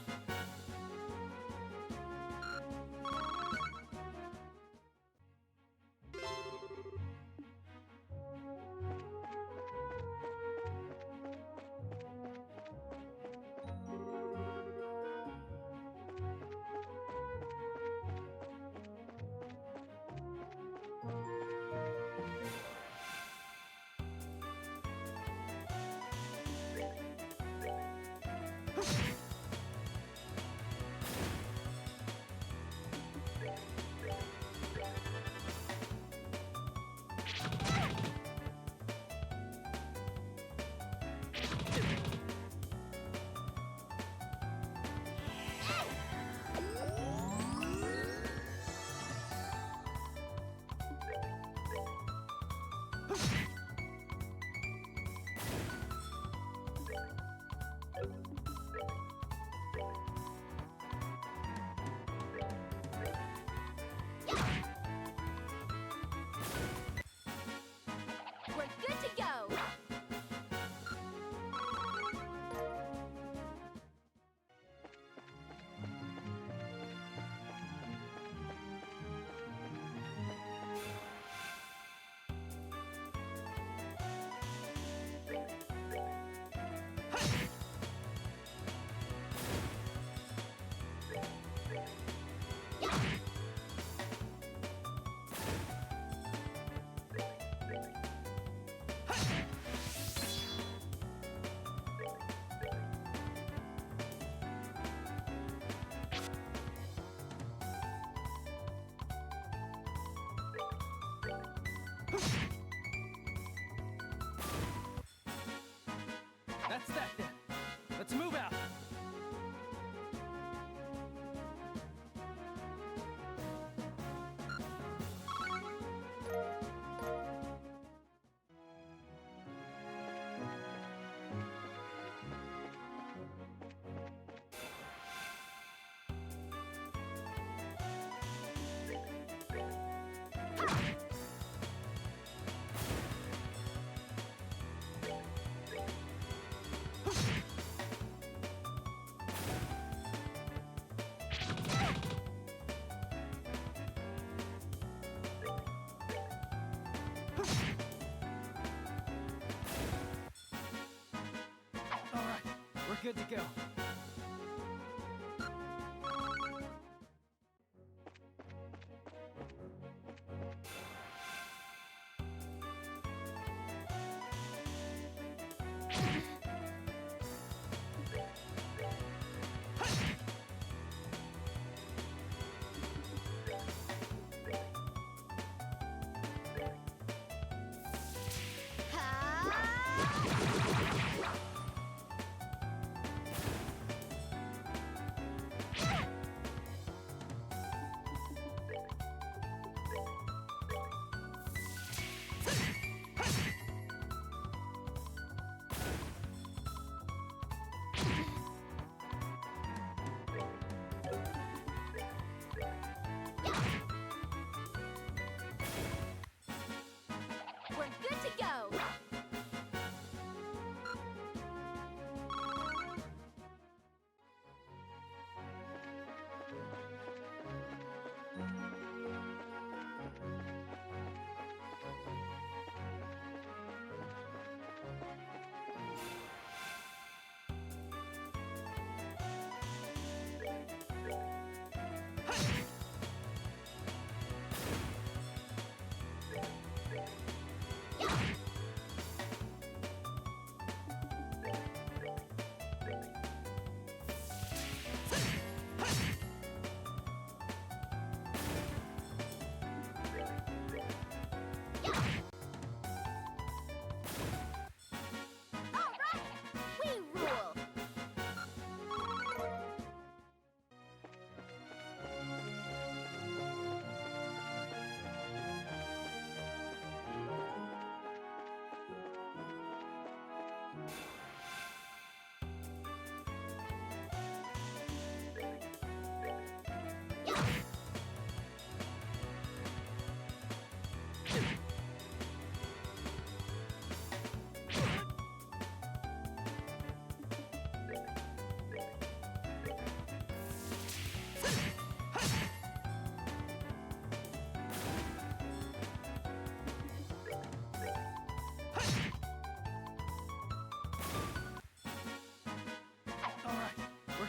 We're good to go. That's that then. Let's move out. All right, we're good to go.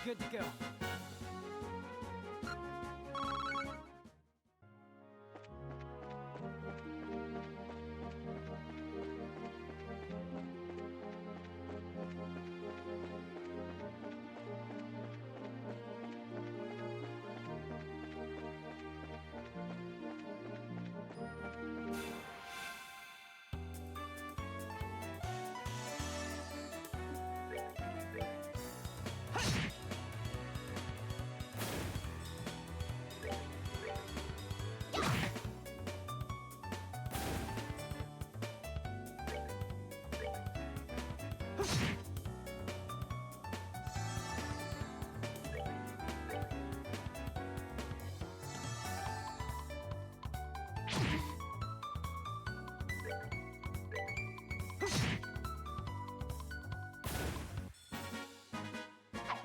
good to go.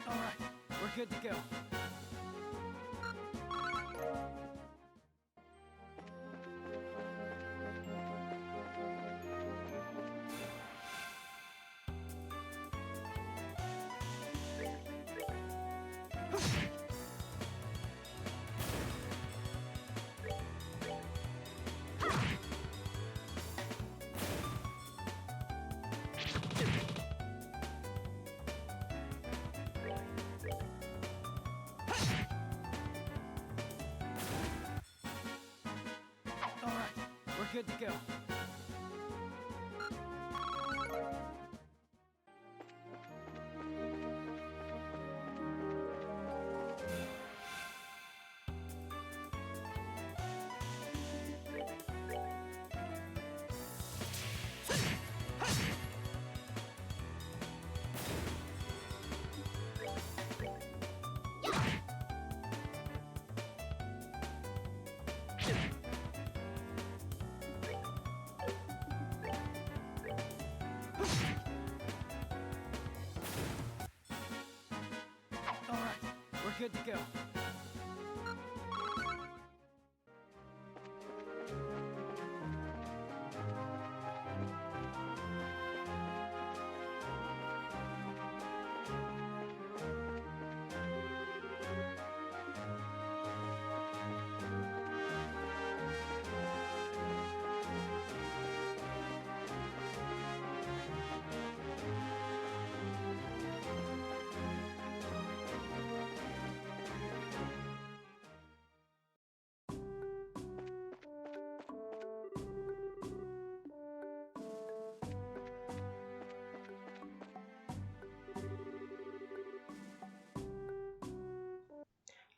Alright, we're good to go. Alright, we're good to go. Alright, we're good to go.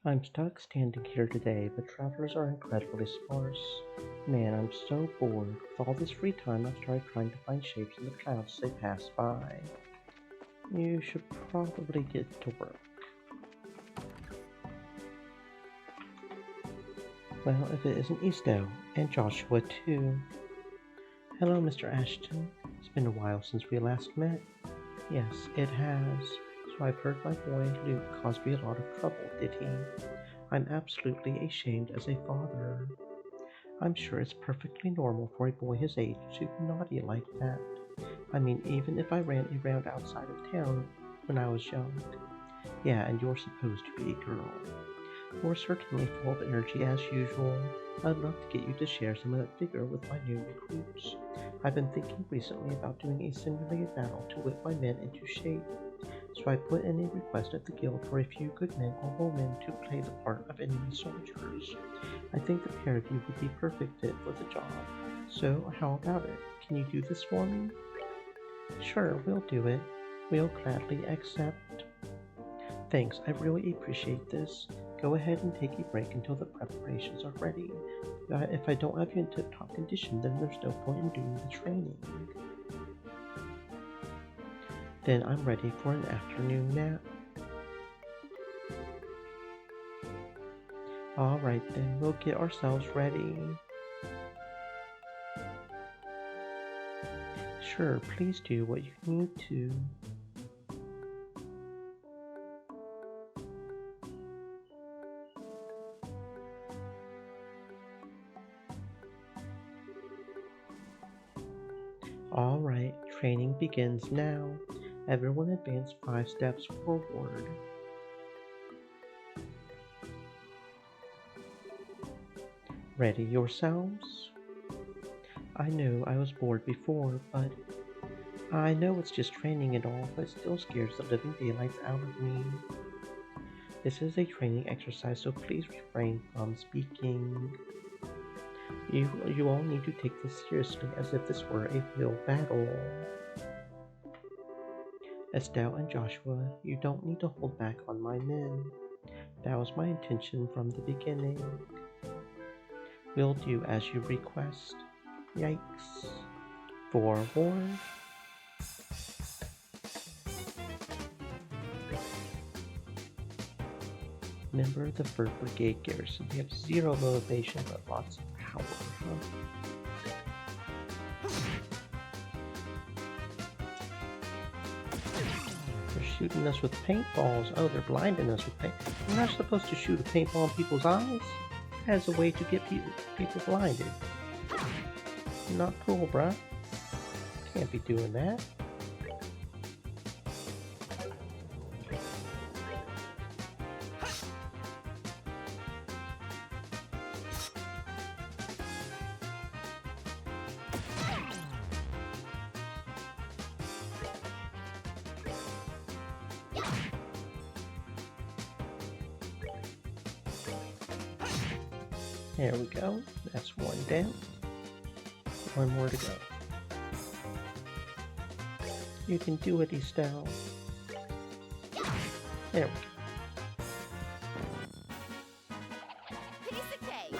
I'm stuck standing here today, but travelers are incredibly sparse. Man, I'm so bored. With all this free time, I've started trying to find shapes in the clouds as they pass by. You should probably get to work. Well, if it isn't Estelle, and Joshua too. Hello, Mr. Ashton. It's been a while since we last met. Yes, it has. So I've heard my boy Luke caused me a lot of trouble, did he? I'm absolutely ashamed as a father. I'm sure it's perfectly normal for a boy his age to be naughty like that. I mean, even if I ran around outside of town when I was young. Yeah, and you're supposed to be a girl. You're certainly full of energy as usual. I'd love to get you to share some of that vigor with my new recruits. I've been thinking recently about doing a simulated battle to whip my men into shape. So I put in a request at the guild for a few good men or women to play the part of enemy soldiers. I think the pair of you would be perfect fit for the job. So how about it? Can you do this for me? Sure, we'll do it. We'll gladly accept. Thanks, I really appreciate this. Go ahead and take a break until the preparations are ready. If I don't have you in tip-top condition, then there's no point in doing the training. Then I'm ready for an afternoon nap. Alright then, we'll get ourselves ready. Sure, please do what you need to. Alright, training begins now. Everyone advance 5 steps forward. Ready yourselves? I know I was bored before, but I know it's just training and all, but it still scares the living daylights out of me. This is a training exercise, so please refrain from speaking. You all need to take this seriously as if this were a real battle. Estelle and Joshua, you don't need to hold back on my men. That was my intention from the beginning. We'll do as you request. Yikes. Forward. Member of the 3rd Brigade Garrison. We have 0 motivation but lots of power. They're shooting us with paintballs. Oh, they're blinding us with paint. We're not supposed to shoot a paintball in people's eyes. As a way to get people blinded. Not cool, bruh. Can't be doing that. There we go. That's one down. One more to go. You can do it, Estelle. There we go. Piece of cake.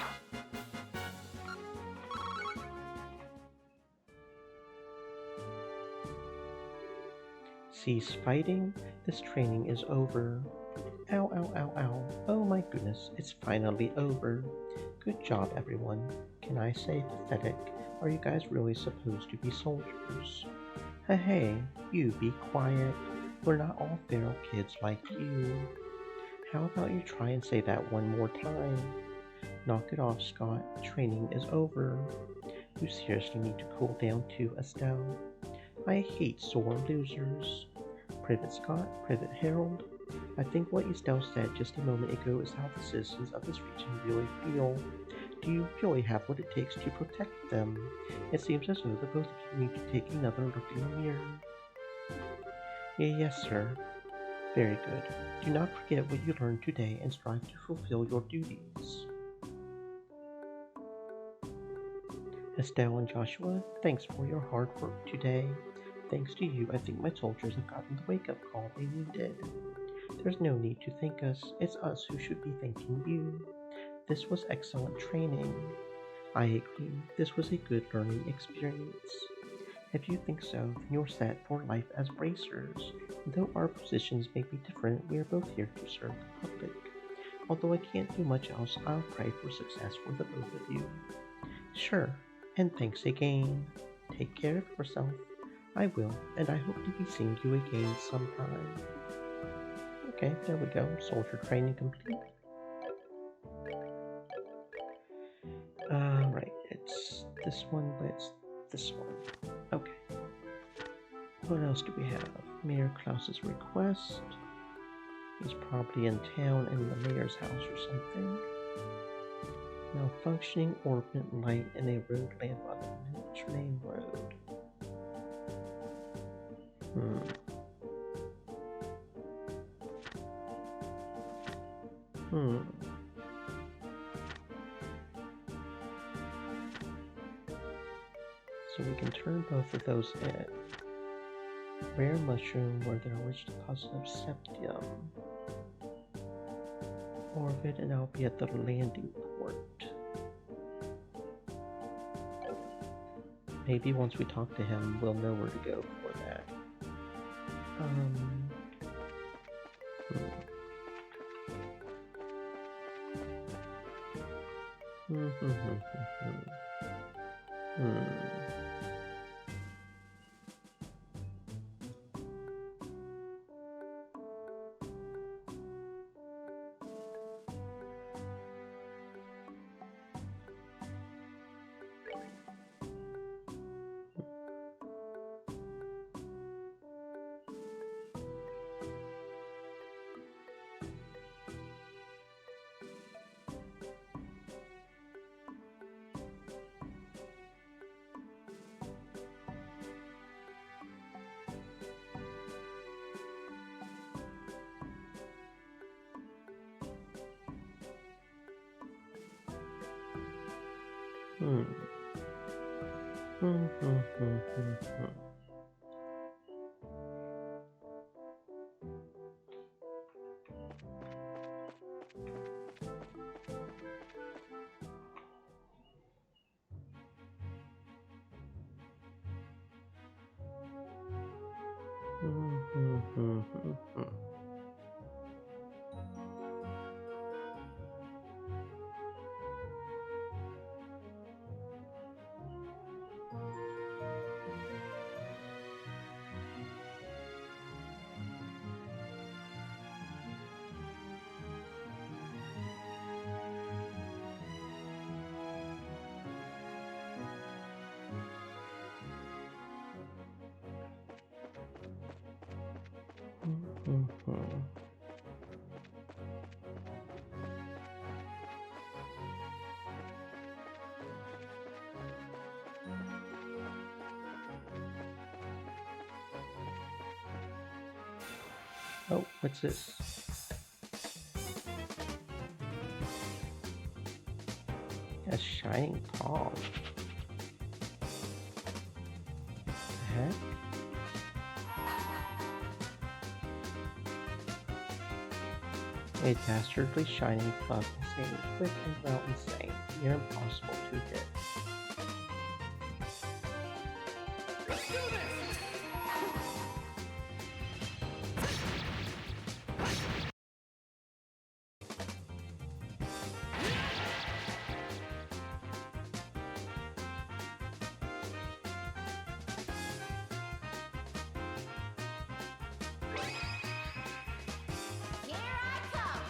Cease fighting. This training is over. Ow, ow, ow, ow. Oh my goodness, it's finally over. Good job, everyone. Can I say pathetic? Are you guys really supposed to be soldiers? Hey, you be quiet. We're not all feral kids like you. How about you try and say that one more time? Knock it off, Scott. Training is over. You seriously need to cool down too, Estelle. I hate sore losers. Privet Scott, Privet Harold. I think what Estelle said just a moment ago is how the citizens of this region really feel. Do you really have what it takes to protect them? It seems as though the both of you need to take another look in the mirror. Yes, sir. Very good. Do not forget what you learned today and strive to fulfill your duties. Estelle and Joshua, thanks for your hard work today. Thanks to you, I think my soldiers have gotten the wake-up call they needed. There's no need to thank us. It's us who should be thanking you. This was excellent training. I agree. This was a good learning experience. If you think so, then you're set for life as bracers. Though our positions may be different, we are both here to serve the public. Although I can't do much else, I'll pray for success for the both of you. Sure, and thanks again. Take care of yourself. I will, and I hope to be seeing you again sometime. Okay, there we go. Soldier training complete. Right, it's this one, but it's this one. Okay. What else do we have? Mayor Klaus's request. He's probably in town in the mayor's house or something. Malfunctioning orbit light in a road lamp on the village main road. So we can turn both of those in. Rare mushroom where there was deposit of septium. Orbit, and I'll be at the landing port. Maybe once we talk to him, we'll know where to go for that. Hmm. Hmm, hmm, hmm, hmm, hmm. Hmm, hmm, hmm, hmm, hmm. Hmm, hmm. Oh, what's this? A shining palm. The heck? A dastardly shining bug, insane, quick and well insane, near impossible to hit. Let's do this! Here I come.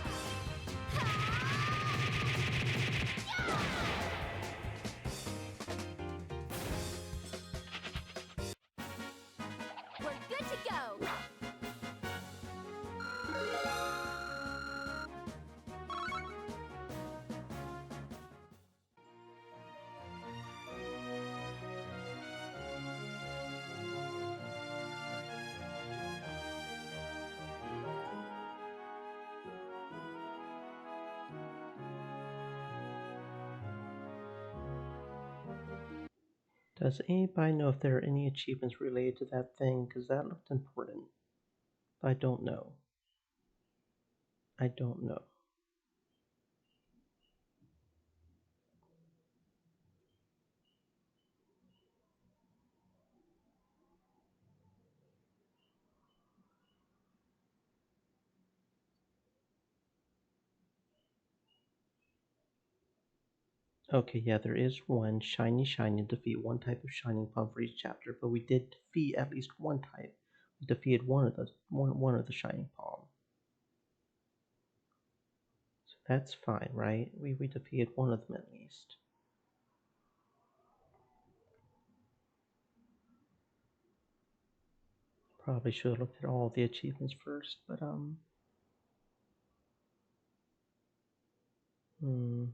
We're good to go. Does anybody know if there are any achievements related to that thing? Because that looked important. I don't know. I don't know. Okay, yeah, there is one shiny shiny. Defeat one type of shining palm for each chapter, but we did defeat at least one type. We defeated one of the shining palm. So that's fine, right? We defeated one of them at least. Probably should have looked at all the achievements first, but hmm.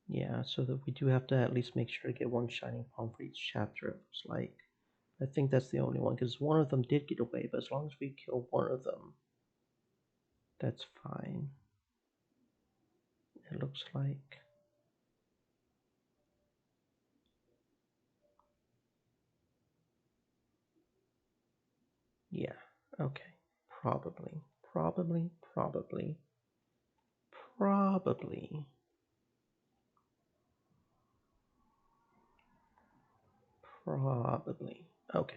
Yeah, so that we do have to at least make sure to get one shining palm for each chapter, it looks like. I think that's the only one, because one of them did get away, but as long as we kill one of them, that's fine. It looks like. Yeah, okay. Probably. Probably. Probably. Probably. Probably. Okay.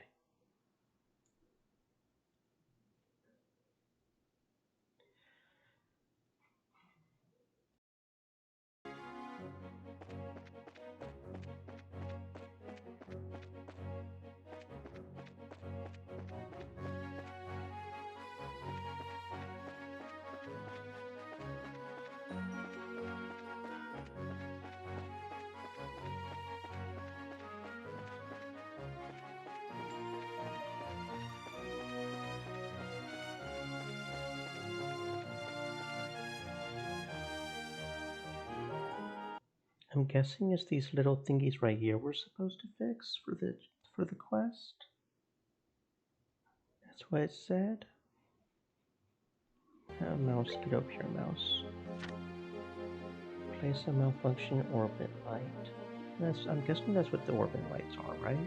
I'm guessing it's these little thingies right here we're supposed to fix for the quest. That's what it said. Mouse, get over here, mouse. Place a malfunction orbit light. I'm guessing that's what the orbit lights are, right?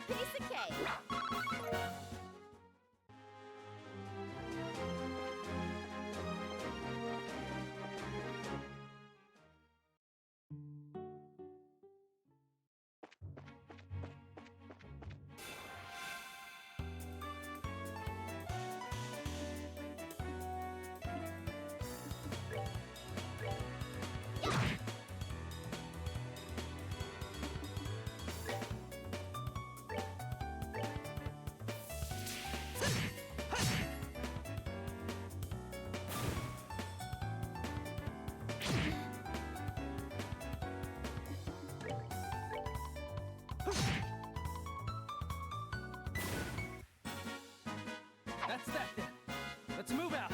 Piece of cake. That's that then. Let's move out.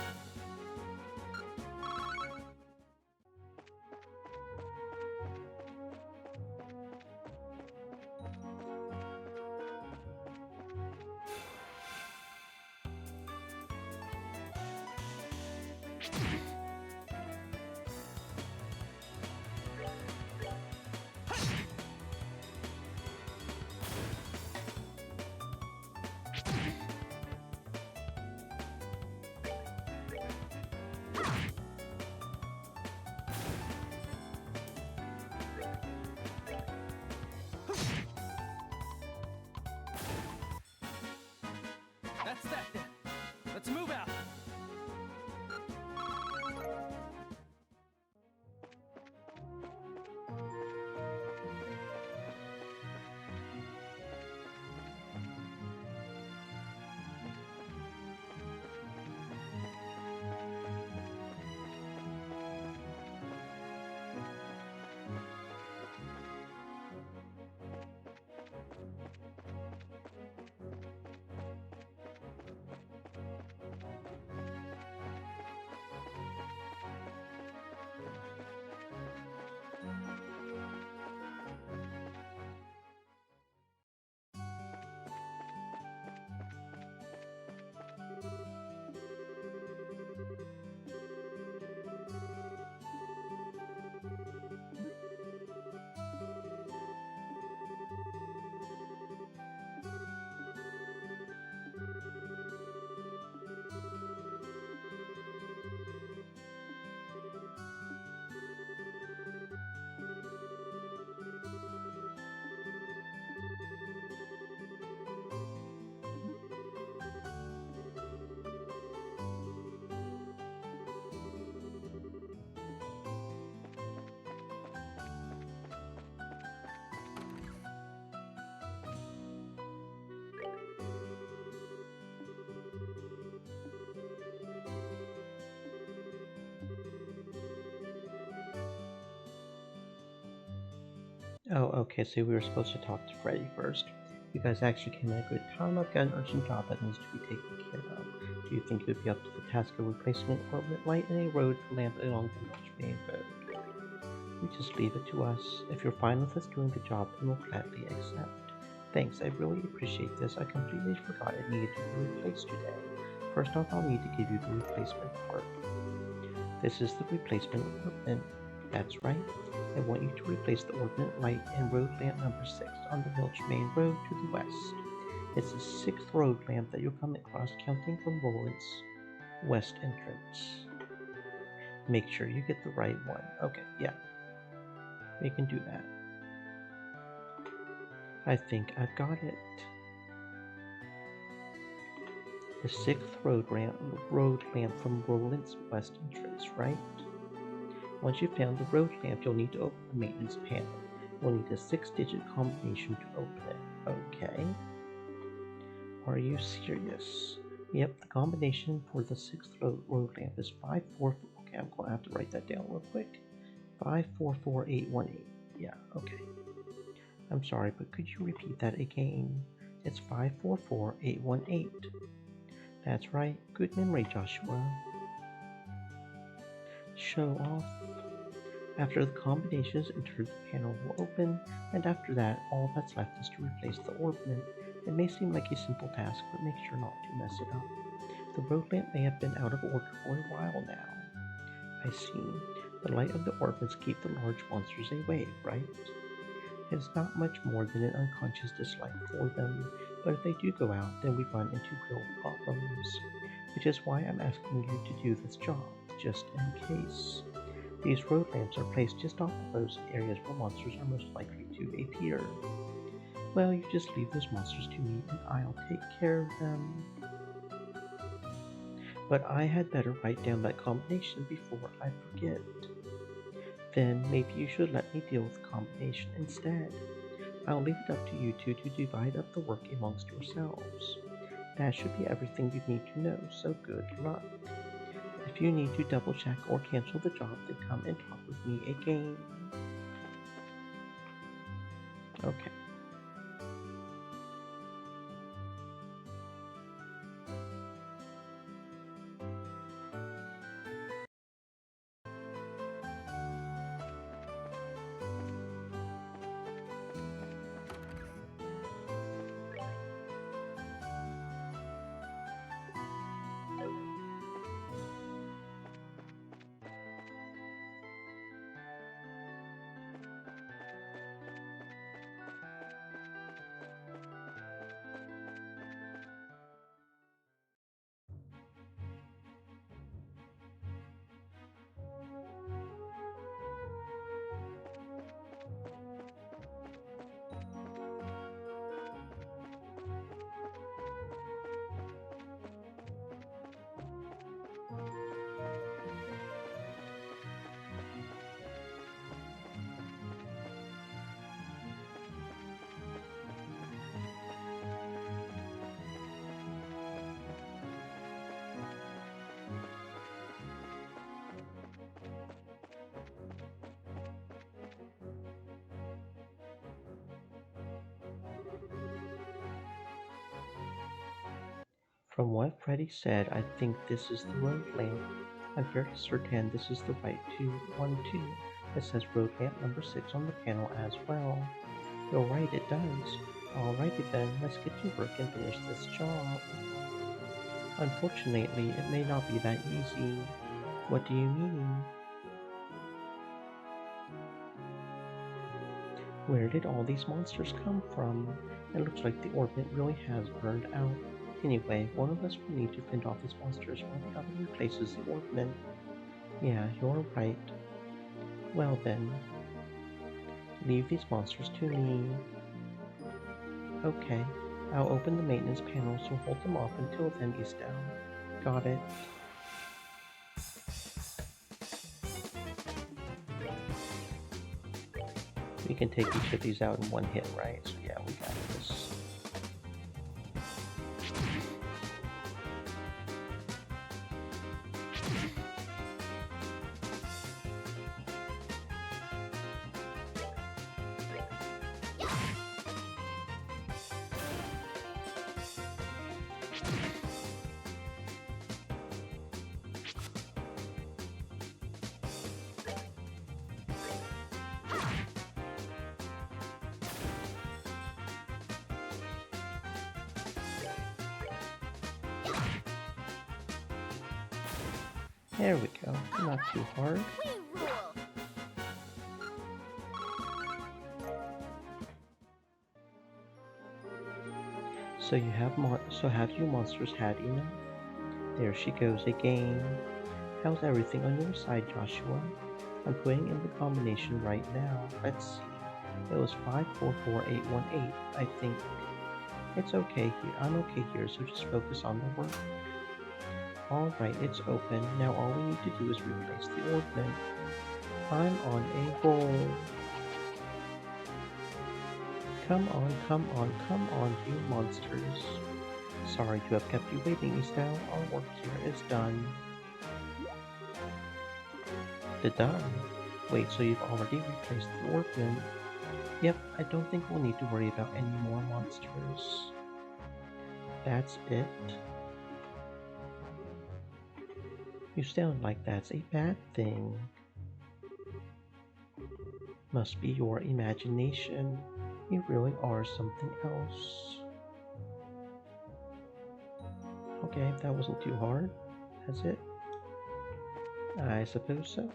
Oh, okay, so we were supposed to talk to Freddy first. You guys actually came at a good time. I've got an urgent job that needs to be taken care of. Do you think you'd be up to the task of replacing an orbit light in a road lamp along the March Main Road? You just leave it to us. If you're fine with us doing the job, then we'll gladly accept. Thanks, I really appreciate this. I completely forgot it needed to be replaced today. First off, I'll need to give you the replacement part. This is the replacement orbit. That's right. I want you to replace the orbit light in road lamp number 6 on the Milch Main Road to the west. It's the 6th road lamp that you'll come across counting from Roland's west entrance. Make sure you get the right one. Okay, yeah. We can do that. I think I've got it. The 6th road lamp from Roland's west entrance, right? Once you've found the road lamp, you'll need to open the maintenance panel. You'll need a 6-digit combination to open it. Okay. Are you serious? Yep, the combination for the 6th road lamp is 544. Okay, I'm going to have to write that down real quick. 544818. Yeah, okay. I'm sorry, but could you repeat that again? It's 544818. That's right. Good memory, Joshua. Show off. After the combination is entered, the panel will open, and after that, all that's left is to replace the orbit. It may seem like a simple task, but make sure not to mess it up. The road lamp may have been out of order for a while now. I see. The light of the orbits keep the large monsters away, right? It's not much more than an unconscious dislike for them, but if they do go out, then we run into real problems. Which is why I'm asking you to do this job, just in case. These road lamps are placed just off of those areas where monsters are most likely to appear. Well, you just leave those monsters to me and I'll take care of them. But I had better write down that combination before I forget. Then maybe you should let me deal with the combination instead. I'll leave it up to you two to divide up the work amongst yourselves. That should be everything you need to know, so good luck. If you need to double check or cancel the job, then come and talk with me again. Okay. From what Freddy said, I think this is the road lamp. I'm fairly certain this is the right one too. It says road lamp number 6 on the panel as well. You're right, it does. Alrighty then, let's get to work and finish this job. Unfortunately, it may not be that easy. What do you mean? Where did all these monsters come from? It looks like the orbit really has burned out. Anyway, one of us will need to fend off these monsters while the other replaces the orbit. Yeah, you're right. Well then, leave these monsters to me. Okay, I'll open the maintenance panel, so hold them off until then, Eastbound. Got it. We can take each of these out in one hit, right? So yeah, we got this. There we go. Not too hard. We rule. So have you monsters had enough? There she goes again. How's everything on your side, Joshua? I'm putting in the combination right now. Let's see. It was 544818, I think. It's okay here. I'm okay here, so just focus on the work. Alright, it's open. Now all we need to do is replace the orbit. I'm on a roll. Come on, come on, come on, you monsters. Sorry to have kept you waiting, Estelle. Our work here is done. Done? Wait, so you've already replaced the orphan? Yep, I don't think we'll need to worry about any more monsters. That's it? You sound like that's a bad thing. Must be your imagination. You really are something else. Okay, that wasn't too hard. That's it? I suppose so.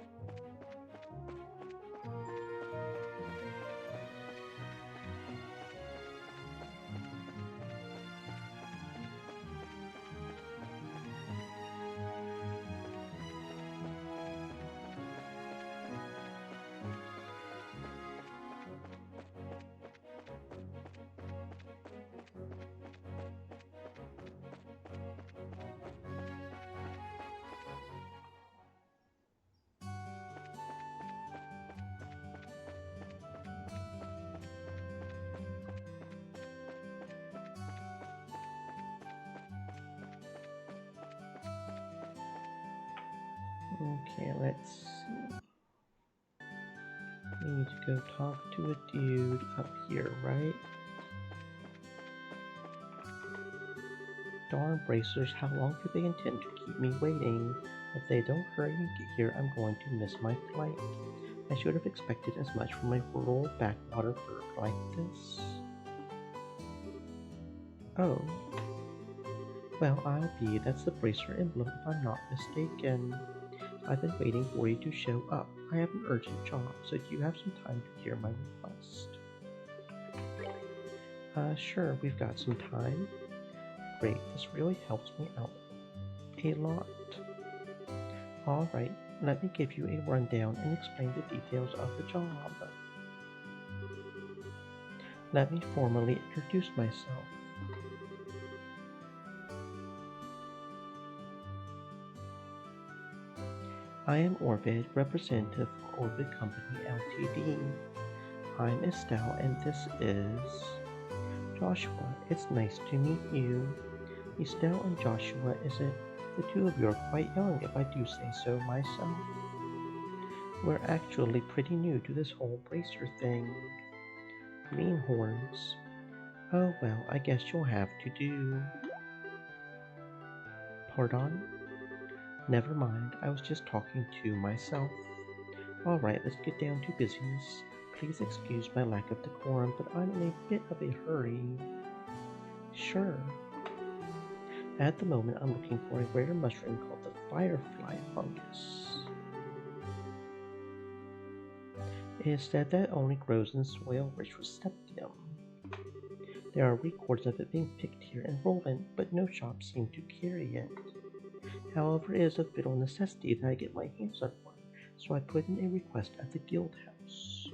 Okay, let's see. We need to go talk to a dude up here, right? Darn bracers, how long do they intend to keep me waiting? If they don't hurry and get here, I'm going to miss my flight. I should have expected as much from a rural backwater burg like this. Oh. Well, I'll be. That's the bracer emblem if I'm not mistaken. I've been waiting for you to show up. I have an urgent job, so do you have some time to hear my request? Sure, we've got some time. Great, this really helps me out a lot. Alright, let me give you a rundown and explain the details of the job. Let me formally introduce myself. I am Orbit, representative for Orbit Company Ltd. I'm Estelle and this is Joshua. It's nice to meet you. Estelle and Joshua, is it? The two of you are quite young, if I do say so myself. We're actually pretty new to this whole bracer thing. Greenhorns. Oh well, I guess you'll have to do. Pardon? Never mind, I was just talking to myself. Alright, let's get down to business. Please excuse my lack of decorum, but I'm in a bit of a hurry. Sure. At the moment, I'm looking for a rare mushroom called the firefly fungus. It is said that it only grows in soil rich with septium. There are records of it being picked here in Roland, but no shops seem to carry it. However, it is a vital necessity that I get my hands on one, so I put in a request at the guild house.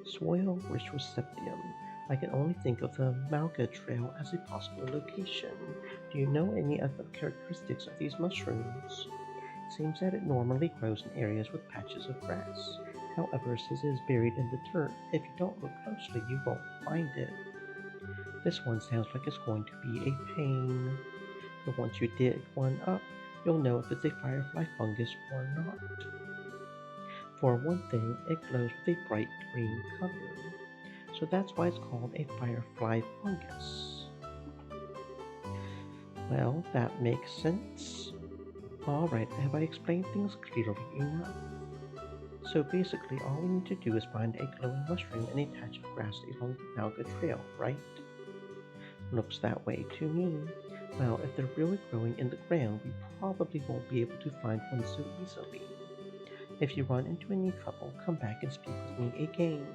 Soil rich with septium. I can only think of the Malga Trail as a possible location. Do you know any of the characteristics of these mushrooms? It seems that it normally grows in areas with patches of grass. However, since it is buried in the dirt, if you don't look closely, you won't find it. This one sounds like it's going to be a pain. But once you dig one up, you'll know if it's a firefly fungus or not. For one thing, it glows with a bright green color, so that's why it's called a firefly fungus. Well, that makes sense. Alright, have I explained things clearly enough? So basically, all we need to do is find a glowing mushroom and a patch of grass along the Malga Trail, right? Looks that way to me. Well, if they're really growing in the ground, we probably won't be able to find one so easily. If you run into any trouble, come back and speak with me again.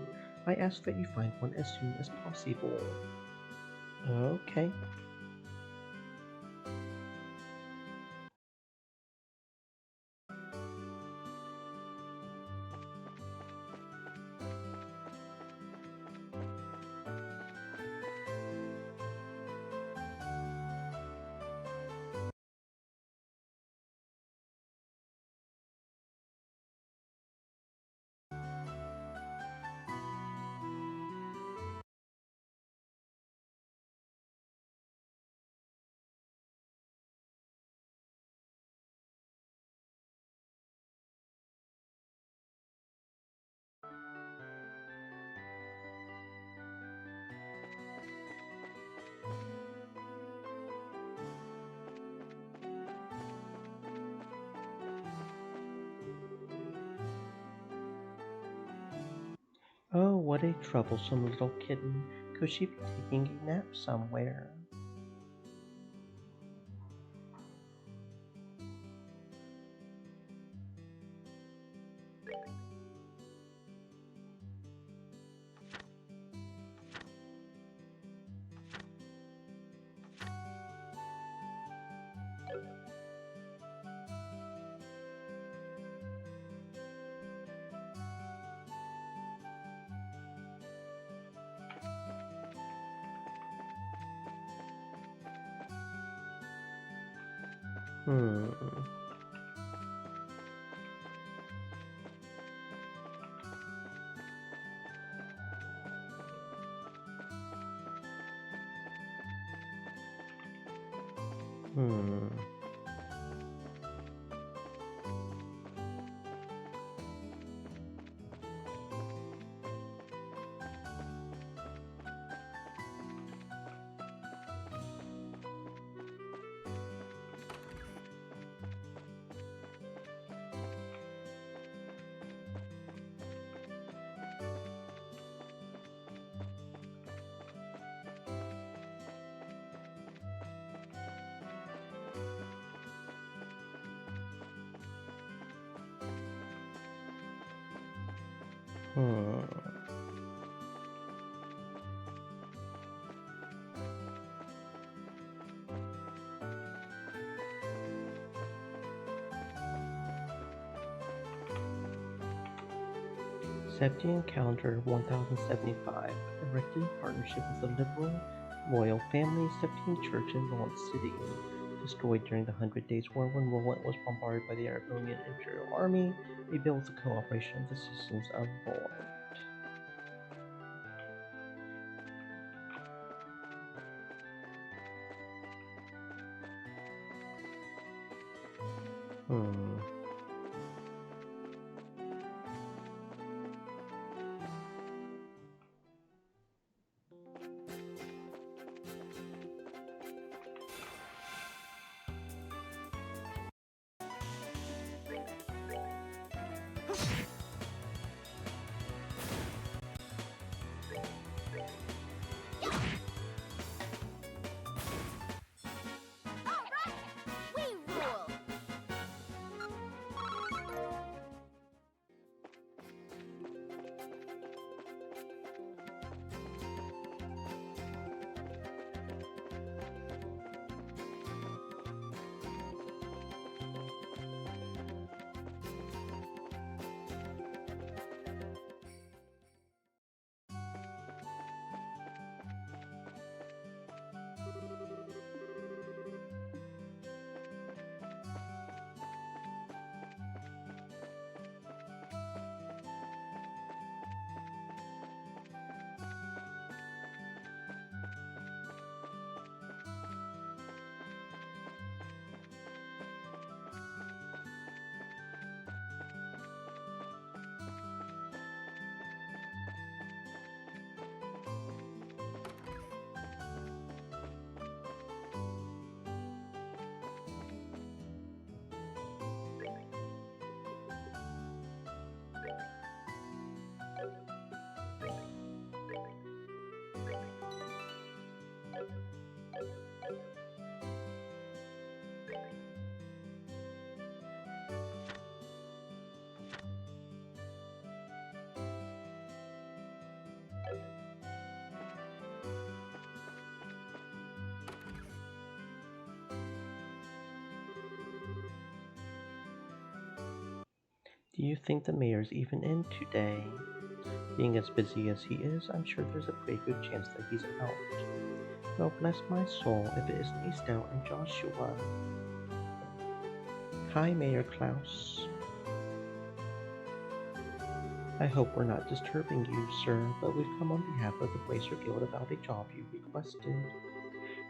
I ask that you find one as soon as possible. Okay. Oh, what a troublesome little kitten. Could she be taking a nap somewhere? Hmm. Hmm. Hmm. Septian Calendar 1075, erected in partnership with the Liberal Royal Family Septian Church in Roland City. Destroyed during the Hundred Days War when Roland was bombarded by the Aragonian Imperial Army, rebuilt with the cooperation of the citizens of Roland. Hmm. Alright! We rule! Do you think the mayor's even in today? Being as busy as he is, I'm sure there's a pretty good chance that he's out. Well, bless my soul if it isn't Estelle and Joshua. Hi, Mayor Klaus. I hope we're not disturbing you, sir, but we've come on behalf of the Bracer Guild about a job you requested.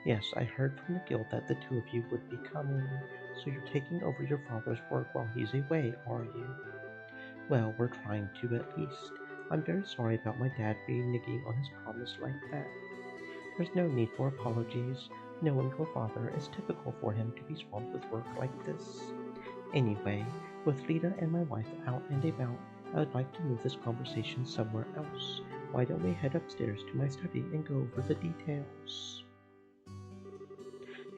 Yes, I heard from the guild that the two of you would be coming, so you're taking over your father's work while he's away, are you? Well, we're trying to at least. I'm very sorry about my dad reneging on his promise like that. There's no need for apologies. Knowing your father, it's typical for him to be swamped with work like this. Anyway, with Lita and my wife out and about, I would like to move this conversation somewhere else. Why don't we head upstairs to my study and go over the details?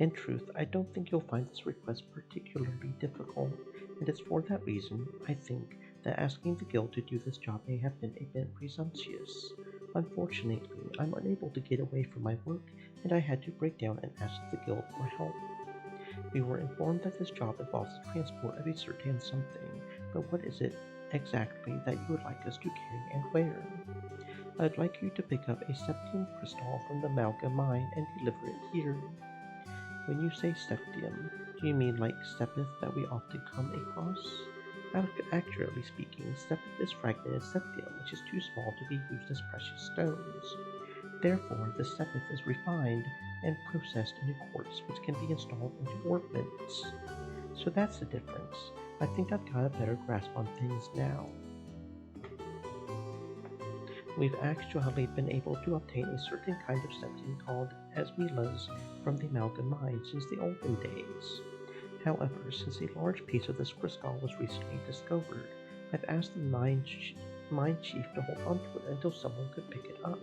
In truth, I don't think you'll find this request particularly difficult, and it's for that reason, I think, that asking the guild to do this job may have been a bit presumptuous. Unfortunately, I'm unable to get away from my work, and I had to break down and ask the guild for help. We were informed that this job involves the transport of a certain something, but what is it exactly that you would like us to carry and where? I'd like you to pick up a septium crystal from the Malga mine and deliver it here. When you say septium, do you mean like sepith that we often come across? Accurately speaking, sepith is fragmented septium, which is too small to be used as precious stones. Therefore, the sepith is refined and processed into quartz, which can be installed into ornaments. So that's the difference. I think I've got a better grasp on things now. We've actually been able to obtain a certain kind of septium called esmelas from the Malga mine since the olden days. However, since a large piece of this crystal was recently discovered, I've asked the mine chief to hold onto it until someone could pick it up.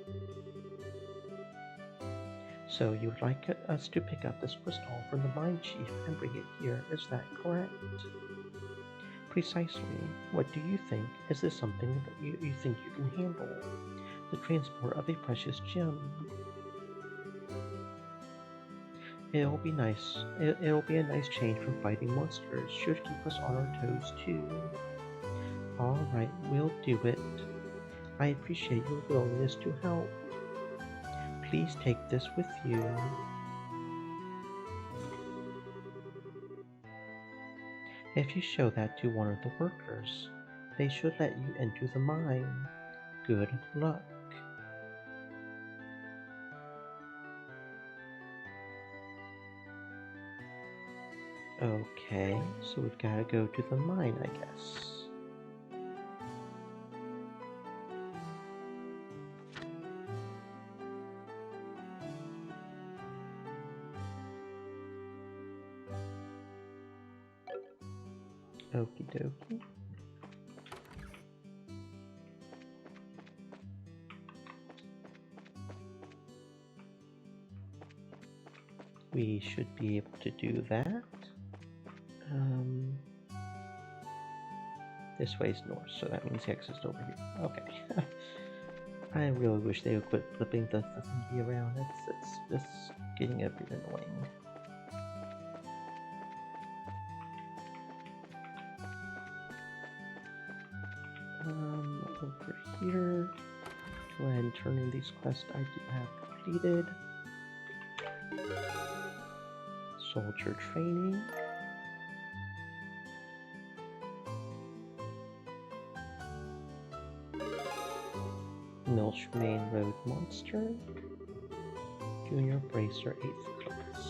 So you would like us to pick up this crystal from the mine chief and bring it here, is that correct? Precisely. What do you think? Is this something that you think you can handle? The transport of a precious gem. It'll be nice. It'll be a nice change from fighting monsters. Should keep us on our toes too. Alright, we'll do it. I appreciate your willingness to help. Please take this with you. If you show that to one of the workers, they should let you into the mine. Good luck. Okay, so we've got to go to the mine, I guess. Okie dokie. We should be able to do that. This way's north, so that means the exit's over here. Okay. I really wish they would quit flipping the thingy around. It's getting a bit annoying. Over here. Go ahead and turn in these quests I do have completed. Soldier training. Milch Main Road Monster. Junior Bracer 8th class.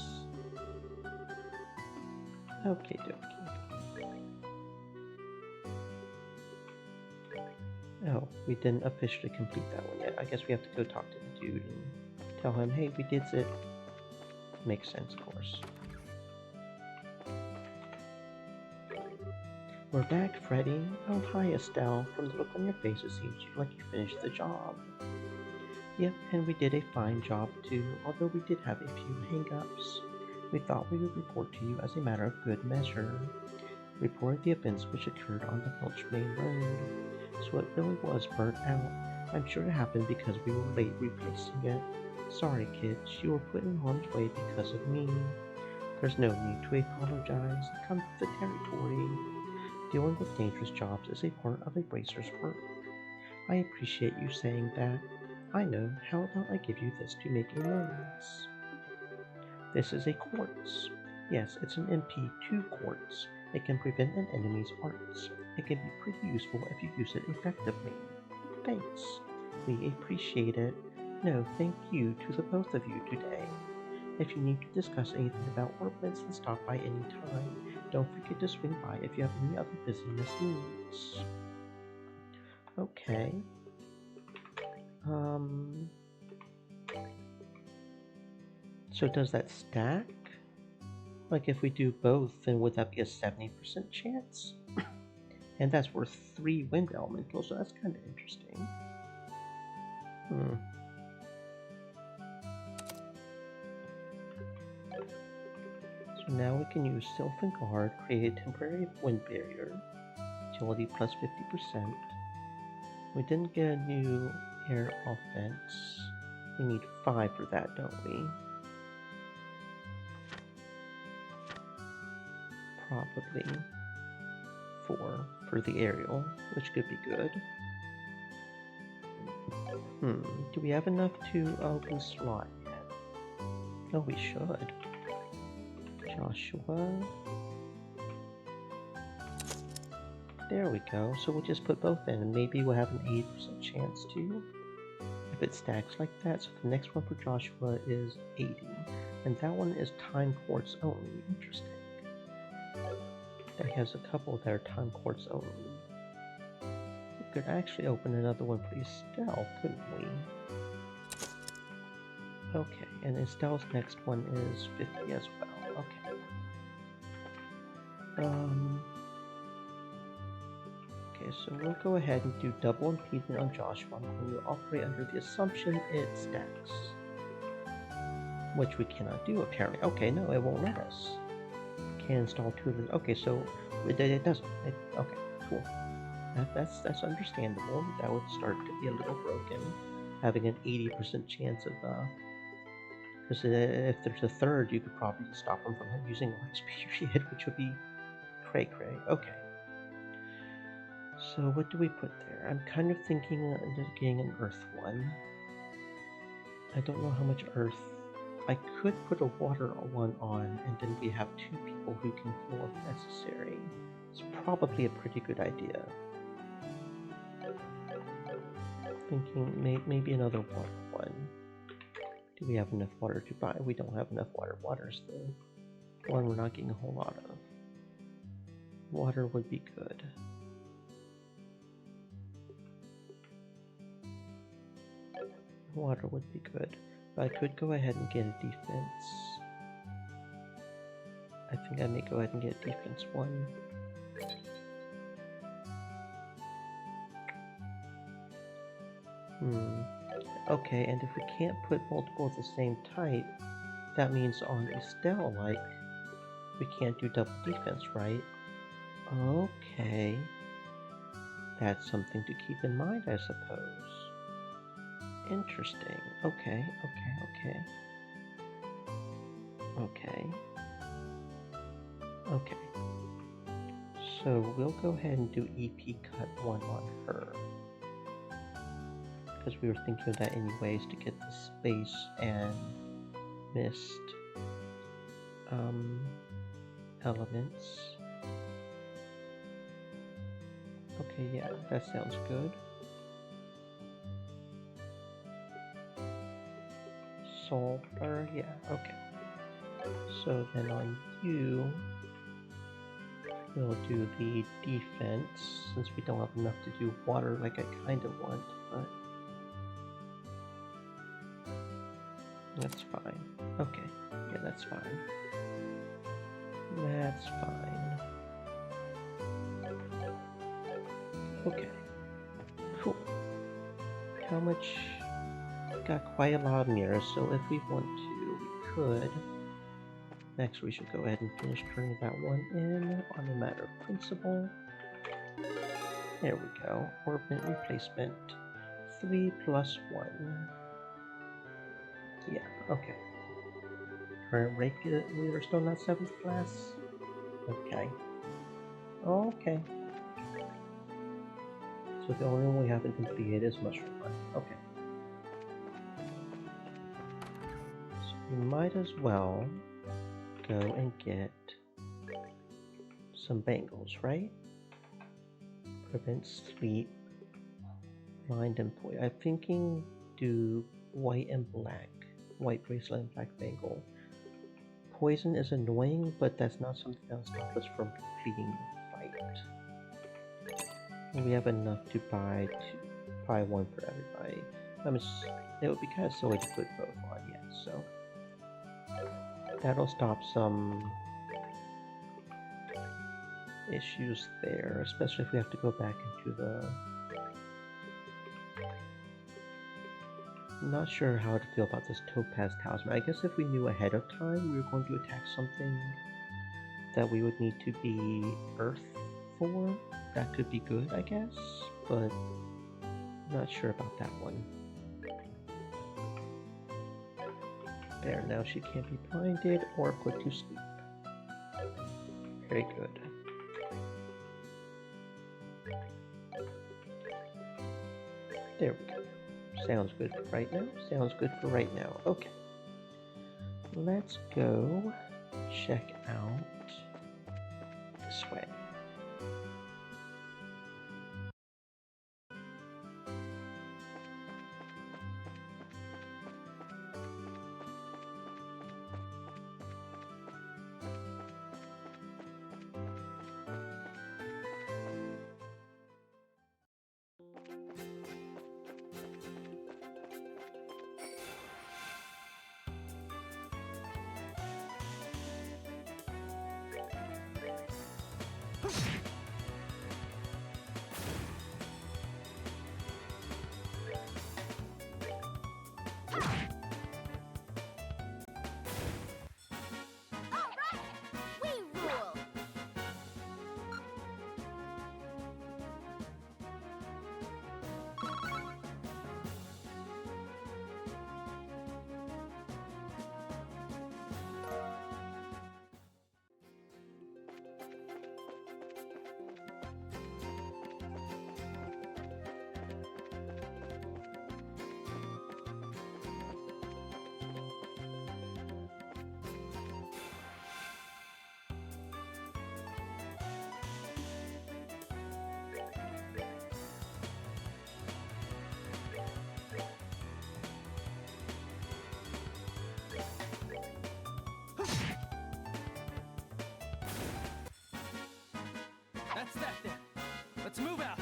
Okay, dokie. Oh, we didn't officially complete that one yet. I guess we have to go talk to the dude and tell him, hey, we did it. Makes sense, of course. We're back, Freddy. Oh, hi, Estelle. From the look on your face, it seems like you finished the job. Yep, and we did a fine job, too, although we did have a few hang-ups. We thought we would report to you as a matter of good measure. Report the events which occurred on the Milch Main Road. So it really was burnt out. I'm sure it happened because we were late replacing it. Sorry, kids, you were put in harm's way because of me. There's no need to apologize. It comes with the territory. Dealing with dangerous jobs is a part of a racer's work. I appreciate you saying that. I know. How about I give you this to make amends? This is a quartz. Yes, it's an MP2 quartz. It can prevent an enemy's arts. It can be pretty useful if you use it effectively. Thanks. We appreciate it. No, thank you to the both of you today. If you need to discuss anything about Orbits, then stop by any time. Don't forget to swing by if you have any other business needs. Okay. So does that stack? Like if we do both, then would that be a 70% chance? And that's worth 3 wind elementals, so that's kind of interesting. So now we can use Sylvan Guard, create a temporary wind barrier, agility plus 50%. We didn't get a new air offense. We need 5 for that, don't we? Probably 4 for the aerial, which could be good. Do we have enough to open slot yet? Oh, we should. Joshua. There we go. So we'll just put both in, and maybe we'll have an 80% chance to, if it stacks like that. So the next one for Joshua is 80, and that one is time quartz only. Interesting. That has a couple that are time quartz only. We could actually open another one for Estelle, couldn't we? Okay, and Estelle's next one is 50 as well. Okay. Okay, so we'll go ahead and do double impediment on Joshua. I'm going to operate under the assumption it stacks. Which we cannot do, apparently. Okay, no, it won't let us. Can install 2 of them. Okay, so it doesn't. Okay, cool. That's understandable. That would start to be a little broken. Having an 80% chance of, because if there's a third, you could probably stop them from using Arts Period, which would be cray-cray. Okay. So what do we put there? I'm kind of thinking of getting an Earth one. I don't know how much Earth. I could put a water one on, and then we have 2 people who can heal if necessary. It's probably a pretty good idea. Thinking maybe another water one. Do we have enough water to buy? We don't have enough water. Water's the one we're not getting a whole lot of. Water would be good. Water would be good. But I could go ahead and get a defense. I think I may go ahead and get defense 1. Okay, and if we can't put multiple of the same type, that means on Estelle, like, we can't do double defense, right? Okay. That's something to keep in mind, I suppose. Interesting. Okay. So we'll go ahead and do EP cut 1 on her. Because we were thinking of that anyways to get the space and mist elements. Okay, yeah, that sounds good. Sulfur, yeah, okay. So then on you, we'll do the defense, since we don't have enough to do water like I kind of want, but that's fine. Okay, yeah, that's fine. That's fine. Okay, cool. How much? Got quite a lot of mirrors, so if we want to, we could. Next, we should go ahead and finish turning that one in on a matter of principle. There we go. Orbit replacement. 3 plus 1. Yeah, okay. Current rate, we are still not 7th class? Okay. Okay. So the only one we haven't completed is Mushroom Hunt. Okay. So we might as well go and get some bangles, right? Prevent sleep, mind and poison. I'm thinking do white and black. White bracelet and black bangle. Poison is annoying, but that's not something that'll stop us from completing the fight. And we have enough to buy one for everybody. It would be kind of silly to put both on yet, so that'll stop some issues there, especially if we have to go back into the... I'm not sure how to feel about this Topaz Talisman. I guess if we knew ahead of time we were going to attack something that we would need to be Earth for, that could be good, I guess, but I'm not sure about that one. There, now she can't be blinded or put to sleep. Very good. There we go. Sounds good for right now. Sounds good for right now. Okay. Let's go check out this way. That's that then. Let's move out.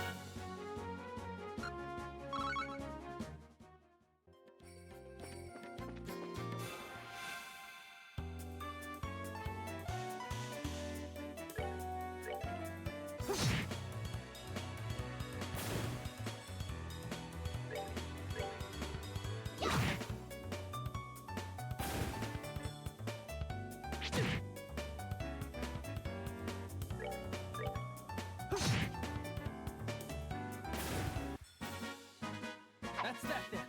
That's that then.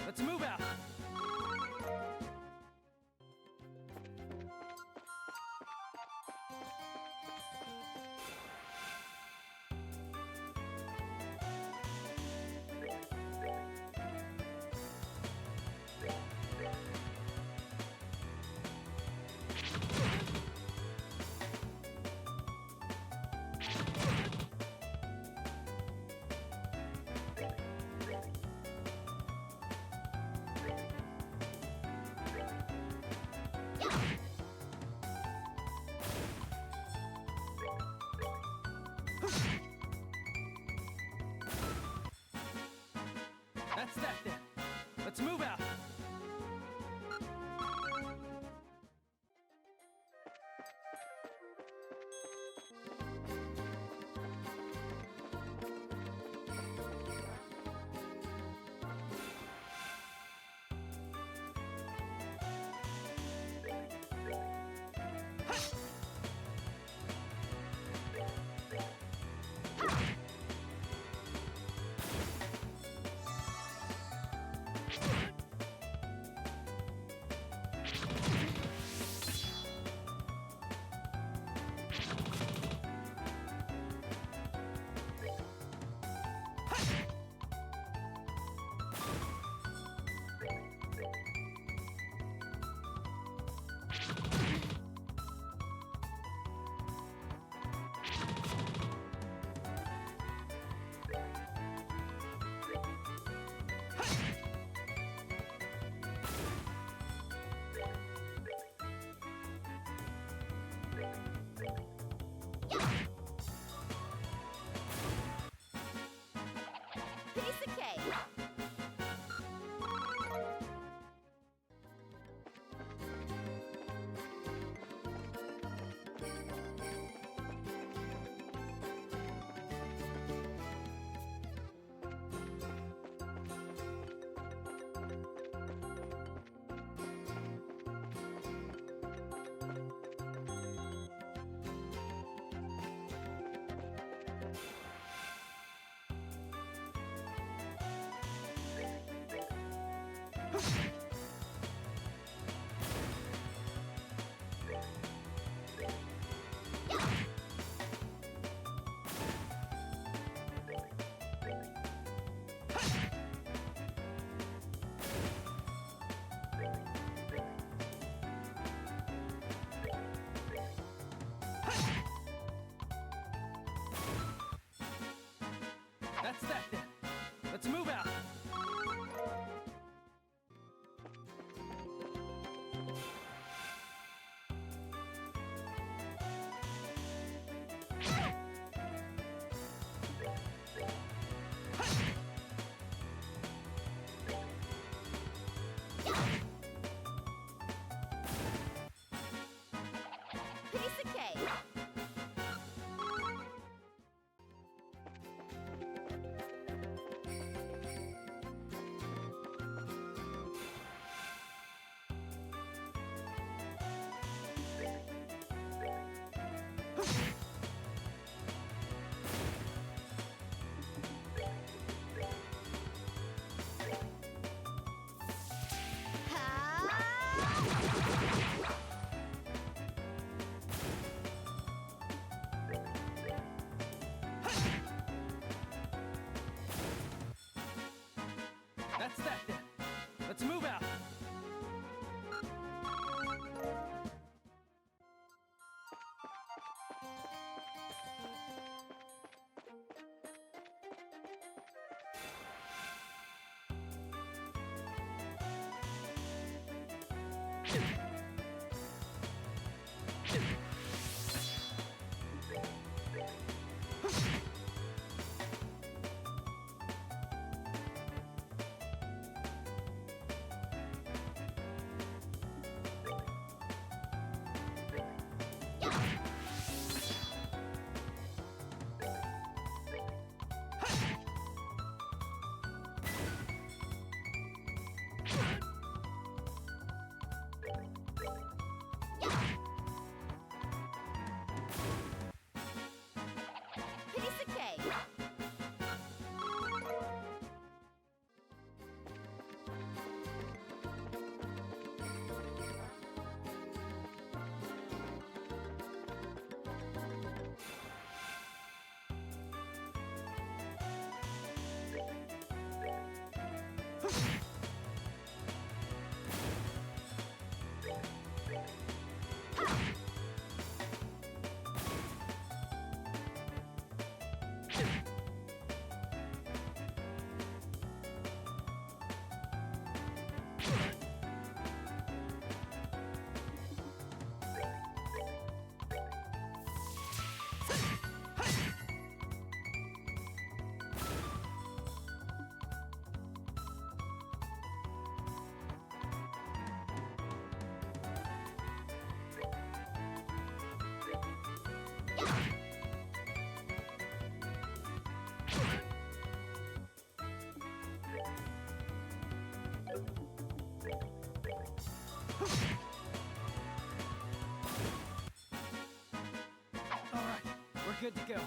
Let's move out. That's that then. Let's move out. Piece of cake. That's that then. Let's move out. Piece of cake. All right, we're good to go.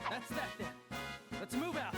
That's that then. Let's move out.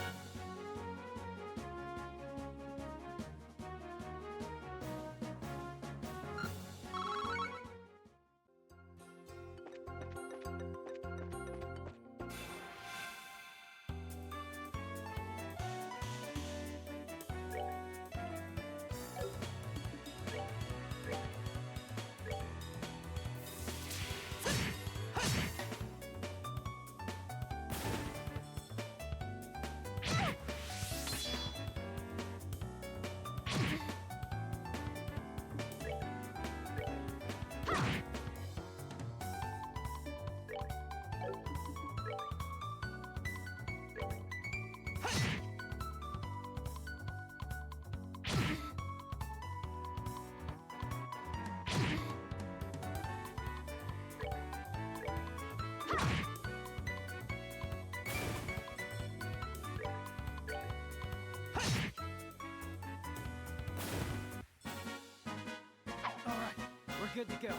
We're good to go.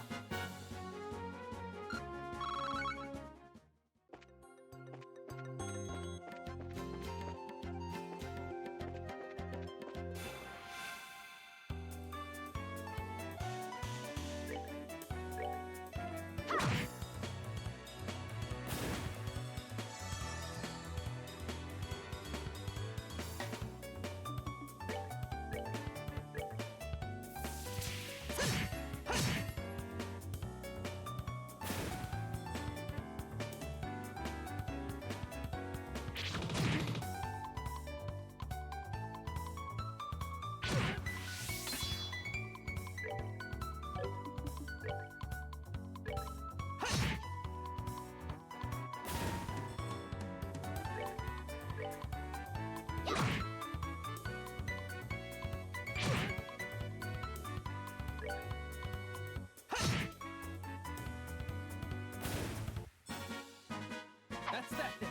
That's that then.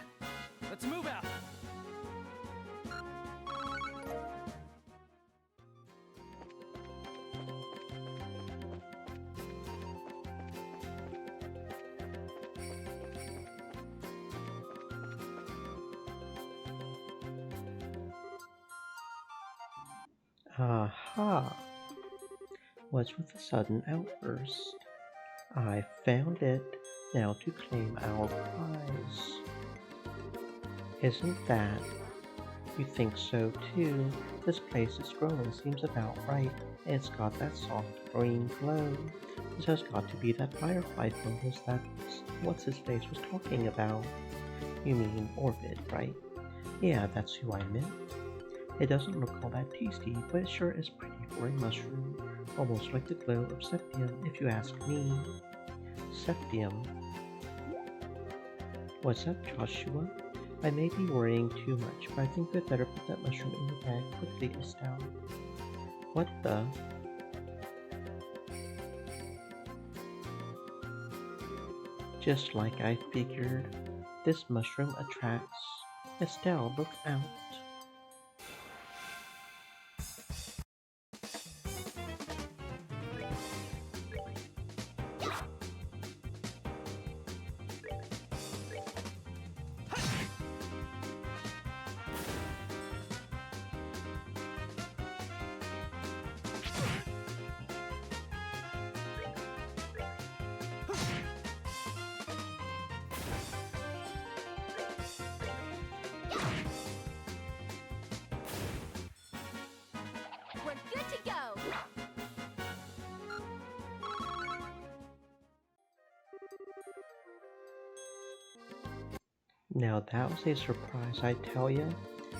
Let's move out. Aha! What's with the sudden outburst? I found it. Now to claim our prize. Isn't that? You think so too? This place is growing seems about right. It's got that soft green glow. This has got to be that firefly fungus that what's his face was talking about. You mean Orbit, right? Yeah, that's who I meant. It doesn't look all that tasty, but it sure is pretty for a mushroom. Almost like the glow of Septium, if you ask me. Septium? What's up, Joshua? I may be worrying too much, but I think we'd better put that mushroom in your bag quickly, Estelle. What the? Just like I figured, this mushroom attracts. Estelle, look out. We're good to go. Now that was a surprise, I tell ya.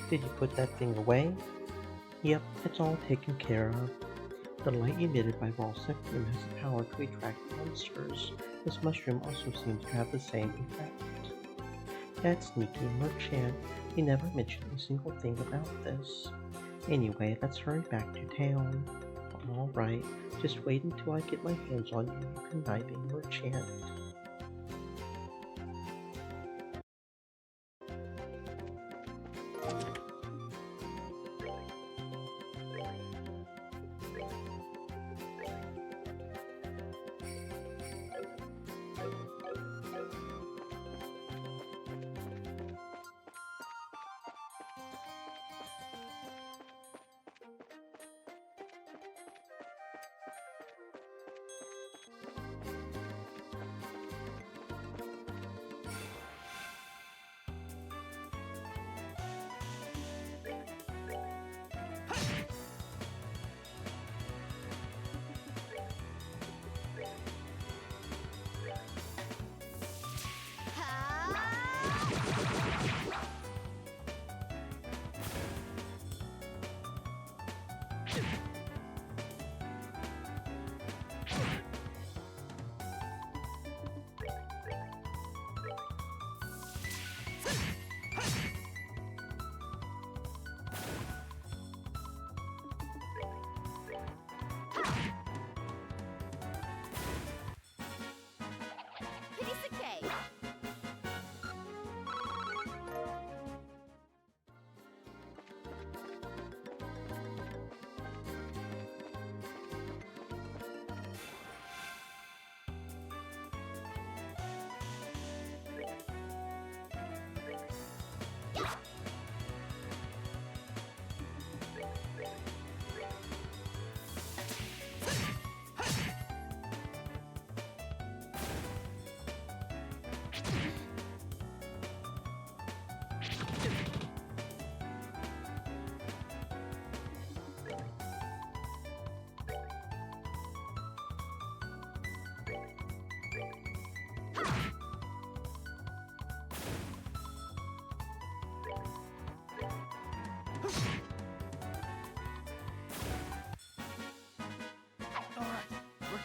Did you put that thing away? Yep, it's all taken care of. The light emitted by raw septium has the power to attract monsters. This mushroom also seems to have the same effect. That sneaky merchant, he never mentioned a single thing about this. Anyway, let's hurry back to town. Alright, just wait until I get my hands on you, you conniving merchant.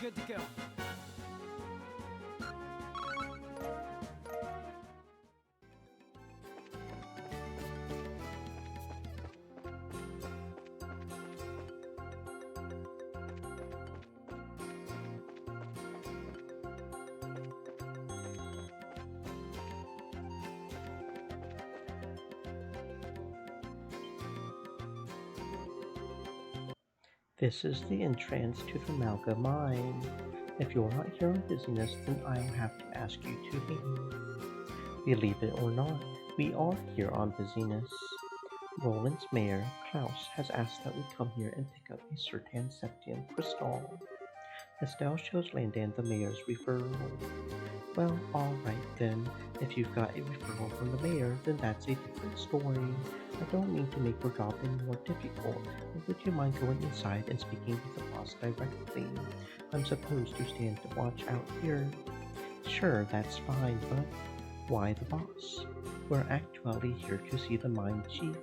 good to go. This is the entrance to the Malga mine. If you're not here on business, then I'll have to ask you to leave. Believe it or not, we are here on business. Roland's mayor, Klaus, has asked that we come here and pick up a certain septium crystal. Estelle shows Landan the mayor's referral. Well, alright then. If you've got a referral from the mayor, then that's a different story. I don't mean to make your job any more difficult, but would you mind going inside and speaking with the boss directly? I'm supposed to stand to watch out here. Sure, that's fine, but why the boss? We're actually here to see the mine chief.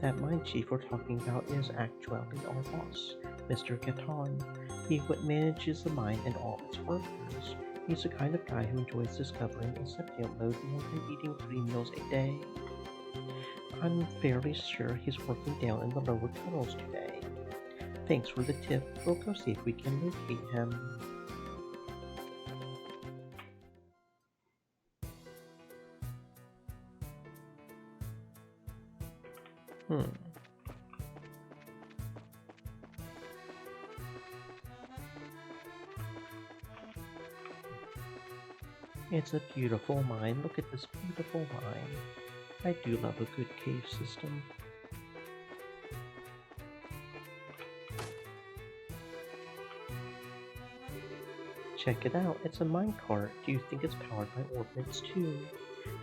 That mine chief we're talking about is actually our boss, Mr. Gaton. He manages the mine and all its workers. He's the kind of guy who enjoys discovering a septium lode more than eating 3 meals a day. I'm fairly sure he's working down in the lower tunnels today. Thanks for the tip. We'll go see if we can locate him. It's a beautiful mine. Look at this beautiful mine. I do love a good cave system. Check it out. It's a minecart. Do you think it's powered by ordnance too?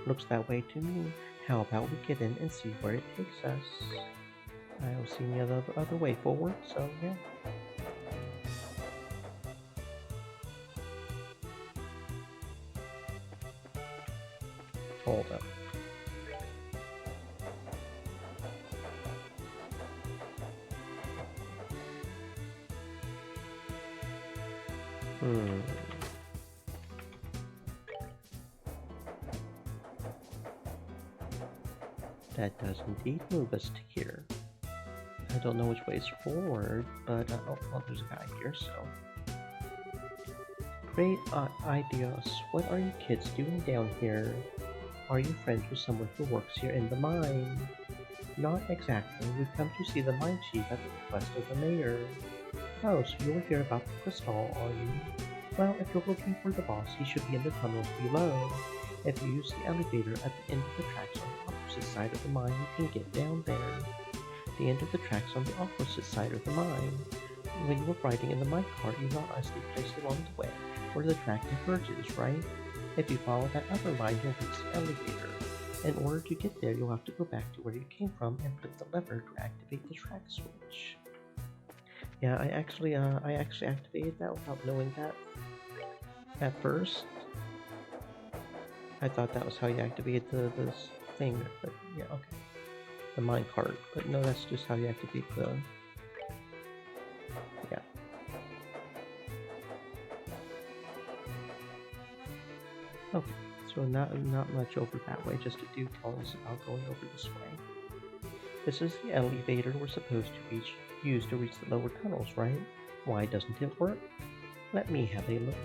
Looks that way to me. How about we get in and see where it takes us? I don't see any other way forward, so yeah. Hold up. That does indeed move us to here. I don't know which way is forward, but oh, well, there's a guy here, so. Great ideas. What are you kids doing down here? Are you friends with someone who works here in the mine? Not exactly. We've come to see the mine chief at the request of the mayor. Oh, so you're here about the crystal, are you? Well, if you're looking for the boss, he should be in the tunnels below. If you use the elevator at the end of the tracks on the opposite side of the mine, you can get down there. The end of the tracks on the opposite side of the mine. When you were riding in the minecart, you realized a place along the way where the track diverges, right? If you follow that other line, you'll reach the elevator. In order to get there, you'll have to go back to where you came from and flip the lever to activate the track switch. Yeah, I actually activated that without knowing that at first. I thought that was how you activated this thing, but yeah, okay. The minecart, but no, that's just how you activate the. Yeah. Okay, so not much over that way, just a dude telling us about going over this way. This is the elevator we're supposed to use to reach the lower tunnels, right? Why doesn't it work? Let me have a look.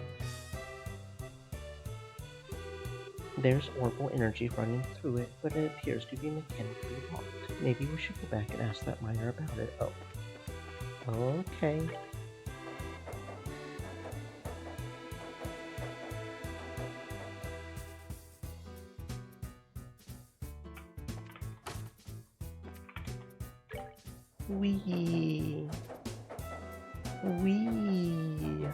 There's orbital energy running through it, but it appears to be mechanically locked. Maybe we should go back and ask that miner about it. Oh. Okay. Wee. Wee.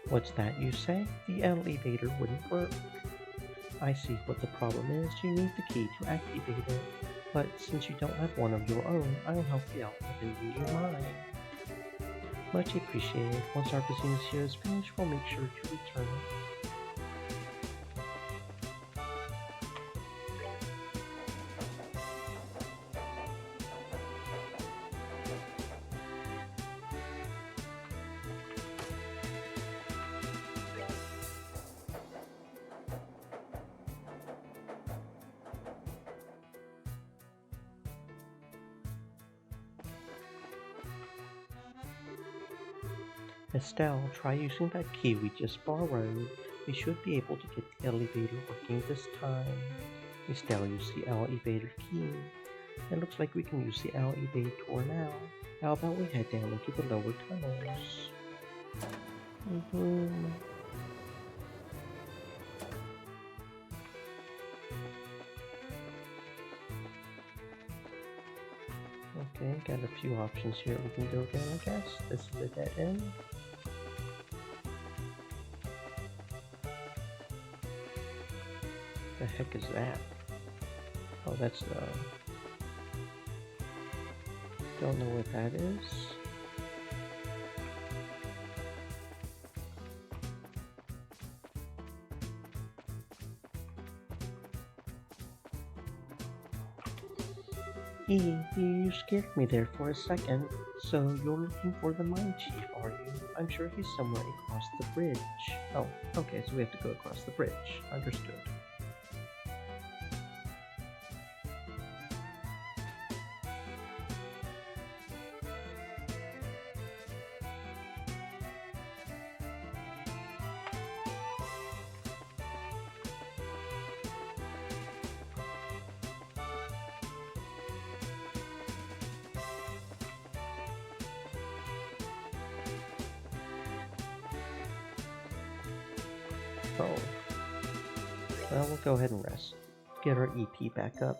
What's that you say? The elevator wouldn't work. I see what the problem is. You need the key to activate it. But since you don't have one of your own, I'll help you out with a new mine. Much appreciated. Once our business here is finished, we'll make sure to return it. Estelle, try using that key we just borrowed. We should be able to get the elevator working this time. Estelle used the elevator key. It looks like we can use the elevator now. How about we head down into the lower tunnels? Okay, got a few options here we can go down, I guess. This is a dead end. The heck is that? Oh, that's the... Don't know what that is. You scared me there for a second. So you're looking for the mine chief, are you? I'm sure he's somewhere across the bridge. Oh, okay, so we have to go across the bridge. Understood. Oh. Well, we'll go ahead and rest. Get our EP back up.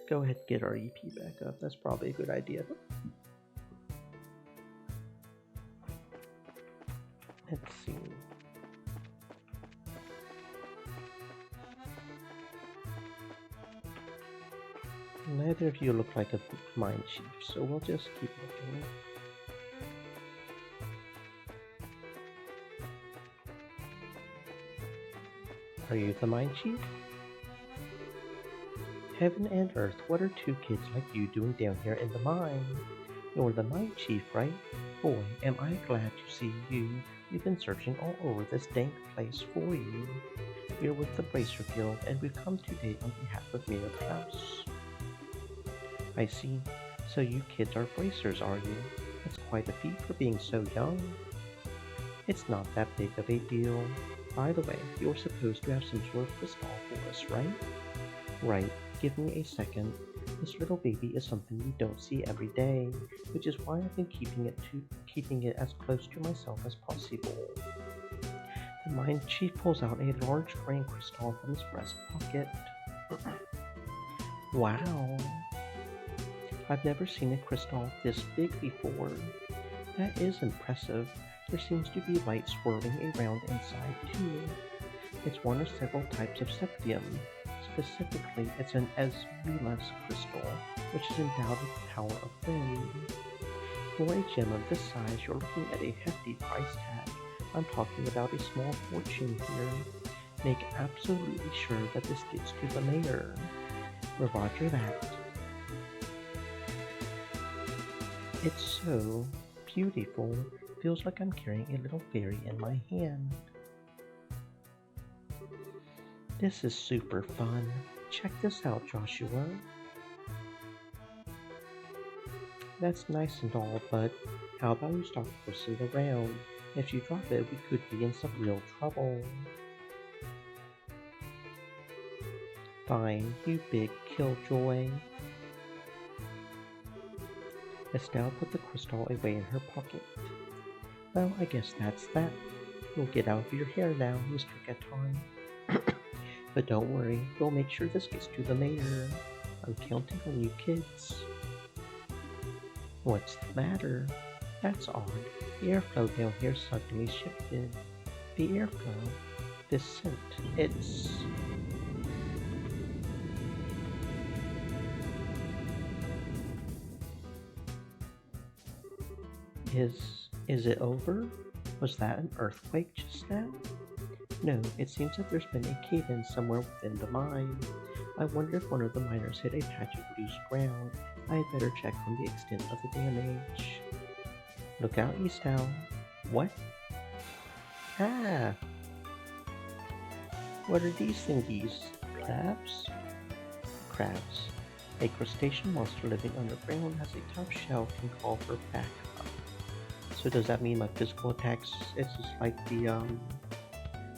Go ahead and get our EP back up. That's probably a good idea. Let's see. Neither of you look like a mine chief, so we'll just keep looking. Are you the mine chief? Heaven and earth, what are two kids like you doing down here in the mine? You're the mine chief, right? Boy, am I glad to see you. We've been searching all over this dank place for you. We're with the Bracer Guild, and we've come today on behalf of Mayor Klaus. I see. So you kids are bracers, are you? That's quite a feat for being so young. It's not that big of a deal. By the way, you're supposed to have some sort of crystal for us, right? Right. Give me a second. This little baby is something we don't see every day, which is why I've been keeping it as close to myself as possible. The mine chief pulls out a large green crystal from his breast pocket. Wow. I've never seen a crystal this big before. That is impressive. There seems to be light swirling around inside too. It's one of several types of septium. Specifically, it's an Esmilas crystal, which is endowed with the power of wind. For a gem of this size, you're looking at a hefty price tag. I'm talking about a small fortune here. Make absolutely sure that this gets to the mayor. Roger that. It's so beautiful. Feels like I'm carrying a little fairy in my hand. This is super fun. Check this out, Joshua. That's nice and all, but how about you stop forcing it around? If you drop it, we could be in some real trouble. Fine, you big killjoy. Estelle put the crystal away in her pocket. Well, I guess that's that. You'll get out of your hair now, Mr. Gaton. But don't worry, we'll make sure this gets to the mayor. I'm counting on you kids. What's the matter? That's odd. The airflow down here suddenly shifted. The airflow? This scent, it's... Is it over? Was that an earthquake just now? No, it seems that there's been a cave-in somewhere within the mine. I wonder if one of the miners hit a patch of loose ground. I had better check on the extent of the damage. Look out, Estelle. What? Ah! What are these thingies? Crabs? Crabs. A crustacean monster living underground has a tough shell can call for backup. So does that mean my physical attacks, it's just like the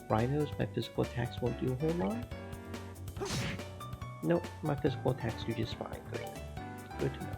rhinos, my physical attacks won't do a whole lot? Nope, my physical attacks do just fine. Good. Good to know.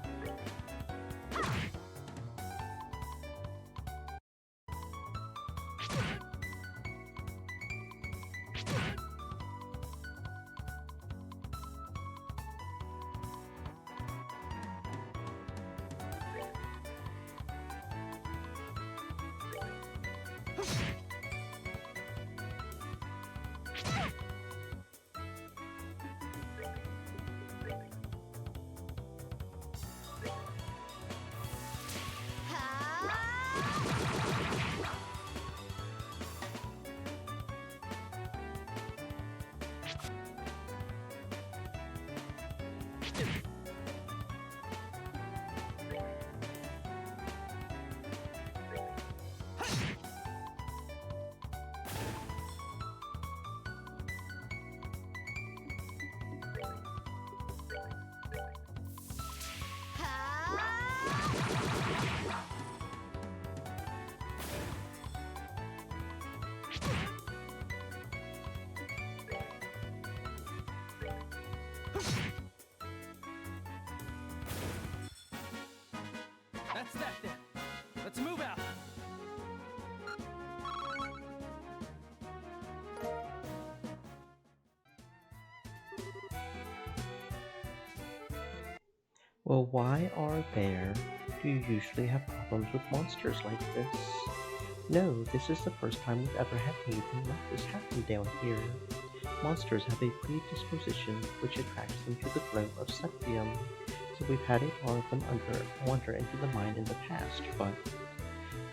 That's that then. Let's move out. Well, why are there? Do you usually have problems with monsters like this? No, this is the first time we've ever had anything like this happen down here. Monsters have a predisposition which attracts them to the glow of Septium, so we've had a lot of them wander into the mine in the past, but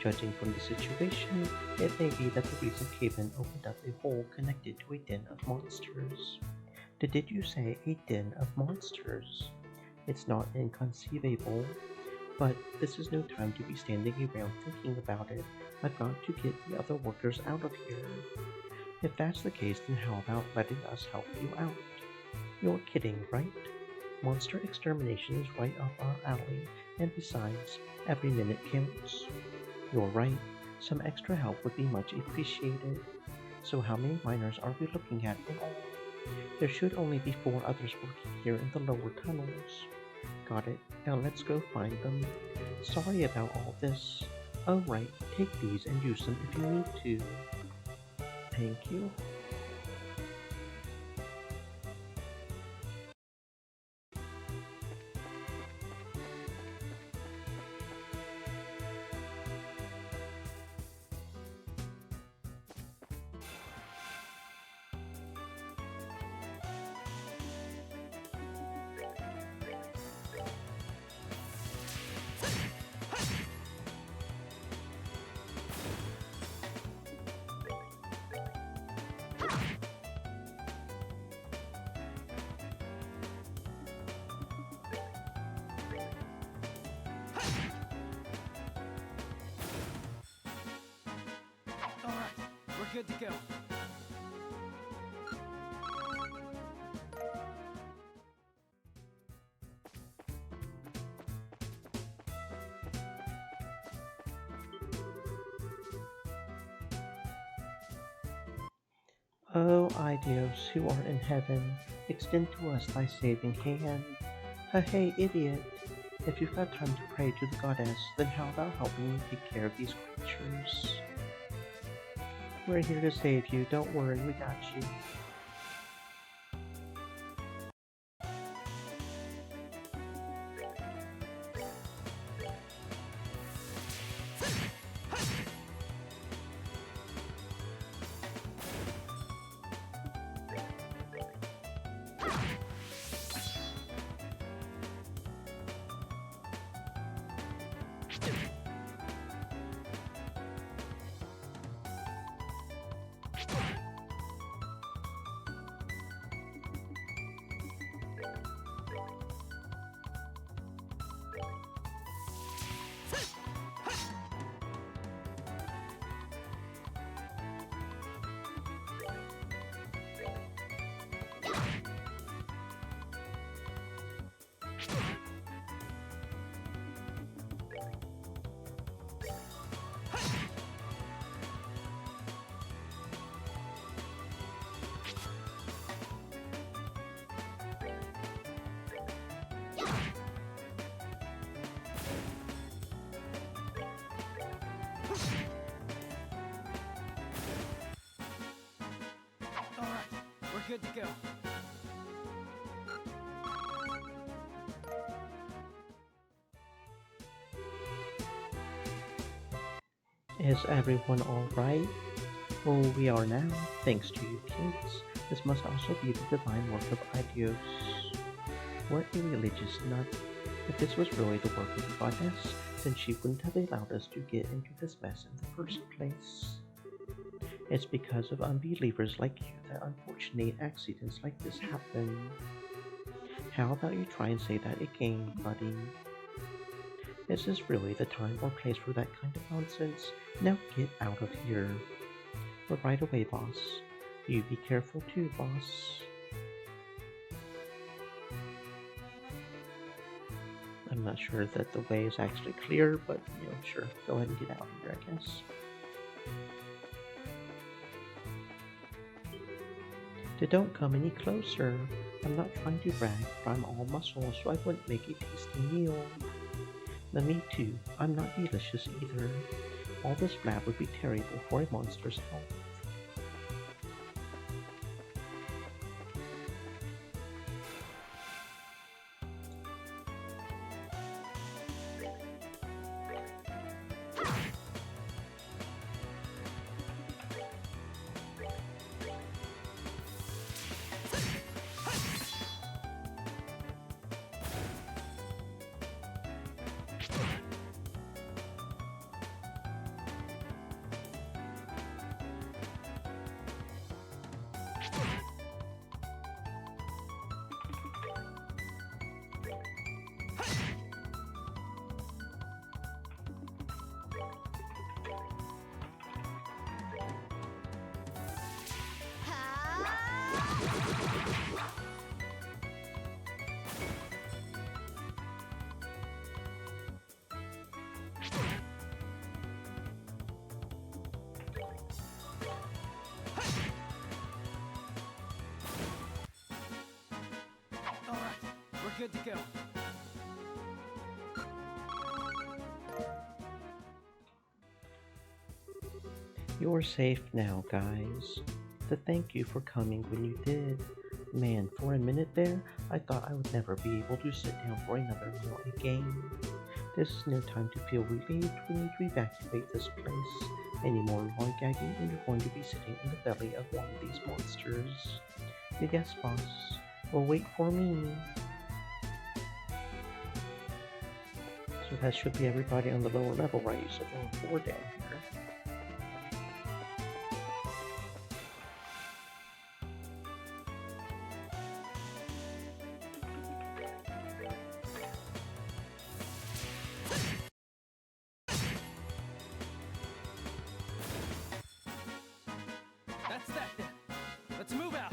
judging from the situation, it may be that the recent cave-in opened up a hole connected to a den of monsters. Did you say a den of monsters? It's not inconceivable, but this is no time to be standing around thinking about it. I've got to get the other workers out of here. If that's the case, then how about letting us help you out? You're kidding, right? Monster extermination is right up our alley, and besides, every minute counts. You're right, some extra help would be much appreciated. So how many miners are we looking at in all? There should only be 4 others working here in the lower tunnels. Got it, now let's go find them. Sorry about all this. Oh right, take these and use them if you need to. Thank you. Good to go. Oh, Idios, who art in heaven, extend to us thy saving hand. Hey, idiot! If you've got time to pray to the goddess, then how about helping me take care of these creatures? We're here to save you, don't worry, we got you. good to go. Is everyone alright? Well, we are now, thanks to you kids. This must also be the divine work of Idios. What a religious nut. If this was really the work of the goddess, then she wouldn't have allowed us to get into this mess in the first place. It's because of unbelievers like you that unfortunate accidents like this happen. How about you try and say that again, buddy? Is this really the time or place for that kind of nonsense? Now get out of here. But right away, boss. You be careful too, boss. I'm not sure that the way is actually clear, but sure, go ahead and get out of here, I guess. Don't come any closer. I'm not trying to brag, but I'm all muscle, so I wouldn't make a tasty meal. Now me too, I'm not delicious either. All this flab would be terrible for a monster's health. Alright, we're good to go. You're safe now, guys. Thank you for coming when you did. Man, for a minute there, I thought I would never be able to sit down for another meal again. This is no time to feel relieved. We need to evacuate this place. Any more lollygagging and you're going to be sitting in the belly of one of these monsters. Yes, boss. Well, wait for me. So that should be everybody on the lower level, right? You said there were 4 down here. That's that then. Let's move out.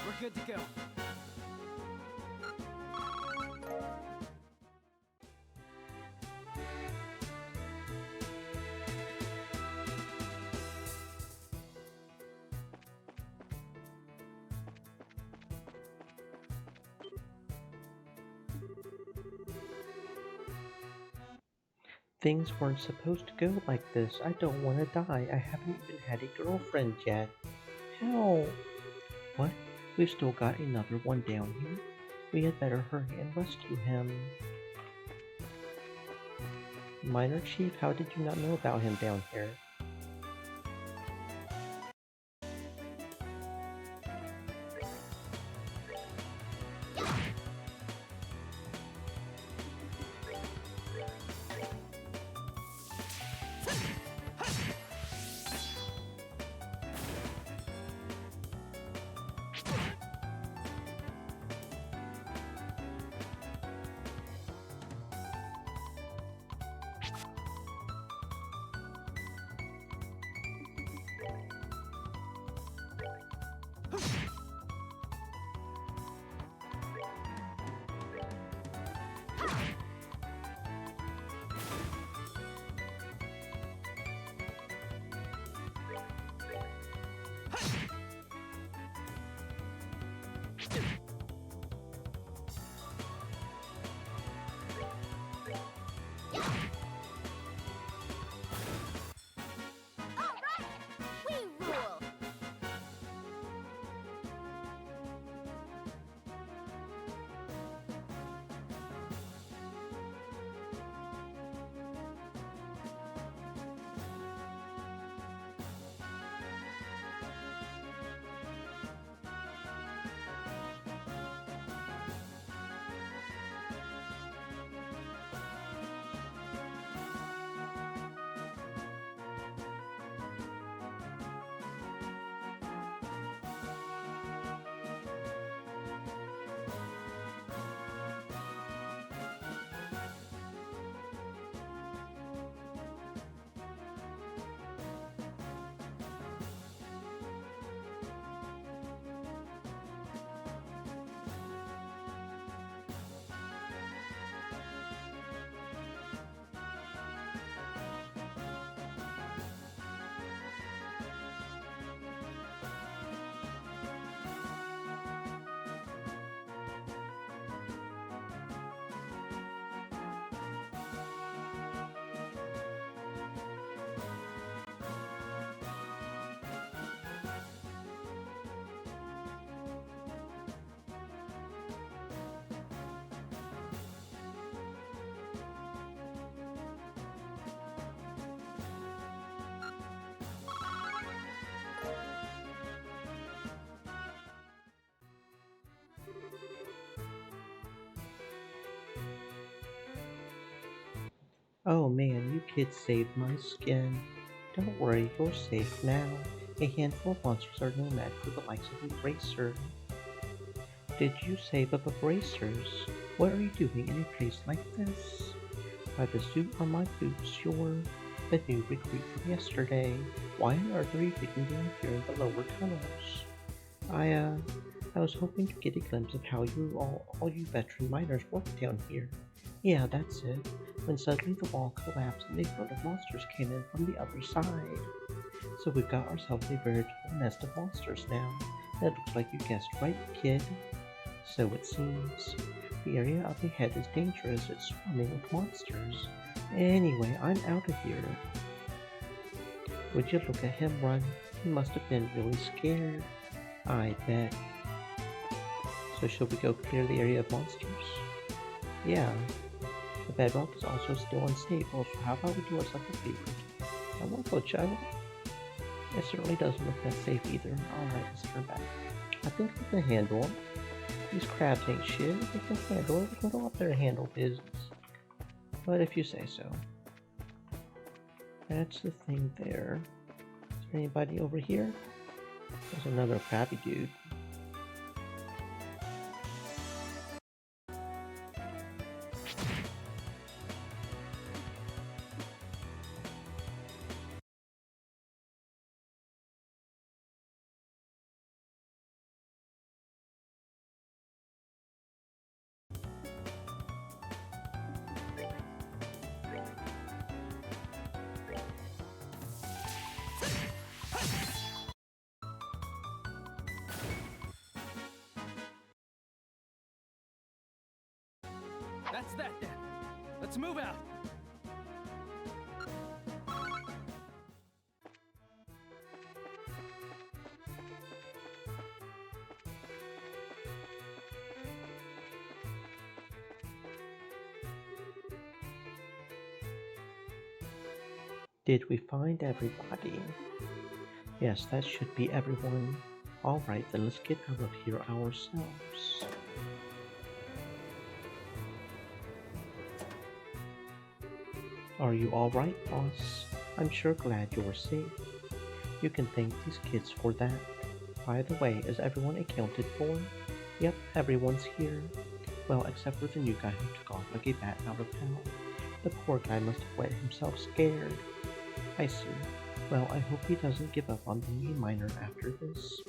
We're good to go. Things weren't supposed to go like this. I don't want to die. I haven't even had a girlfriend yet. Help! What? We've still got another one down here. We had better hurry and rescue him. Minor Chief, how did you not know about him down here? Alright! We rule! Oh man, you kids saved my skin. Don't worry, you're safe now. A handful of monsters are no match for the likes of a bracer. Did you save up a bracers? What are you doing in a place like this? By the suit on my boots, you're the new recruit from yesterday. Why on earth are you digging down here in the lower tunnels? I was hoping to get a glimpse of how all you veteran miners work down here. Yeah, that's it. When suddenly the wall collapsed and a herd of monsters came in from the other side. So we've got ourselves a veritable nest of monsters now. That looks like you guessed right, kid. So it seems. The area up ahead is dangerous. It's swarming with monsters. Anyway, I'm out of here. Would you look at him run? He must have been really scared. I bet. So should we go clear the area of monsters? Yeah. The bedrock is also still unstable, so how about we do ourselves a favor? I won't go chug. It certainly doesn't look that safe either. Alright, let's turn back. I think we can handle them. These crabs ain't shit. We can handle it. We can go up there and handle business. But if you say so. That's the thing there. Is there anybody over here? There's another crabby dude. That's that then. Let's move out. Did we find everybody? Yes, that should be everyone. Alright, then let's get out of here ourselves. Are you alright, boss? I'm sure glad you're safe. You can thank these kids for that. By the way, is everyone accounted for? Yep, everyone's here. Well, except for the new guy who took off like a bat out of hell. The poor guy must have wet himself scared. I see. Well, I hope he doesn't give up on being a miner after this.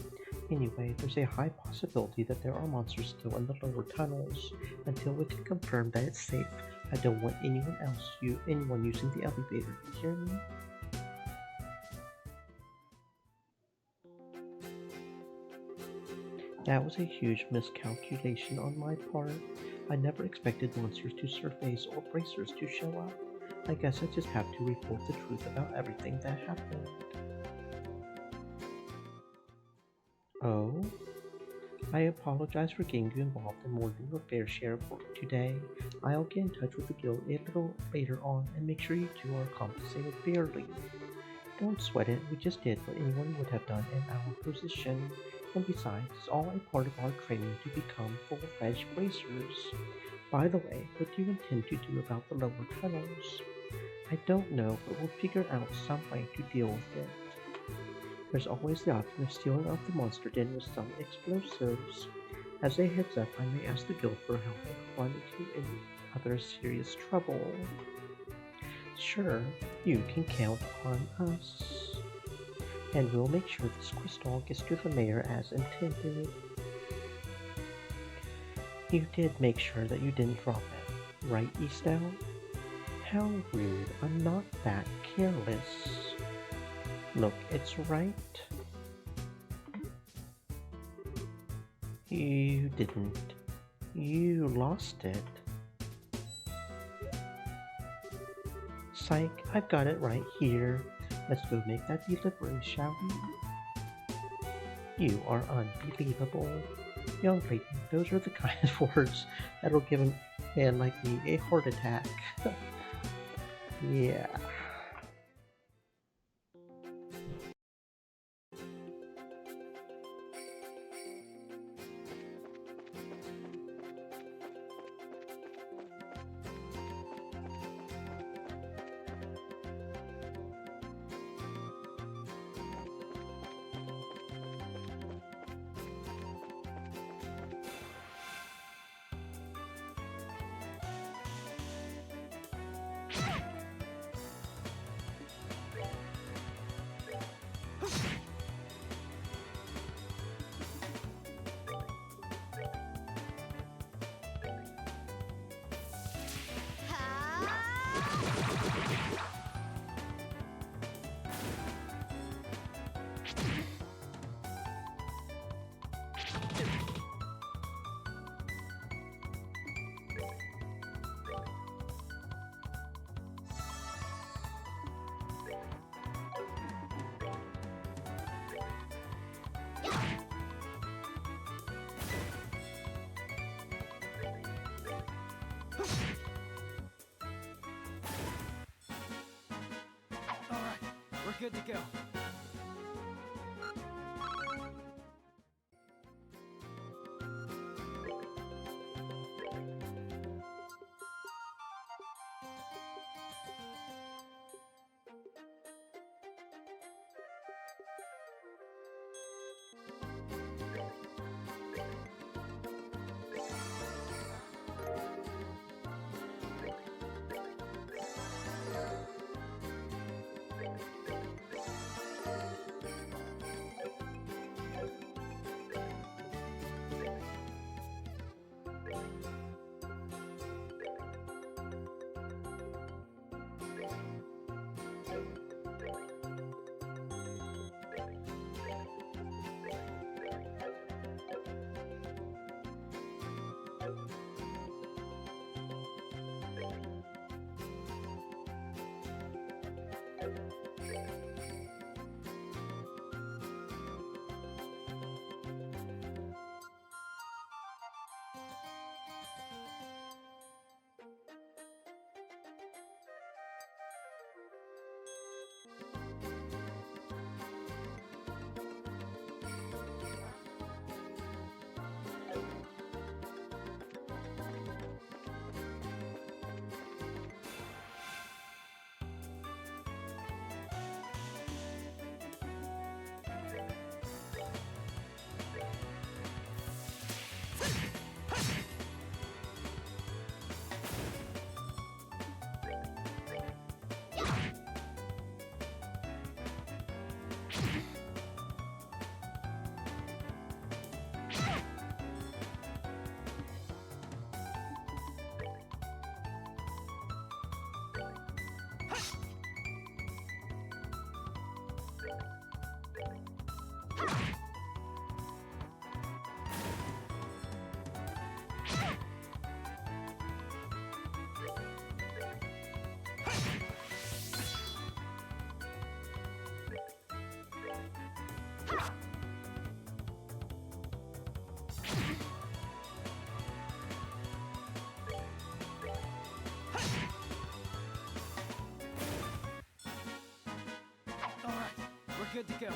Anyway, there's a high possibility that there are monsters still in the lower tunnels. Until we can confirm that it's safe, I don't want anyone using the elevator. You hear me? That was a huge miscalculation on my part. I never expected monsters to surface or bracers to show up. I guess I just have to report the truth about everything that happened. Oh? I apologize for getting you involved in more than your fair share of work today. I'll get in touch with the guild a little later on and make sure you two are compensated fairly. Don't sweat it, we just did what anyone would have done in our position. And besides, it's all a part of our training to become full-fledged bracers. By the way, what do you intend to do about the lower tunnels? I don't know, but we'll figure out some way to deal with it. There's always the option of sealing off the monster den with some explosives. As a heads up, I may ask the guild for help if we run into any other serious trouble. Sure, you can count on us. And we'll make sure this crystal gets to the mayor as intended. You did make sure that you didn't drop it, right, Estelle? How rude, I'm not that careless. Look, it's right. You didn't. You lost it. Psych, I've got it right here. Let's go make that delivery, shall we? You are unbelievable. Young lady, those are the kind of words that'll give a man like me a heart attack. Yeah. Alright, we're good to go. good to go.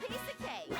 Piece of cake.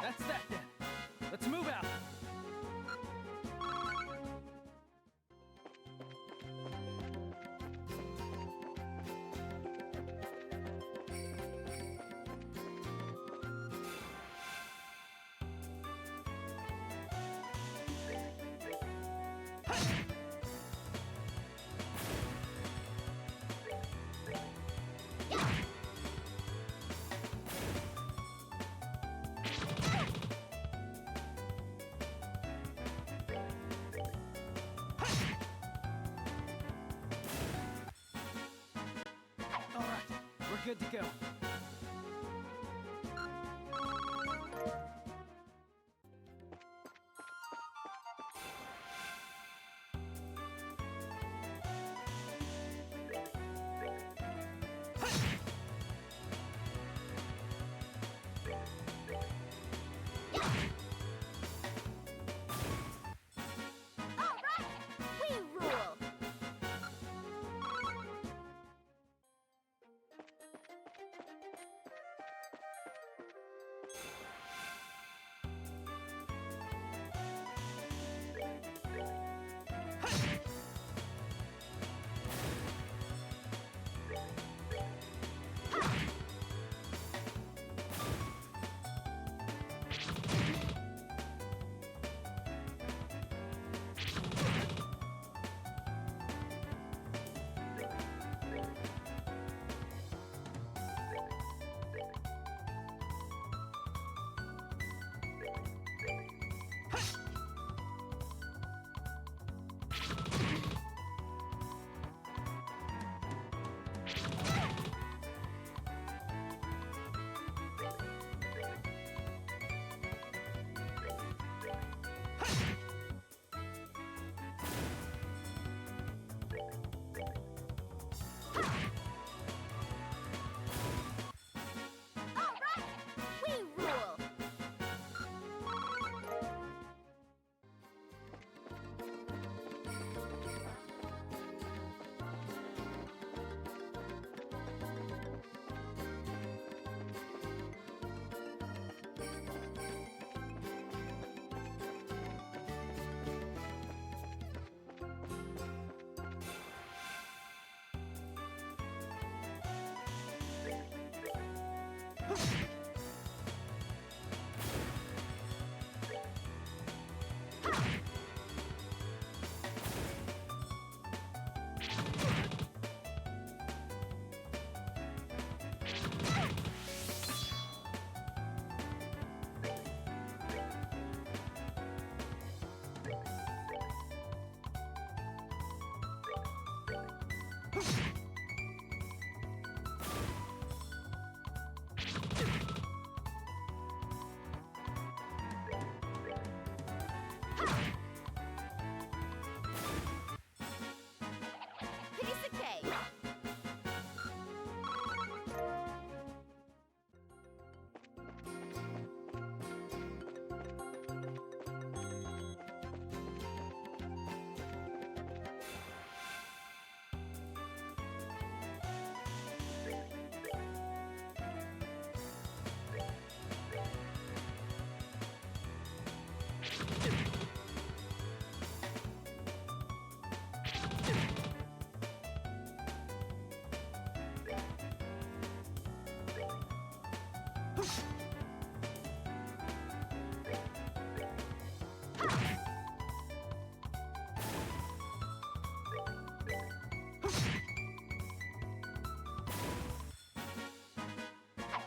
That's that then. Let's move out. All right, we're good to go. All right, we rule.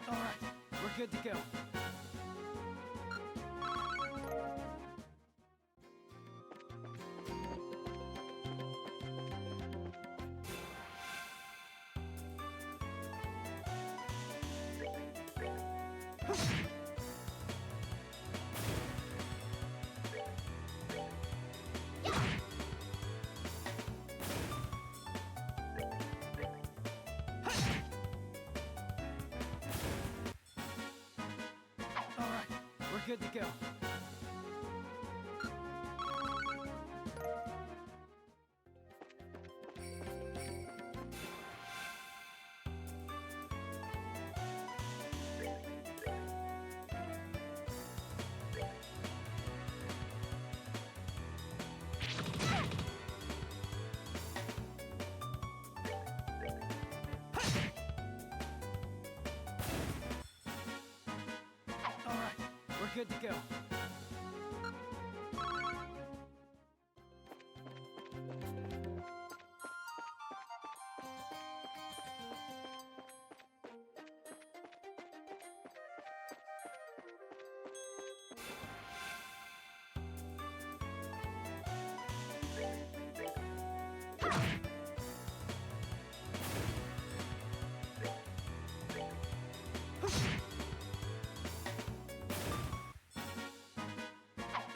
Alright, we're good to go. Alright, we're good to go. Alright, we're good to go.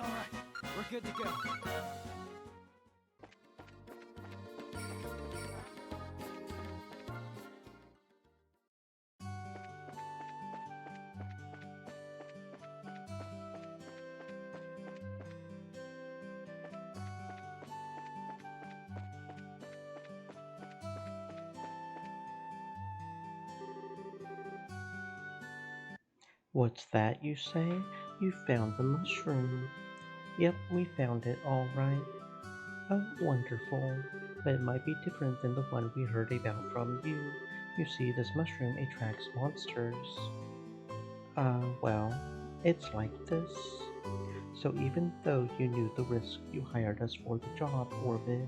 Alright, we're good to go. What's that you say? You found the mushroom. Yep, we found it all right. Oh, wonderful. But it might be different than the one we heard about from you. You see, this mushroom attracts monsters. Well, it's like this. So even though you knew the risk, you hired us for the job, Orvid.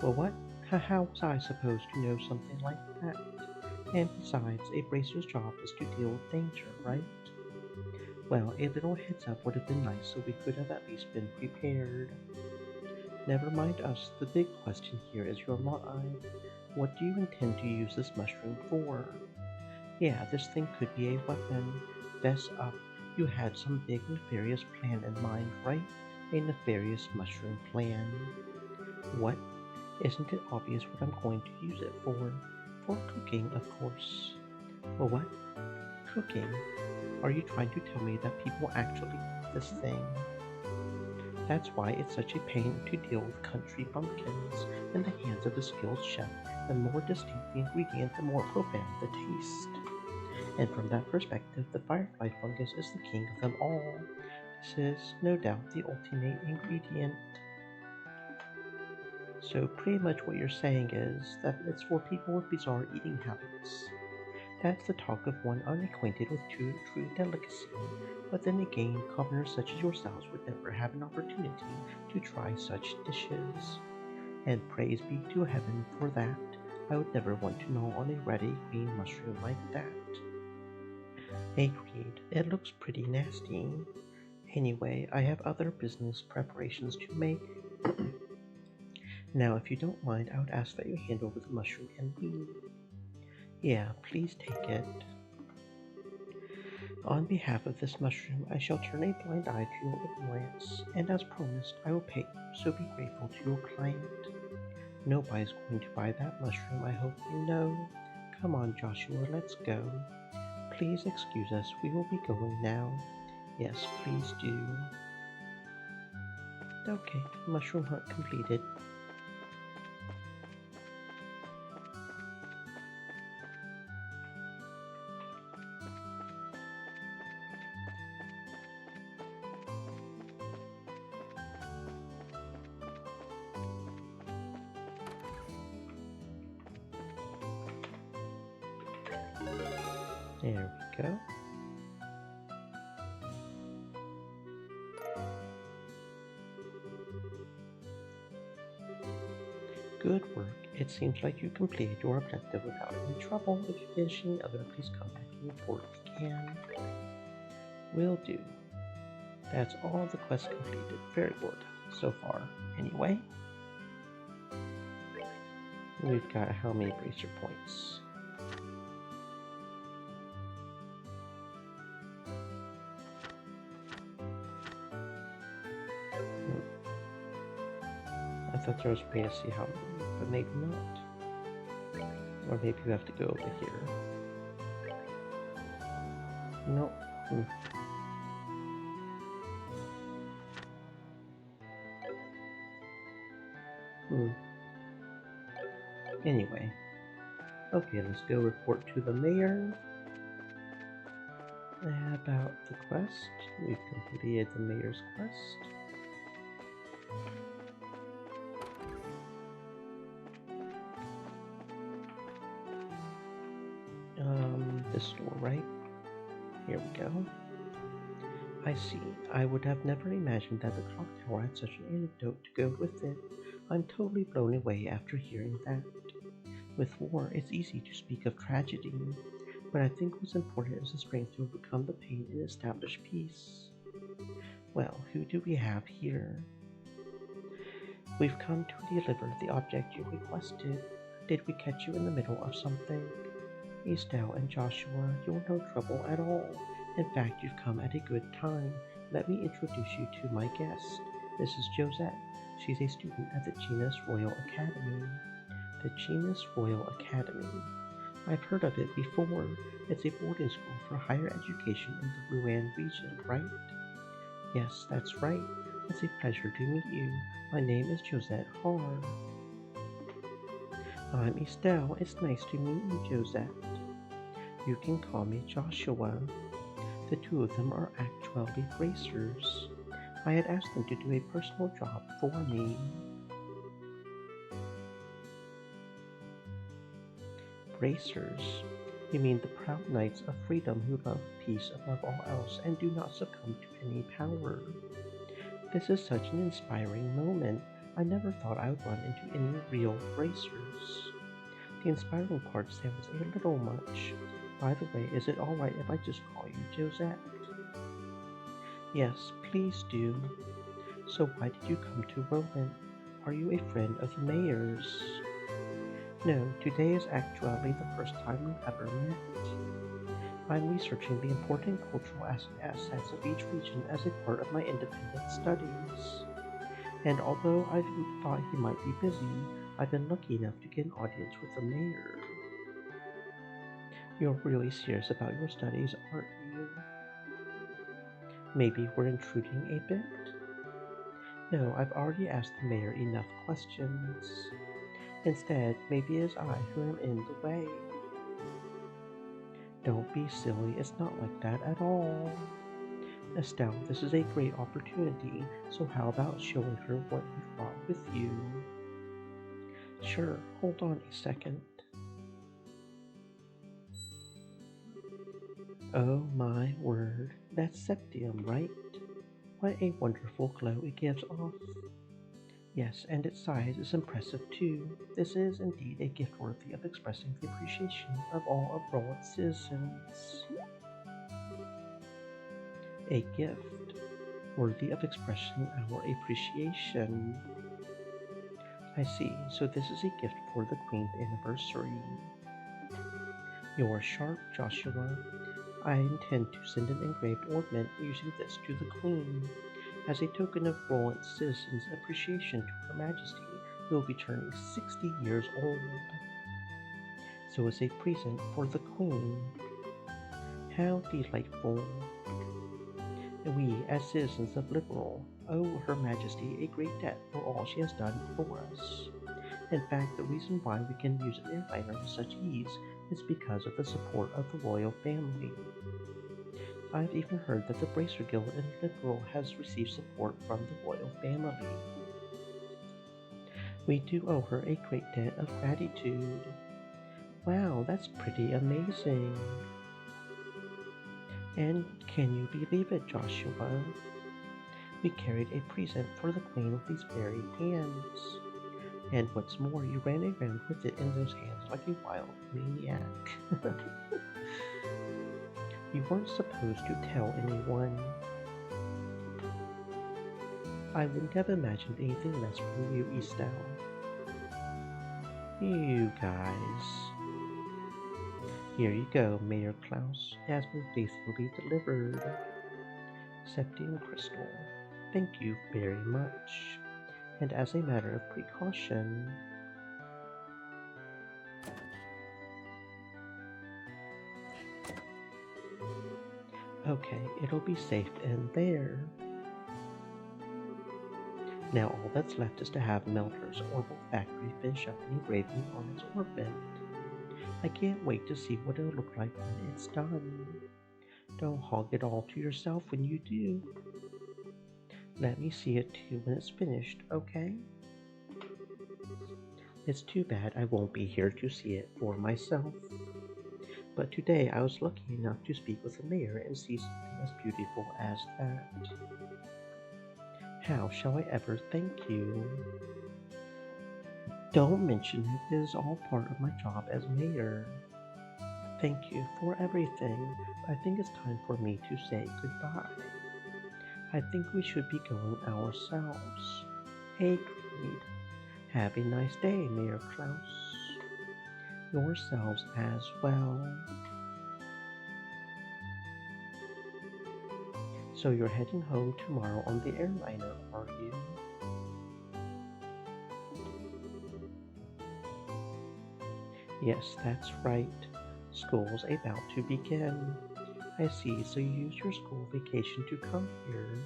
Well, what? How was I supposed to know something like that? And besides, a bracer's job is to deal with danger, right? Well, a little heads up would have been nice so we could have at least been prepared. Never mind us, the big question here is your lot. What do you intend to use this mushroom for? Yeah, this thing could be a weapon. Fess up, you had some big nefarious plan in mind, right? A nefarious mushroom plan. What? Isn't it obvious what I'm going to use it for? For cooking, of course. Well, what? Cooking? Are you trying to tell me that people actually eat this thing? That's why it's such a pain to deal with country bumpkins in the hands of a skilled chef. The more distinct the ingredient, the more profound the taste. And from that perspective, the firefly fungus is the king of them all. This is, no doubt, the ultimate ingredient. So pretty much what you're saying is that it's for people with bizarre eating habits. That's the talk of one unacquainted with true delicacy, but then again, commoners such as yourselves would never have an opportunity to try such dishes. And praise be to heaven for that. I would never want to gnaw on a ready green mushroom like that. Agreed, it looks pretty nasty. Anyway, I have other business preparations to make. Now, if you don't mind, I would ask that you hand over the mushroom and leave. Yeah, please take it. On behalf of this mushroom, I shall turn a blind eye to your ignorance, and as promised, I will pay you, so be grateful to your client. Nobody's going to buy that mushroom, I hope you know. Come on, Joshua, let's go. Please excuse us, we will be going now. Yes, please do. Okay, mushroom hunt completed. There we go. Good work. It seems like you completed your objective without any trouble. If you finish any other, please come back and report if you can. Will do. That's all the quests completed. Very good so far. Anyway, we've got how many bracer points? I thought there was a way to see how many, but maybe not. Or maybe you have to go over here. Nope. Anyway. Okay, let's go report to the mayor about the quest. We've completed the mayor's quest. This door, right? Here we go. I see. I would have never imagined that the clock tower had such an anecdote to go with it. I'm totally blown away after hearing that. With war, it's easy to speak of tragedy, but I think what's important is the strength to overcome the pain and establish peace. Well, who do we have here? We've come to deliver the object you requested. Did we catch you in the middle of something? Estelle and Joshua, you're no trouble at all. In fact, you've come at a good time. Let me introduce you to my guest. This is Josette. She's a student at the Genus Royal Academy. The Genus Royal Academy. I've heard of it before. It's a boarding school for higher education in the Rouen region, right? Yes, that's right. It's a pleasure to meet you. My name is Josette Harr. I'm Estelle. It's nice to meet you, Josette. You can call me Joshua. The two of them are actually bracers. I had asked them to do a personal job for me. Bracers? You mean the proud knights of freedom who love peace above all else and do not succumb to any power. This is such an inspiring moment. I never thought I would run into any real bracers. The inspiring part sounds a little much. By the way, is it alright if I just call you Josette? Yes, please do. So why did you come to Rouen? Are you a friend of the mayor's? No, today is actually the first time we've ever met. I'm researching the important cultural assets of each region as a part of my independent studies. And although I thought he might be busy, I've been lucky enough to get an audience with the mayor. You're really serious about your studies, aren't you? Maybe we're intruding a bit? No, I've already asked the mayor enough questions. Instead, maybe it is I who am in the way. Don't be silly, it's not like that at all. Estelle, this is a great opportunity, so how about showing her what you've brought with you? Sure, hold on a second. Oh my word, that's septium, right? What a wonderful glow it gives off. Yes, and its size is impressive too. This is indeed a gift worthy of expressing the appreciation of all of Rowan's citizens. A gift worthy of expressing our appreciation. I see, so this is a gift for the Queen's anniversary. You're sharp, Joshua. I intend to send an engraved ornament using this to the Queen. As a token of Rowan's citizens' appreciation to Her Majesty, who will be turning 60 years old. So it's a present for the Queen. How delightful. We, as citizens of Liberal, owe Her Majesty a great debt for all she has done for us. In fact, the reason why we can use an airliner with such ease is because of the support of the royal family. I've even heard that the Bracer Guild in Liberal has received support from the royal family. We do owe her a great debt of gratitude. Wow, that's pretty amazing. And can you believe it, Joshua? We carried a present for the Queen with these very hands. And what's more, you ran around with it in those hands like a wild maniac. You weren't supposed to tell anyone. I wouldn't have imagined anything less from you, Estelle. You guys. Here you go, Mayor Klaus. It has been faithfully delivered. Septium Crystal. Thank you very much. And as a matter of precaution, okay, it'll be safe in there. Now all that's left is to have Melter's orbital factory finish up an engraving on its orbit. I can't wait to see what it'll look like when it's done. Don't hog it all to yourself when you do. Let me see it too when it's finished, okay? It's too bad I won't be here to see it for myself. But today I was lucky enough to speak with the mayor and see something as beautiful as that. How shall I ever thank you? Don't mention it. It is all part of my job as mayor. Thank you for everything. I think it's time for me to say goodbye. I think we should be going ourselves. Agreed. Have a nice day, Mayor Klaus. Yourselves as well. So you're heading home tomorrow on the airliner, are you? Yes, that's right. School's about to begin. I see, so you used your school vacation to come here.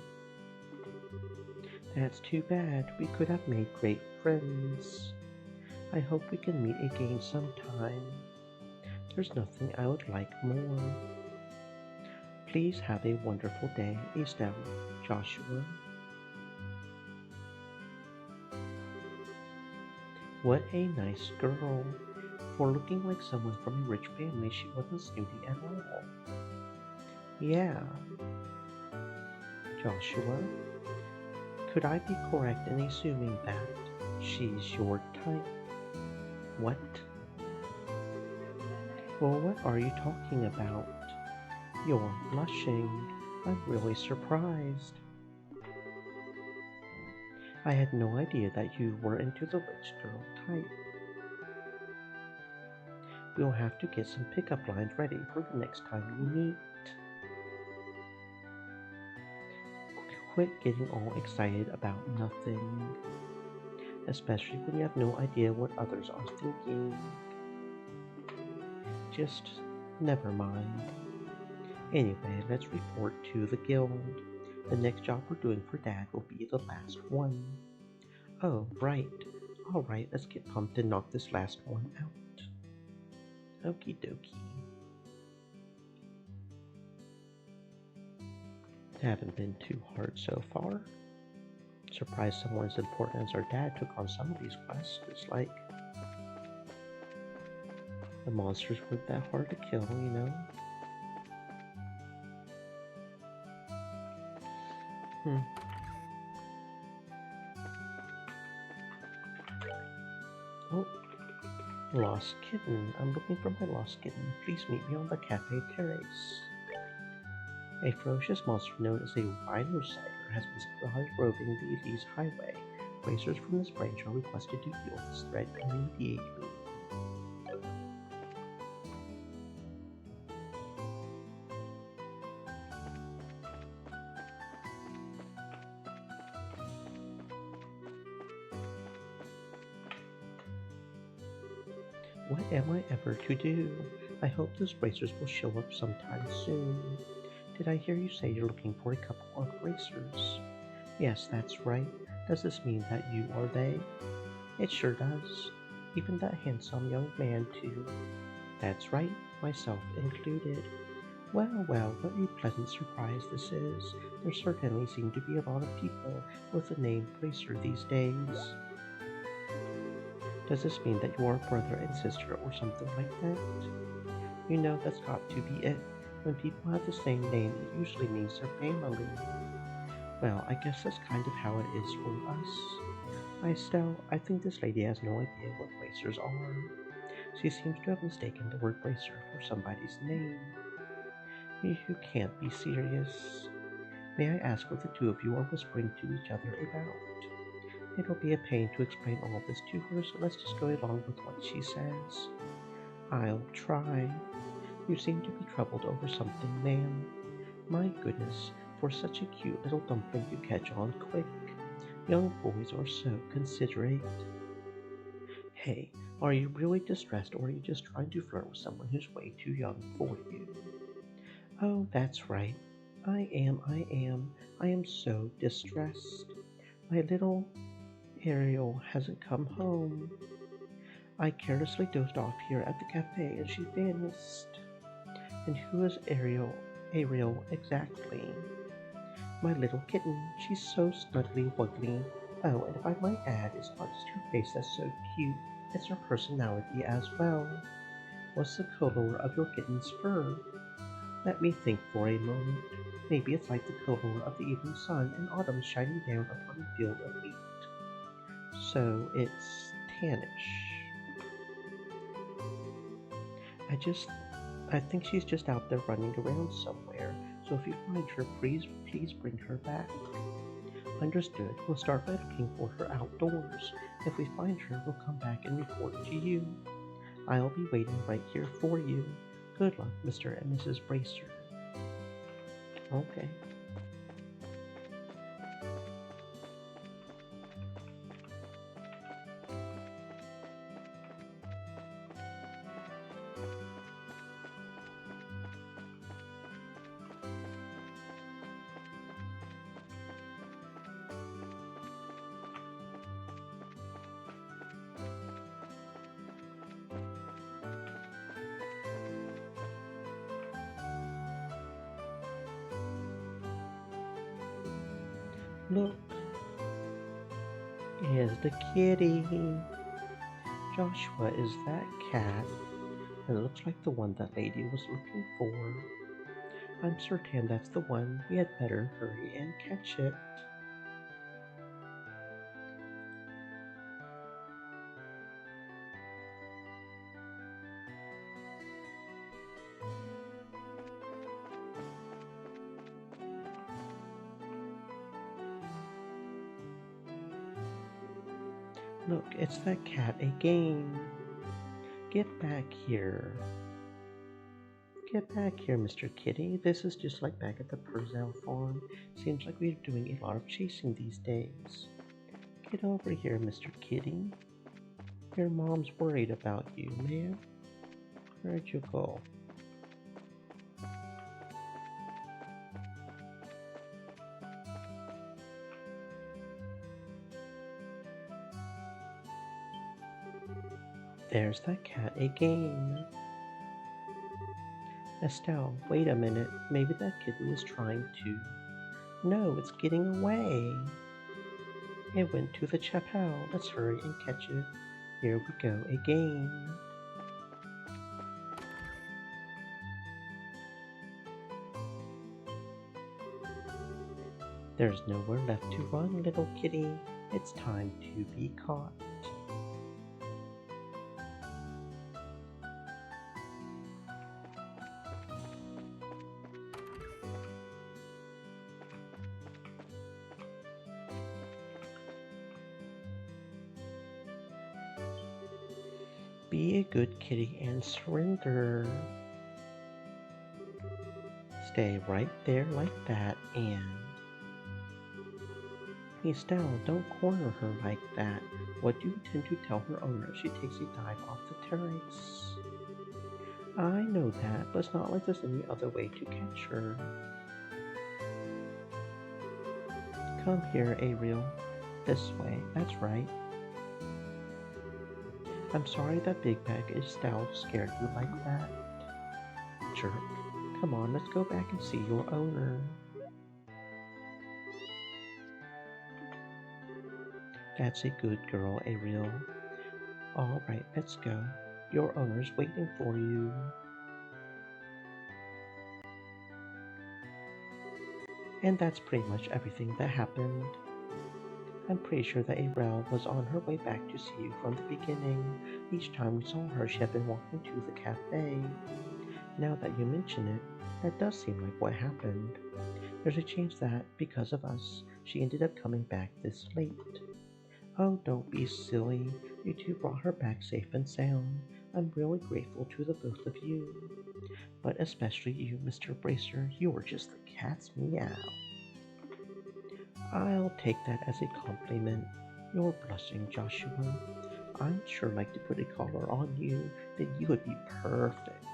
That's too bad. We could have made great friends. I hope we can meet again sometime. There's nothing I would like more. Please have a wonderful day, Estelle, Joshua. What a nice girl. For looking like someone from a rich family, she wasn't snooty at all. Yeah. Joshua, could I be correct in assuming that she's your type? What? Well, what are you talking about? You're blushing. I'm really surprised. I had no idea that you were into the rich girl type. We'll have to get some pickup lines ready for the next time we meet. Quit getting all excited about nothing, especially when you have no idea what others are thinking. Just never mind. Anyway, let's report to the guild. The next job we're doing for Dad will be the last one. Oh, right. Alright, let's get pumped and knock this last one out. Okie dokie. Haven't been too hard so far. Surprised someone as important as our dad took on some of these quests. It's like the monsters weren't that hard to kill, you know? Oh, lost kitten. I'm looking for my lost kitten. Please meet me on the Cafe Terrace. A ferocious monster known as a Rhinocider has been spotted roving the Elise Highway. Racers from this branch are requested to deal with this threat immediately. What am I ever to do? I hope those racers will show up sometime soon. Did I hear you say you're looking for a couple of racers? Yes, that's right. Does this mean that you are they? It sure does. Even that handsome young man, too. That's right, myself included. Well, well, what a pleasant surprise this is. There certainly seem to be a lot of people with the name Racer these days. Does this mean that you are brother and sister or something like that? You know, that's got to be it. When people have the same name, it usually means they're family. Well, I guess that's kind of how it is for us. Estelle, I think this lady has no idea what bracers are. She seems to have mistaken the word bracer for somebody's name. You can't be serious. May I ask what the two of you are whispering to each other about? It'll be a pain to explain all of this to her, so let's just go along with what she says. I'll try. You seem to be troubled over something, ma'am. My goodness, for such a cute little dumpling you catch on quick. Young boys are so considerate. Hey, are you really distressed or are you just trying to flirt with someone who's way too young for you? Oh, that's right. I am so distressed. My little Ariel hasn't come home. I carelessly dozed off here at the cafe and she vanished. And who is Ariel? Ariel, exactly. My little kitten. She's so snuggly wuggly. Oh, and if I might add, it's not just her face that's so cute, it's her personality as well. What's the color of your kitten's fur? Let me think for a moment. Maybe it's like the color of the evening sun in autumn shining down upon a field of wheat. So it's tannish. I think she's just out there running around somewhere, so if you find her, please bring her back. Understood. We'll start by looking for her outdoors. If we find her, we'll come back and report to you. I'll be waiting right here for you. Good luck, Mr. and Mrs. Bracer. Okay. Look, here's the kitty. Joshua, is that cat? It looks like the one that lady was looking for. I'm certain that's the one. We had better hurry and catch it. Look, it's that cat again. Get back here. Get back here, Mr. Kitty. This is just like back at the Purcell farm. Seems like we're doing a lot of chasing these days. Get over here, Mr. Kitty. Your mom's worried about you, man. Where'd you go? There's that cat again. Estelle, wait a minute. Maybe that kitten was trying to... No, it's getting away. It went to the chapel. Let's hurry and catch it. Here we go again. There's nowhere left to run, little kitty. It's time to be caught. Be a good kitty and surrender. Stay right there like that and... Estelle, don't corner her like that. What do you intend to tell her owner if she takes a dive off the terrace? I know that, but it's not like there's any other way to catch her. Come here, Ariel. This way, that's right. I'm sorry that Big Bag Estelle scared you like that. Jerk. Come on, let's go back and see your owner. That's a good girl, Ariel. Alright, let's go. Your owner's waiting for you. And that's pretty much everything that happened. I'm pretty sure that Arel was on her way back to see you from the beginning. Each time we saw her, she had been walking to the cafe. Now that you mention it, that does seem like what happened. There's a chance that, because of us, she ended up coming back this late. Oh, don't be silly. You two brought her back safe and sound. I'm really grateful to the both of you. But especially you, Mr. Bracer, you were just the cat's meow. I'll take that as a compliment. You're blushing, Joshua. I'd sure like to put a collar on you, then you would be perfect.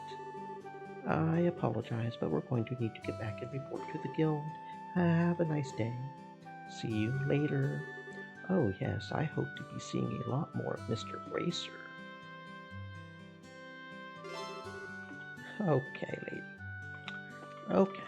I apologize, but we're going to need to get back and report to the guild. Have a nice day. See you later. Oh yes, I hope to be seeing a lot more of Mr. Bracer. Okay, lady. Okay.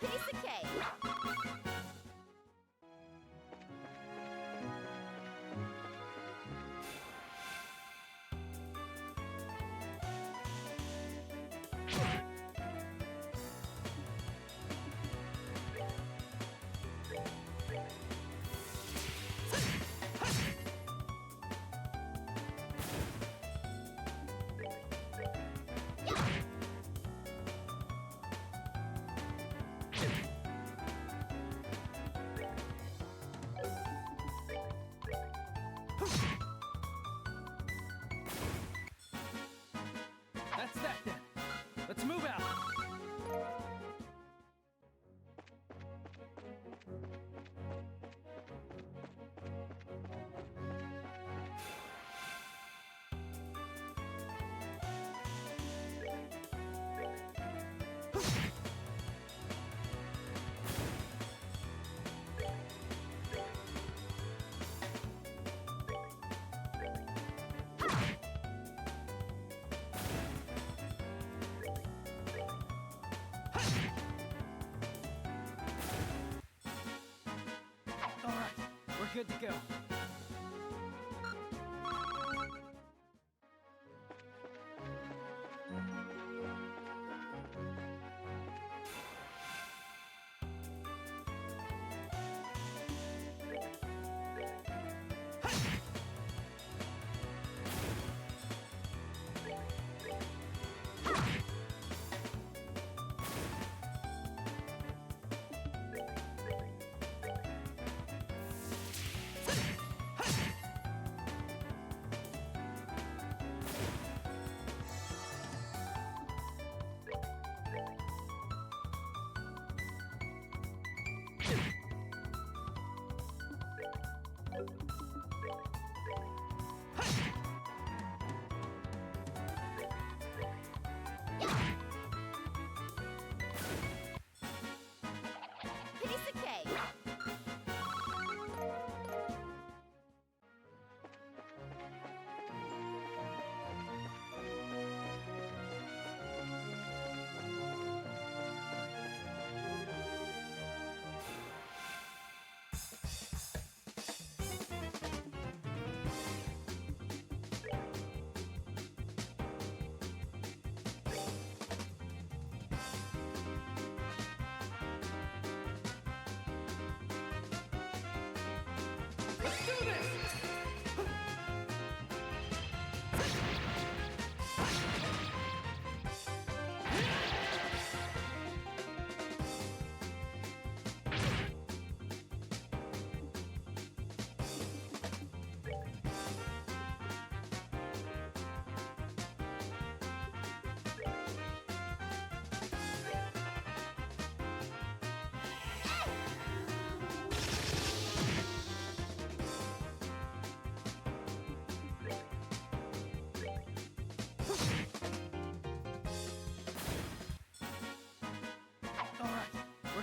Piece of cake. That's that then. Let's move out. All right, we're good to go.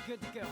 We're good to go.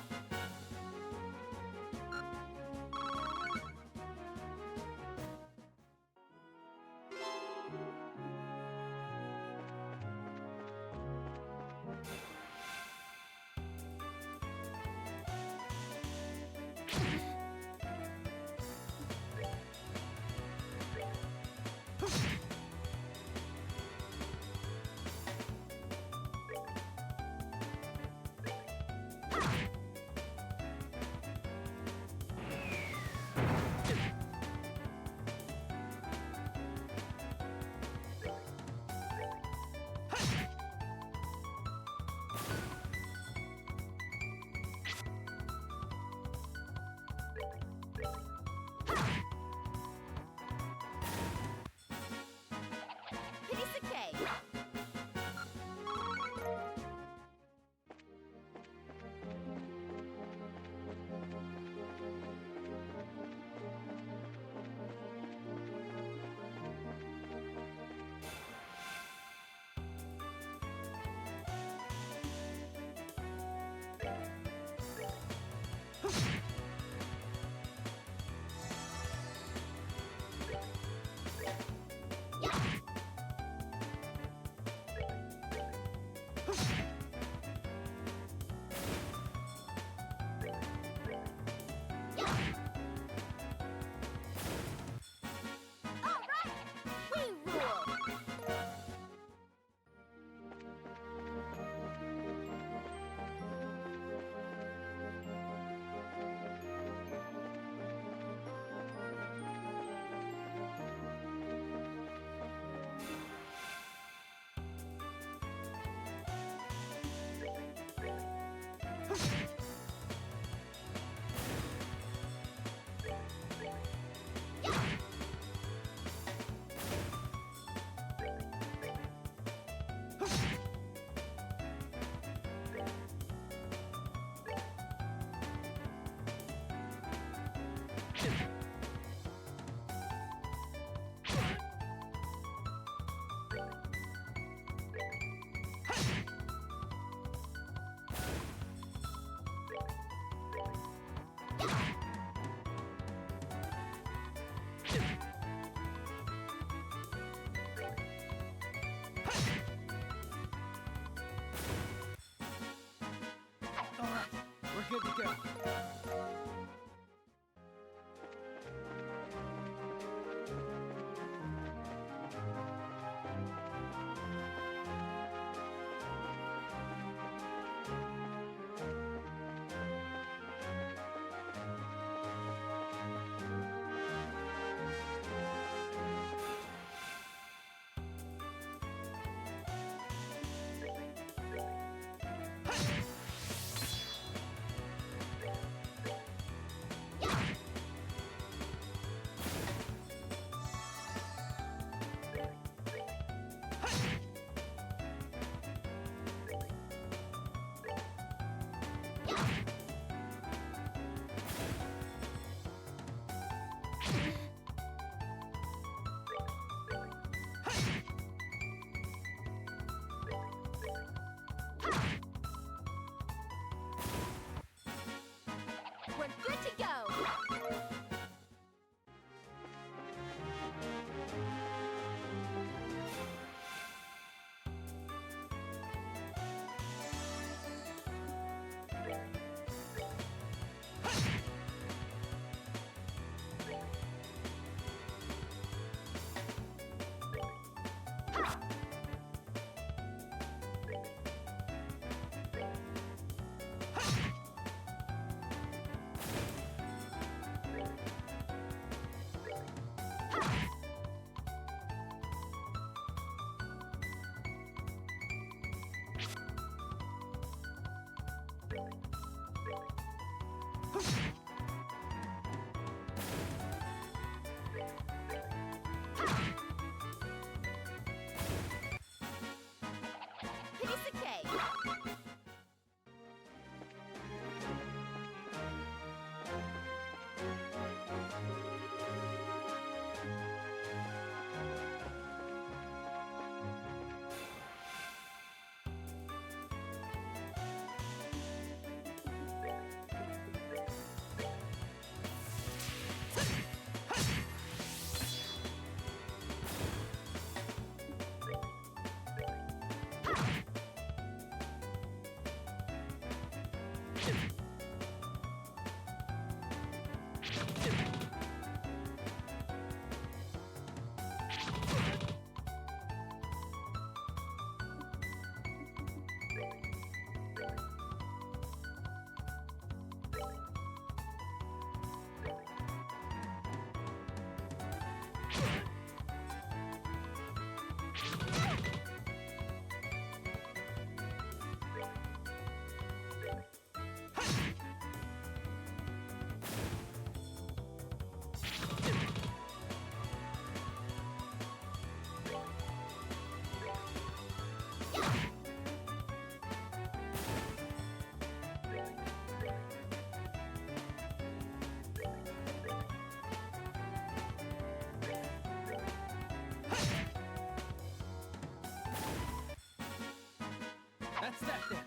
that then.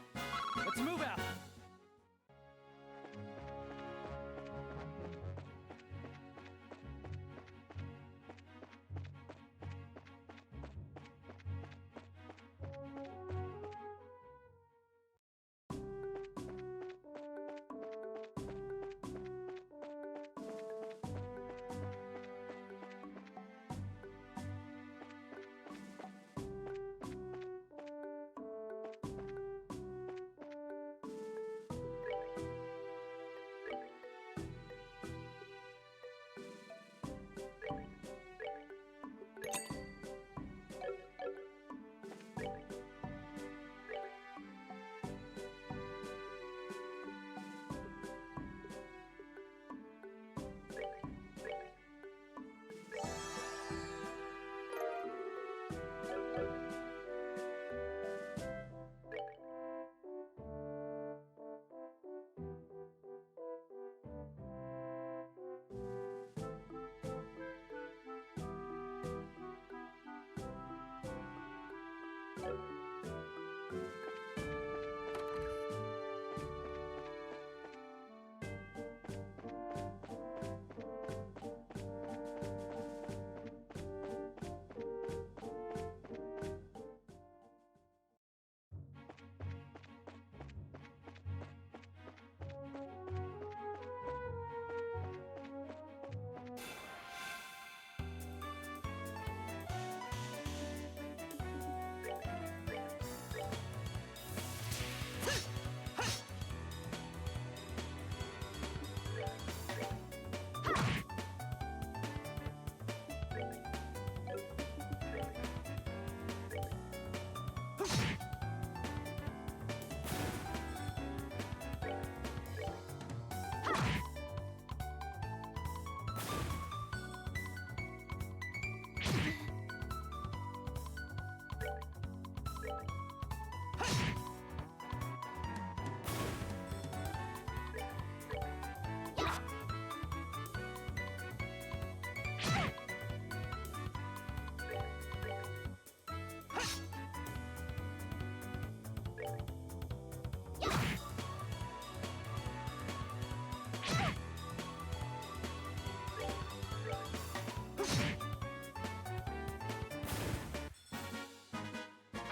Let's move out.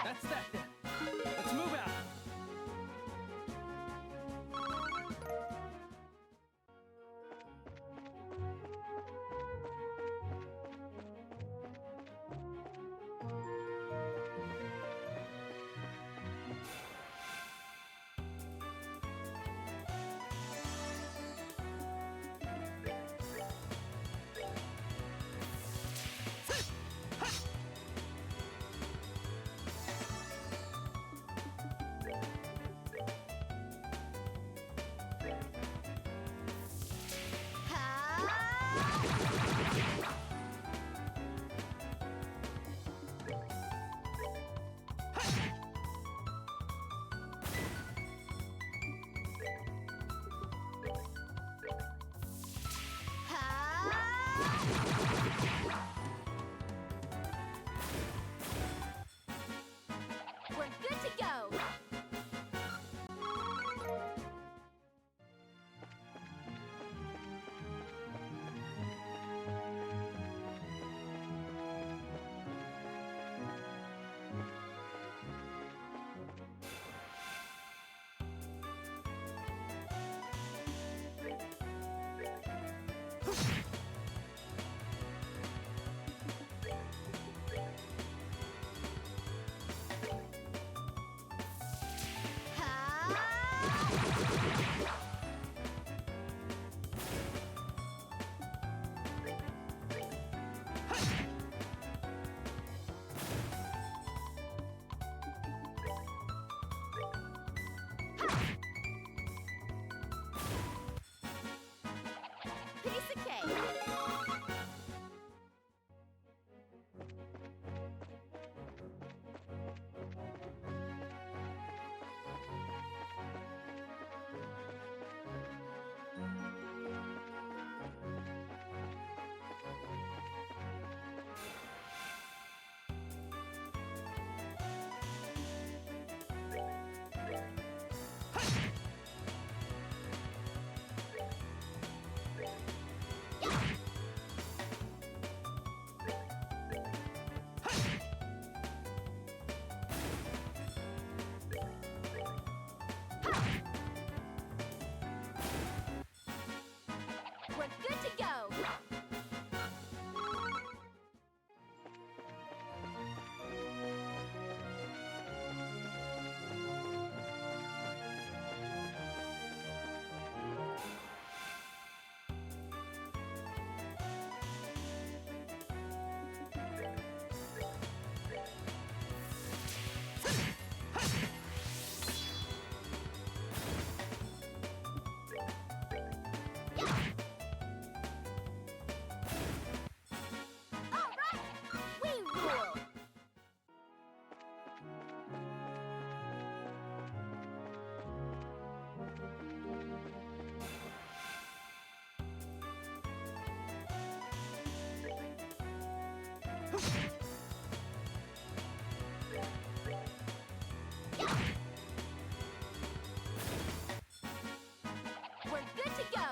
That's that then. Let's move out. We're good to go. Piece of cake. We're good to go! Alright! We rule! We're good to go!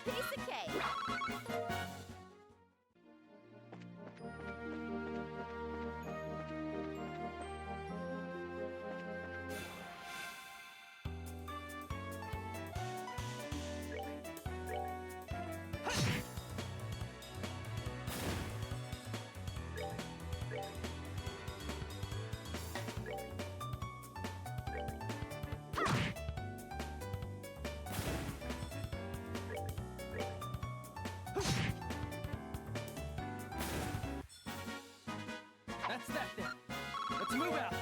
Piece of cake! That's that then. Let's move out.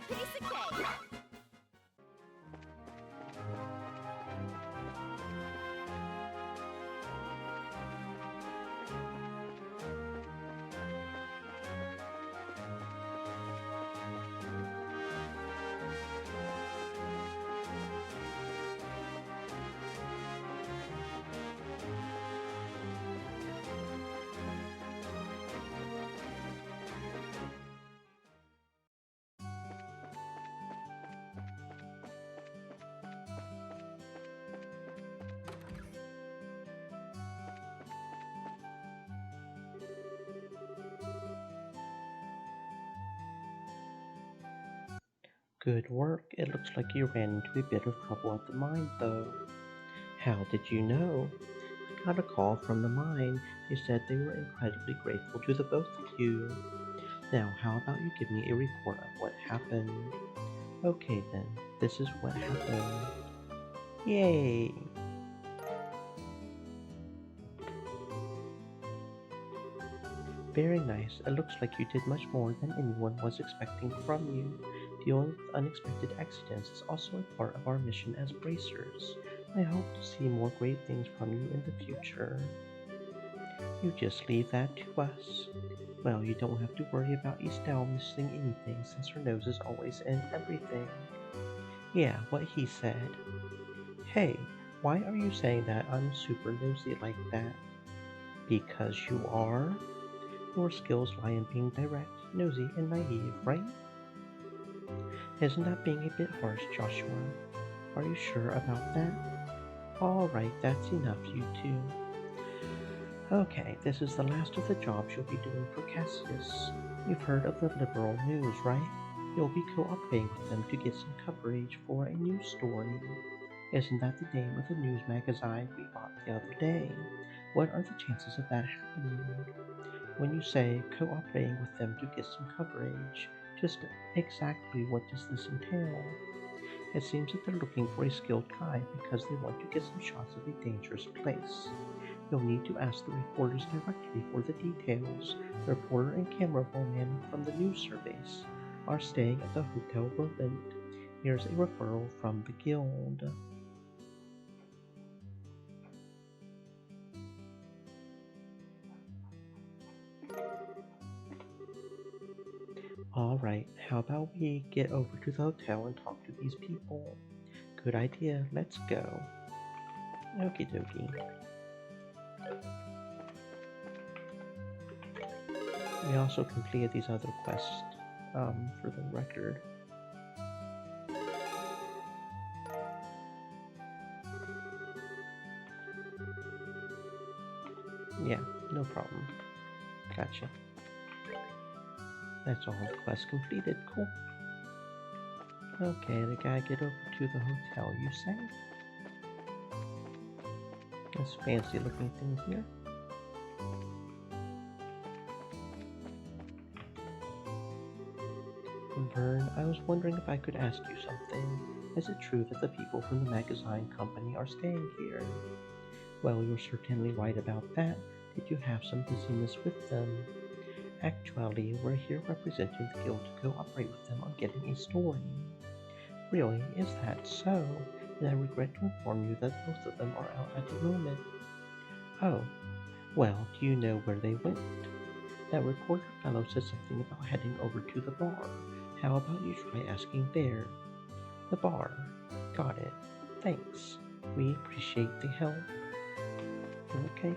Piece of cake! Good work. It looks like you ran into a bit of trouble at the mine, though. How did you know? I got a call from the mine. They said they were incredibly grateful to the both of you. Now, how about you give me a report of what happened? Okay then, this is what happened. Yay! Very nice. It looks like you did much more than anyone was expecting from you. Dealing with unexpected accidents is also a part of our mission as bracers. I hope to see more great things from you in the future. You just leave that to us. Well, you don't have to worry about Estelle missing anything since her nose is always in everything. Yeah, what he said. Hey, why are you saying that I'm super nosy like that? Because you are? Your skills lie in being direct, nosy, and naive, right? Isn't that being a bit harsh, Joshua? Are you sure about that? Alright, that's enough, you two. Okay, this is the last of the jobs you'll be doing for Cassius. You've heard of the Liberal News, right? You'll be cooperating with them to get some coverage for a news story. Isn't that the name of the news magazine we bought the other day? What are the chances of that happening? When you say cooperating with them to get some coverage, just exactly what does this entail? It seems that they're looking for a skilled guide because they want to get some shots of a dangerous place. You'll need to ask the reporters directly for the details. The reporter and cameraman from the news service are staying at the Hotel Roland. Here's a referral from the guild. Alright, how about we get over to the hotel and talk to these people? Good idea, let's go. Okie dokie. We also completed these other quests for the record. Yeah, no problem. Gotcha. That's all the quests completed. Cool. Okay, I gotta get over to the hotel, you say? This fancy looking thing here. Vern, I was wondering if I could ask you something. Is it true that the people from the magazine company are staying here? Well, you're certainly right about that. Did you have some busyness with them? Actually, we're here representing the guild to cooperate with them on getting a story. Really, is that so? Then I regret to inform you that both of them are out at the moment. Oh, well, do you know where they went? That reporter fellow said something about heading over to the bar. How about you try asking there? The bar. Got it. Thanks. We appreciate the help. Okay.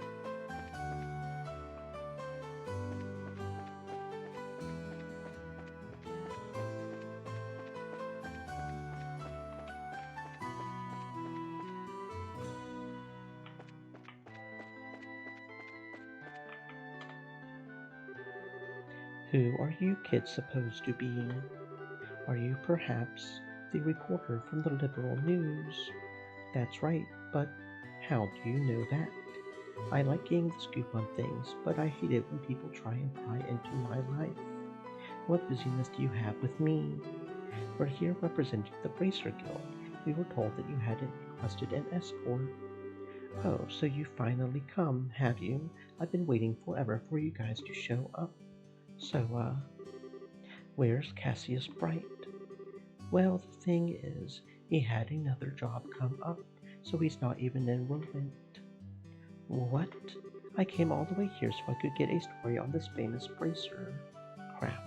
Who are you kids supposed to be? Are you perhaps the reporter from the Liberal News? That's right, but how do you know that? I like getting the scoop on things, but I hate it when people try and pry into my life. What busyness do you have with me? We're here representing the Bracer Guild. We were told that you hadn't requested an escort. Oh, so you finally come, have you? I've been waiting forever for you guys to show up. So, where's Cassius Bright? Well, the thing is, he had another job come up, so he's not even enrollment. What? I came all the way here so I could get a story on this famous bracer. Crap,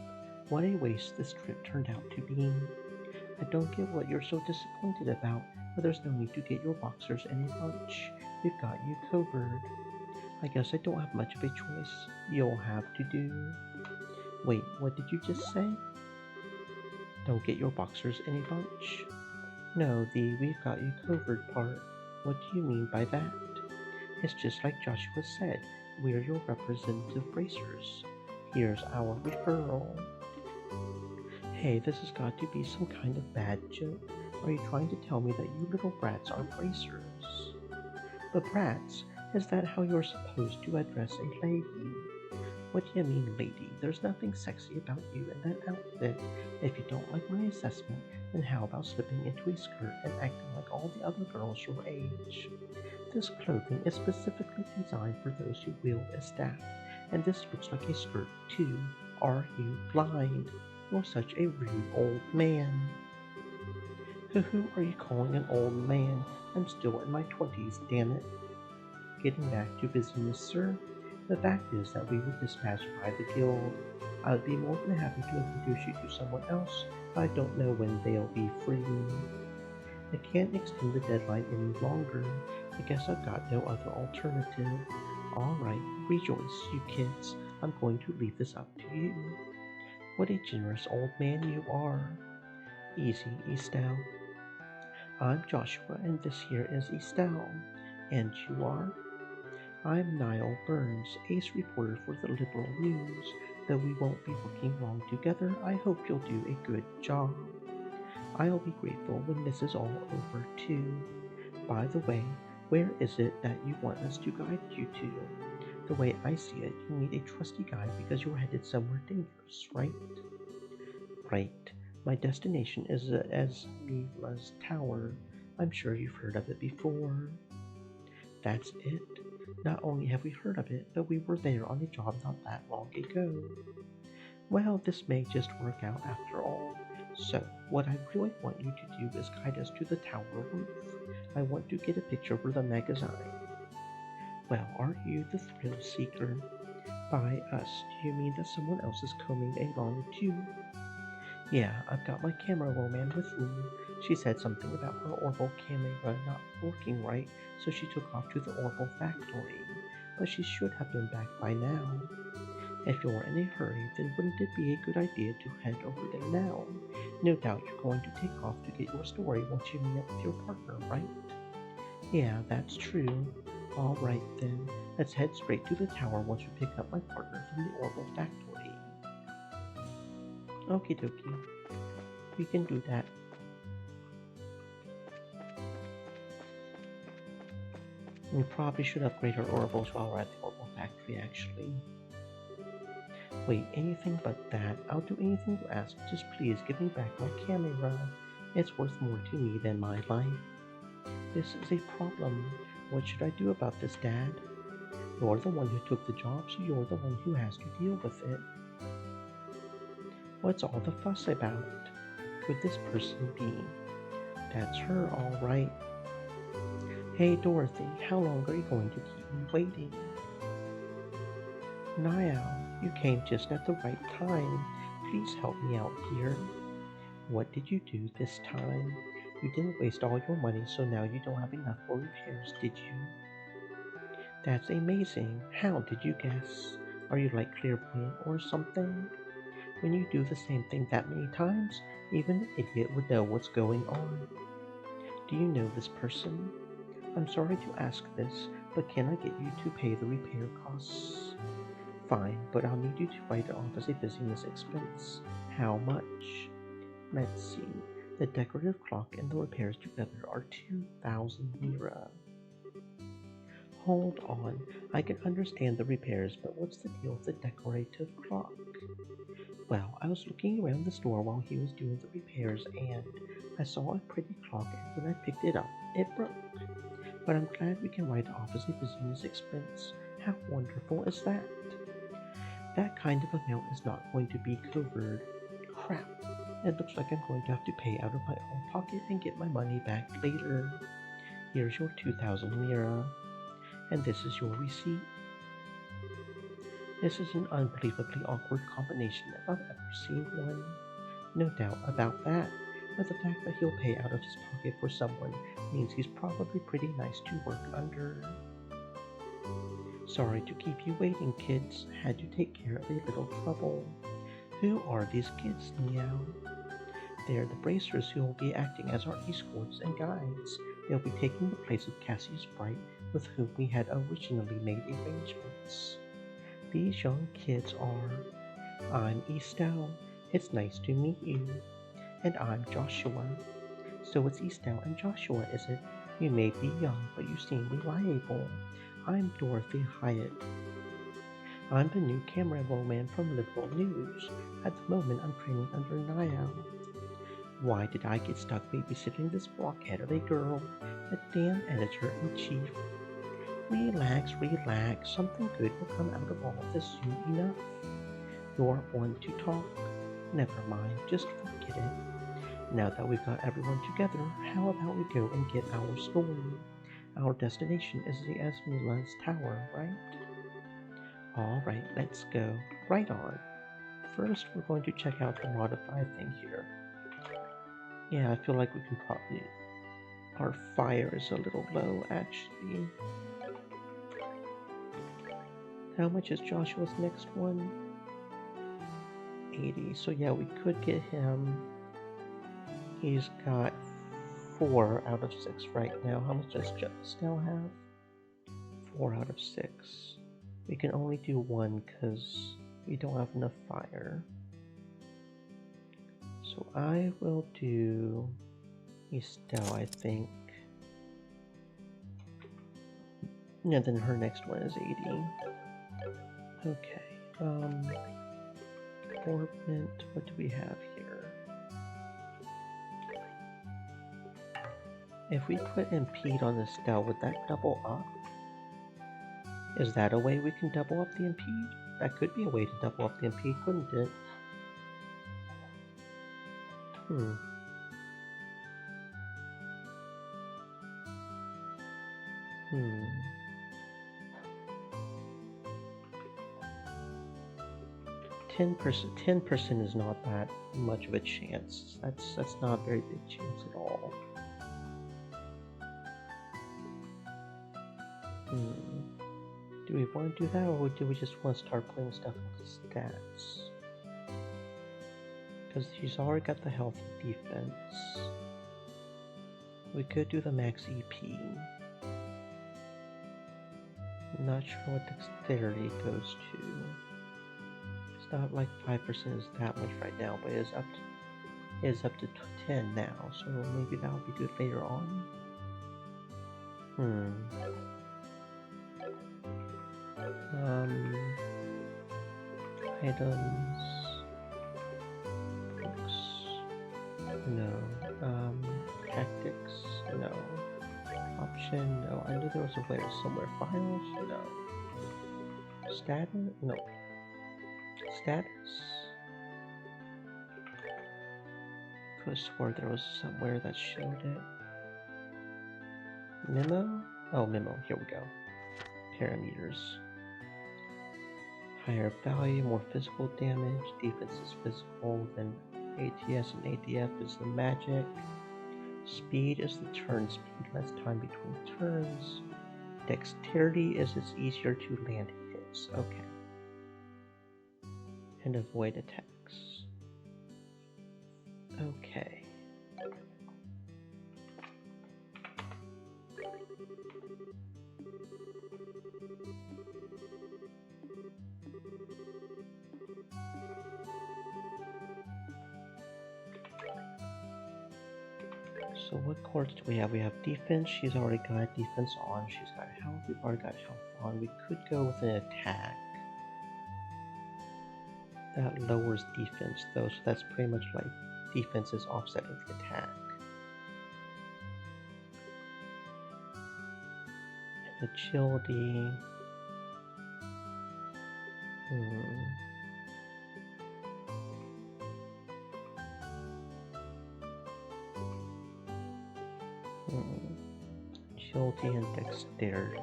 what a waste this trip turned out to be. I don't get what you're so disappointed about, but there's no need to get your boxers any lunch. We've got you covered. I guess I don't have much of a choice. You'll have to do... Wait, what did you just say? Don't get your boxers any lunch? No, the we've got you covered part. What do you mean by that? It's just like Joshua said, we're your representative bracers. Here's our referral. Hey, this has got to be some kind of bad joke. Are you trying to tell me that you little brats are bracers? The brats? Is that how you're supposed to address a lady? What do you mean, lady? There's nothing sexy about you in that outfit. If you don't like my assessment, then how about slipping into a skirt and acting like all the other girls your age? This clothing is specifically designed for those who wield a staff, and this looks like a skirt too. Are you blind? You're such a rude old man. Who are you calling an old man? I'm still in my 20s, damn it. Getting back to business, sir. The fact is that we were dispatched by the guild. I would be more than happy to introduce you to someone else, but I don't know when they'll be free. I can't extend the deadline any longer. I guess I've got no other alternative. Alright, rejoice, you kids. I'm going to leave this up to you. What a generous old man you are. Easy, Estelle. I'm Joshua, and this here is Estelle. And you are? I'm Niall Burns, ace reporter for the Liberal News. Though we won't be working long together, I hope you'll do a good job. I'll be grateful when this is all over, too. By the way, where is it that you want us to guide you to? The way I see it, you need a trusty guide because you're headed somewhere dangerous, right? Right. My destination is Esmila's Tower. I'm sure you've heard of it before. That's it. Not only have we heard of it, but we were there on a job not that long ago. Well, this may just work out after all. So, what I really want you to do is guide us to the tower roof. I want to get a picture for the magazine. Well, aren't you the thrill seeker? By us, do you mean that someone else is coming along too? Yeah, I've got my camera woman with me. She said something about her Orville camera not working right, so she took off to the Orville factory. But she should have been back by now. If you're in a hurry, then wouldn't it be a good idea to head over there now? No doubt you're going to take off to get your story once you meet up with your partner, right? Yeah, that's true. Alright then, let's head straight to the tower once we pick up my partner from the Orville factory. Okie dokie. We can do that. We probably should upgrade our Orville's while we're at the Orville factory, actually. Wait, anything but that. I'll do anything you ask. Just please give me back my camera. It's worth more to me than my life. This is a problem. What should I do about this, Dad? You're the one who took the job, so you're the one who has to deal with it. What's all the fuss about? Could this person be? That's her, all right. Hey, Dorothy, how long are you going to keep me waiting? Niall, you came just at the right time. Please help me out here. What did you do this time? You didn't waste all your money, so now you don't have enough for repairs, did you? That's amazing. How did you guess? Are you like clairvoyant or something? When you do the same thing that many times, even an idiot would know what's going on. Do you know this person? I'm sorry to ask this, but can I get you to pay the repair costs? Fine, but I'll need you to write it off as a business expense. How much? Let's see. The decorative clock and the repairs together are 2,000 lira. Hold on. I can understand the repairs, but what's the deal with the decorative clock? Well, I was looking around the store while he was doing the repairs, and I saw a pretty clock, and when I picked it up, it broke. But I'm glad we can write it off as a business expense. How wonderful is that? That kind of amount is not going to be covered. Crap. It looks like I'm going to have to pay out of my own pocket and get my money back later. Here's your 2,000 lira. And this is your receipt. This is an unbelievably awkward combination if I've ever seen one. No doubt about that, but the fact that he'll pay out of his pocket for someone means he's probably pretty nice to work under. Sorry to keep you waiting, kids. Had to take care of a little trouble. Who are these kids, Meow? They're the bracers who will be acting as our escorts and guides. They'll be taking the place of Cassius Bright, with whom we had originally made arrangements. These young kids are... I'm Estelle. It's nice to meet you. And I'm Joshua. So it's Estelle and Joshua, is it? You may be young, but you seem reliable. I'm Dorothy Hyatt. I'm the new camera woman from Liberal News. At the moment, I'm training under Niall. Why did I get stuck babysitting this blockhead of a girl? A damn editor-in-chief. Relax, relax. Something good will come out of all of this soon enough. You're one to talk. Never mind, just forget it. Now that we've got everyone together, how about we go and get our story? Our destination is the Esmula's Tower, right? Alright, let's go. Right on. First, we're going to check out the modify thing here. Yeah, I feel like we can probably... Our fire is a little low, actually. How much is Joshua's next one? 80. So yeah, we could get him. He's got 4 out of 6 right now. How much does Justel have? 4 out of 6. We can only do 1 because we don't have enough fire. So I will do Estelle, I think. And then her next one is 80. Okay. Orbment, what do we have here? If we put impede on the Estelle, would that double up? Is that a way we can double up the impede? That could be a way to double up the impede, couldn't it? Hmm. Hmm. 10% is not that much of a chance. That's not a very big chance at all. Do we want to do that, or do we just want to start putting stuff with the stats? Because he's already got the health and defense. We could do the max EP. I'm not sure what dexterity goes to. It's not like 5% is that much right now, but it is up to 10 now, so maybe that'll be good later on. Items. Books. No. Tactics. No. Option. No. I knew there was a way somewhere. Files. No. Status. No. Status. Could have swore there was somewhere that showed it. Memo? Oh, memo. Here we go. Parameters. Higher value, more physical damage. Defense is physical, then ATS and ADF is the magic. Speed is the turn speed, less time between turns. Dexterity is it's easier to land hits. Okay. And avoid attacks. Okay. So what chords do we have? We have defense. She's already got defense on. She's got health. We've already got health on. We could go with an attack. That lowers defense though, so that's pretty much like defense is offsetting the attack. And agility. Agility and dexterity.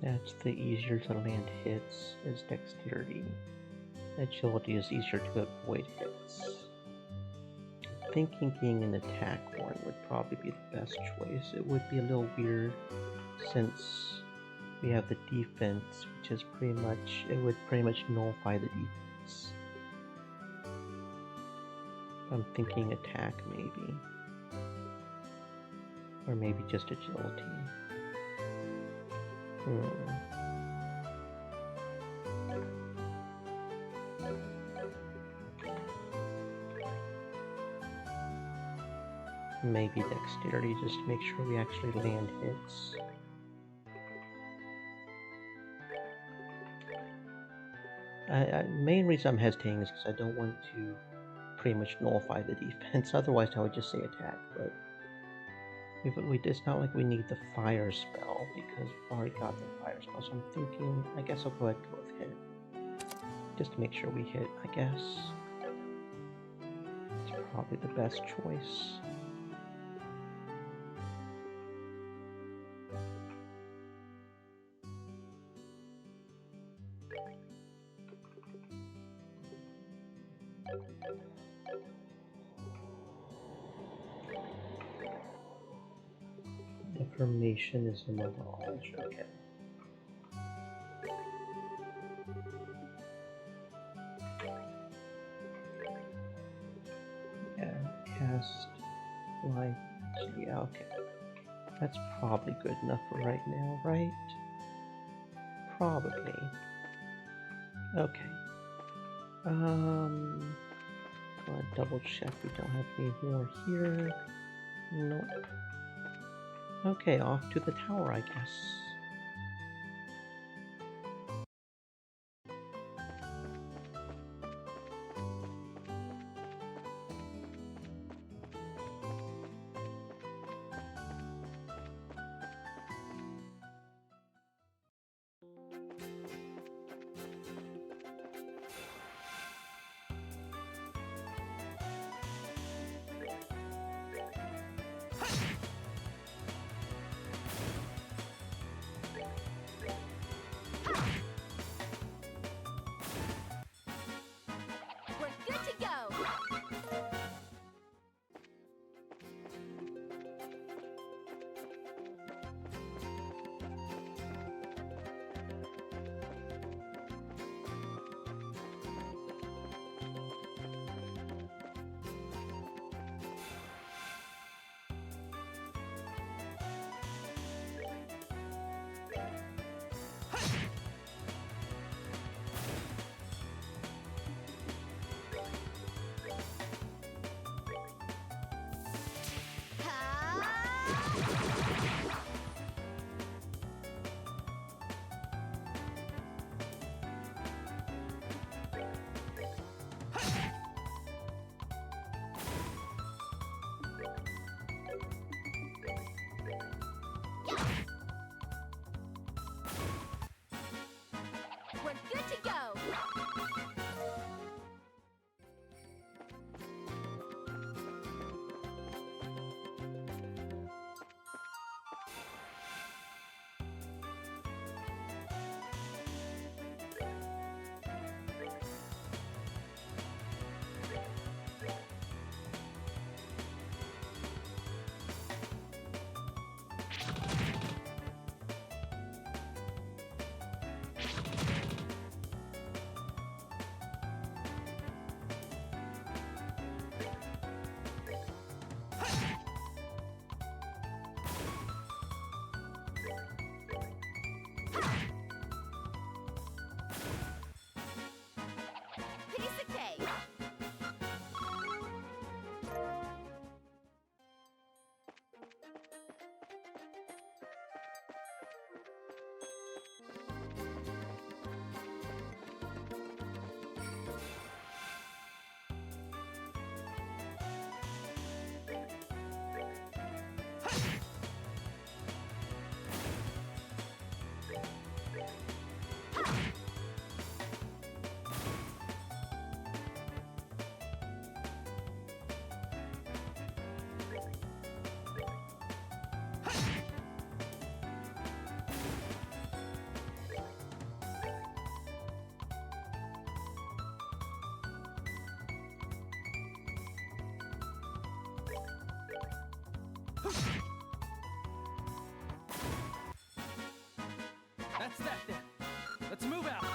That's the easier to land hits is dexterity. Agility is easier to avoid hits. Thinking being an attack one would probably be the best choice. It would be a little weird since we have the defense, which is pretty much, it would pretty much nullify the defense. I'm thinking attack maybe. Or maybe just agility. Maybe dexterity just to make sure we actually land hits. Main reason I'm hesitating is because I don't want to pretty much nullify the defense. Otherwise I would just say attack, but It's not like we need the fire spell because we've already got the fire spell. So I'm thinking, I guess I'll go ahead and go with hit. Just to make sure we hit, I guess. It's probably the best choice. Information is the knowledge. Okay. Yeah, cast light. Yeah, okay. That's probably good enough for right now, right? Probably. Okay. Go ahead, double check we don't have any more here. Nope. Okay, off to the tower, I guess. We're good to go. We're good to go. Piece of cake. That's that then. Let's move out.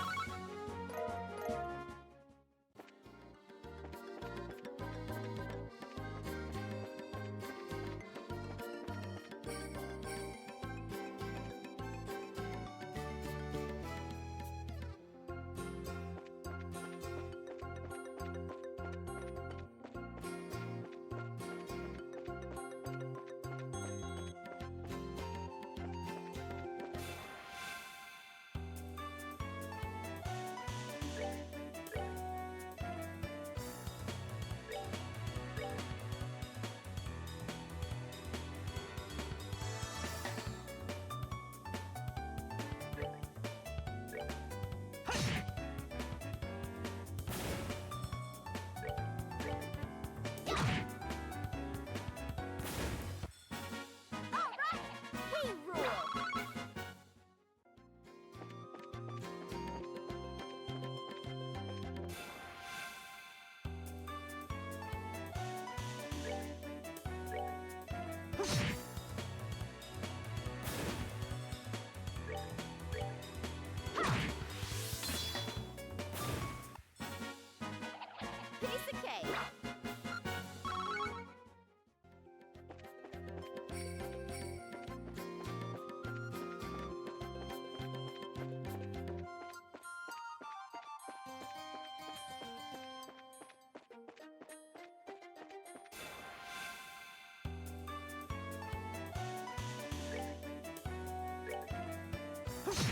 Alright,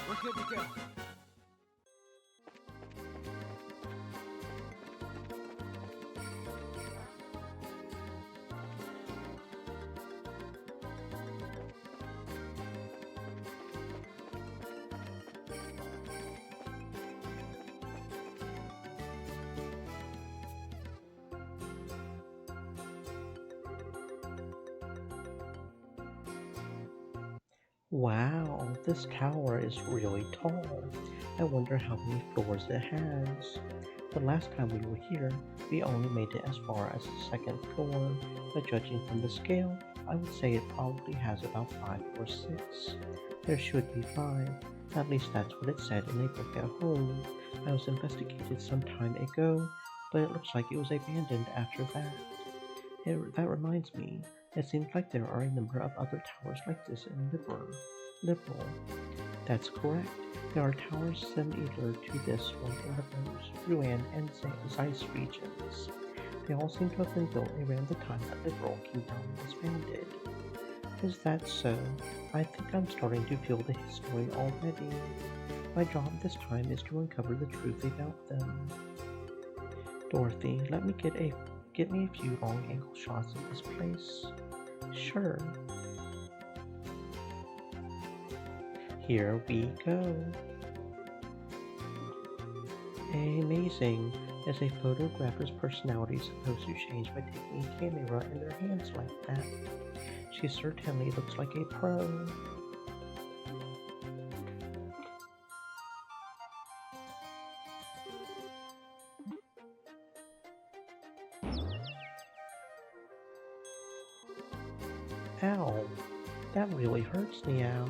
we're good to go. Wow, this tower is really tall. I wonder how many floors it has. The last time we were here, we only made it as far as the second floor, but judging from the scale, I would say it probably has about 5 or 6. There should be 5. At least that's what it said in a book at home. I was investigated some time ago, but it looks like it was abandoned after that. That reminds me, it seems like there are a number of other towers like this in Liberal. That's correct. There are towers similar to this one in the Rose, Ruan, and Zeiss regions. They all seem to have been built around the time that Liberal Kingdom was founded. Is that so? I think I'm starting to feel the history already. My job this time is to uncover the truth about them. Dorothy, let me get me a few long-angle shots of this place. Sure. Here we go. Amazing. Is a photographer's personality supposed to change by taking a camera in their hands like that? She certainly looks like a pro. Ow, that really hurts, Meow.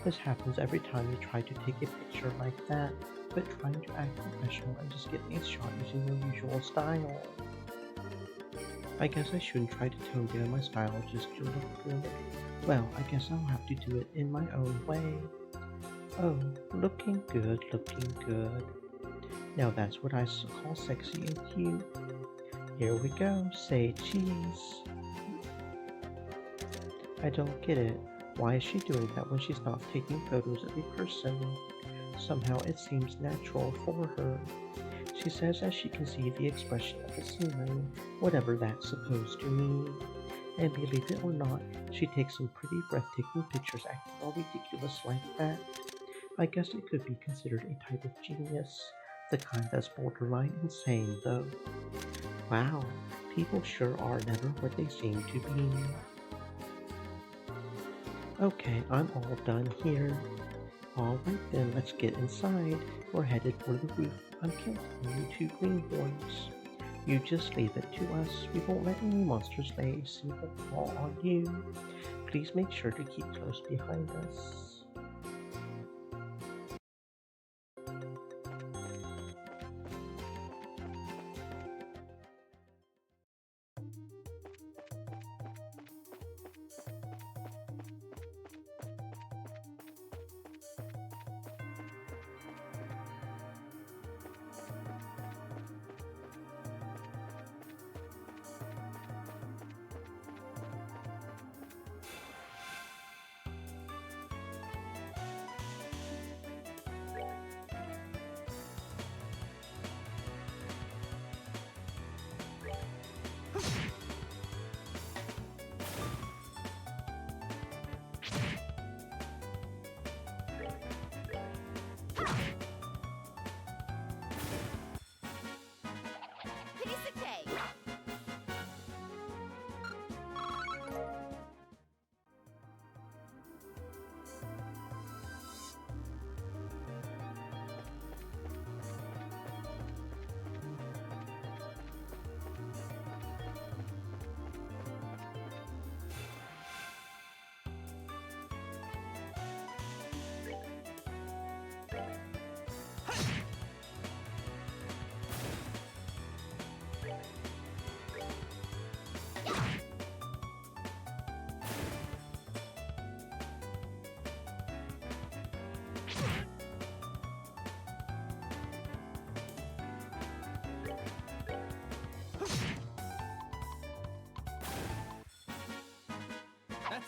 This happens every time you try to take a picture like that, but trying to act professional and just get a shot using your usual style. I guess I shouldn't try to tone down my style just to look good. Well, I guess I'll have to do it in my own way. Oh, looking good, looking good. Now that's what I call sexy and cute. Here we go, say cheese. I don't get it. Why is she doing that when she's not taking photos of a person? Somehow it seems natural for her. She says as she can see the expression of the scenery, whatever that's supposed to mean. And believe it or not, she takes some pretty breathtaking pictures acting all ridiculous like that. I guess it could be considered a type of genius, the kind that's borderline insane though. Wow, people sure are never what they seem to be. Okay, I'm all done here. Alright then, let's get inside. We're headed for the roof. I'm counting you 2 greenhorns. You just leave it to us. We won't let any monsters lay a single paw on you. Please make sure to keep close behind us.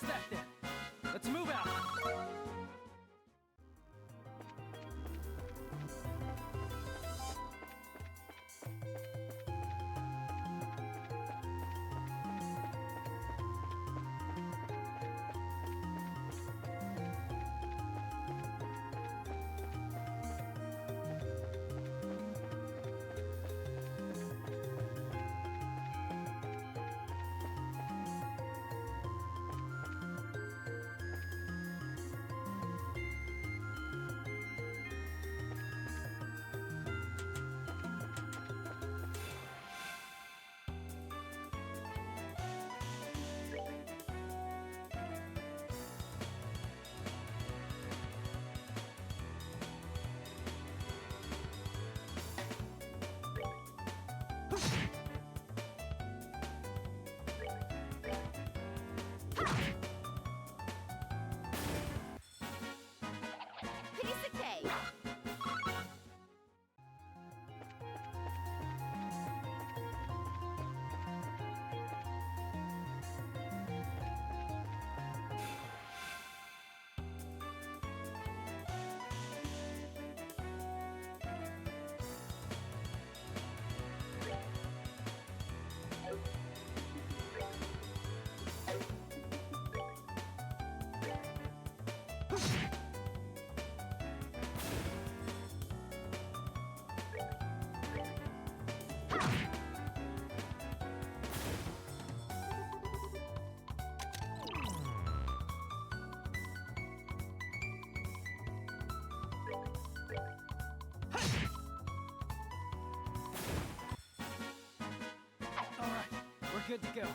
That's that then. Let's move out. Piece of cake. All right, we're good to go.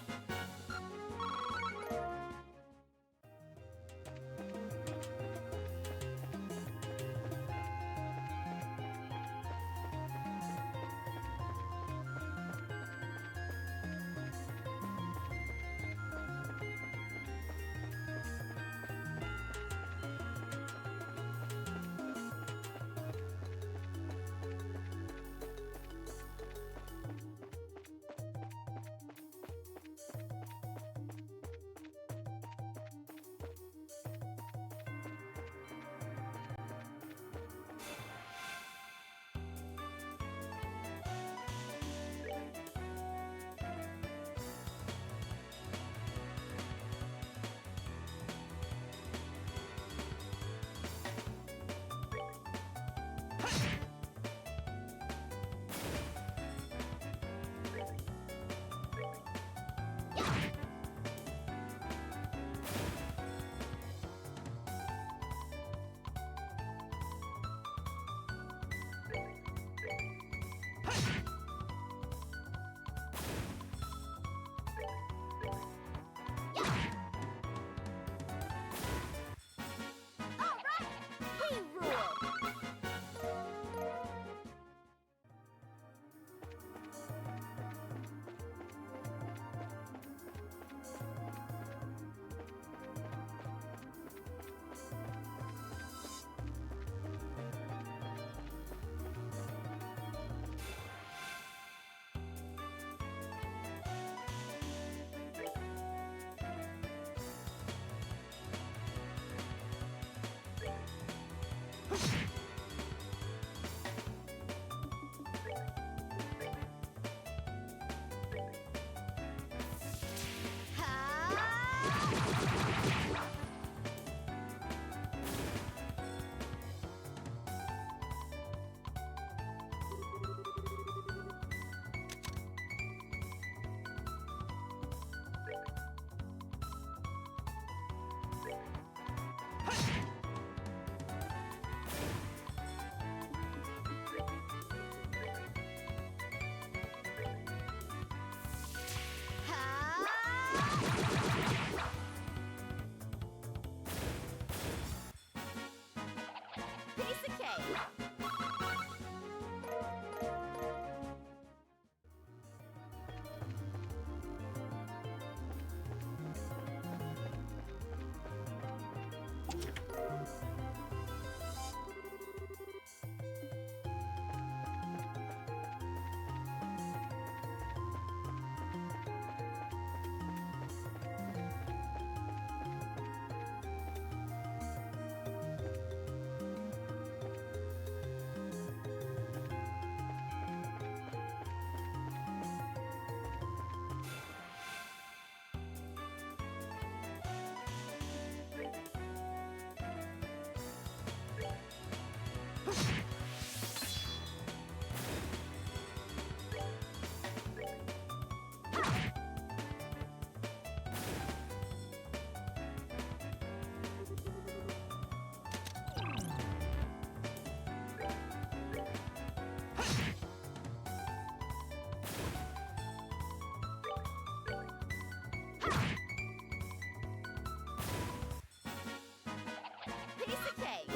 All right, we rule. Piece of cake.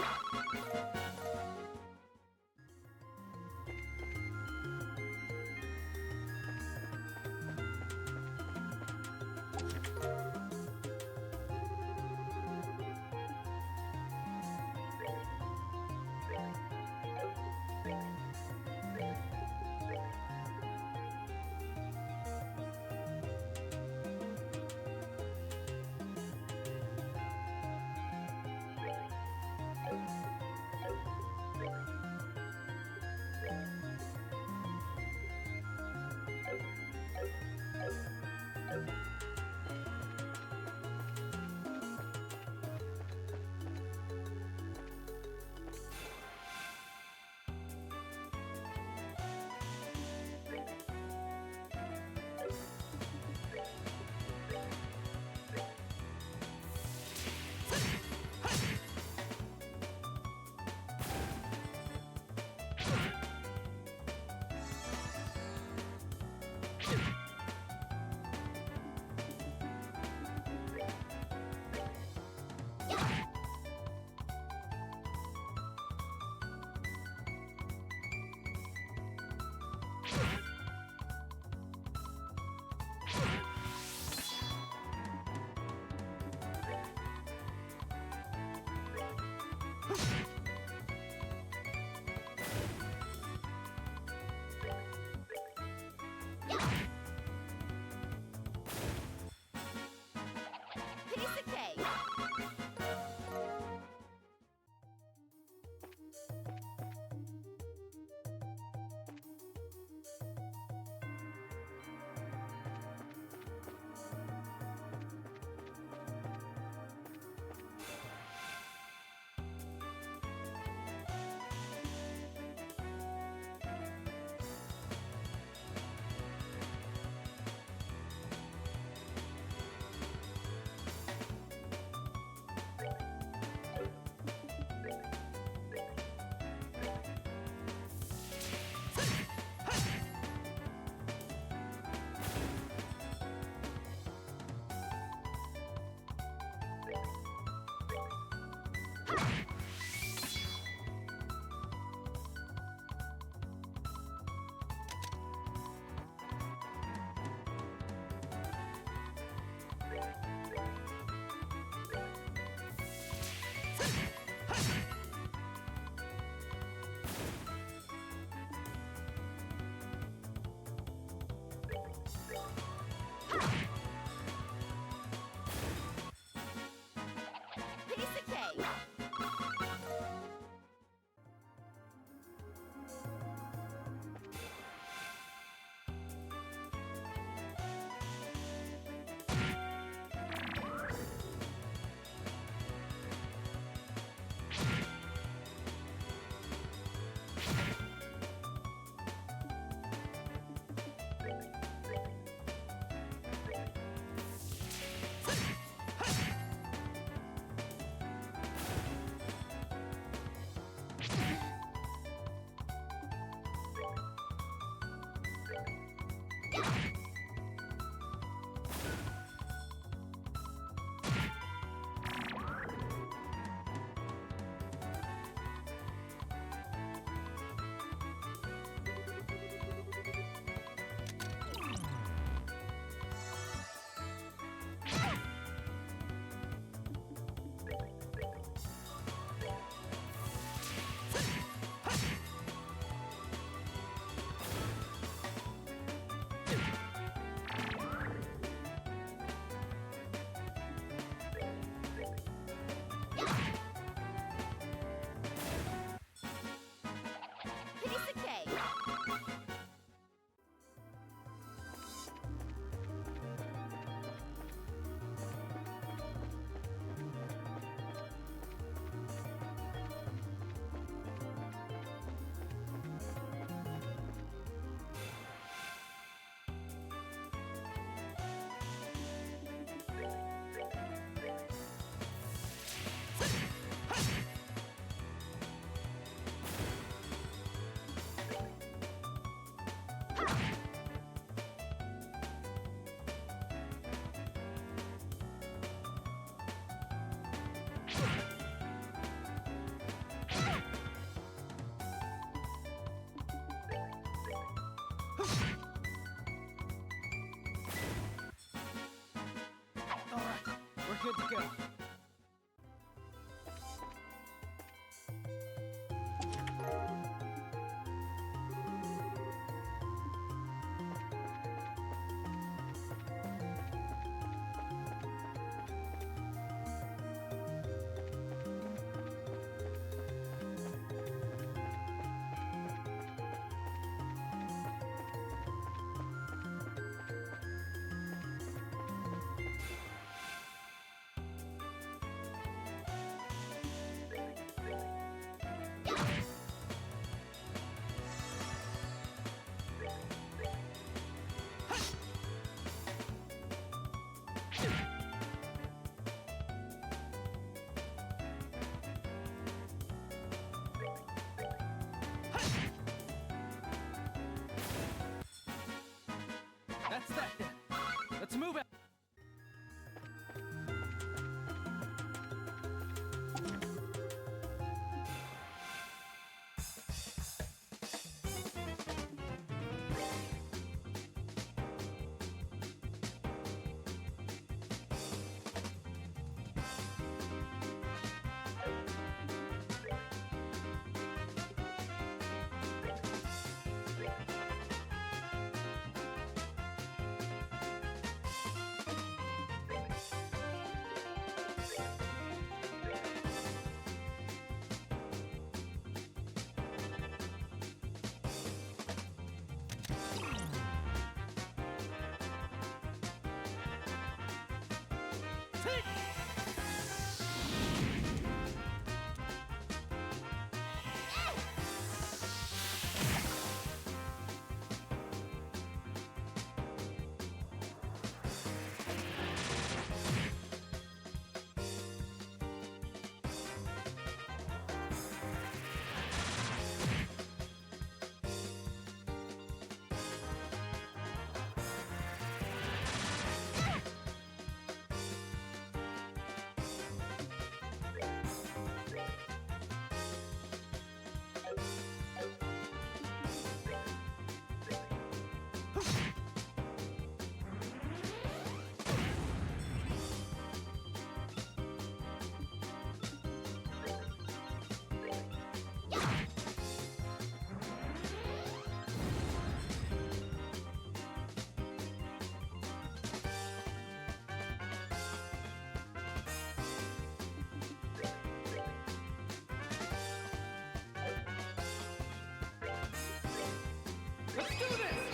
Let's do this!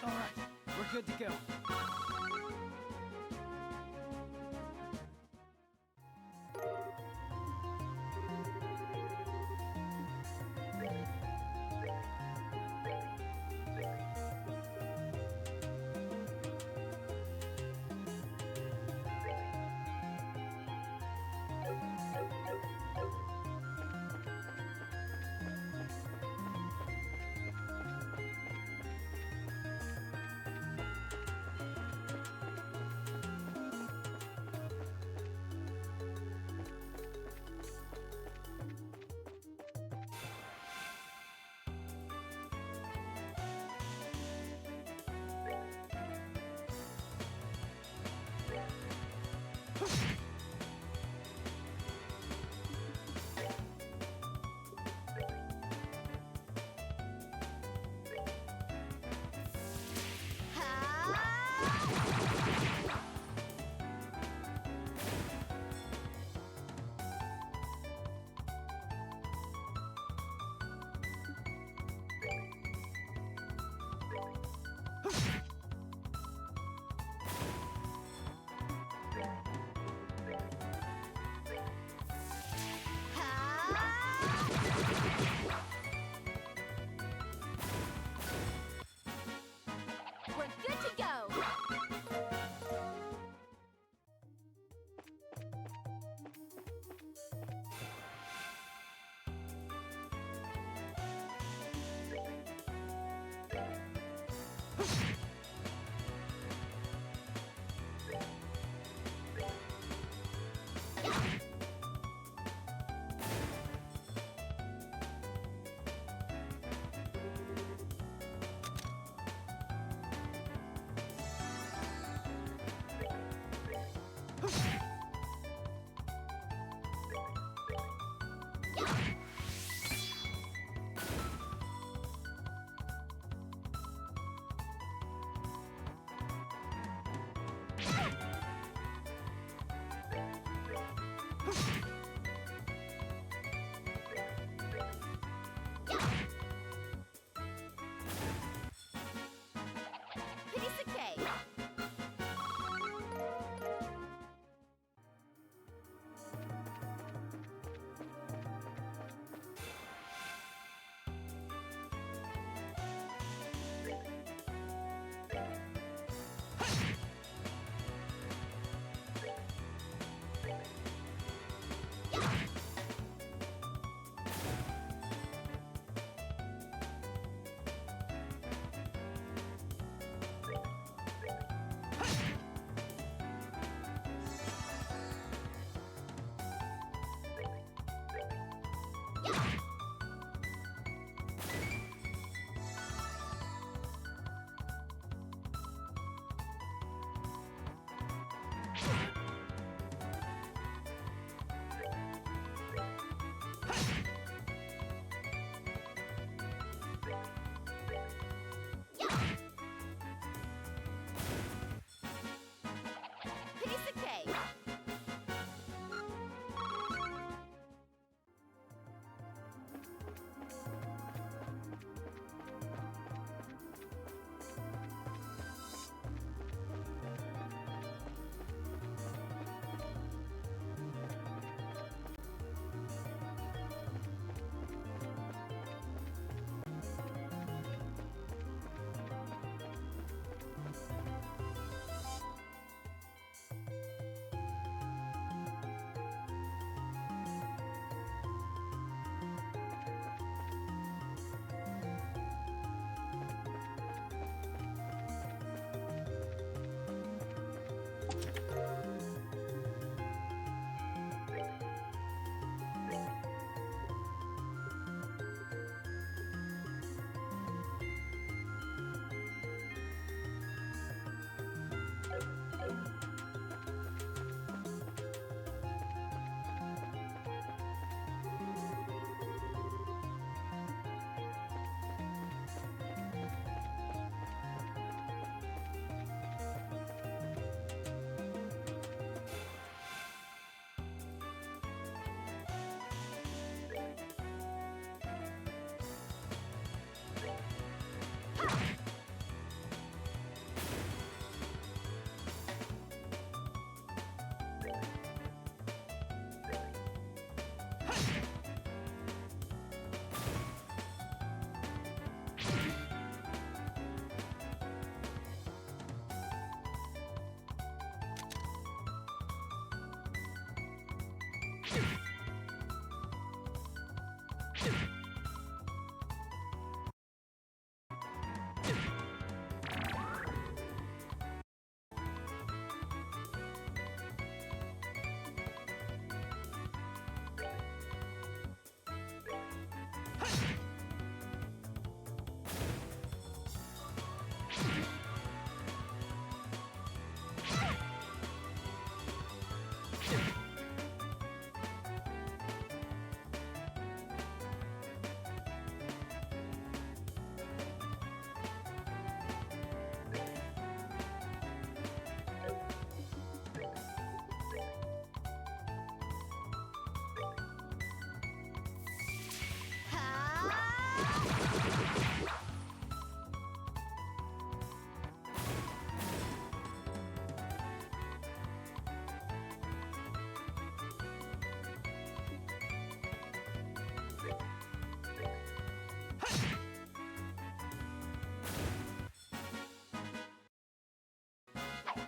All right, we're good to go.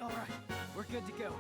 All right, we're good to go.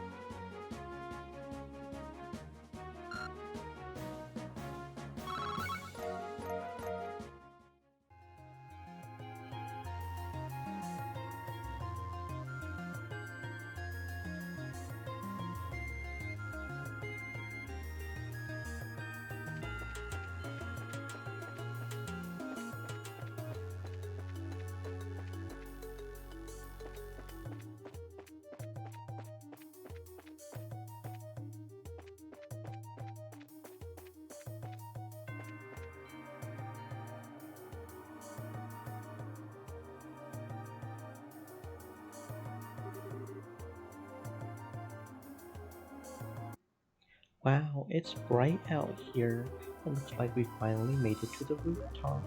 Wow, it's bright out here. It looks like we finally made it to the rooftop.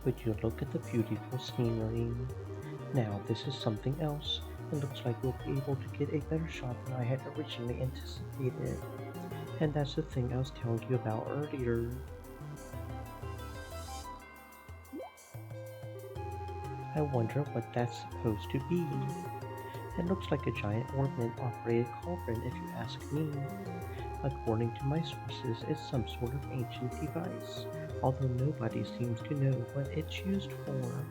Would you look at the beautiful scenery? Now, this is something else. It looks like we'll be able to get a better shot than I had originally anticipated. And that's the thing I was telling you about earlier. I wonder what that's supposed to be. It looks like a giant ornament-operated cauldron if you ask me. According to my sources, it's some sort of ancient device, although nobody seems to know what it's used for.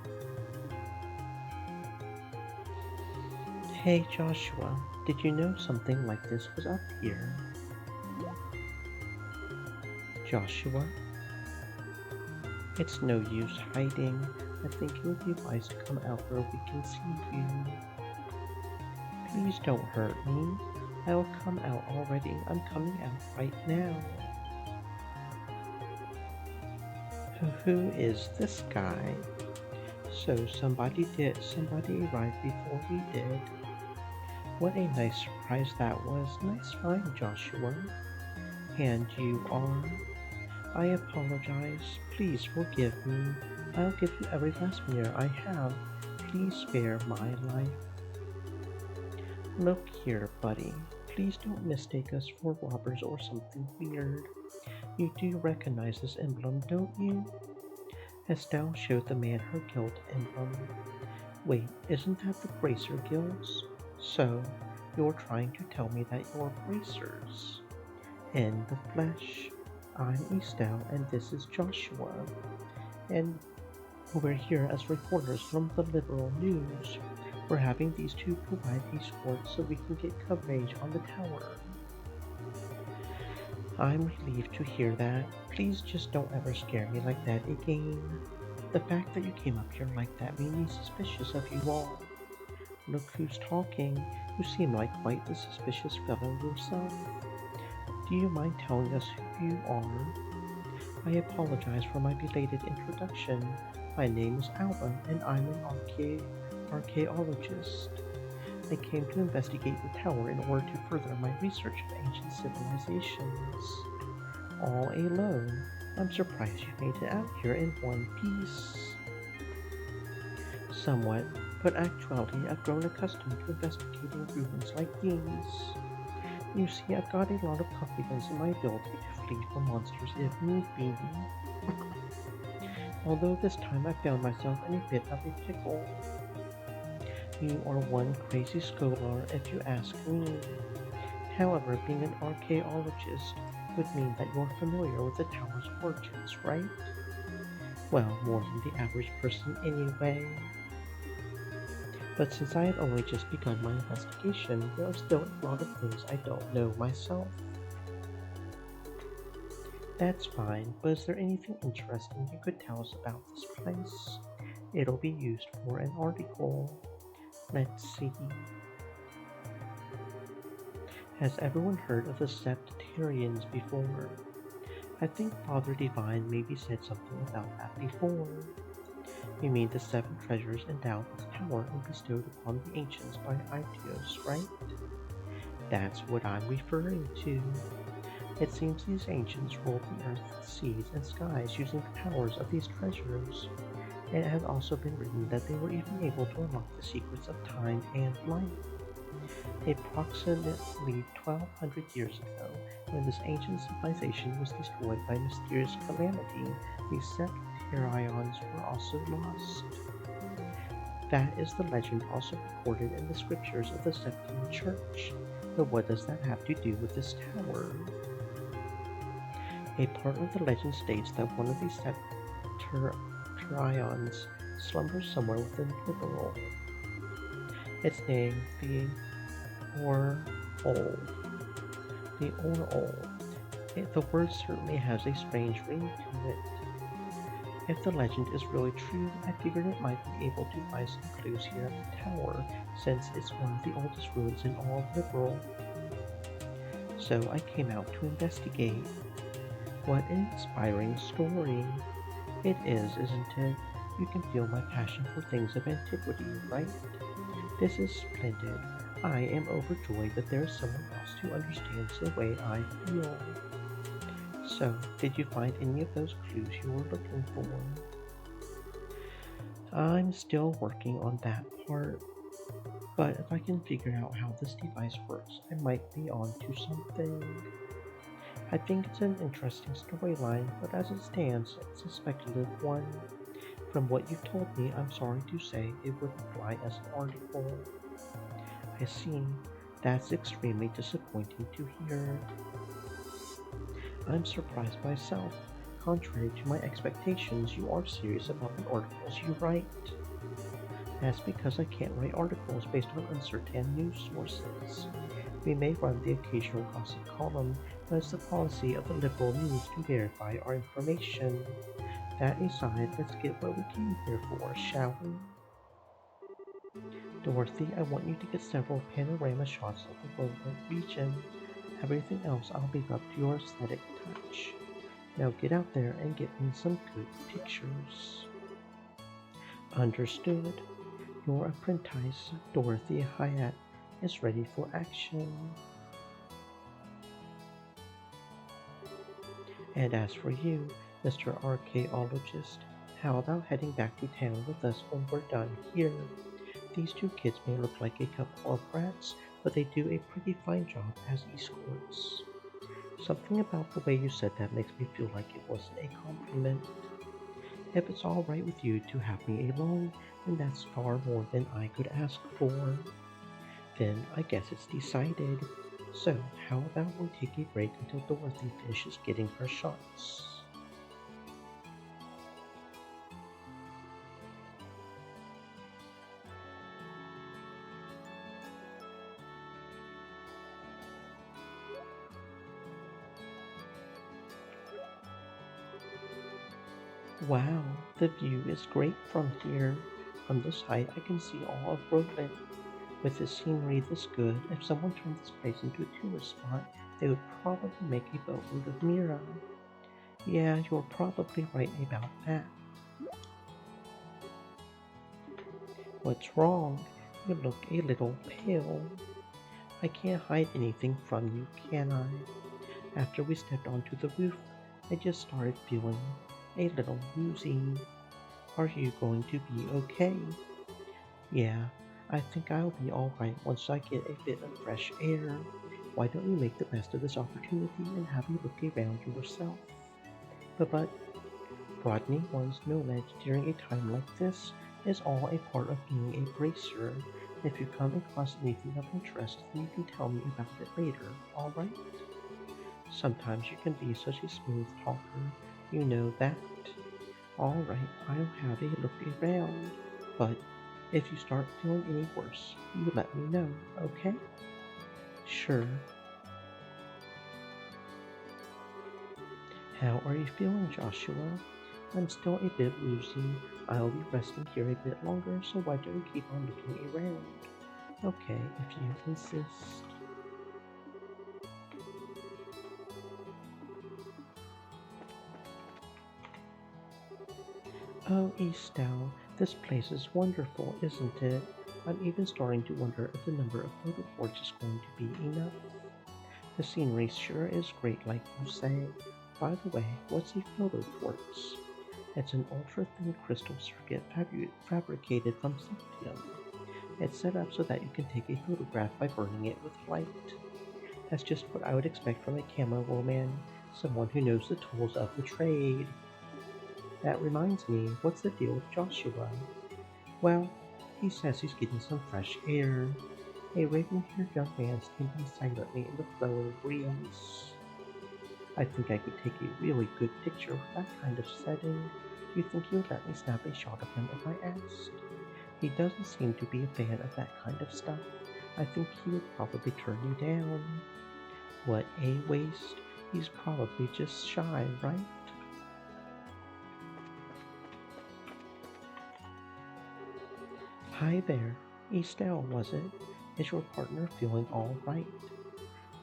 Hey Joshua, did you know something like this was up here? Joshua? It's no use hiding. I think it would be wise to come out where we can see you. Please don't hurt me. I'll come out already. I'm coming out right now. Who is this guy? So somebody arrived before we did. What a nice surprise that was. Nice find, Joshua. And you are? I apologize. Please forgive me. I'll give you every last mirror I have. Please spare my life. Look here, buddy. Please don't mistake us for robbers or something weird. You do recognize this emblem, don't you? Estelle showed the man her guild emblem. Wait, isn't that the Bracer Guilds? So, you're trying to tell me that you're bracers? In the flesh. I'm Estelle and this is Joshua. And we're here as reporters from the Liberal News. We're having these two provide escort so we can get coverage on the tower. I'm relieved to hear that. Please just don't ever scare me like that again. The fact that you came up here like that made me suspicious of you all. Look who's talking. You seem like quite the suspicious fellow yourself. Do you mind telling us who you are? I apologize for my belated introduction. My name is Alba and I'm an archaeologist. I came to investigate the tower in order to further my research of ancient civilizations. All alone, I'm surprised you made it out here in one piece. Somewhat, but actually I've grown accustomed to investigating ruins like these. You see, I've got a lot of confidence in my ability to flee from monsters if need be. Although this time I found myself in a bit of a pickle. You are one crazy scholar if you ask me. However, being an archaeologist would mean that you're familiar with the tower's origins, right? Well, more than the average person anyway. But since I have only just begun my investigation, there are still a lot of things I don't know myself. That's fine, but is there anything interesting you could tell us about this place? It'll be used for an article. Let's see. Has everyone heard of the Septarians before? I think Father Divine maybe said something about that before. You mean the 7 treasures endowed with power and bestowed upon the ancients by Aetius, right? That's what I'm referring to. It seems these ancients ruled the earth, seas, and skies using the powers of these treasures. It has also been written that they were even able to unlock the secrets of time and light. Approximately 1200 years ago, when this ancient civilization was destroyed by mysterious calamity, the Septarians were also lost. That is the legend also recorded in the scriptures of the Septine Church. But what does that have to do with this tower? A part of the legend states that one of these Septarians slumbers somewhere within the world. Its name, the Orol. The Orol. The word certainly has a strange ring to it. If the legend is really true, I figured it might be able to find some clues here at the tower, since it's one of the oldest ruins in all of Liberl. So I came out to investigate. What an inspiring story. It is, isn't it? You can feel my passion for things of antiquity, right? This is splendid. I am overjoyed that there is someone else who understands the way I feel. So, did you find any of those clues you were looking for? I'm still working on that part, but if I can figure out how this device works, I might be onto something. I think it's an interesting storyline, but as it stands, it's a speculative one. From what you've told me, I'm sorry to say it wouldn't fly as an article. I see. That's extremely disappointing to hear. I'm surprised myself. Contrary to my expectations, you are serious about the articles you write. That's because I can't write articles based on uncertain news sources. We may run the occasional gossip column, but it's the policy of the liberal news to verify our information. That aside, let's get what we came here for, shall we? Dorothy, I want you to get several panorama shots of the Lowland region. Everything else I'll leave up to your aesthetic touch. Now get out there and get me some good pictures. Understood. Your apprentice, Dorothy Hyatt, is ready for action. And as for you, Mr. Archaeologist, how about heading back to town with us when we're done here? These 2 kids may look like a couple of rats, but they do a pretty fine job as escorts. Something about the way you said that makes me feel like it wasn't a compliment. If it's alright with you to have me along, then that's far more than I could ask for. Then I guess it's decided. So, how about we take a break until Dorothy finishes getting her shots? Wow, the view is great from here. From this height, I can see all of Brooklyn. With the scenery this good, if someone turned this place into a tourist spot, they would probably make a boatload of Mira. Yeah, you're probably right about that. What's wrong? You look a little pale. I can't hide anything from you, can I? After we stepped onto the roof, I just started feeling a little woozy. Are you going to be okay? Yeah, I think I'll be alright once I get a bit of fresh air. Why don't you make the best of this opportunity and have a look around yourself? But broadening one's knowledge during a time like this is all a part of being a bracer. If you come across anything of interest, then you can tell me about it later, alright? Sometimes you can be such a smooth talker, you know that. Alright, I'll have a look around, but if you start feeling any worse, you let me know, okay? Sure. How are you feeling, Joshua? I'm still a bit woozy. I'll be resting here a bit longer, so why don't you keep on looking around? Okay, if you insist. Oh, Estelle, this place is wonderful, isn't it? I'm even starting to wonder if the number of photo ports is going to be enough. The scenery sure is great, like you say. By the way, what's a photo quartz? It's an ultra-thin crystal circuit fabricated from silicium. It's set up so that you can take a photograph by burning it with light. That's just what I would expect from a cameraman, someone who knows the tools of the trade. That reminds me, what's the deal with Joshua? Well, he says he's getting some fresh air. A raven-haired young man standing silently in the flowing breeze. I think I could take a really good picture with that kind of setting. Do you think he would let me snap a shot of him if I asked? He doesn't seem to be a fan of that kind of stuff. I think he would probably turn me down. What a waste. He's probably just shy, right? Hi there. Estelle, was it? Is your partner feeling all right?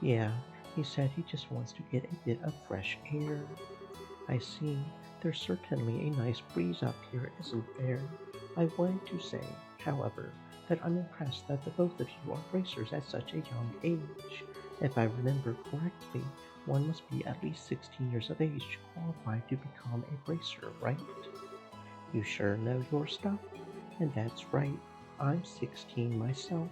Yeah, he said he just wants to get a bit of fresh air. I see. There's certainly a nice breeze up here, isn't there? I wanted to say, however, that I'm impressed that the both of you are racers at such a young age. If I remember correctly, one must be at least 16 years of age to qualify to become a racer, right? You sure know your stuff? And that's right, I'm 16 myself.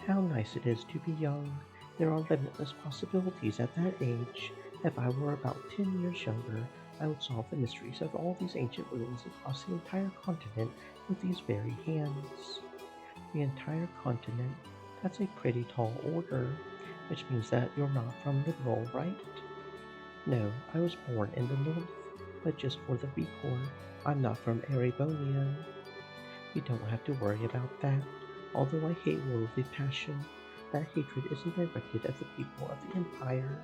How nice it is to be young. There are limitless possibilities at that age. If I were about 10 years younger, I would solve the mysteries of all these ancient ruins across the entire continent with these very hands. The entire continent? That's a pretty tall order, which means that you're not from Liberal, right? No, I was born in the north, but just for the record, I'm not from Erebonia. You don't have to worry about that. Although I hate war with a passion, that hatred isn't directed at the people of the Empire.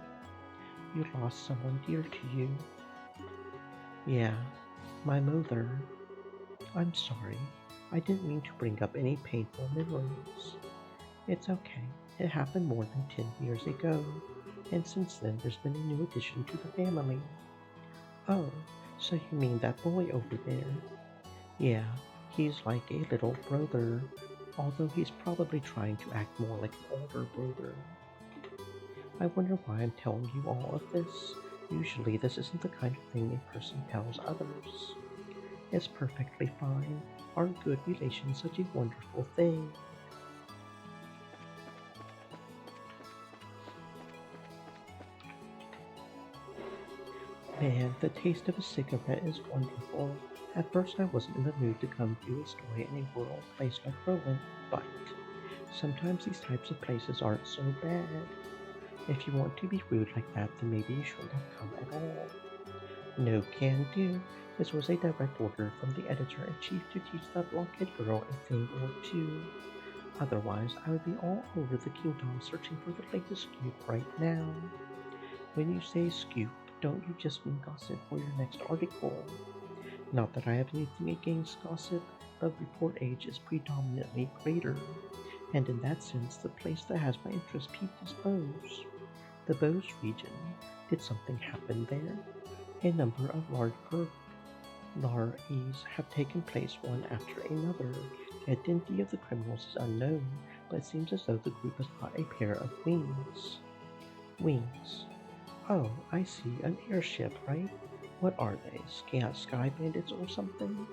You lost someone dear to you. Yeah, my mother. I'm sorry. I didn't mean to bring up any painful memories. It's okay. It happened more than 10 years ago, and since then there's been a new addition to the family. Oh, so you mean that boy over there? Yeah, he's like a little brother, although he's probably trying to act more like an older brother. I wonder why I'm telling you all of this. Usually this isn't the kind of thing a person tells others. It's perfectly fine. Aren't good relations such a wonderful thing? Man, the taste of a cigarette is wonderful. At first I wasn't in the mood to come do a story in a rural place like Rowan, but sometimes these types of places aren't so bad. If you want to be rude like that, then maybe you shouldn't have come at all. No can do. This was a direct order from the editor-in-chief to teach that blockhead girl a thing or two. Otherwise, I would be all over the kingdom searching for the latest scoop right now. When you say scoop, don't you just mean gossip for your next article? Not that I have anything against gossip, but report age is predominantly greater, and in that sense, the place that has my interest peaked is Bose. The Bose region. Did something happen there? A number of large burglaries have taken place one after another. The identity of the criminals is unknown, but it seems as though the group has got a pair of wings. Wings. Oh, I see, an airship, right? What are they, sky bandits or something?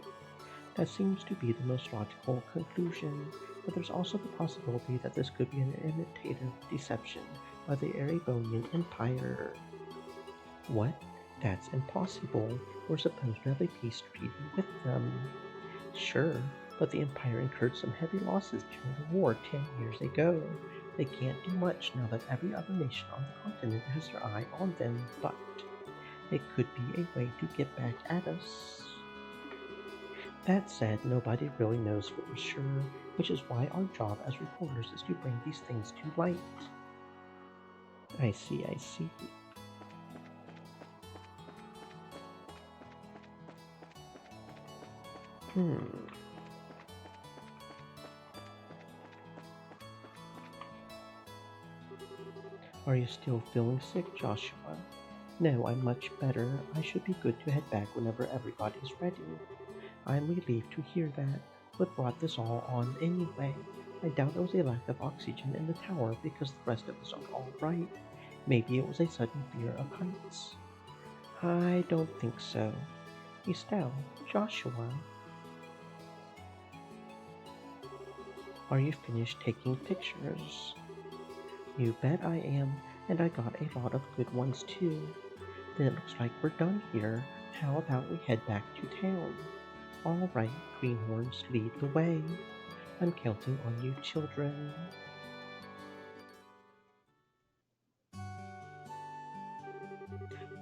That seems to be the most logical conclusion, but there's also the possibility that this could be an imitative deception by the Erebonian Empire. What? That's impossible. We're supposed to have a peace treaty with them. Sure, but the Empire incurred some heavy losses during the war 10 years ago. They can't do much now that every other nation on the continent has their eye on them, but it could be a way to get back at us. That said, nobody really knows for sure, which is why our job as reporters is to bring these things to light. I see. Are you still feeling sick, Joshua? No, I'm much better. I should be good to head back whenever everybody's ready. I'm relieved to hear that. What brought this all on anyway? I doubt it was a lack of oxygen in the tower because the rest of us are all right. Maybe it was a sudden fear of heights. I don't think so. Estelle, Joshua. Are you finished taking pictures? You bet I am, and I got a lot of good ones too. Then it looks like we're done here. How about we head back to town? All right, greenhorns, lead the way. I'm counting on you, children.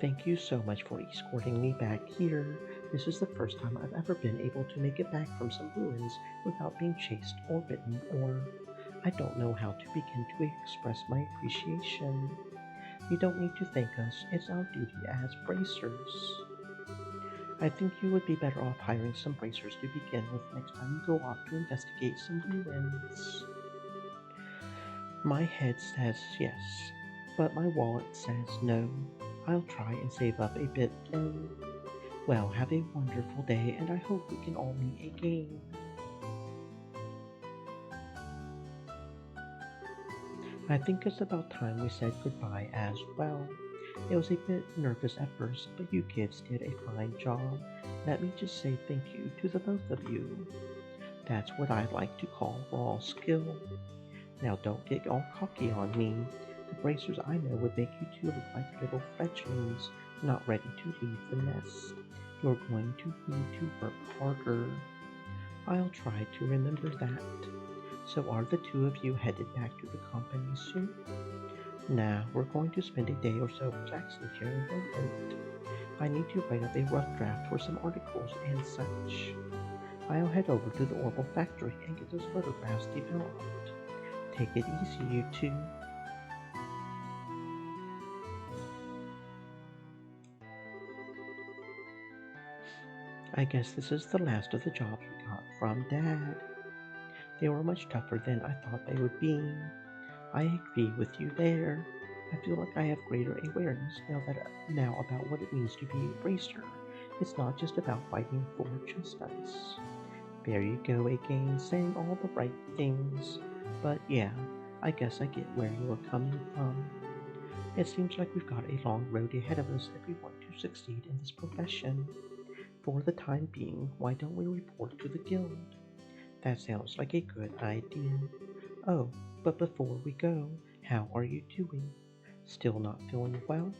Thank you so much for escorting me back here. This is the first time I've ever been able to make it back from some ruins without being chased or bitten, or I don't know how to begin to express my appreciation. You don't need to thank us. It's our duty as bracers. I think you would be better off hiring some bracers to begin with next time you go off to investigate some ruins. My head says yes, but my wallet says no. I'll try and save up a bit though. Well, have a wonderful day, and I hope we can all meet again. I think it's about time we said goodbye as well. It was a bit nervous at first, but you kids did a fine job. Let me just say thank you to the both of you. That's what I like to call raw skill. Now don't get all cocky on me. The bracers I know would make you two look like little fledglings, not ready to leave the nest. You're going to need to work harder. I'll try to remember that. So are the two of you headed back to the company soon? Nah, we're going to spend a day or so relaxing here in London. I need to write up a rough draft for some articles and such. I'll head over to the Orbital factory and get those photographs developed. Take it easy, you two. I guess this is the last of the jobs we got from Dad. They were much tougher than I thought they would be. I agree with you there. I feel like I have greater awareness now about what it means to be a bracer. It's not just about fighting for justice. There you go again, saying all the right things. But yeah, I guess I get where you are coming from. It seems like we've got a long road ahead of us if we want to succeed in this profession. For the time being, why don't we report to the guild? That sounds like a good idea. Oh, but before we go, how are you doing? Still not feeling well?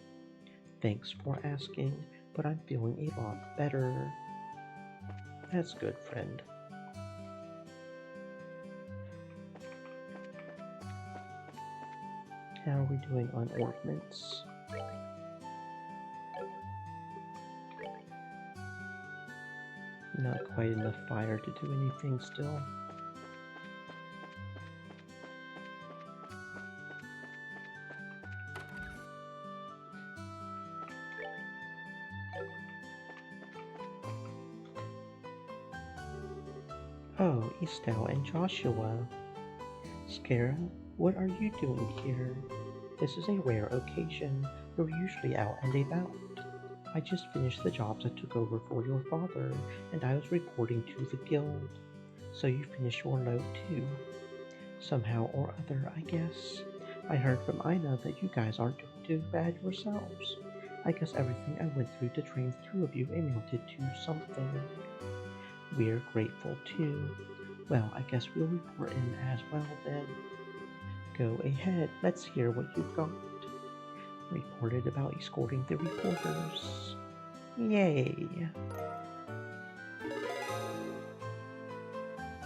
Thanks for asking, but I'm feeling a lot better. That's good, friend. How are we doing on ordnance? Not quite enough fire to do anything still. Oh, Estelle and Joshua. Scara, what are you doing here? This is a rare occasion. You're usually out and about. I just finished the jobs I took over for your father, and I was reporting to the guild. So you finished your load too. Somehow or other, I guess. I heard from Ina that you guys aren't doing too bad yourselves. I guess everything I went through to train the two of you amounted to something. We're grateful too. Well, I guess we'll report in as well then. Go ahead, let's hear what you've got. Reported about escorting the reporters. Yay!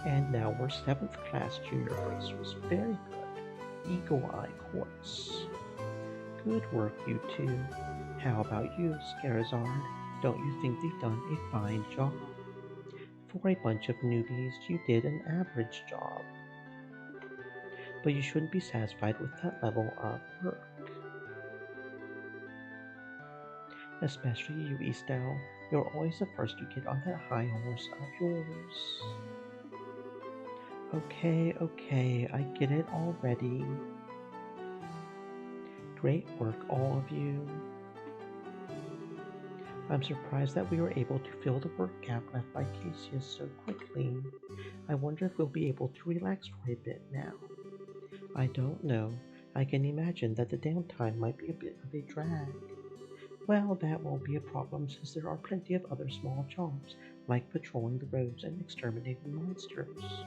And now we're 7th class junior racers. Very good. Eagle Eye Course. Good work, you two. How about you, Scarizard? Don't you think they've done a fine job? For a bunch of newbies, you did an average job. But you shouldn't be satisfied with that level of work. Especially you, Estelle. You're always the first to get on that high horse of yours. Okay, I get it already. Great work, all of you. I'm surprised that we were able to fill the work gap left by Cassius so quickly. I wonder if we'll be able to relax for a bit now. I don't know. I can imagine that the downtime might be a bit of a drag. Well, that won't be a problem since there are plenty of other small jobs, like patrolling the roads and exterminating monsters.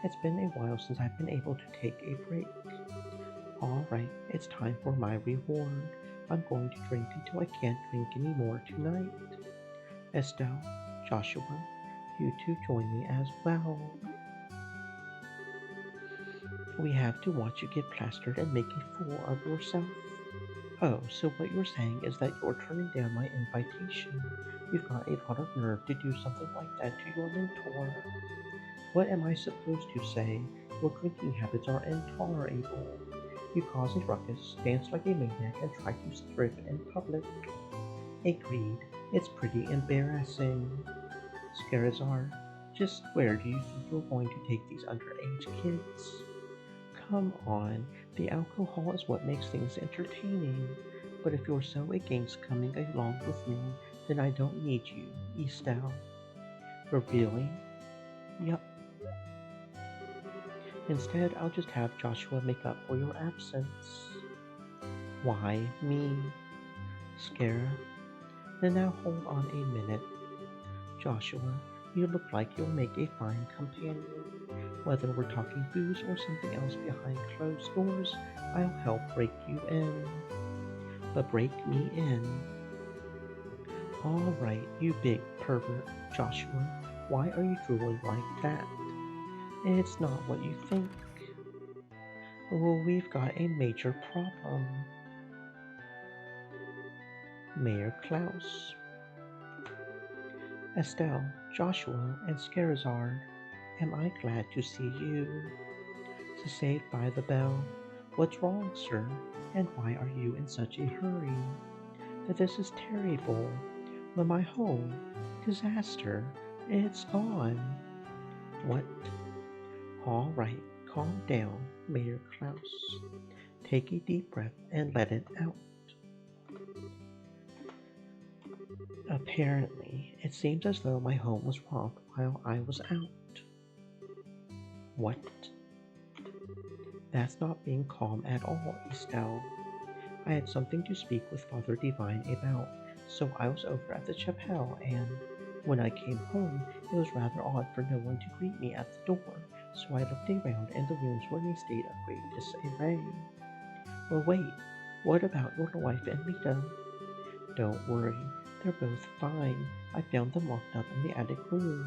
It's been a while since I've been able to take a break. Alright, it's time for my reward. I'm going to drink until I can't drink anymore tonight. Estelle, Joshua, you two join me as well. We have to watch you get plastered and make a fool of yourself. Oh, so what you're saying is that you're turning down my invitation. You've got a lot of nerve to do something like that to your mentor. What am I supposed to say? Your drinking habits are intolerable. You cause a ruckus, dance like a maniac, and try to strip in public. Agreed. It's pretty embarrassing. Scarizard, just where do you think you're going to take these underage kids? Come on, the alcohol is what makes things entertaining. But if you're so against coming along with me, then I don't need you, Estelle. Really? Yup. Instead, I'll just have Joshua make up for your absence. Why me? Scara? Then now hold on a minute. Joshua, you look like you'll make a fine companion. Whether we're talking booze or something else behind closed doors, I'll help break you in. But break me in. Alright, you big pervert, Joshua. Why are you drooling like that? It's not what you think. Oh, we've got a major problem. Mayor Klaus. Estelle, Joshua, and Scarizard, am I glad to see you. To Saved by the Bell. What's wrong, sir? And why are you in such a hurry? This is terrible. But my home, disaster, it's gone. What? All right, calm down, Mayor Klaus. Take a deep breath and let it out. Apparently, it seems as though my home was robbed while I was out. What? That's not being calm at all, Estelle. I had something to speak with Father Divine about, so I was over at the chapel, and when I came home, it was rather odd for no one to greet me at the door, so I looked around and the rooms were in a state of great disarray. Well, wait, what about your wife and Rita? Don't worry, they're both fine. I found them locked up in the attic room.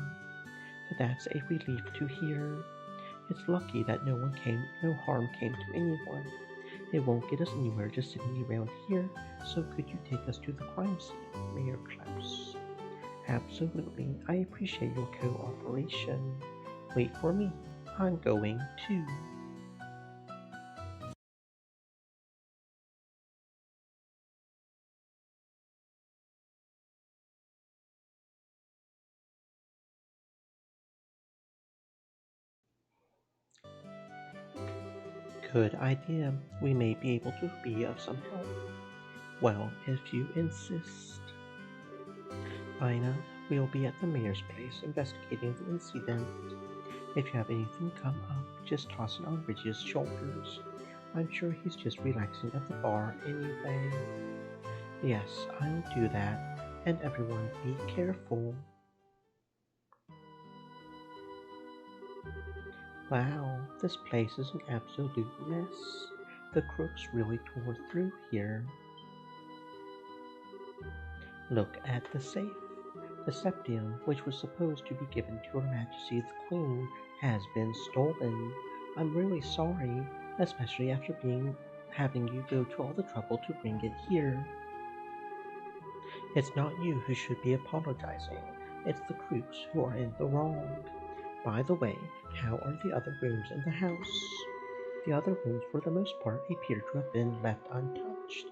But that's a relief to hear. It's lucky that no harm came to anyone. It won't get us anywhere just sitting around here, so could you take us to the crime scene, Mayor Klaus? Absolutely, I appreciate your cooperation. Wait for me, I'm going too. Good idea. We may be able to be of some help. Well, if you insist. Ina, we'll be at the mayor's place investigating the incident. If you have anything come up, just toss it on Ridge's shoulders. I'm sure he's just relaxing at the bar anyway. Yes, I'll do that. And everyone be careful. Wow, this place is an absolute mess. The crooks really tore through here. Look at the safe. The septium, which was supposed to be given to Her Majesty the Queen, has been stolen. I'm really sorry, especially after having you go to all the trouble to bring it here. It's not you who should be apologizing. It's the Crooks who are in the wrong. By the way, how are the other rooms in the house? The other rooms, for the most part, appear to have been left untouched.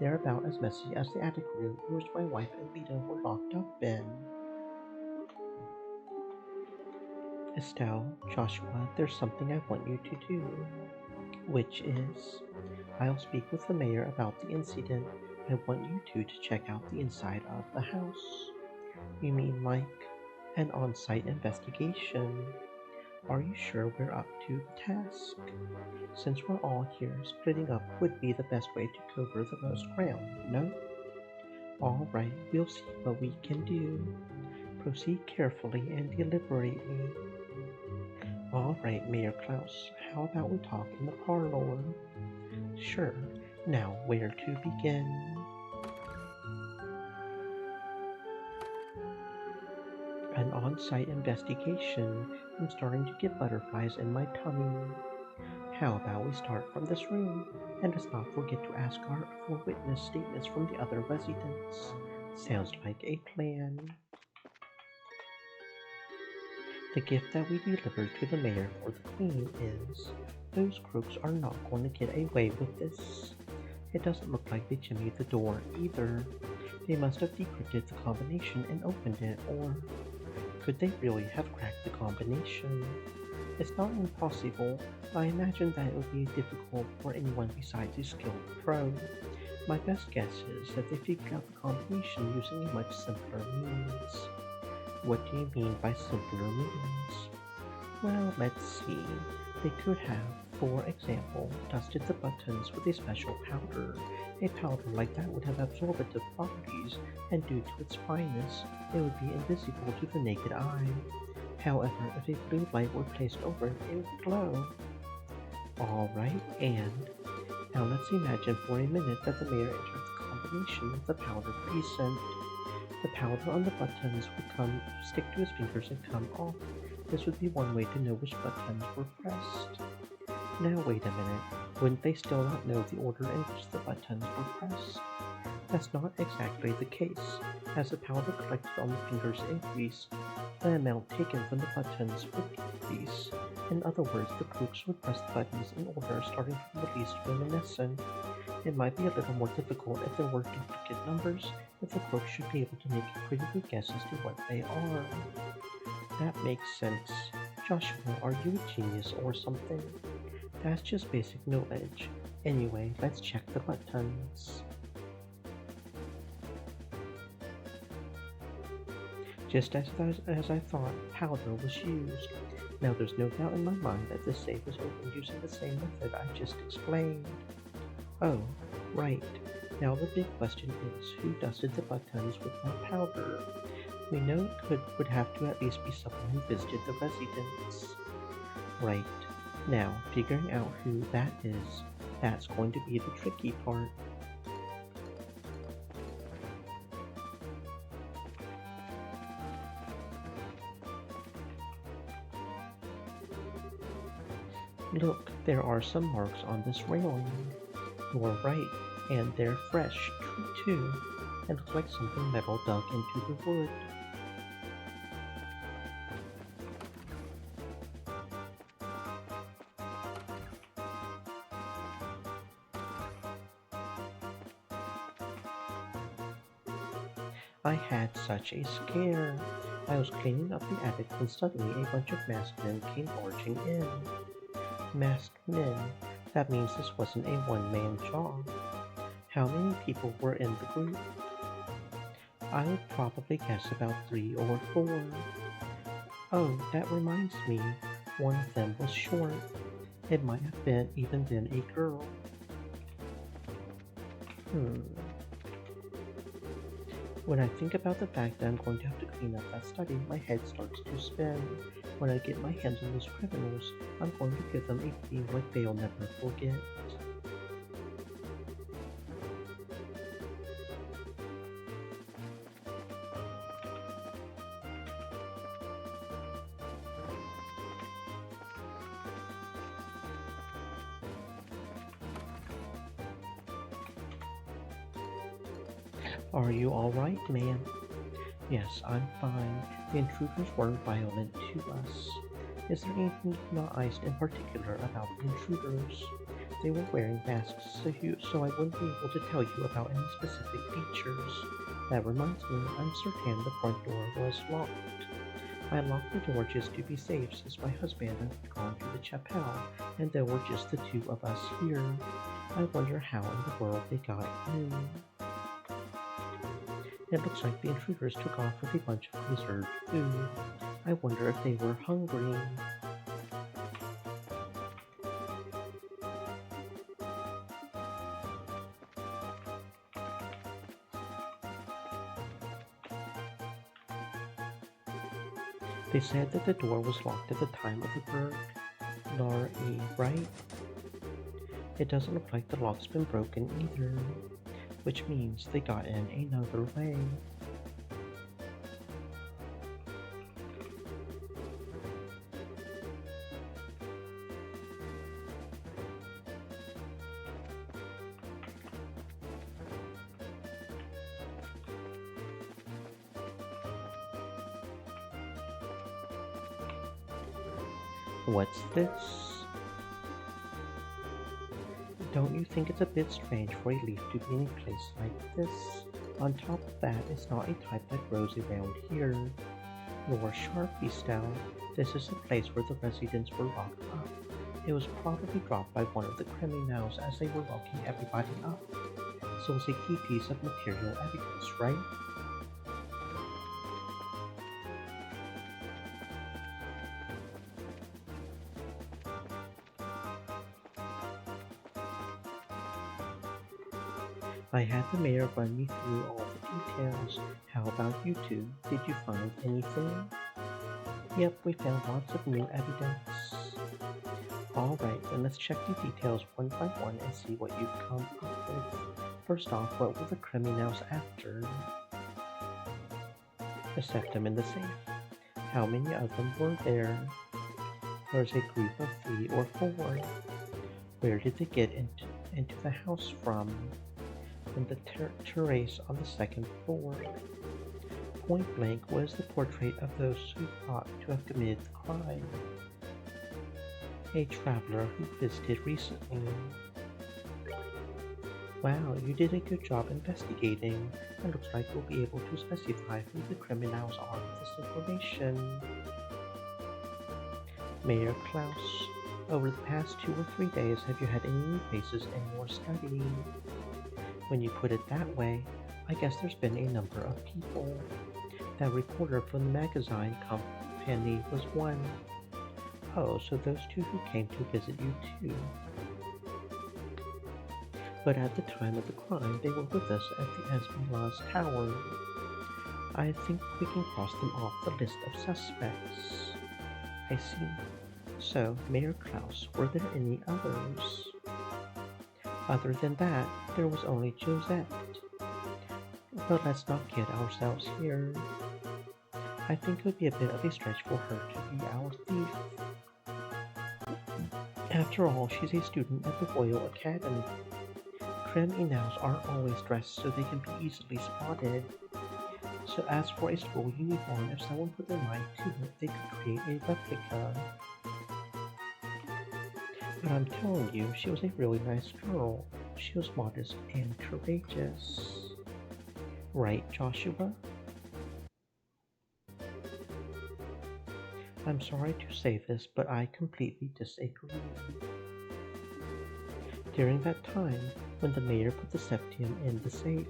They're about as messy as the attic room in which my wife and Lita were locked up in. Estelle, Joshua, there's something I want you to do. Which is, I'll speak with the mayor about the incident. I want you two to check out the inside of the house. You mean like an on-site investigation? Are you sure we're up to the task? Since we're all here, splitting up would be the best way to cover the most ground, no? All right, we'll see what we can do. Proceed carefully and deliberately. All right, Mayor Klaus, how about we talk in the parlor? Sure. Now, where to begin? An on-site investigation. I'm starting to get butterflies in my tummy. How about we start from this room? And let's not forget to ask for witness statements from the other residents. Sounds like a plan. The gift that we delivered to the mayor for the queen is, those crooks are not going to get away with this. It doesn't look like they chimneyed the door either. They must have decrypted the combination and opened it, or could they really have cracked the combination? It's not impossible, but I imagine that it would be difficult for anyone besides a skilled pro. My best guess is that they figured out the combination using a much simpler means. What do you mean by simpler means? Well, let's see. They could have, for example, dusted the buttons with a special powder. A powder like that would have absorptive properties, and due to its fineness, it would be invisible to the naked eye. However, if a blue light were placed over it, it would glow. Alright, and now let's imagine for a minute that the mayor entered the combination with the powder precinct. The powder on the buttons would stick to his fingers and come off. This would be one way to know which buttons were pressed. Now wait a minute, wouldn't they still not know the order in which the buttons were pressed? That's not exactly the case. As the powder collected on the fingers increased, the amount taken from the buttons would decrease. In other words, the crooks would press the buttons in order starting from the least reminiscent. It might be a little more difficult if there were duplicate numbers, but the crooks should be able to make a pretty good guess as to what they are. That makes sense. Joshua, are you a genius or something? That's just basic knowledge. Anyway, let's check the buttons. Just as I thought, powder was used. Now there's no doubt in my mind that this safe was opened using the same method I just explained. Oh, right. Now the big question is, who dusted the buttons with that powder? We know it would have to at least be someone who visited the residence. Right. Now, figuring out who that is, that's going to be the tricky part. Look, there are some marks on this railing. You're right, and they're fresh, too. It looks like something metal dug into the wood. I had such a scare. I was cleaning up the attic when suddenly a bunch of masked men came barging in. Masked men. That means this wasn't a one-man job. How many people were in the group? I would probably guess about 3 or 4. Oh, that reminds me. One of them was short. It might have even been a girl. When I think about the fact that I'm going to have to clean up that study, my head starts to spin. When I get my hands on those criminals, I'm going to give them a beating like they'll never forget. Are you all right, ma'am? Yes, I'm fine. The intruders weren't violent to us. Is there anything you've noticed in particular about the intruders? They were wearing masks, so I wouldn't be able to tell you about any specific features. That reminds me, I'm certain the front door was locked. I locked the door just to be safe since my husband had gone to the chapel and there were just the two of us here. I wonder how in the world they got in. It looks like the intruders took off with a bunch of preserved food. I wonder if they were hungry. They said that the door was locked at the time of the burglary, right? It doesn't look like the lock's been broken either, which means they got in another way. What's this? Don't you think it's a bit strange for a leaf to be in a place like this? On top of that, it's not a type that grows around here. Nor Sharpie style. This is a place where the residents were locked up. It was probably dropped by one of the criminals as they were locking everybody up. So it's a key piece of material evidence, right? I had the mayor run me through all the details. How about you two? Did you find anything? Yep, we found lots of new evidence. Alright, then let's check the details one by one and see what you've come up with. First off, what were the criminals after? The septum in the safe. How many of them were there? There's a group of 3 or 4. Where did they get into the house from? From the terrace on the 2nd floor. Point blank was the portrait of those who thought to have committed the crime. A traveler who visited recently. Wow, you did a good job investigating. It looks like you'll be able to specify who the criminals are with this information. Mayor Klaus, over the past 2 or 3 days, have you had any new faces in your study? When you put it that way, I guess there's been a number of people. That reporter from the magazine company was one. Oh, so those 2 who came to visit you too. But at the time of the crime, they were with us at the Esmeralda's Tower. I think we can cross them off the list of suspects. I see. So, Mayor Klaus, were there any others? Other than that, there was only Josette. But let's not kid ourselves here. I think it would be a bit of a stretch for her to be our thief. After all, she's a student at the Royal Academy. Criminals aren't always dressed so they can be easily spotted. So as for a school uniform, if someone put their mind to it, they could create a replica. But I'm telling you, she was a really nice girl. She was modest and courageous. Right, Joshua? I'm sorry to say this, but I completely disagree. During that time, when the mayor put the septum in the safe,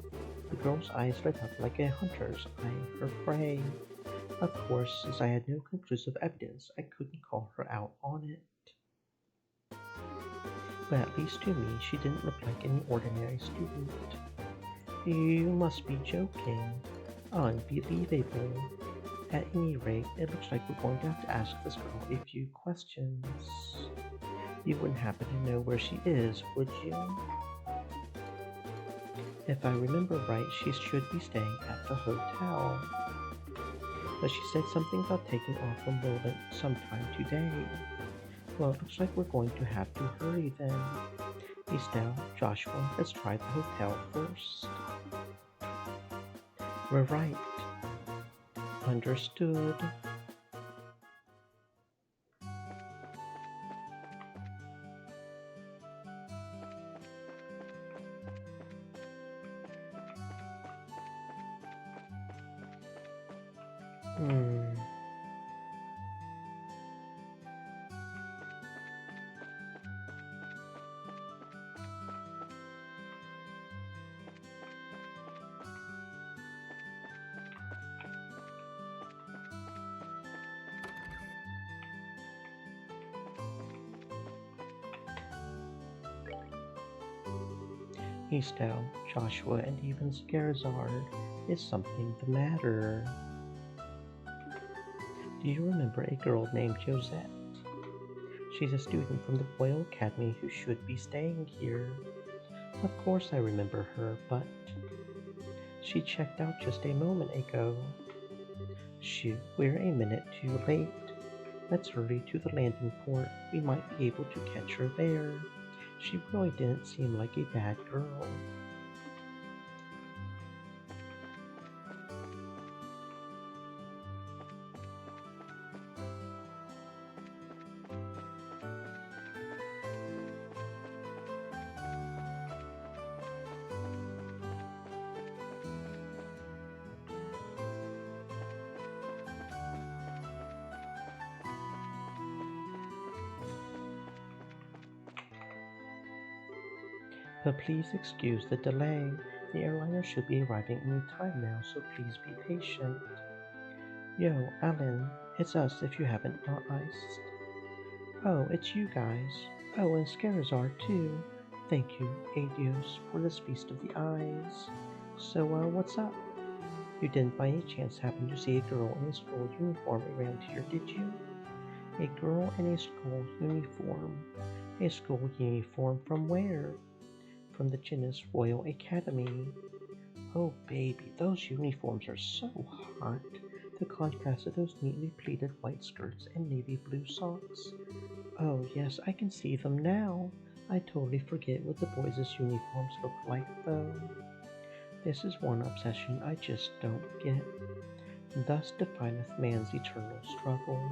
the girl's eyes lit up like a hunter's eyeing her prey. Of course, since I had no conclusive evidence, I couldn't call her out on it. But at least to me, she didn't look like any ordinary student. You must be joking. Unbelievable. At any rate, it looks like we're going to have to ask this girl a few questions. You wouldn't happen to know where she is, would you? If I remember right, she should be staying at the hotel. But she said something about taking off from Roland sometime today. Well, it looks like we're going to have to hurry then. Estelle, Joshua, let's try the hotel first. We're right. Understood. Hmm. Estelle, Joshua, and even Scarizard. Is something the matter? Do you remember a girl named Josette? She's a student from the Royal Academy who should be staying here. Of course I remember her, but she checked out just a moment ago. Shoot, we're a minute too late. Let's hurry to the landing port. We might be able to catch her there. She really didn't seem like a bad girl. But please excuse the delay. The airliner should be arriving any time now, so please be patient. Yo, Alan, it's us if you haven't noticed. Oh, it's you guys. Oh, and Scarizard too. Thank you, Adios, for this feast of the eyes. So, what's up? You didn't by any chance happen to see a girl in a school uniform around here, did you? A girl in a school uniform. A school uniform from where? From the Genus Royal Academy. Oh baby, those uniforms are so hot. The contrast of those neatly pleated white skirts and navy blue socks. Oh yes, I can see them now. I totally forget what the boys' uniforms look like though. This is one obsession I just don't get. Thus defineth man's eternal struggle.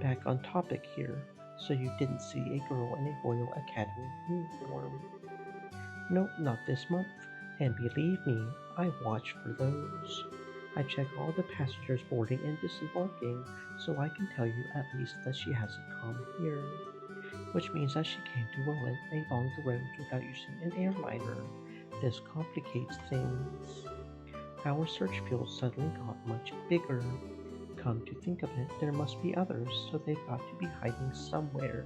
Back on topic here, so you didn't see a girl in a Royal Academy uniform. Nope, not this month. And believe me, I watch for those. I check all the passengers boarding and disembarking, so I can tell you at least that she hasn't come here. Which means that she came to Roland along the road without using an airliner. This complicates things. Our search field suddenly got much bigger. Come to think of it, there must be others, so they've got to be hiding somewhere.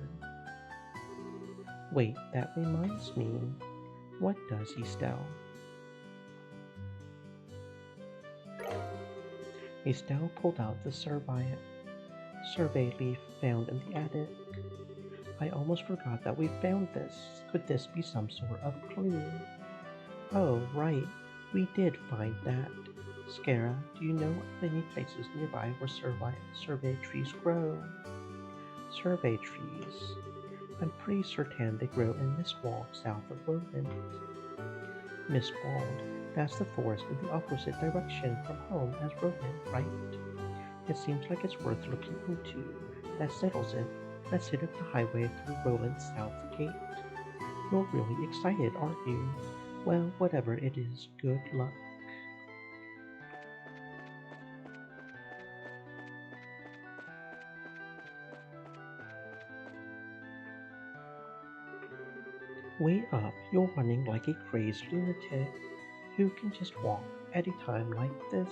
Wait, that reminds me. What does Estelle? Estelle pulled out the survey leaf found in the attic. I almost forgot that we found this. Could this be some sort of clue? Oh, right. We did find that. Scara, do you know of any places nearby where survey trees grow? Survey trees. I'm pretty certain they grow in Mistwald, south of Roland. Mistwald. That's the forest in the opposite direction from home as Roland, right? It seems like it's worth looking into. That settles it. Let's hit up the highway through Roland's south gate. You're really excited, aren't you? Well, whatever it is, good luck. Wait up, you're running like a crazed lunatic. Who can just walk at a time like this?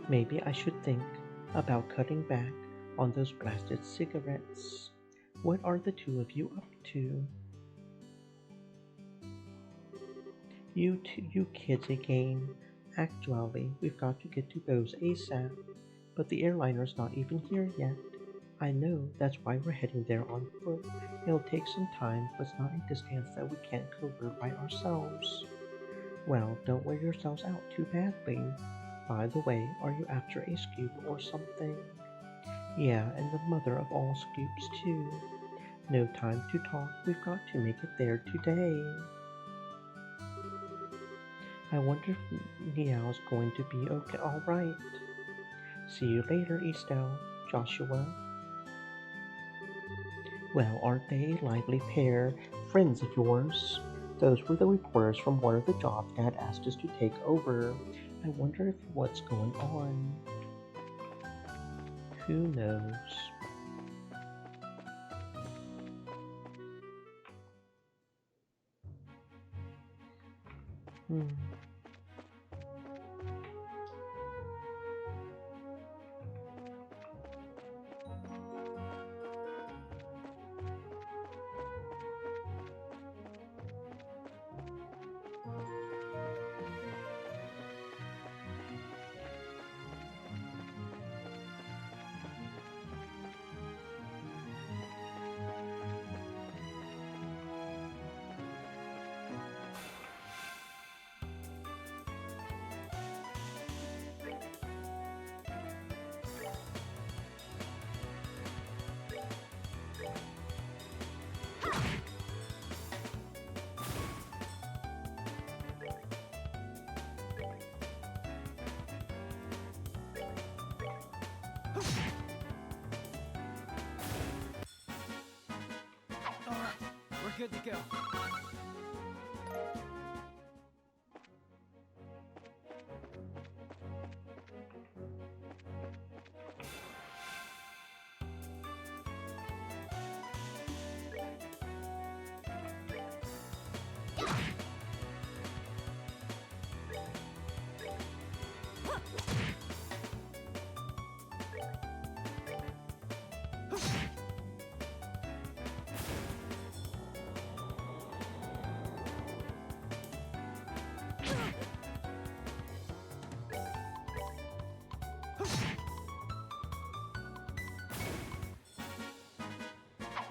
Maybe I should think about cutting back on those blasted cigarettes. What are the two of you up to? You kids again. Actually, we've got to get to Bose ASAP, but the airliner's not even here yet. I know, that's why we're heading there on foot. It'll take some time, but it's not a distance that we can't cover by ourselves. Well, don't wear yourselves out too badly. By the way, are you after a scoop or something? Yeah, and the mother of all scoops too. No time to talk, we've got to make it there today. I wonder if Meow's going to be okay, alright. See you later, Estelle, Joshua. Well, aren't they a lively pair? Friends of yours? Those were the reporters from one of the jobs Dad asked us to take over. I wonder if what's going on. Who knows? Hmm. Alright, we're good to go.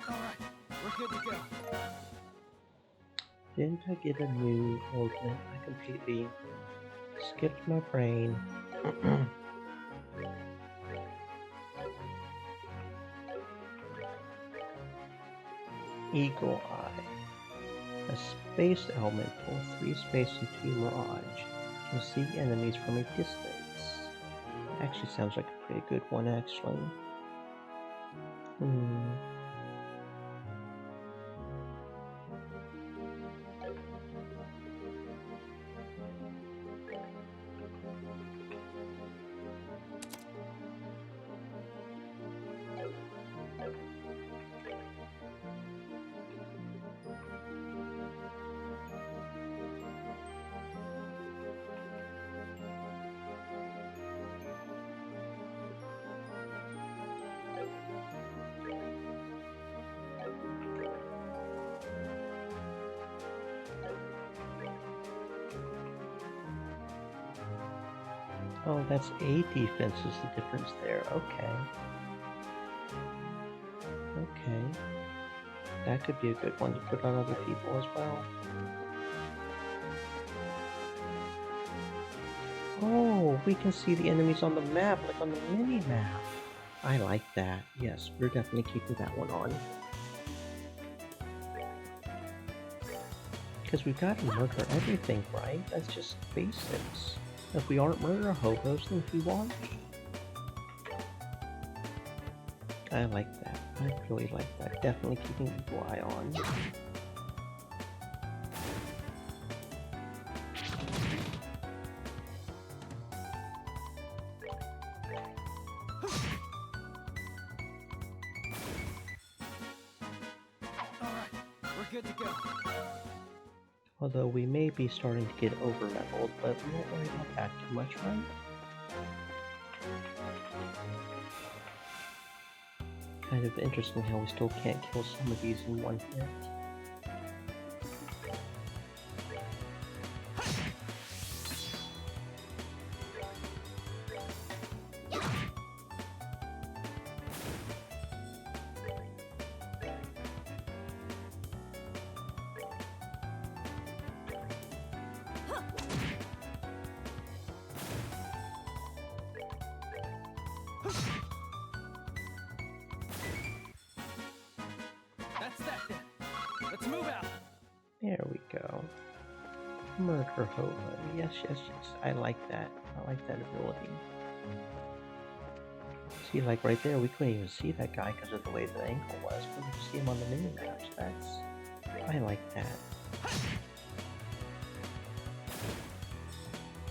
Alright, we're good to go. Didn't I get a new movement? I completely skipped my brain. Eagle Eye. A space elemental, 3 space and 2 mirage. Can see enemies from a distance. Actually sounds like a pretty good one, actually. Oh, that's A defense is the difference there. Okay. Okay. That could be a good one to put on other people as well. Oh, we can see the enemies on the map, like on the mini-map. I like that. Yes, we're definitely keeping that one on. Because we've got to murder everything, right? That's just basics. If we aren't murder hobos, then who are we? I like that. I really like that. Definitely keeping Eagle Eye on. Alright, we're good to go. Although we may be starting to get over-leveled, but we won't worry about that too much, right? Kind of interesting how we still can't kill some of these in one hit. Let's move out. There we go. Murder Hobo. Yes, yes, yes. I like that. I like that ability. See, like right there, we couldn't even see that guy because of the way the angle was, but we could see him on the mini-maps. I like that.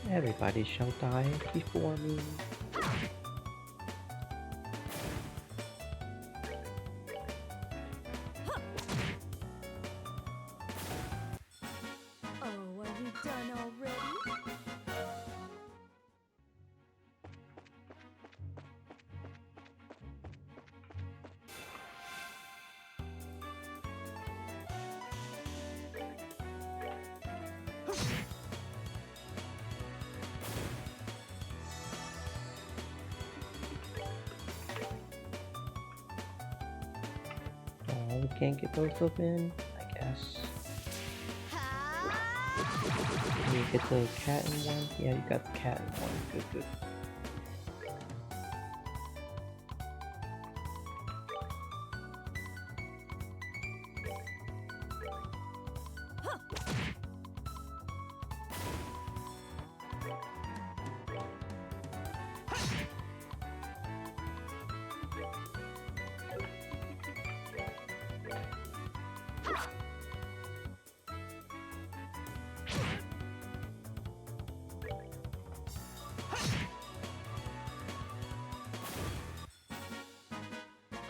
Everybody shall die before me. Oh, are we done already? Oh, we can't get both of them in, I guess. Can you get the cat in one? Yeah, you got the cat in one. Good, good.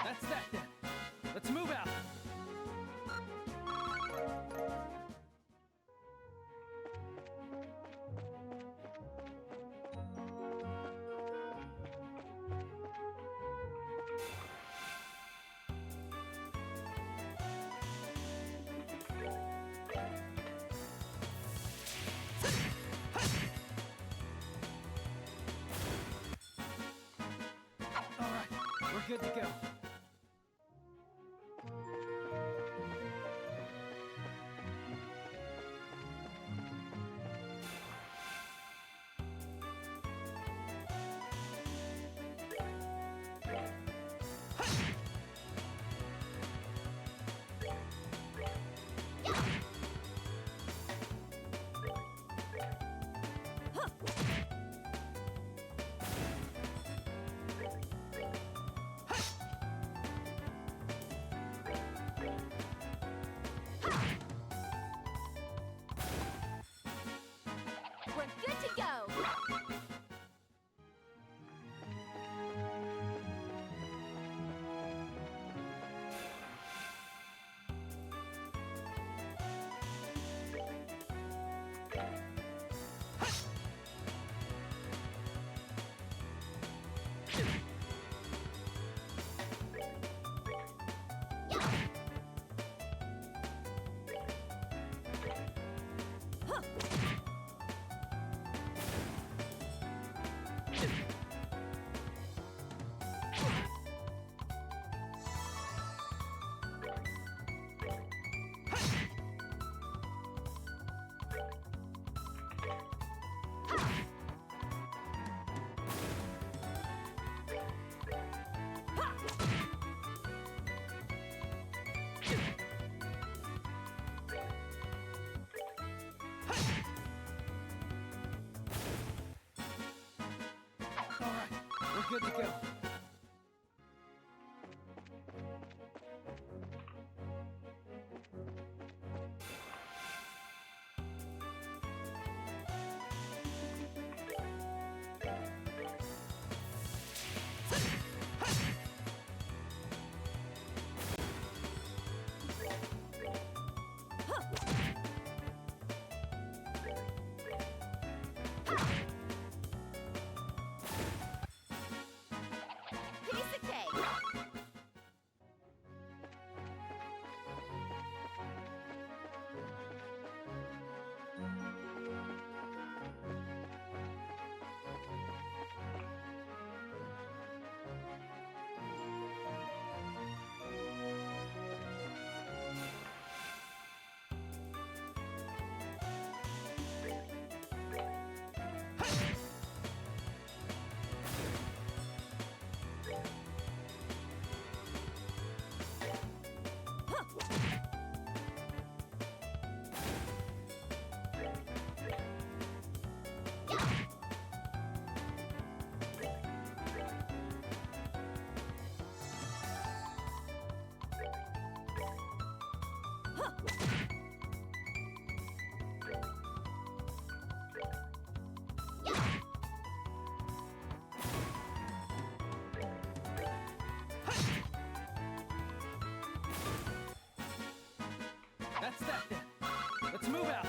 That's that then. Let's move out. All right, we're good to go. We're good to go. All right, we're good to go. That's that then. Let's move out.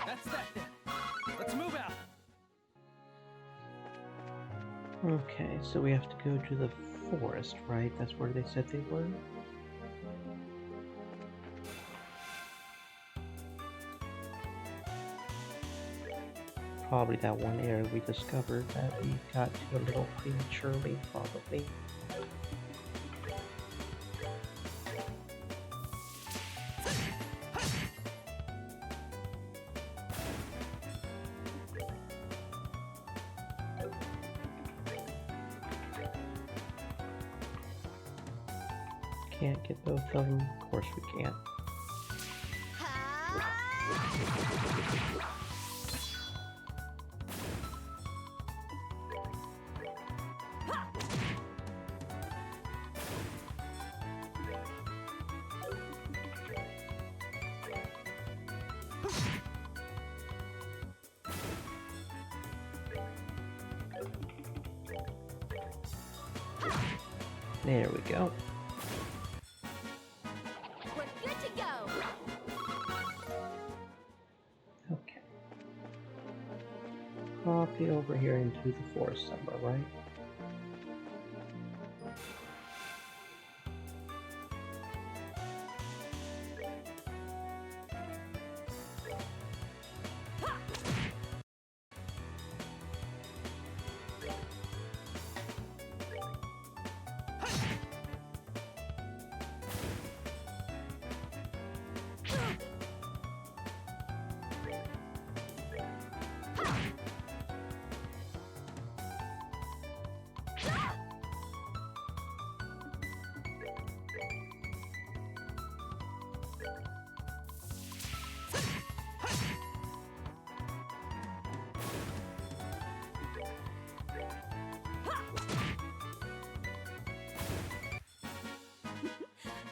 That's that then. Let's move out. Okay, so we have to go to the forest, right? That's where they said they were? Probably that one area we discovered that we got to a little prematurely, probably. Can't get both of them? Of course we can't. There we go. We're good to go. Okay. Copy over here into the forest somewhere, right?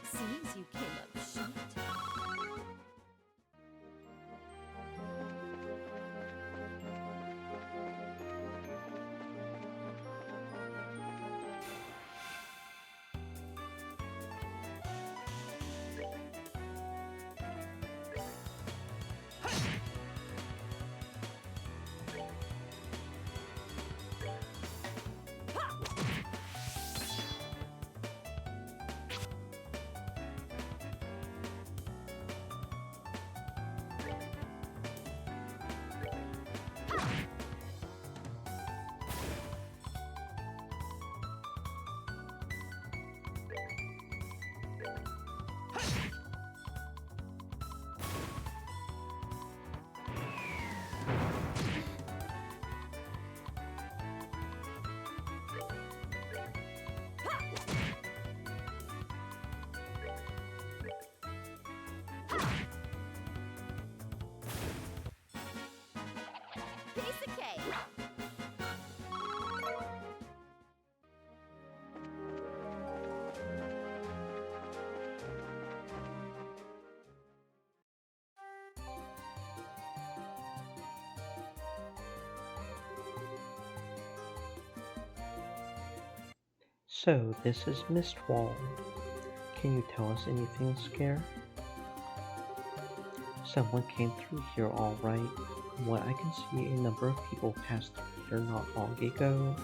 Seems you came up short. Piece of cake. So, this is Mistwall. Can you tell us anything, Scare? Someone came through here all right. From what I can see, a number of people passed through here not long ago.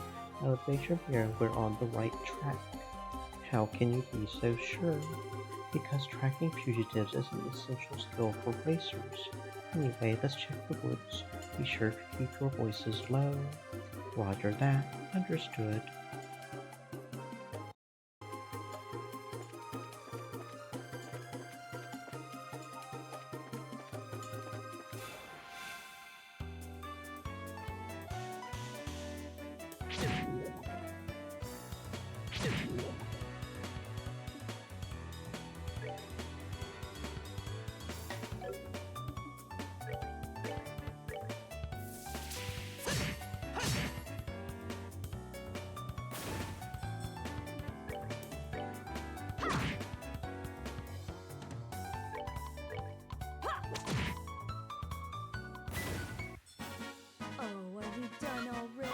Elevation here, we're on the right track. How can you be so sure? Because tracking fugitives is an essential skill for racers. Anyway, let's check the woods. Be sure to keep your voices low. Roger that. Understood. Oh, are we done already?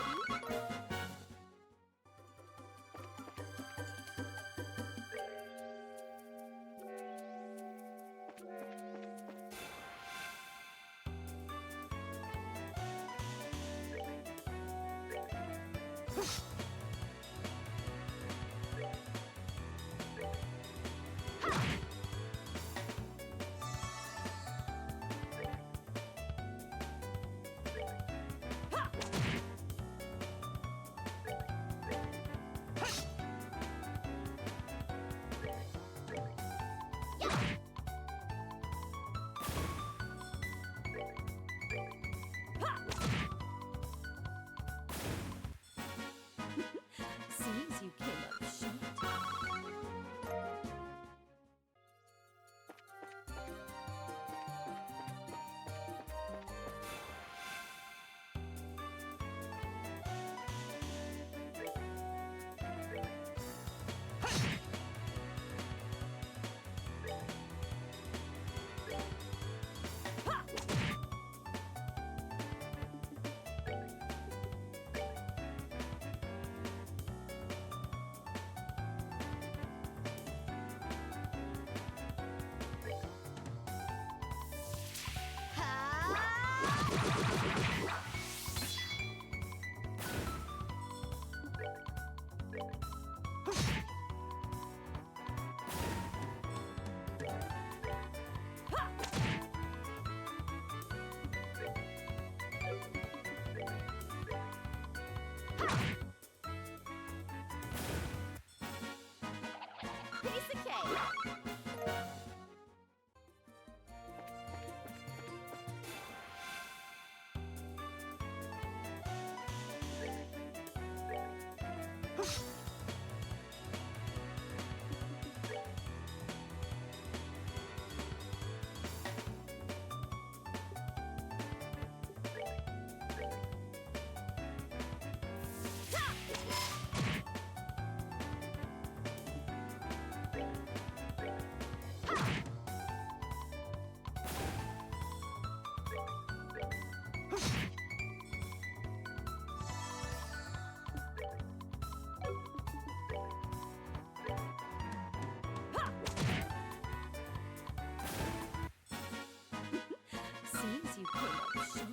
Seems you came up short. Piece of cake. Seems you came up short.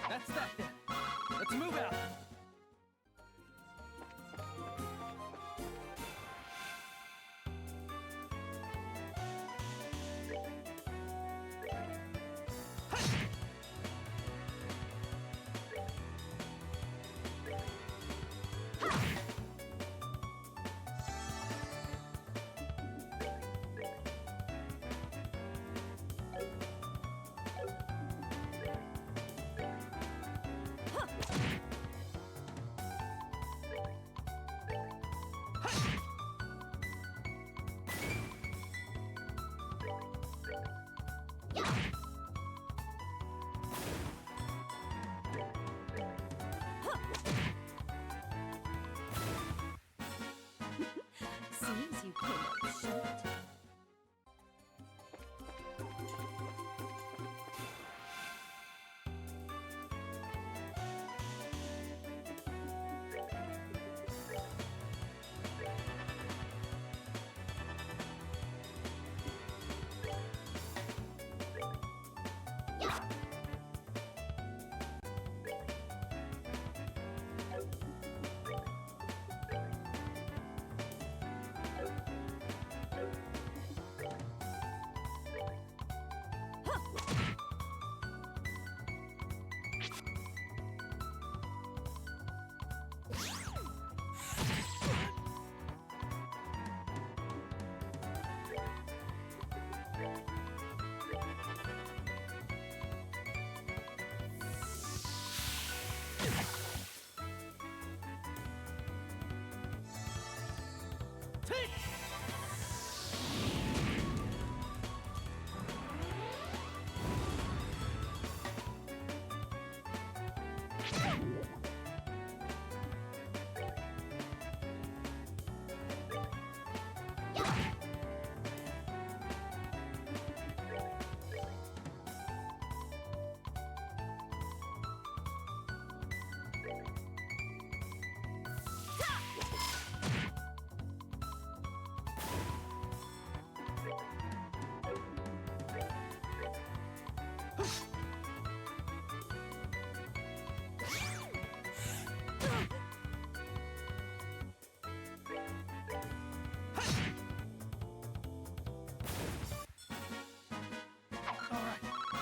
That's that then. Let's move out. Seems you came up short.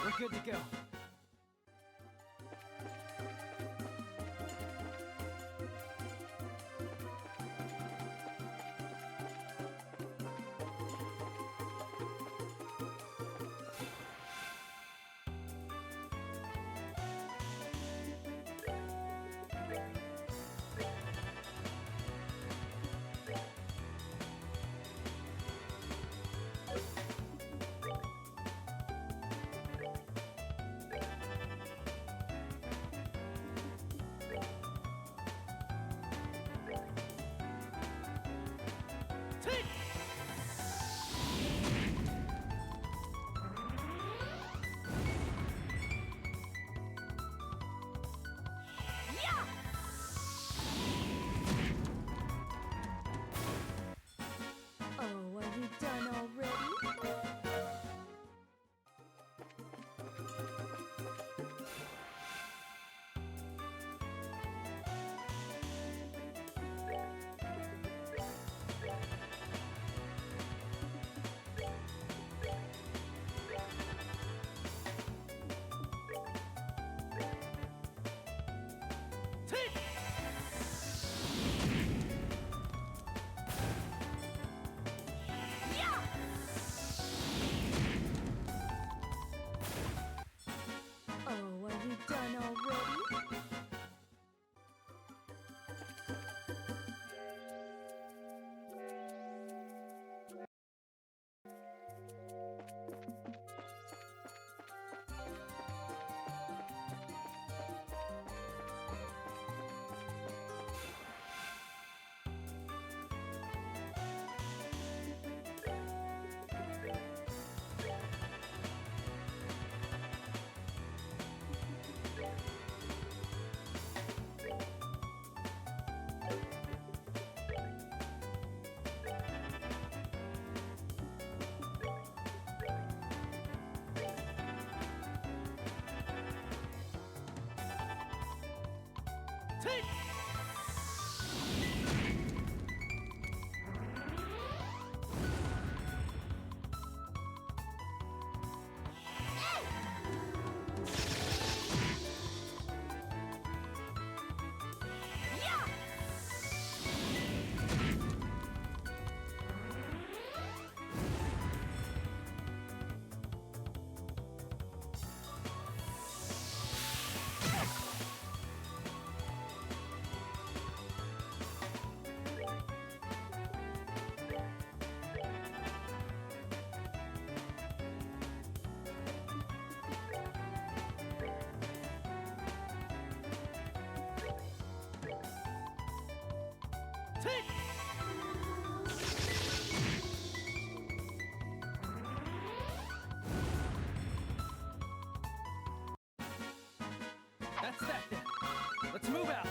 We're good to go. Oh, are we done already? Oh, are we done already? That's that then. Let's move out.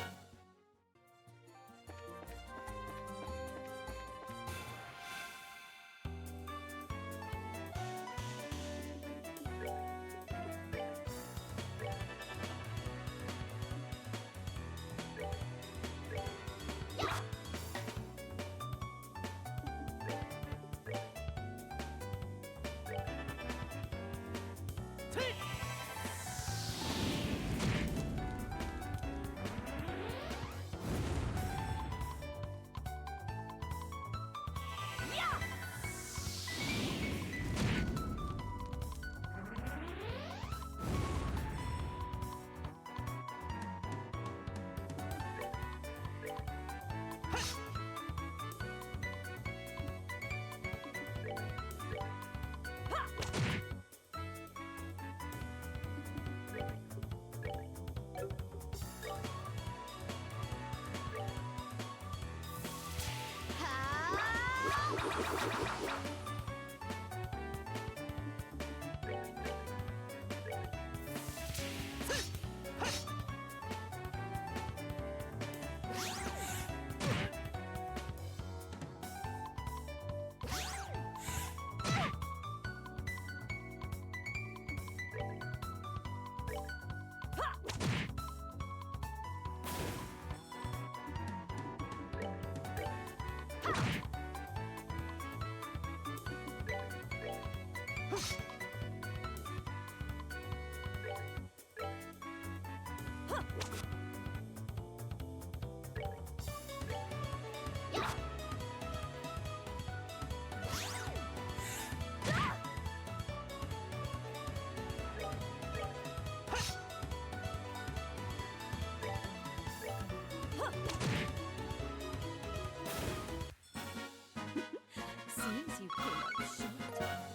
Seems you came up short.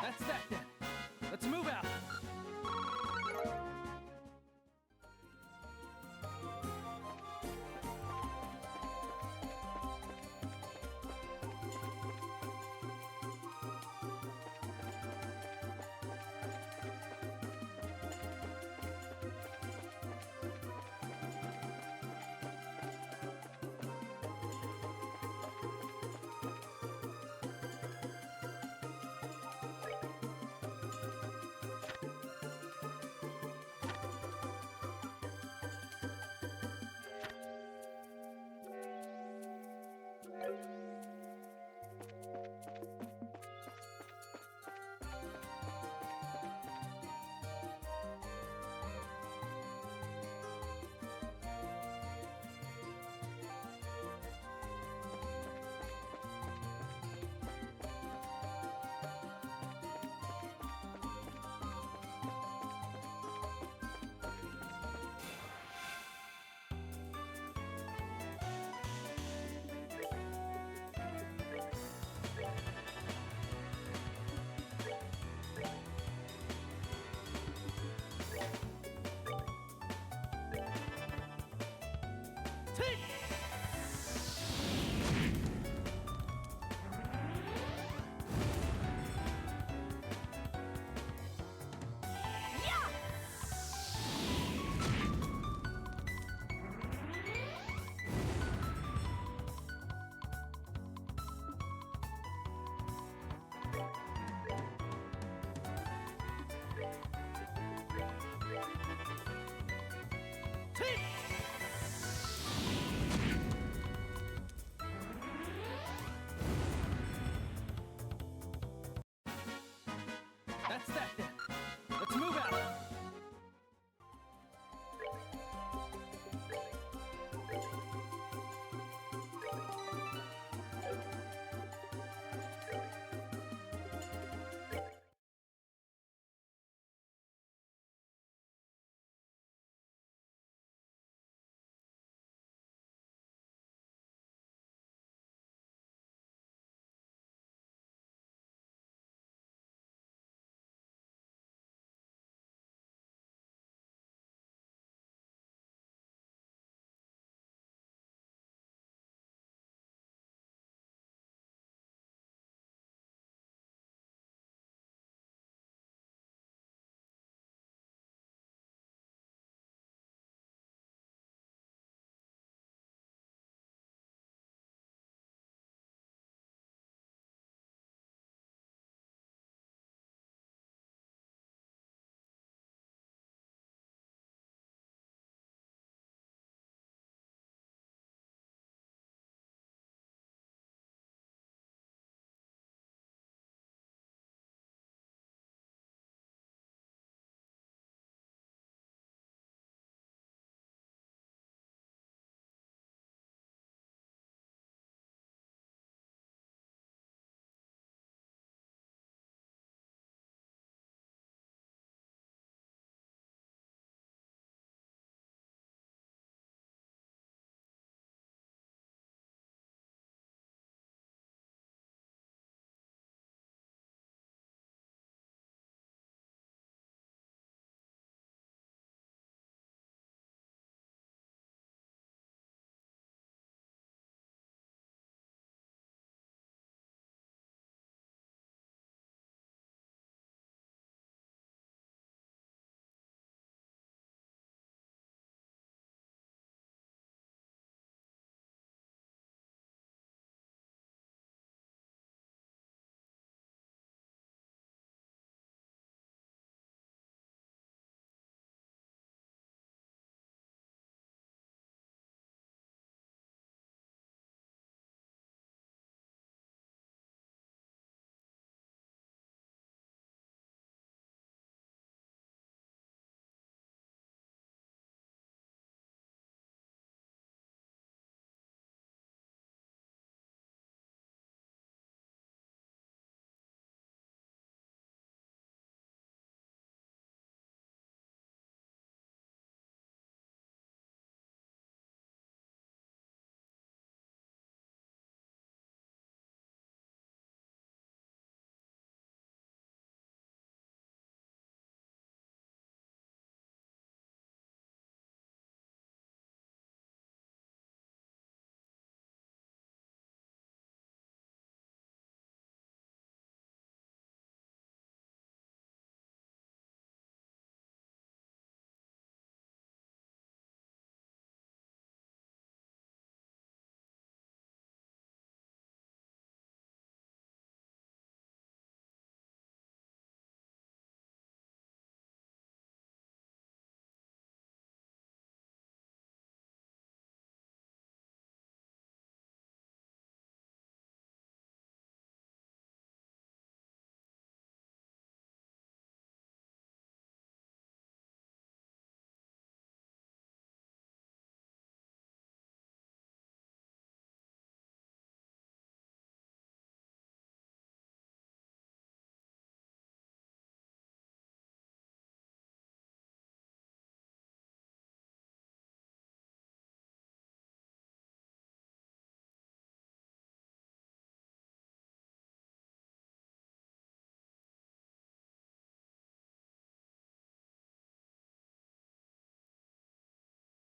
That's that then. Let's move out. Take